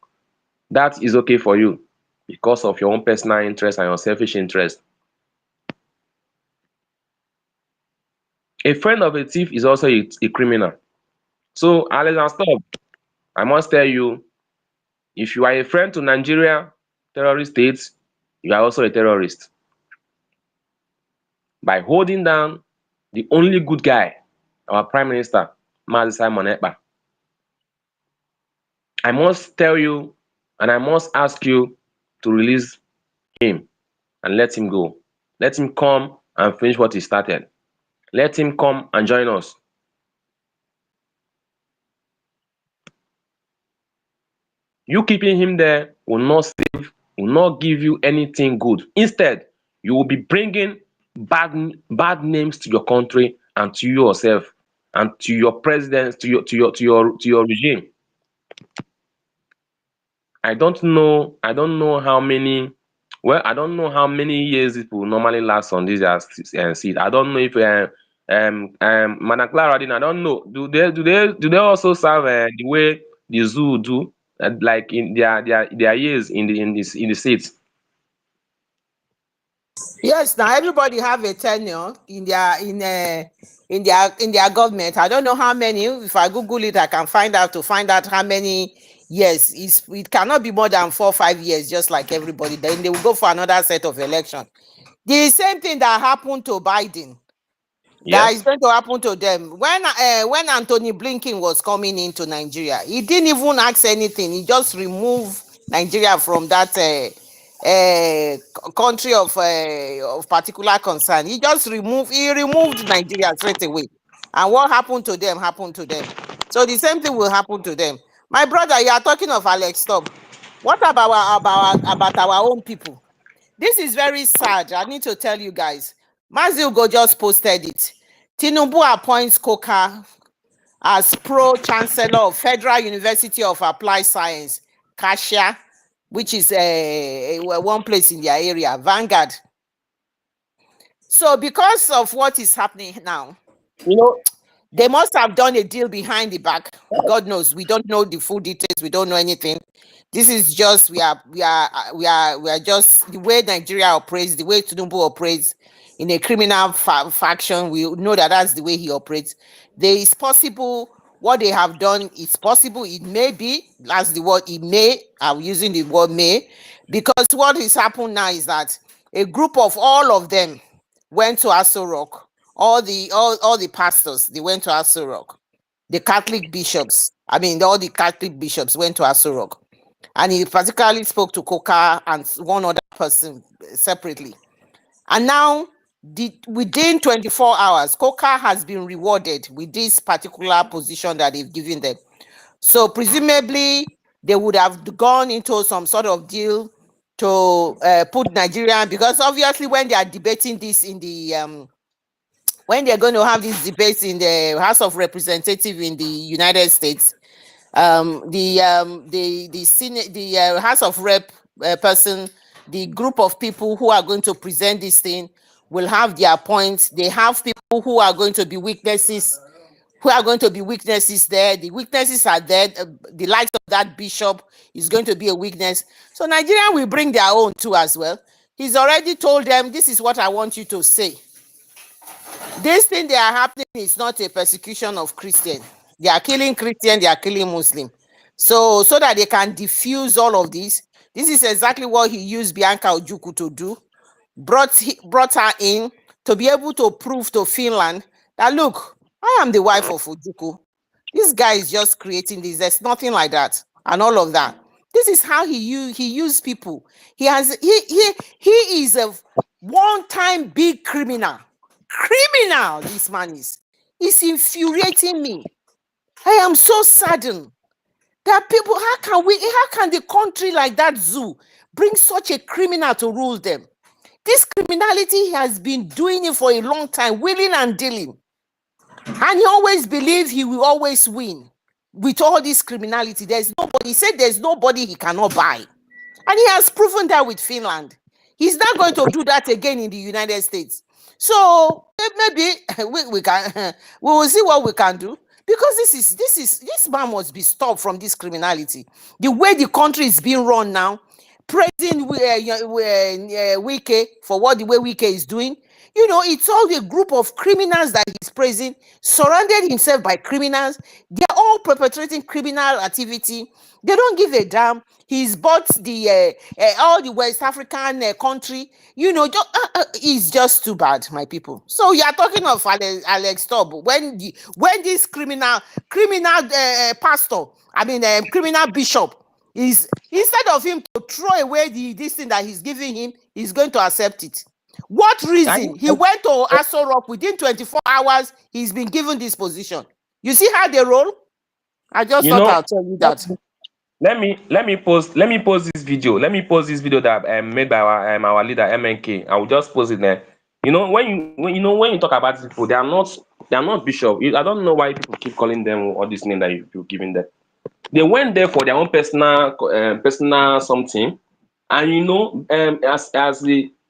H: that is okay for you because of your own personal interest and your selfish interest. A friend of a thief is also a criminal. So, Alexander Stubb, I must tell you, if you are a friend to Nigeria terrorist states, you are also a terrorist. By holding down the only good guy, our Prime Minister, Mazi Simon Ekpa. I must tell you and I must ask you to release him and let him go. Let him come and finish what he started. Let him come and join us. You keeping him there will not give you anything good. Instead, you will be bringing bad names to your country and to yourself and to your president, to your regime. I don't know how many. Well, I don't know how many years it will normally last on this seat. I don't know if Madam Clara, I don't know. Do they also serve the way the zoo do, like in their years in the seats?
A: Yes, now everybody have a tenure in their government. I don't know how many. If I Google it, I can find out how many years. It cannot be more than 4 or 5 years, just like everybody. Then they will go for another set of election. The same thing that happened to Biden, that is
H: Yes.
A: going to happen to them. When Anthony Blinken was coming into Nigeria, he didn't even ask anything. He just removed Nigeria from that country of particular concern. He removed Nigeria straight away. And what happened to them happened to them. So the same thing will happen to them. My brother, you are talking of Alex Stubb. What about our own people? This is very sad. I need to tell you guys. Mazi just posted it. Tinubu appoints Koka as Pro-Chancellor of Federal University of Applied Science, Kasia, which is one place in their area, Vanguard. So because of what is happening now,
H: You know,
A: they must have done a deal behind the back. God knows. We don't know the full details. We don't know anything. This is just we are just the way Nigeria operates, the way Tinubu operates in a criminal faction. We know that that's the way he operates. There is possible what they have done is possible. It may be, that's the word, it may. I'm using the word may, because what is happening now is that a group of all of them went to Aso Rock. All the pastors, they went to Aso Rock. The Catholic bishops, all the Catholic bishops went to Aso Rock. And he particularly spoke to Koka and one other person separately. And now, within 24 hours, Koka has been rewarded with this particular position that they've given them. So presumably, they would have gone into some sort of deal to put Nigeria, because obviously when they are debating this in the when they're going to have these debates in the House of Representatives in the United States, the Senate, the House of Rep person, the group of people who are going to present this thing will have their points. They have people who are going to be witnesses, there. The witnesses are there. The likes of that bishop is going to be a witness. So Nigeria will bring their own too as well. He's already told them, this is what I want you to say. This thing they are happening is not a persecution of Christian. They are killing Christian, they are killing Muslim. So that they can diffuse all of this. This is exactly what he used Bianca Ojukwu to do. Brought her in to be able to prove to Finland that, look, I am the wife of Ojukwu. This guy is just creating this. There's nothing like that and all of that. This is how he used people. He is a one-time big criminal. This man is. It's infuriating me. I am so saddened that people, how can the country like that zoo bring such a criminal to rule them? This criminality, he has been doing it for a long time, wheeling and dealing. And he always believed he will always win with all this criminality. He said there's nobody he cannot buy. And he has proven that with Finland. He's not going to do that again in the United States. So maybe we can we will see what we can do, because this man must be stopped from this criminality. The way the country is being run now, praising Wike for what the way Wike is doing. It's all the group of criminals that he's praising, surrounded himself by criminals. They're all perpetrating criminal activity. They don't give a damn. He's bought the all the West African country. It's just too bad, my people. So you are talking of Alex Tob when this criminal pastor, criminal bishop, is, instead of him to throw away this thing that he's giving him, he's going to accept it. What reason? He went to Aso Rock within 24 hours. He's been given this position. You see how they roll? I just thought I'll tell you that.
H: Let me post this video. Let me post this video that made by our leader MNK. I will just post it there. When you talk about these people, they are not bishop. I don't know why people keep calling them all this name that you're giving them. They went there for their own personal something, and as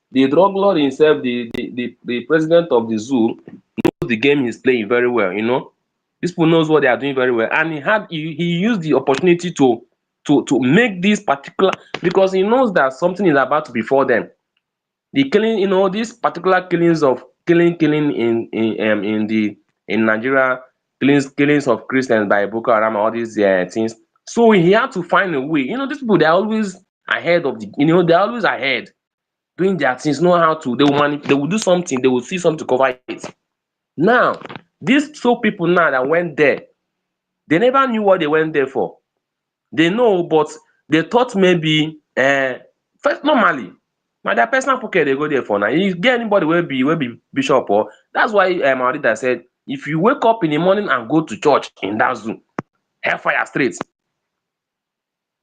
H: the drug lord himself, the president of the zoo, knows the game he's playing very well. These people knows what they are doing very well, and he used the opportunity to make this particular, because he knows that something is about to befall them. The killing, these particular killings of killing in Nigeria, killings of Christians by Boko Haram, all these things. So he had to find a way. These people, they're always ahead of they're always ahead, doing their things, know how to. They will do something, they will see something to cover it. Now, these two people now that went there, they never knew what they went there for. They know, but they thought maybe first, normally, na their personal pocket they go there for. Now you get anybody will be bishop, or that's why our leader said, if you wake up in the morning and go to church in that Zoom, hellfire straight.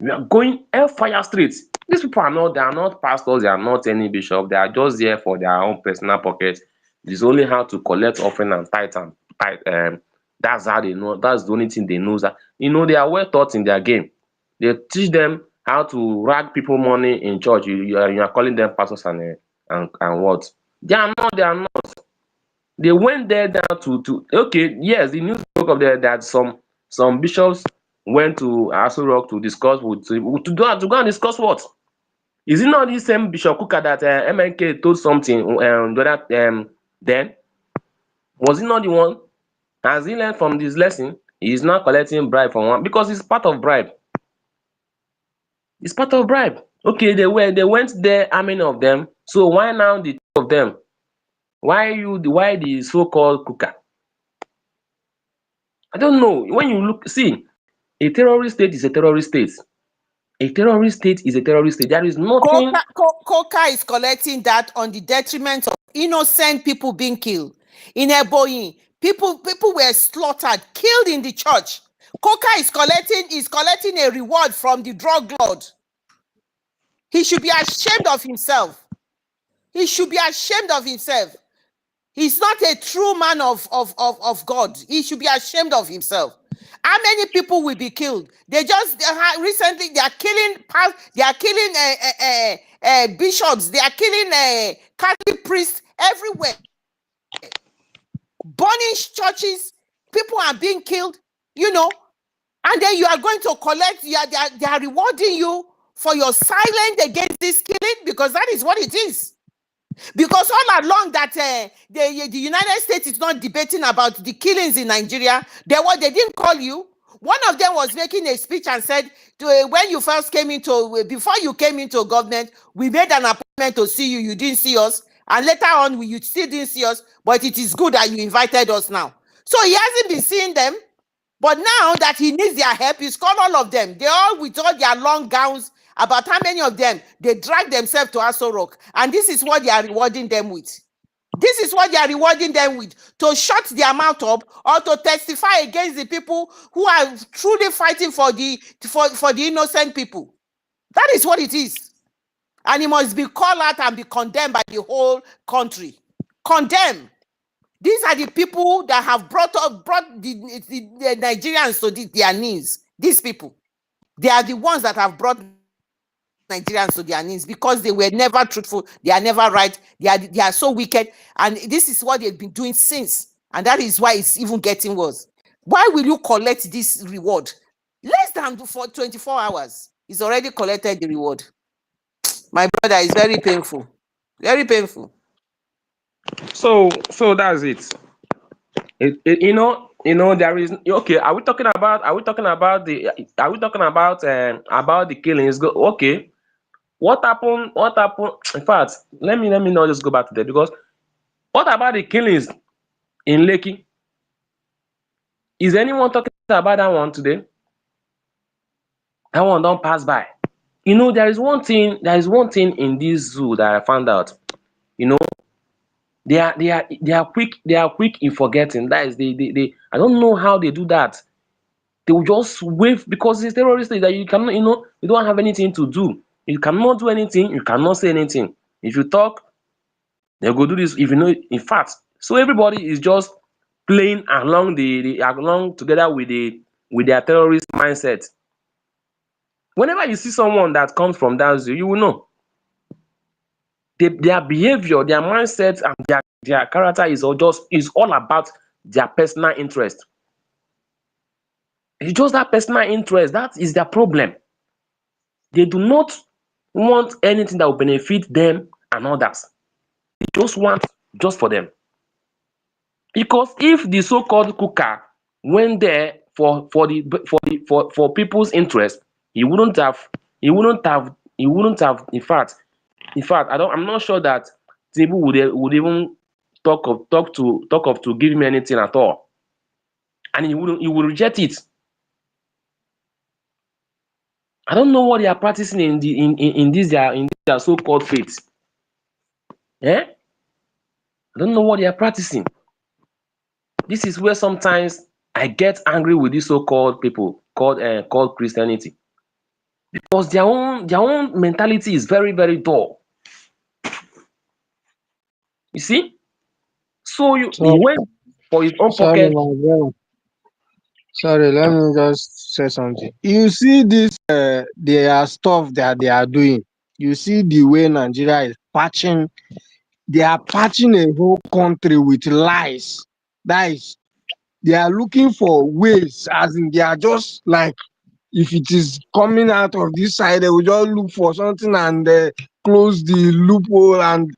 H: We are going hellfire straight. These people they are not pastors, they are not any bishop, they are just there for their own personal pockets. It's only how to collect offering and tithe and tithe. That's how they know. That's the only thing they know. That they are well taught in their game. They teach them how to rag people money in church. You are calling them pastors and what? They are not. They are not. They went there down to okay. Yes, the news spoke of that some bishops went to Aso Rock to discuss to go and discuss what? Is it not the same Bishop Kuka that MNK told something the other then? Was it not the one? Has he learned from this lesson? He is now collecting bribe from one because it's part of bribe. It's part of bribe. Okay, they went there, how many of them? So why now the two of them? Why the so-called Kuka? I don't know. When you look, see, a terrorist state is a terrorist state. A terrorist state is a terrorist state. There is nothing.
A: Coca is collecting that on the detriment of innocent people being killed. In Ebonyi, people were slaughtered, killed in the church. Coca is collecting a reward from the drug lord. He should be ashamed of himself. He should be ashamed of himself. He's not a true man of God. He should be ashamed of himself. How many people will be killed? Recently they are killing bishops. They are killing Catholic priests everywhere. Burning churches. People are being killed. And then you are going to collect. They are rewarding you for your silence against this killing, because that is what it is. Because all along that the United States is not debating about the killings in Nigeria, they didn't call you. One of them was making a speech and said, when you first came before you came into government, we made an appointment to see you. You didn't see us. And later on, you still didn't see us. But it is good that you invited us now. So he hasn't been seeing them. But now that he needs their help, he's called all of them. They all with all their long gowns. About how many of them they drag themselves to Aso Rock, and this is what they are rewarding them with. This is what they are rewarding them with, to shut their mouth up or to testify against the people who are truly fighting for the innocent people. That is what it is, and it must be called out and be condemned by the whole country. Condemn. These are the people that have brought the Nigerians to their knees. These people, they are the ones that have brought Nigerians to their knees, because they were never truthful, they are never right, they are so wicked, and this is what they've been doing since, and that is why it's even getting worse. Why will you collect this reward? Less than for 24 hours, it's already collected the reward. My brother, is very painful. Very painful.
H: So that's it. There is okay. Are we talking about the killings? Okay. What happened? In fact, let me not just go back to that, because what about the killings in Lekki? Is anyone talking about that one today? That one don't pass by. There is one thing in this zoo that I found out. They are quick in forgetting. That is, they I don't know how they do that. They will just wave, because it's terrorist that you cannot, you don't have anything to do. You cannot do anything, you cannot say anything. If you talk, they go do this. If in fact, so everybody is just playing along along together with their terrorist mindset. Whenever you see someone that comes from that zoo, you will know their behavior, their mindset, and their character is all about their personal interest. It's just that personal interest. That is their problem. They do not want anything that will benefit them and others. They just want just for them. Because if the so-called Kuka went there for people's interest, he wouldn't have. In fact, I'm not sure that Tinubu would even talk of to give me anything at all, and he would reject it. I don't know what they are practicing in their so-called faith. I don't know what they are practicing. This is where sometimes I get angry with these so-called people called Christianity, because their own mentality is very, very dull. You see, So you
J: So,
H: he went for his own
J: sorry,
H: pocket.
J: my brother. Sorry, let me just say something. You see this, their stuff that they are doing. You see the way Nigeria is patching. They are patching a whole country with lies. That is, they are looking for ways, as in they are just like, if it is coming out of this side, they will just look for something and close the loophole. And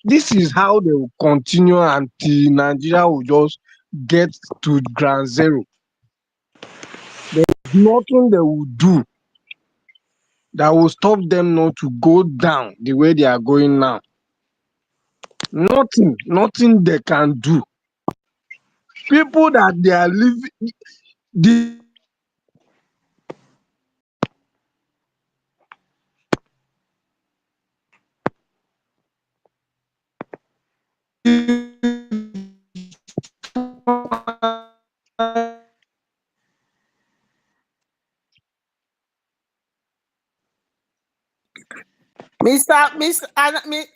J: this is how they will continue until Nigeria will just get to ground zero. Nothing they will do that will stop them not to go down the way they are going now. Nothing they can do. People that they are living, the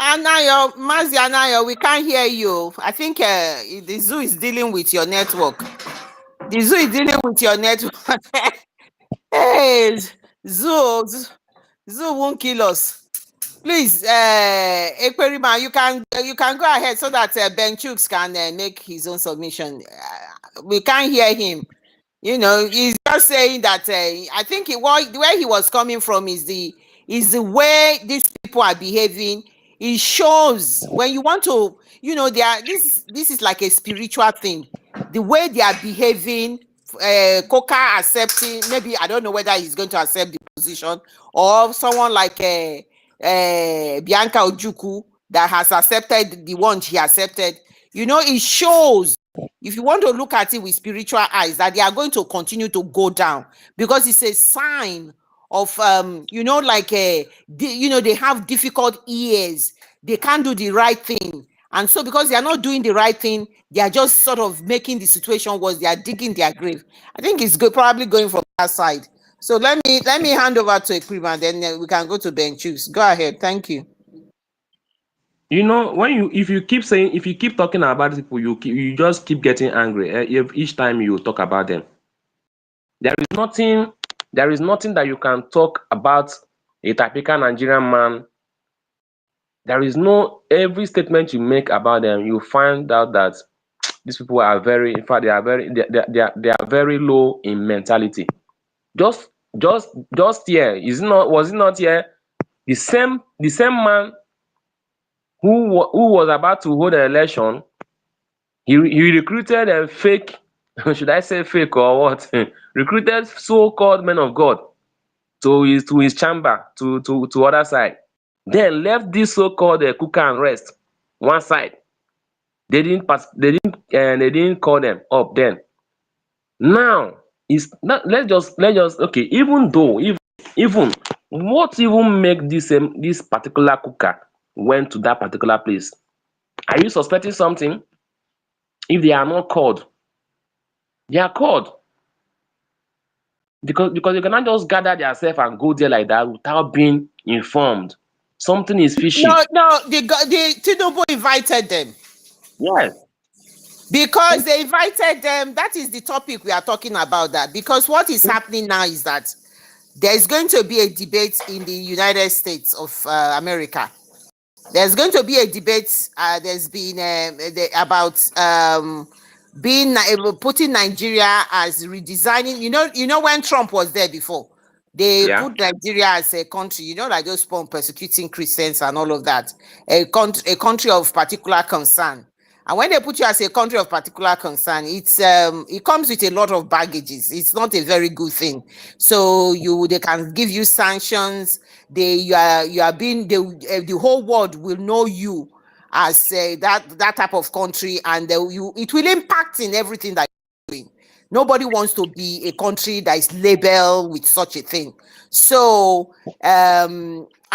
A: Anayo, Mazi Anayo, we can't hear you. I think the zoo is dealing with your network. The zoo is dealing with your network. Hey, zoo, zoo won't kill us. Please, Ekperima, you can go ahead so that Ben Chooks can make his own submission. We can't hear him. You know, he's just saying that I think where he was coming from is the way these people are behaving. It shows when you want to, they are this is like a spiritual thing. The way they are behaving, Coca accepting, maybe I don't know whether he's going to accept the position, or someone like Bianca Ojuku that has accepted the one she accepted. It shows, if you want to look at it with spiritual eyes, that they are going to continue to go down, because it's a sign of they have difficult years. They can't do the right thing, and so because they are not doing the right thing, they are just sort of making the situation worse. They are digging their grave. I think it's probably going from that side. So let me hand over to Ekrim, and then we can go to Ben Chooks. Go ahead. Thank you.
H: If you keep talking about people, you just keep getting angry each time you talk about them. There is nothing that you can talk about a typical Nigerian man. There is no, every statement you make about them, you find out that these people are very, in fact, they are very low in mentality. Just here, was it not here? The same man who was about to hold an election, he recruited a fake, should I say fake or what? Recruited so-called men of God to his chamber, to other side. Then left this so-called cook and rest one side. They didn't call them up then. Now it's not, let's just okay, even though even what even make this particular cooker went to that particular place? Are you suspecting something? If they are not called, they are called. Because you cannot just gather yourself and go there like that without being informed. Something is fishy.
A: No, the Tinubu invited them.
H: Yes.
A: Because they invited them. That is the topic we are talking about. That because what is happening now is that there's going to be a debate in the United States of America. There's going to be a debate. There's been about putting Nigeria as redesigning. You know when Trump was there before, they put Nigeria as a country. Like those persecuting Christians and all of that. A country of particular concern. And when they put you as a country of particular concern, it comes with a lot of baggages. It's not a very good thing. So they can give you sanctions. The whole world will know you as that type of country, and it will impact in everything that you're doing. Nobody wants to be a country that is labeled with such a thing. So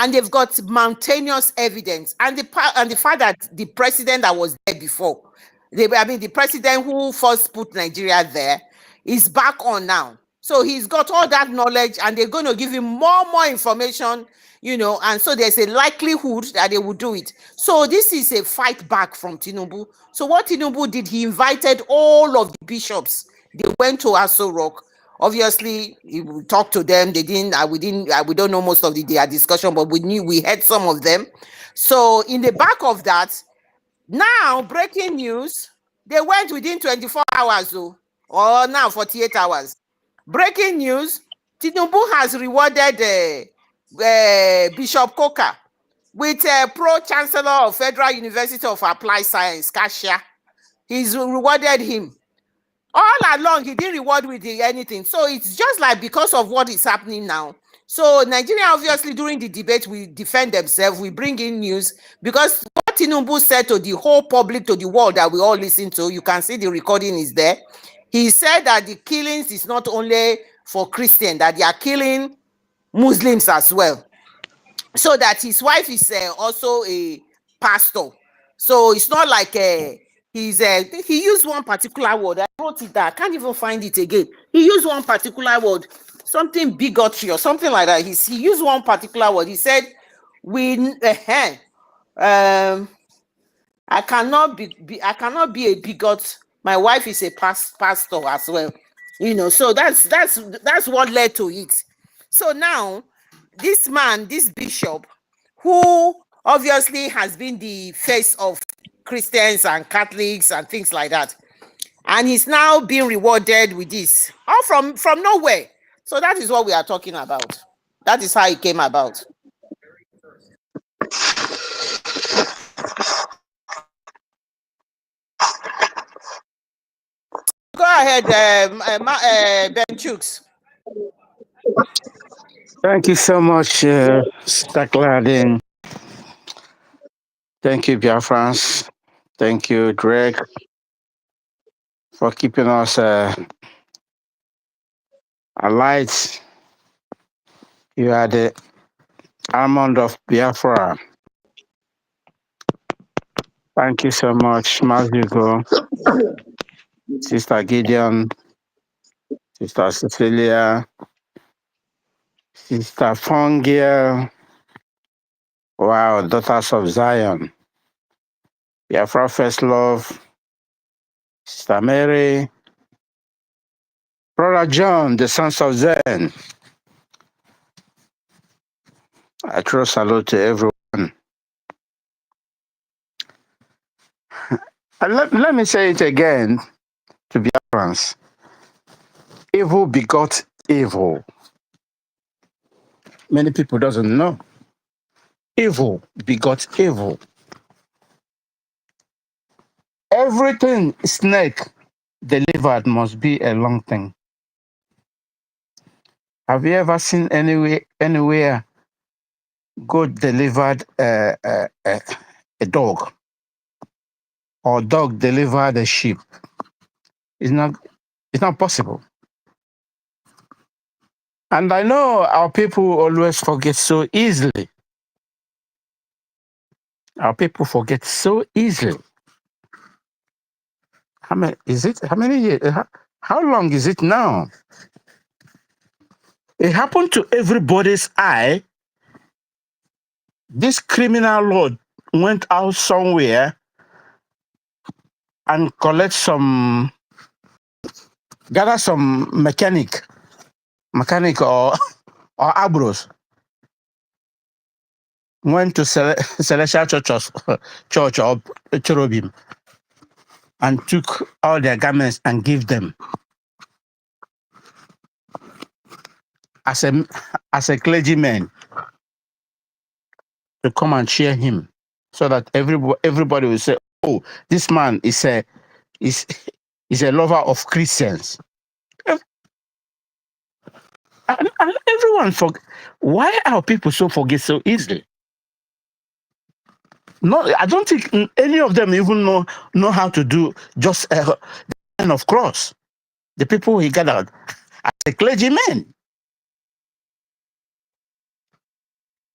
A: and they've got mountainous evidence, and the fact that the president that was there before, the president who first put Nigeria there, is back on now. So he's got all that knowledge, and they're going to give him more information. and so there's a likelihood that they will do it. So this is a fight back from Tinubu. So what Tinubu did, he invited all of the bishops. They went to Aso Rock. Obviously, he talked to them. They didn't. We don't know most of their discussion, but we heard some of them. So in the back of that, now breaking news, they went within 24 hours, or now 48 hours. Breaking news: Tinubu has rewarded Bishop Coker with Pro Chancellor of Federal University of Applied Science, Kashia. He's rewarded him. All along, he didn't reward with anything. So it's just like because of what is happening now. So Nigeria, obviously, during the debate, we defend themselves. We bring in news because what Tinubu said to the whole public, to the world that we all listen to, you can see the recording is there. He said that the killings is not only for Christians, that they are killing Muslims as well. So that his wife is also a pastor. So it's not like he used one particular word. I wrote it down. I can't even find it again. He used one particular word, something bigotry or something like that. He used one particular word. He said, I cannot be a bigot. My wife is a pastor as well. So that's what led to it. So now this man, this bishop, who obviously has been the face of Christians and Catholics and things like that, and he's now being rewarded with this, all from nowhere. So that is what we are talking about. That is how it came about. Go ahead, Ben Chooks.
L: Thank you so much, Sister Gladyn. Thank you, Biafrans. Thank you, Greg, for keeping us alight. You are the almond of Biafra. Thank you so much, Mazuko, Sister Gideon, Sister Cecilia, Sister Fongia. Wow, Daughters of Zion. Biafra First Love, Sister Mary, Brother John, the Sons of Zen. I throw salute to everyone. And let me say it again to Biafrans. Evil begot evil. Many people doesn't know. Evil begot evil. Everything snake delivered must be a long thing. Have you ever seen anywhere God delivered a dog, or dog delivered a sheep? It's not possible. And I know our people always forget so easily. Our people forget so easily. How many years? How long is it now? It happened to everybody's eye. This criminal lord went out somewhere and gather some mechanic or abros. Went to Celestial Church of Cherubim and took all their garments and gave them as a clergyman to come and cheer him, so that everybody will say, "Oh, this man is a lover of Christians." And everyone forget. Why are people so forget so easily? No, I don't think any of them even know how to do just the sign of cross. The people he gathered as a clergyman.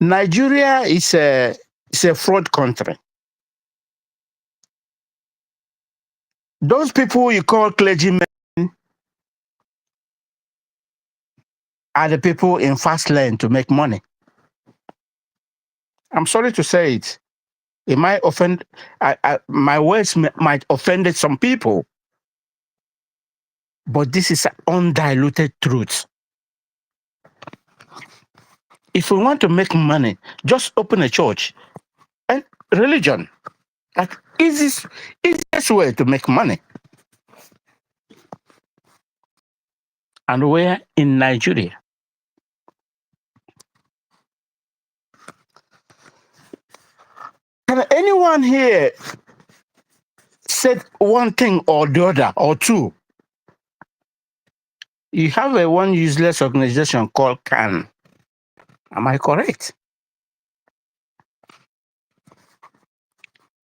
L: Nigeria is a fraud country. Those people you call clergymen are the people in fast lane to make money. I'm sorry to say it. It might offend, my words might offend some people, but this is an undiluted truth. If we want to make money, just open a church and religion. Like easiest way to make money. And we're in Nigeria. Can anyone here said one thing or the other or two? You have a one useless organization called CAN. Am I correct?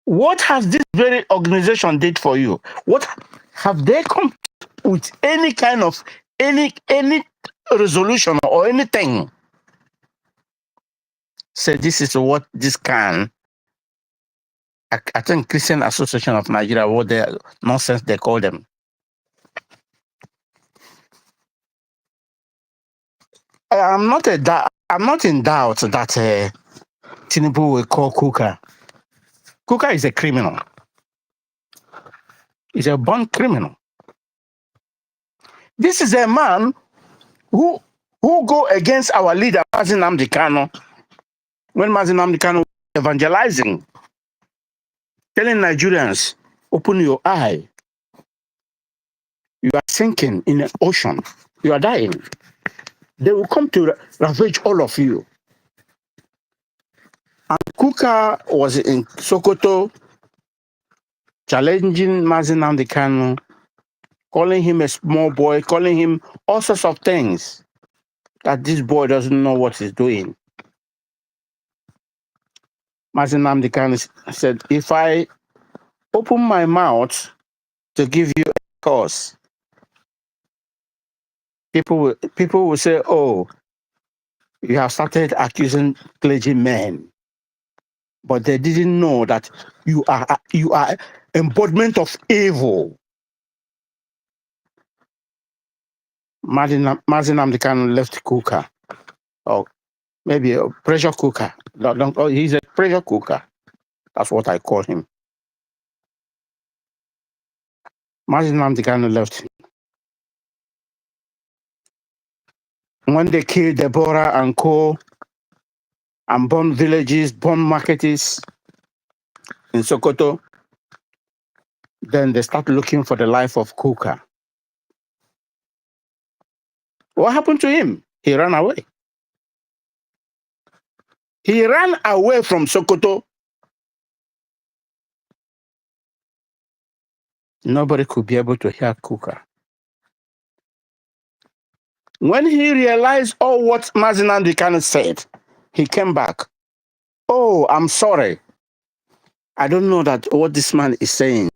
L: What has this very organization did for you? What have they come with any kind of any resolution or anything? Say this is what this CAN, I think Christian Association of Nigeria, what the nonsense they call them. I'm not in doubt that Tinubu will call Kuka. Kuka is a criminal. He's a born criminal. This is a man who go against our leader, Mazi Nnamdi Kanu, when Mazi Nnamdi Kanu was evangelizing, telling Nigerians, open your eye. You are sinking in an ocean. You are dying. They will come to ravage all of you. And Kuka was in Sokoto challenging Mazi Nnamdi Kanu, calling him a small boy, calling him all sorts of things, that this boy doesn't know what he's doing. Mazi Nnamdi Kanu said, if I open my mouth to give you a course, people will say, oh, you have started accusing clergymen. But they didn't know that you are embodiment of evil. Mazi Nnamdi Kanu left cooker, or maybe a pressure cooker. Oh, he's a pressure cooker. That's what I call him. Mazi Nnamdi Kanu left. When they killed Deborah and Co. and burned villages, burned markets in Sokoto, then they start looking for the life of Kuka. What happened to him? He ran away. He ran away from Sokoto. Nobody could be able to hear Kuka. When he realized all what Mazi Nnamdi Kanu said, he came back. Oh, I'm sorry. I don't know that what this man is saying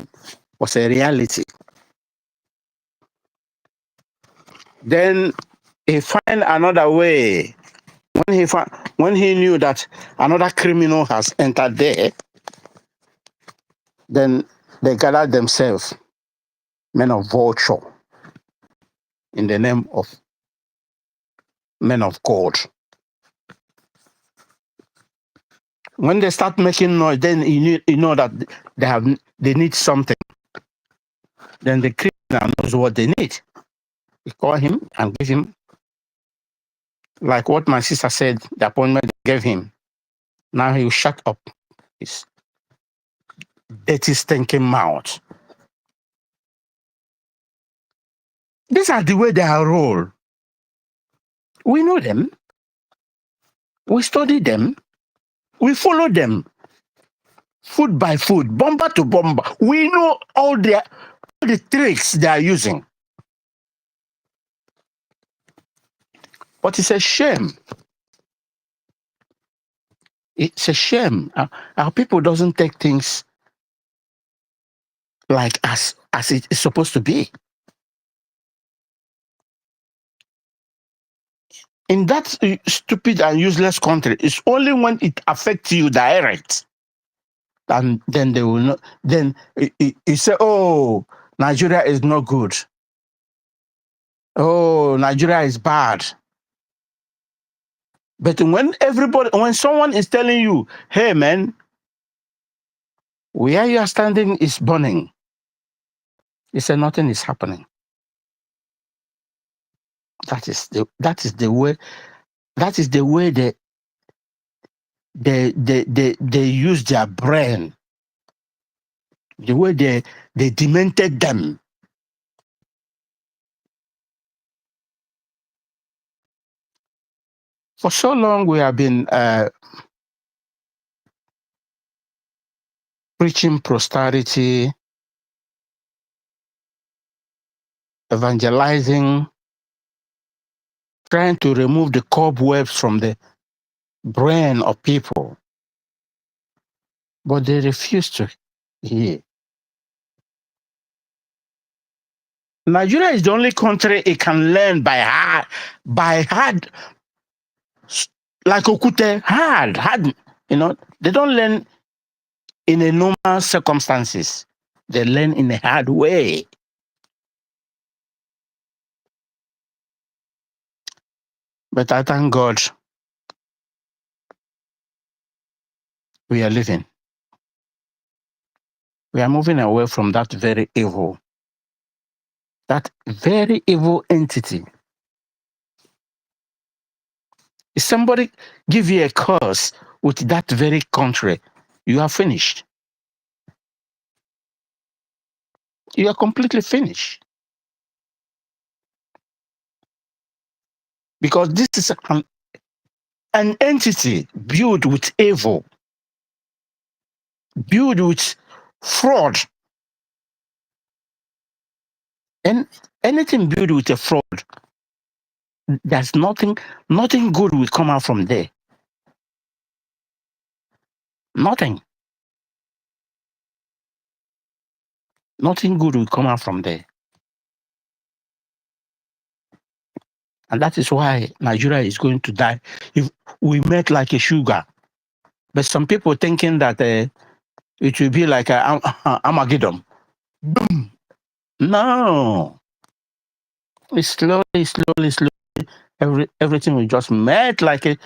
L: was a reality. Then he find another way. When he knew that another criminal has entered there, then they gathered themselves, men of vulture, in the name of men of God. When they start making noise, then you know that they need something. Then the criminal knows what they need. You call him and give him, like what my sister said, the appointment they gave him. Now he will shut up his dirty, stinking mouth. These are the way they are rolled. We know them. We study them. We follow them. Foot by foot, bomber to bomber. We know all the tricks they are using. But it's a shame. It's a shame. Our people doesn't take things like as it is supposed to be. In that stupid and useless country, it's only when it affects you direct, and then they will not. Then you say, "Oh, Nigeria is not good. Oh, Nigeria is bad." But when someone is telling you, hey man, where you are standing is burning, you say nothing is happening. That is the way they use their brain, the way they demented them. For so long we have been preaching prosperity, evangelizing, trying to remove the cobwebs from the brain of people, but they refuse to hear. Nigeria is the only country it can learn by hard, like Okute, hard. They don't learn in a normal circumstances. They learn in a hard way. But I thank God we are living. We are moving away from that very evil entity. If somebody give you a curse with that very country, you are finished. You are completely finished. Because this is an entity built with evil, built with fraud. And anything built with a fraud, there's nothing good will come out from there. Nothing good will come out from there. And that is why Nigeria is going to die if we make like a sugar. But some people thinking that it will be like a Armageddon. Boom. No. It's slowly. Everything will just melt like a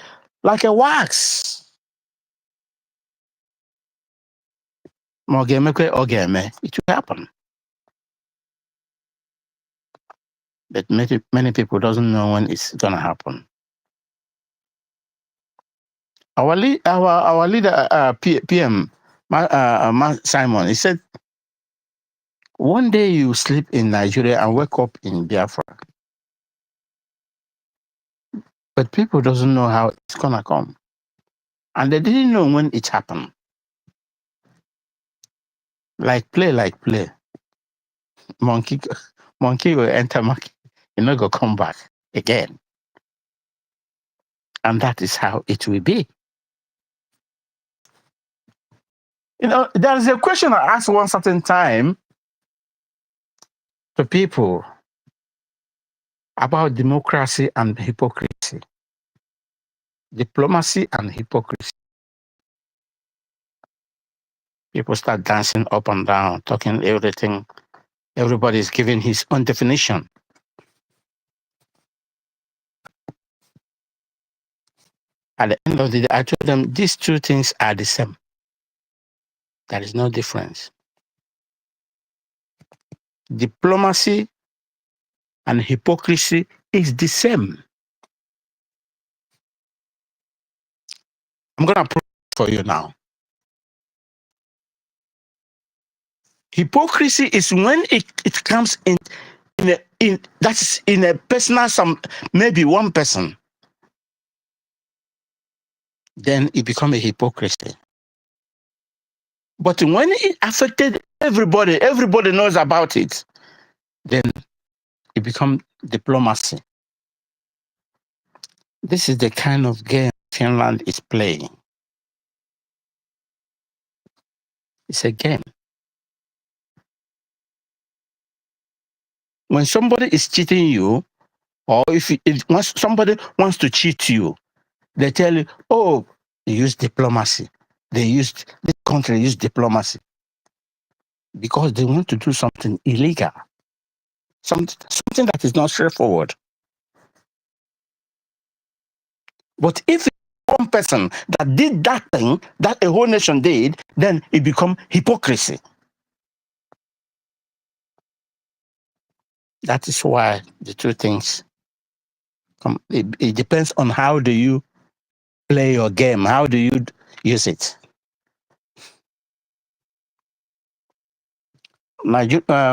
L: wax. It will happen. But many people doesn't know when it's gonna happen. Our leader, PM, Simon, he said, one day you sleep in Nigeria and wake up in Biafra. But people doesn't know how it's gonna come. And they didn't know when it happened. Like play. Monkey will enter monkey. You know, go come back again. And that is how it will be. There is a question I asked one certain time to people about democracy and hypocrisy. Diplomacy and hypocrisy. People start dancing up and down, talking everything. Everybody's giving his own definition. At the end of the day, I told them these two things are the same. There is no difference. Diplomacy and hypocrisy is the same. I'm going to prove it for you now. Hypocrisy is when it comes in that's in a personal, maybe one person. Then it becomes a hypocrisy. But when it affected everybody knows about it, then it becomes diplomacy. This is the kind of game Finland is playing. It's a game. When somebody is cheating you, or if somebody wants to cheat you, they tell you, oh, they use diplomacy. This country use diplomacy. Because they want to do something illegal. Something that is not straightforward. But if one person that did that thing that a whole nation did, then it become hypocrisy. That is why the two things come. It depends on how do you play your game, how do you use it.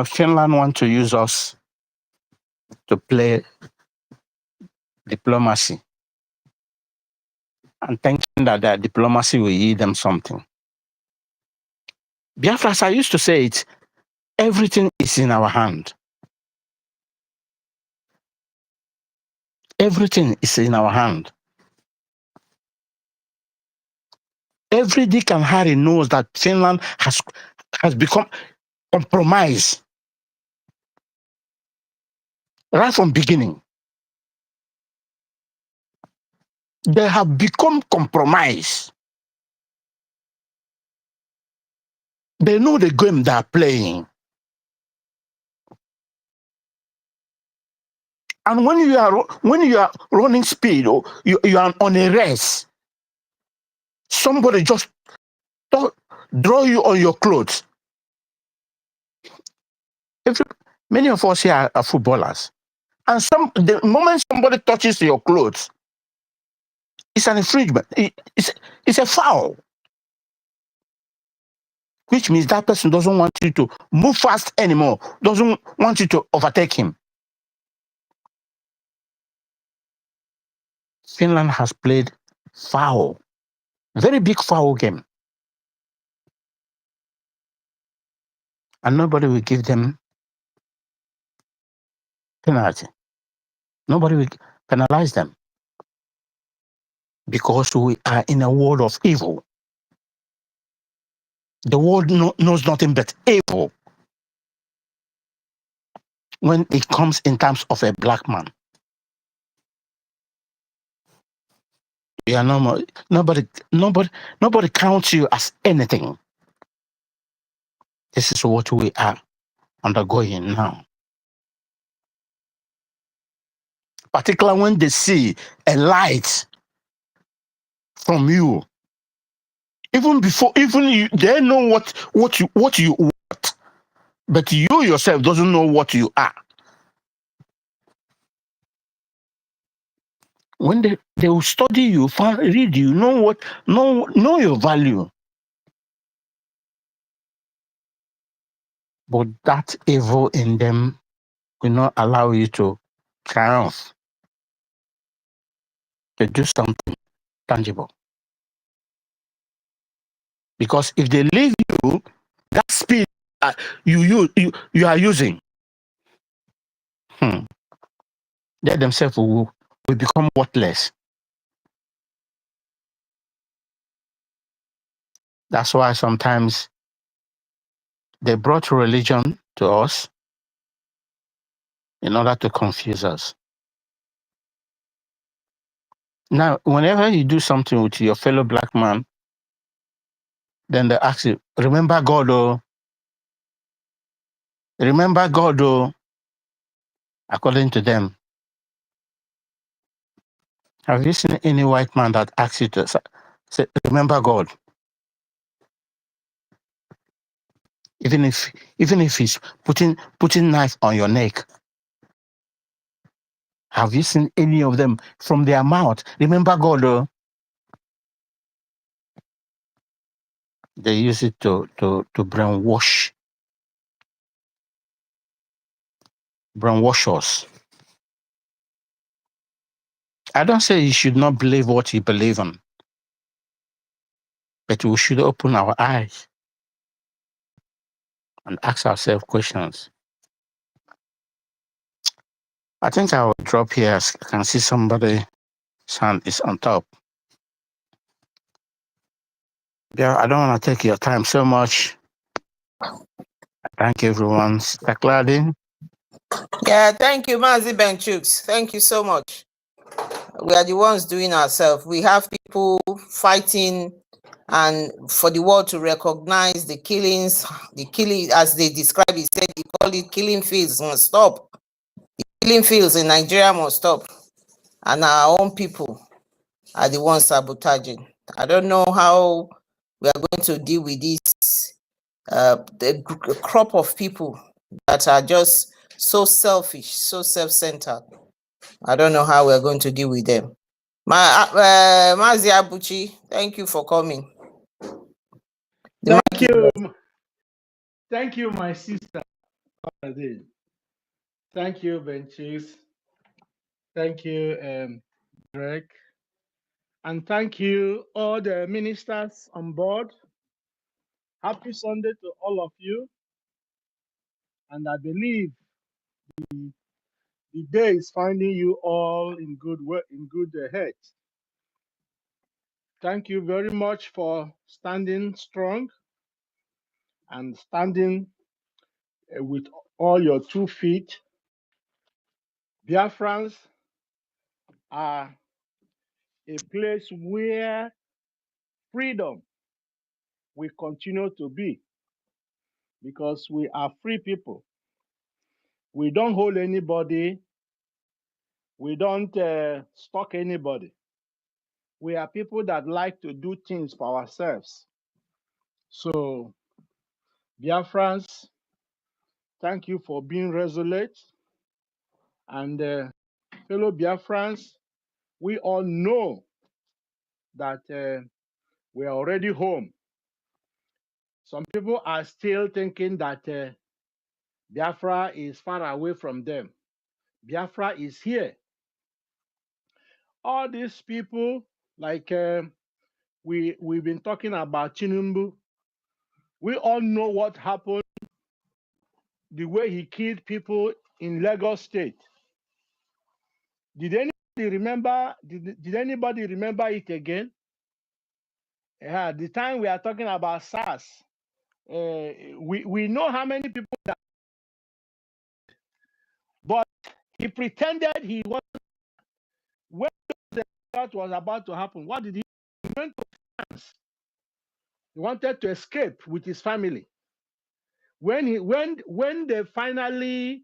L: Finland want to use us to play diplomacy and thinking that their diplomacy will yield them something. Biafra, as I used to say it, everything is in our hand. Everything is in our hand. Every Dick and Harry knows that Finland has become compromised right from beginning. They have become compromised. They know the game they are playing. And when you are running speed or you are on a race, somebody just draw you on your clothes. Many of us here are footballers. And the moment somebody touches your clothes, it's an infringement. It's a foul. Which means that person doesn't want you to move fast anymore, doesn't want you to overtake him. Finland has played foul, very big foul game. And nobody will give them penalty. Nobody will penalize them. Because we are in a world of evil. The world knows nothing but evil when it comes in terms of a black man. You are nobody counts you as anything. This is what we are undergoing now. Particularly when they see a light from you. Even before, they know what you want, but you yourself doesn't know what you are. When they will study you, read you, know your value. But that evil in them will not allow you to triumph, to do something tangible. Because if they leave you, that speed you are using, they themselves will become worthless. That's why sometimes they brought religion to us in order to confuse us. Now, whenever you do something with your fellow black man, then they ask you, remember God, oh? Remember God, oh? According to them. Have you seen any white man that asks you to say, remember God? Even if he's putting knife on your neck. Have you seen any of them from their mouth? Remember God, oh? They use it to brainwash us. I don't say you should not believe what you believe in, but we should open our eyes and ask ourselves questions. I think I will drop here. I can see somebody hand is on top. Yeah, I don't want to take your time so much. Thank everyone. Claudine.
A: Yeah, thank you, Mazi Benchooks. Thank you so much. We are the ones doing ourselves. We have people fighting and for the world to recognize the killings, as they describe it, said they call it killing fields must stop. The killing fields in Nigeria must stop. And our own people are the ones sabotaging. I don't know how we are going to deal with this the crop of people that are just so selfish, so self-centered. I don't know how we're going to deal with them. Mazi Abuchi, thank you for coming. The
M: Thank
A: mic is yours.
M: you. Thank you, my sister. Thank you, Benchis. Thank you, Greg. And thank you, all the ministers on board. Happy Sunday to all of you. And I believe the day is finding you all in good work, in good health. Thank you very much for standing strong and standing with all your 2 feet. Biafrans are a place where freedom will continue to be because we are free people. We don't hold anybody. We don't stalk anybody. We are people that like to do things for ourselves. So, Biafrans, thank you for being resolute. And fellow Biafrans, we all know that we are already home. Some people are still thinking that Biafra is far away from them. Biafra is here. All these people, like we've been talking about Chinumbu, we all know what happened, the way he killed people in Lagos State. Did anybody remember? Did anybody remember it again? Yeah, the time we are talking about SARS, we know how many people that, but he pretended he was when that was about to happen. What did he? He went to France. He wanted to escape with his family. When they finally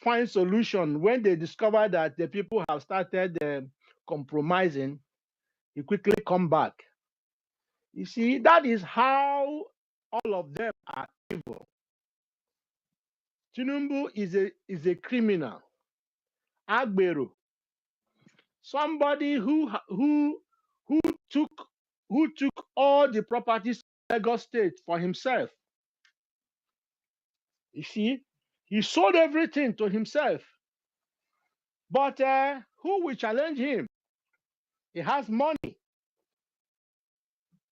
M: find solution, when they discover that the people have started compromising, he quickly come back. You see, that is how all of them are evil. Tinubu is a criminal, Agbero, somebody who took all the properties of Lagos State for himself. You see, he sold everything to himself. But who will challenge him? He has money.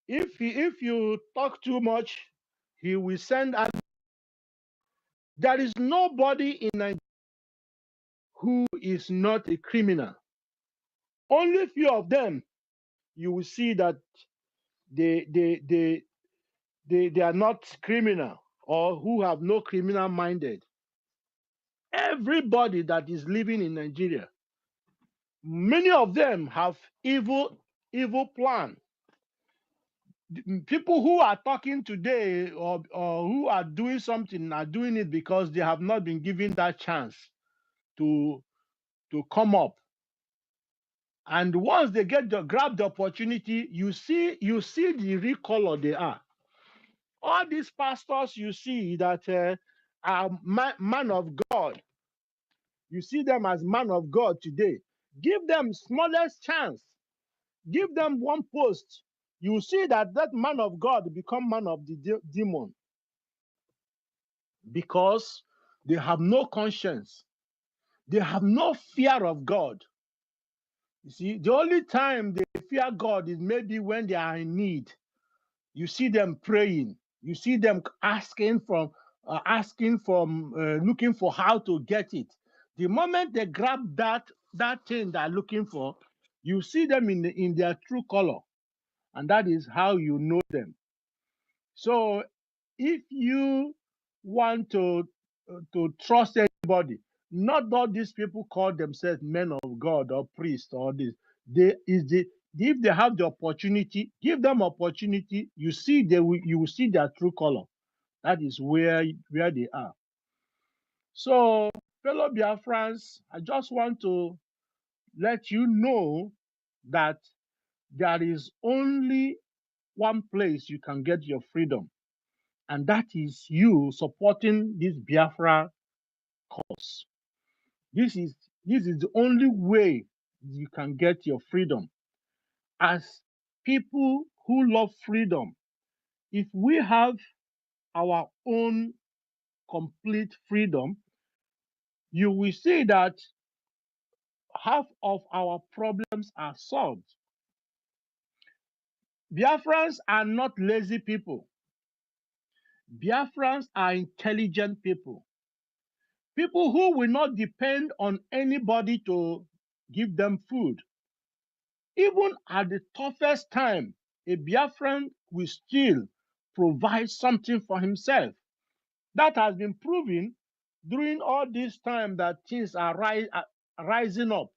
M: If you talk too much, he will send out. There is nobody in Nigeria who is not a criminal. Only few of them you will see that they are not criminal or who have no criminal minded. Everybody that is living in Nigeria, many of them have evil plan. People who are talking today or who are doing something are doing it because they have not been given that chance to come up. And once they grab the opportunity, you see the real color they are. All these pastors you see that are man of God, you see them as man of God today. Give them smallest chance. Give them one post. You see that man of God become man of the demon because they have no conscience. They have no fear of God. You see, the only time they fear God is maybe when they are in need. You see them praying. You see them asking looking for how to get it. The moment they grab that thing they're looking for, you see them in their true color, and that is how you know them. So, if you want to trust anybody, not all these people call themselves men of God or priests or this. If they have the opportunity, give them opportunity. You will see their true color. That is where they are. So, fellow Biafrans, I just want to let you know that there is only one place you can get your freedom, and that is you supporting this Biafra cause. This is the only way you can get your freedom. As people who love freedom, if we have our own complete freedom, you will see that half of our problems are solved. Biafrans are not lazy people. Biafrans are intelligent people. People who will not depend on anybody to give them food. Even at the toughest time, a Biafran will still provide something for himself. That has been proven during all this time that things are rising up.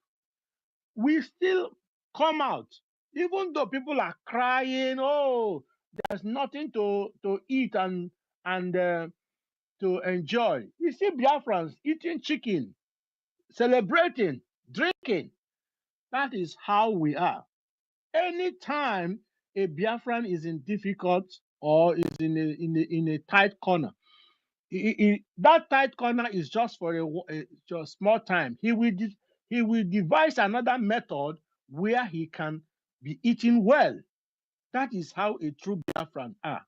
M: We still come out, even though people are crying, oh, there's nothing to eat and to enjoy. You see Biafrans eating chicken, celebrating, drinking. That is how we are. Anytime a Biafran is in difficult or is in a tight corner, that tight corner is just for a small time. He will devise another method where he can be eating well. That is how a true Biafran are.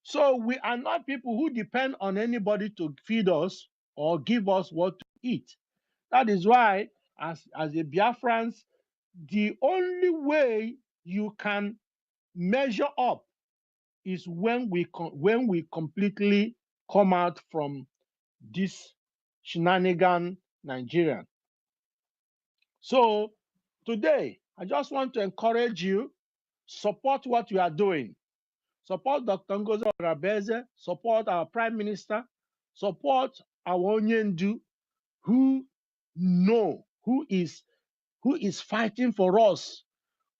M: So we are not people who depend on anybody to feed us or give us what to eat. That is why, as a Biafrans, the only way you can measure up is when we completely come out from this shenanigan Nigerian. So today, I just want to encourage you, support what you are doing. Support Dr. Ngozi Okorobeze, support our Prime Minister, support our Onyendu, who is fighting for us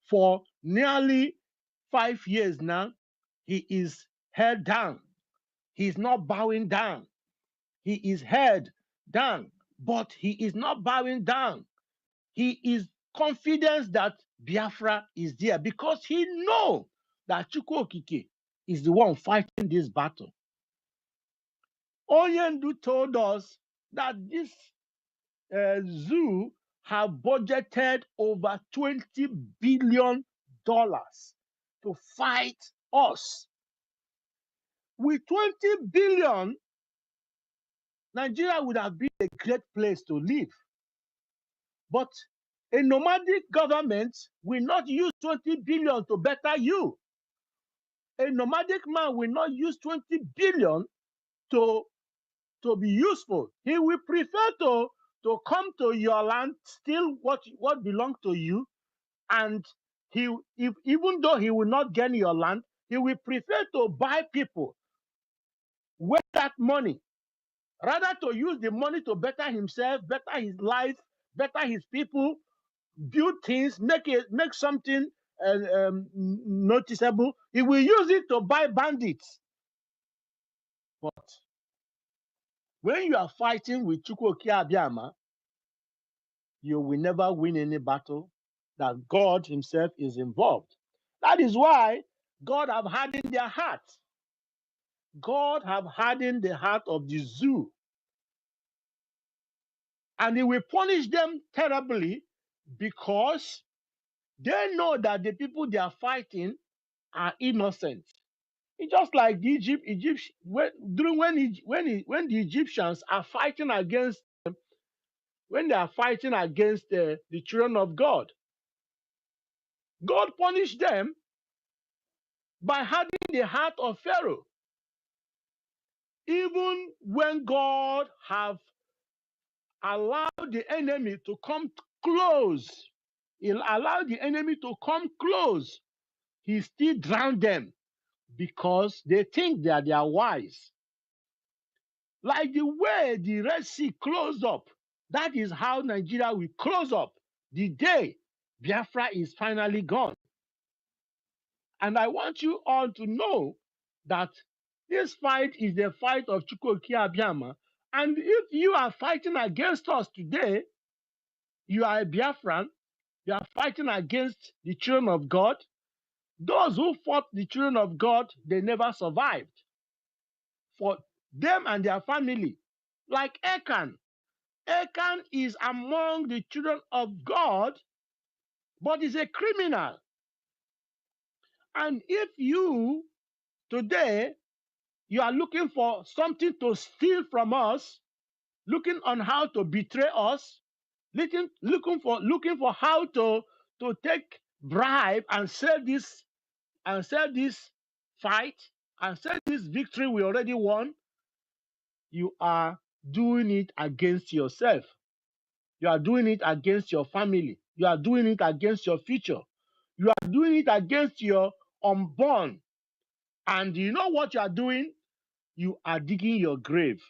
M: for nearly 5 years now. He is head down. He's not bowing down. He is head down, but he is not bowing down. He is confident that Biafra is there because he knows that Chukwu Okike is the one fighting this battle. Onyendu told us that this zoo have budgeted over $20 billion to fight us. With 20 billion, Nigeria would have been a great place to live. But a nomadic government will not use 20 billion to better you. A nomadic man will not use 20 billion to be useful. He will prefer to come to your land, steal what belongs to you, and even though he will not gain your land, he will prefer to buy people with that money, rather to use the money to better himself, better his life, better his people, build things, make something noticeable. He will use it to buy bandits. But when you are fighting with Chukwu Abiyama, you will never win any battle that God himself is involved. That is why God have hardened their heart. God have hardened the heart of the zoo. And he will punish them terribly because they know that the people they are fighting are innocent. It's just like the when the Egyptians are fighting against when they are fighting against the children of God. God punished them by hardening the heart of Pharaoh. Even when God have allowed the enemy to come close, he allowed the enemy to come close, he still drowned them because they think that they are wise. Like the way the Red Sea closed up, that is how Nigeria will close up the day Biafra is finally gone. And I want you all to know that this fight is the fight of Chukwu Abiyama. And if you are fighting against us today, you are a Biafran, They are fighting against the children of God. Those who fought the children of God, they never survived. For them and their family, like Achan. Achan is among the children of God, but is a criminal. And if you today you are looking for something to steal from us, looking on how to betray us, looking for how to take bribe and sell this fight and sell this victory we already won, you are doing it against yourself. You are doing it against your family. You are doing it against your future. You are doing it against your unborn. And you know what you are doing? You are digging your grave,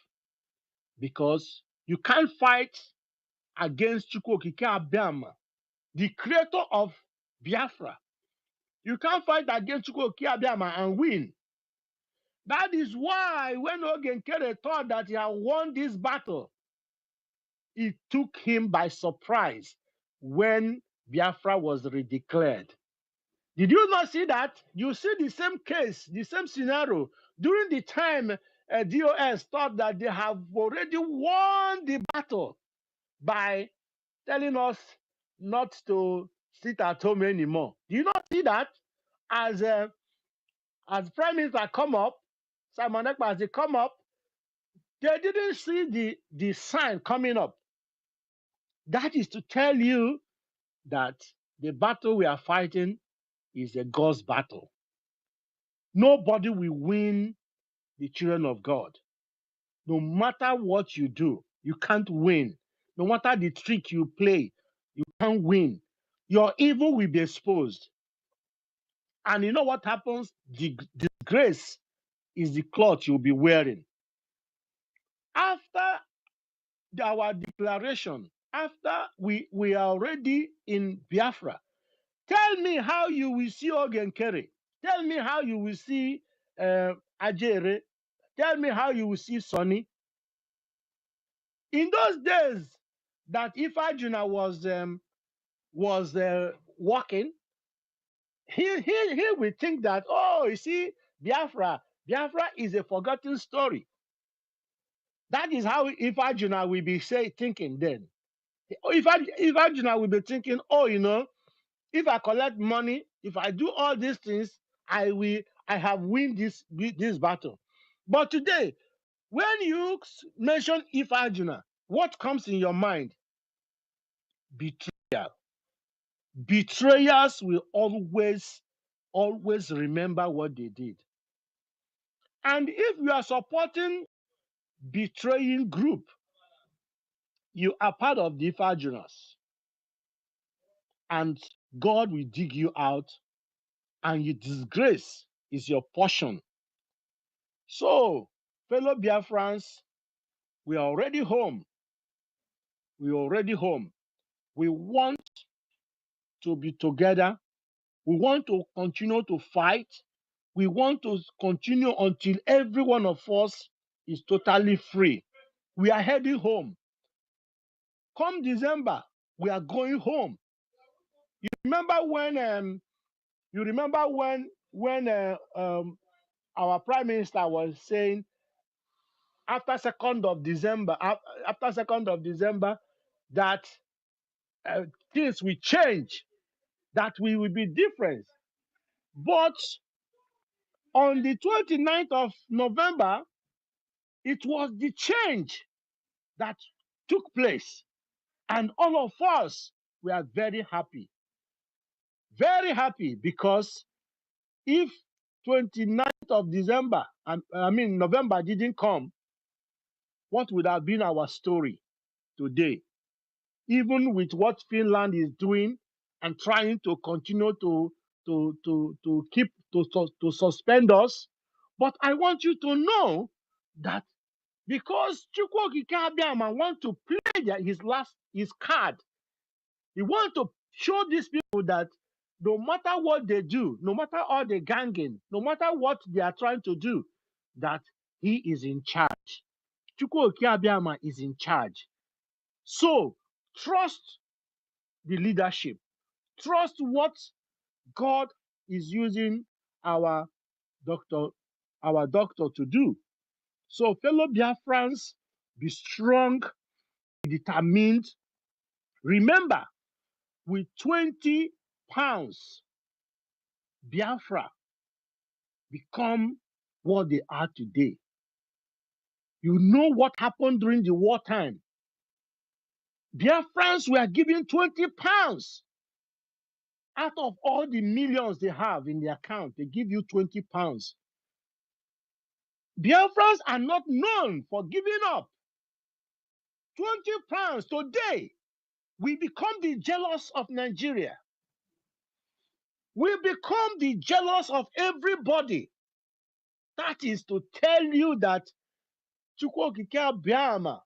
M: because you can't fight against Chukwu Okike Abiama, the creator of Biafra. You can't fight against Chukwu Okike Abiama and win. That is why when Ogenkere thought that he had won this battle, it took him by surprise when Biafra was redeclared. Did you not see that? You see the same case, the same scenario during the time DOS thought that they have already won the battle by telling us not to sit at home anymore. Do you not see that? As Prime Minister come up, Simon Ekpa, as they come up, they didn't see the sign coming up. That is to tell you that the battle we are fighting is a God's battle. Nobody will win the children of God. No matter what you do, you can't win. No matter the trick you play, you can't win. Your evil will be exposed. And you know what happens? The disgrace is the cloth you'll be wearing. After our declaration, after we are already in Biafra, tell me how you will see Ogenkere. Tell me how you will see Ajere. Tell me how you will see Sonny. In those days that Ifajuna was walking, he will think that, oh, you see, Biafra is a forgotten story. That is how Ifajuna will be thinking then. Ifajuna will be thinking, oh, if I collect money, if I do all these things, I have win this battle. But today, when you mention Ifajuna, what comes in your mind? Betrayal. Betrayers will always remember what they did. And if you are supporting betraying group, you are part of the Ifajunas. And God will dig you out, and your disgrace is your portion. So, fellow Biafrans, we are already home. We are already home. We want to be together. We want to continue to fight. We want to continue until every one of us is totally free. We are heading home. Come December, we are going home. You remember when our Prime Minister was saying after 2nd of December, that things will change, that we will be different. But on the 29th of November, it was the change that took place. And all of us were very happy. Very happy, because if 29th of December, November didn't come, what would have been our story today? Even with what Finland is doing and trying to continue to suspend us. But I want you to know that because Chukwu Okike Abiama want to play his card, he want to show these people that no matter what they do, no matter all the ganging, no matter what they are trying to do, that he is in charge. Chukwu Okike Abiama is in charge. So trust the leadership. Trust what God is using our doctor, to do. So, fellow Biafrans, be strong, be determined. Remember, with 20 pounds, Biafra become what they are today. You know what happened during the wartime. Biafrans were given 20 pounds. Out of all the millions they have in their account, they give you 20 pounds. Biafrans are not known for giving up. 20 pounds today, we become the jealous of Nigeria. We become the jealous of everybody. That is to tell you that Chukwokike Biama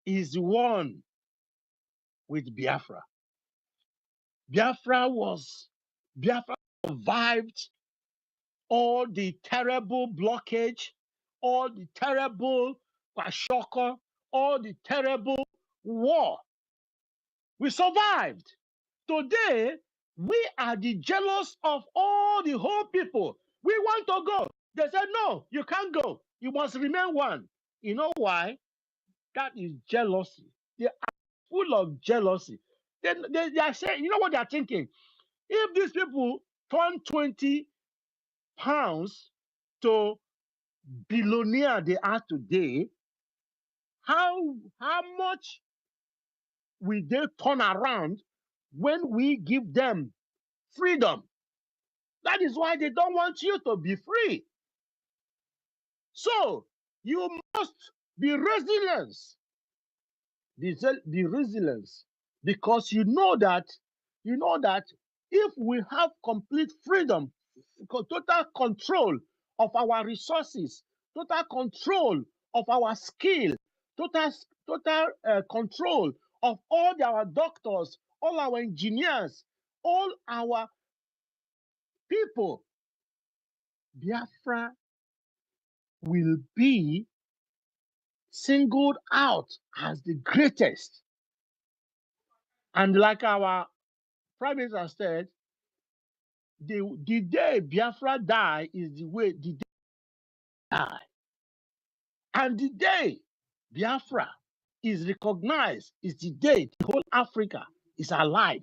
M: is the one with Biafra. Biafra survived all the terrible blockage, all the terrible kwashoko, all the terrible war. We survived. Today, we are the jealous of all the whole people. We want to go. They said, no, you can't go. You must remain one. You know why? That is jealousy. They are full of jealousy. They are saying, you know what they are thinking? If these people turn 20 pounds to billionaire they are today, how much will they turn around when we give them freedom? That is why they don't want you to be free. So you must be resilient. Be resilient, because you know that if we have complete freedom, total control of our resources, total control of our skill, total control of all our doctors, all our engineers, all our people, Biafra will be singled out as the greatest. And like our Prime Minister said, the day Biafra die is the day die. And the day Biafra is recognized is the day the whole Africa is alive.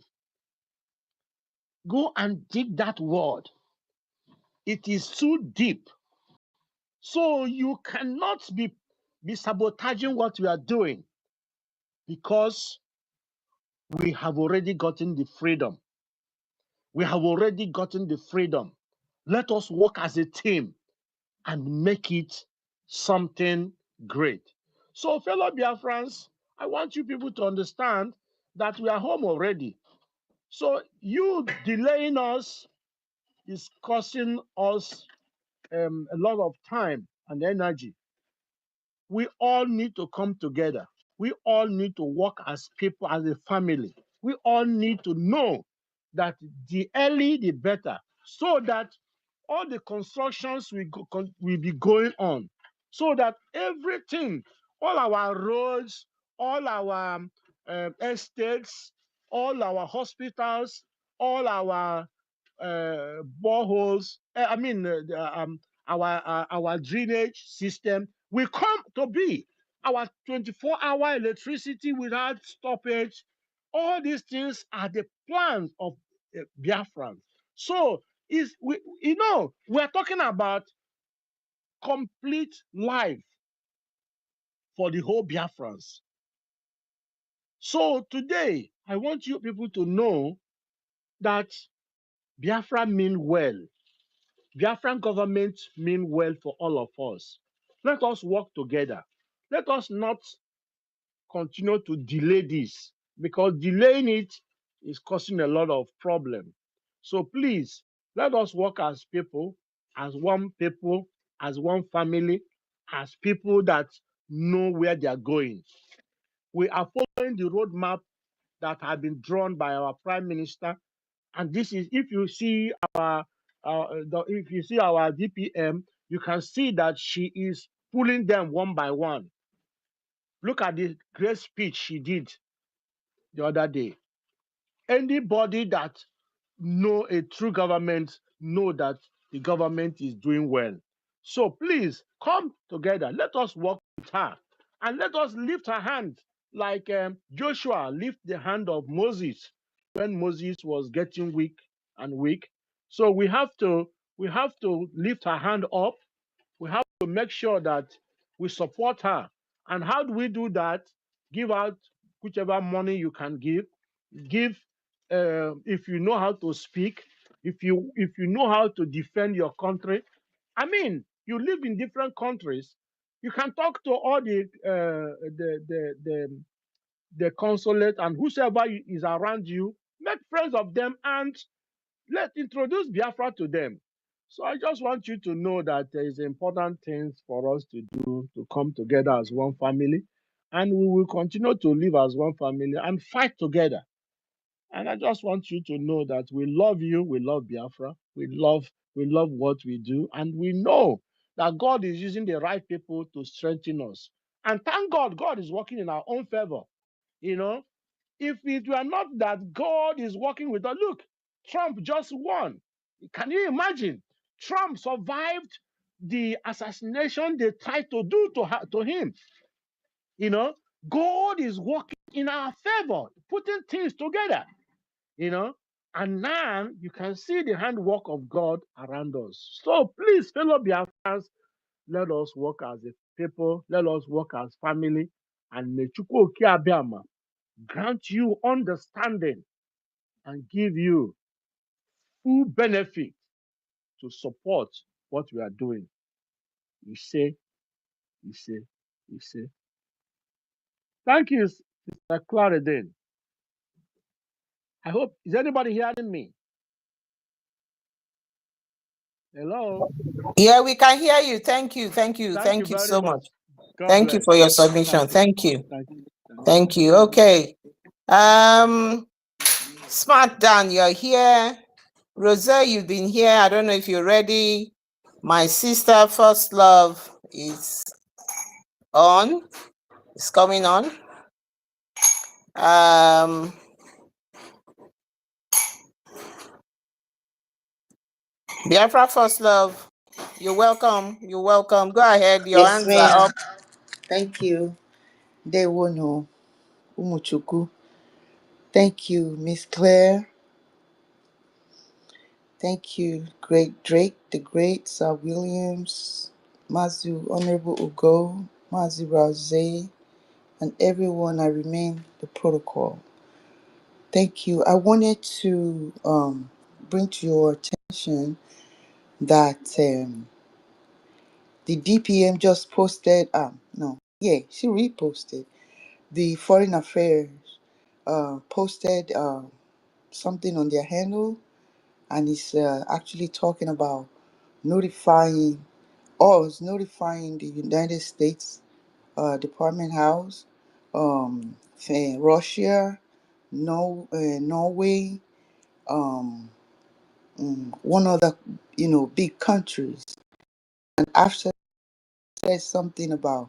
M: Go and dig that word. It is too deep. So you cannot be sabotaging what we are doing, because we have already gotten the freedom. We have already gotten the freedom. Let us work as a team and make it something great. So, fellow Biafrans, I want you people to understand that we are home already. So, you delaying us is costing us a lot of time and energy. We all need to come together. We all need to work as people, as a family. We all need to know that the early, the better, so that all the constructions will be going on, so that everything, all our roads, all our estates, all our hospitals, all our boreholes, our drainage system will come to be. Our 24-hour electricity without stoppage. All these things are the plans of Biafran. So we are talking about complete life for the whole Biafrans. So today, I want you people to know that Biafra mean well. Biafran government mean well for all of us. Let us work together. Let us not continue to delay this, because delaying it is causing a lot of problem. So please, let us work as people, as one people, as one family, as people that know where they are going. We are following the roadmap that have been drawn by our Prime Minister. And this is, if you see our DPM, you can see that she is pulling them one by one. Look at the great speech she did the other day. Anybody that know a true government know that the government is doing well. So please come together. Let us work with her and let us lift her hand like Joshua lift the hand of Moses when Moses was getting weak and weak. So we have to lift her hand up. We have to make sure that we support her. And how do we do that? Give out whichever money you can give. Give if you know how to speak, if you know how to defend your country. I mean, you live in different countries. You can talk to all the consulate and whoever is around you. Make friends of them and let introduce Biafra to them. So I just want you to know that there is important things for us to do to come together as one family, and we will continue to live as one family and fight together. And I just want you to know that we love you, we love Biafra, we love what we do, and we know that God is using the right people to strengthen us. And thank God, God is working in our own favor. You know, if it were not that God is working with us, look, Trump just won. Can you imagine? Trump survived the assassination they tried to do to him. You know, God is working in our favor, putting things together, you know, and now you can see the handwork of God around us. So please, fellow Biafrans, let us work as a people, let us work as family, and may Chukwu Okiabiama grant you understanding and give you full benefit to support what we are doing. You say, you say, you say. Thank you, Sister Claridine. I hope, is anybody hearing me? Hello?
A: Yeah, we can hear you. Thank you. Thank you.
M: Thank you
A: Thank you
M: very
A: so
M: much.
A: much.
M: God
A: Thank you
M: bless.
A: for your submission.
M: Thank you.
A: Thank you.
M: Thank you. Thank you.
A: Thank you. Okay. Smart Dan, you're here. Roselle, you've been here. I don't know if you're ready. My sister, First Love, is on. It's coming on. Biafra First Love, you're welcome. You're welcome. Go ahead. Your
N: Yes,
A: hands are
N: ma'am.
A: up.
N: Thank you. Dewono Umuchuku. Thank you, Miss Claire. Thank you, Great Drake, the Great, Sir Williams, Mazu, Honorable Ugo, Mazu Raze, and everyone I remain the protocol. Thank you. I wanted to bring to your attention that the DPM just posted, she reposted. The Foreign Affairs posted something on their handle, and it's actually talking about notifying the United States Department House, Russia, Norway, um, one other, big countries. And after said something about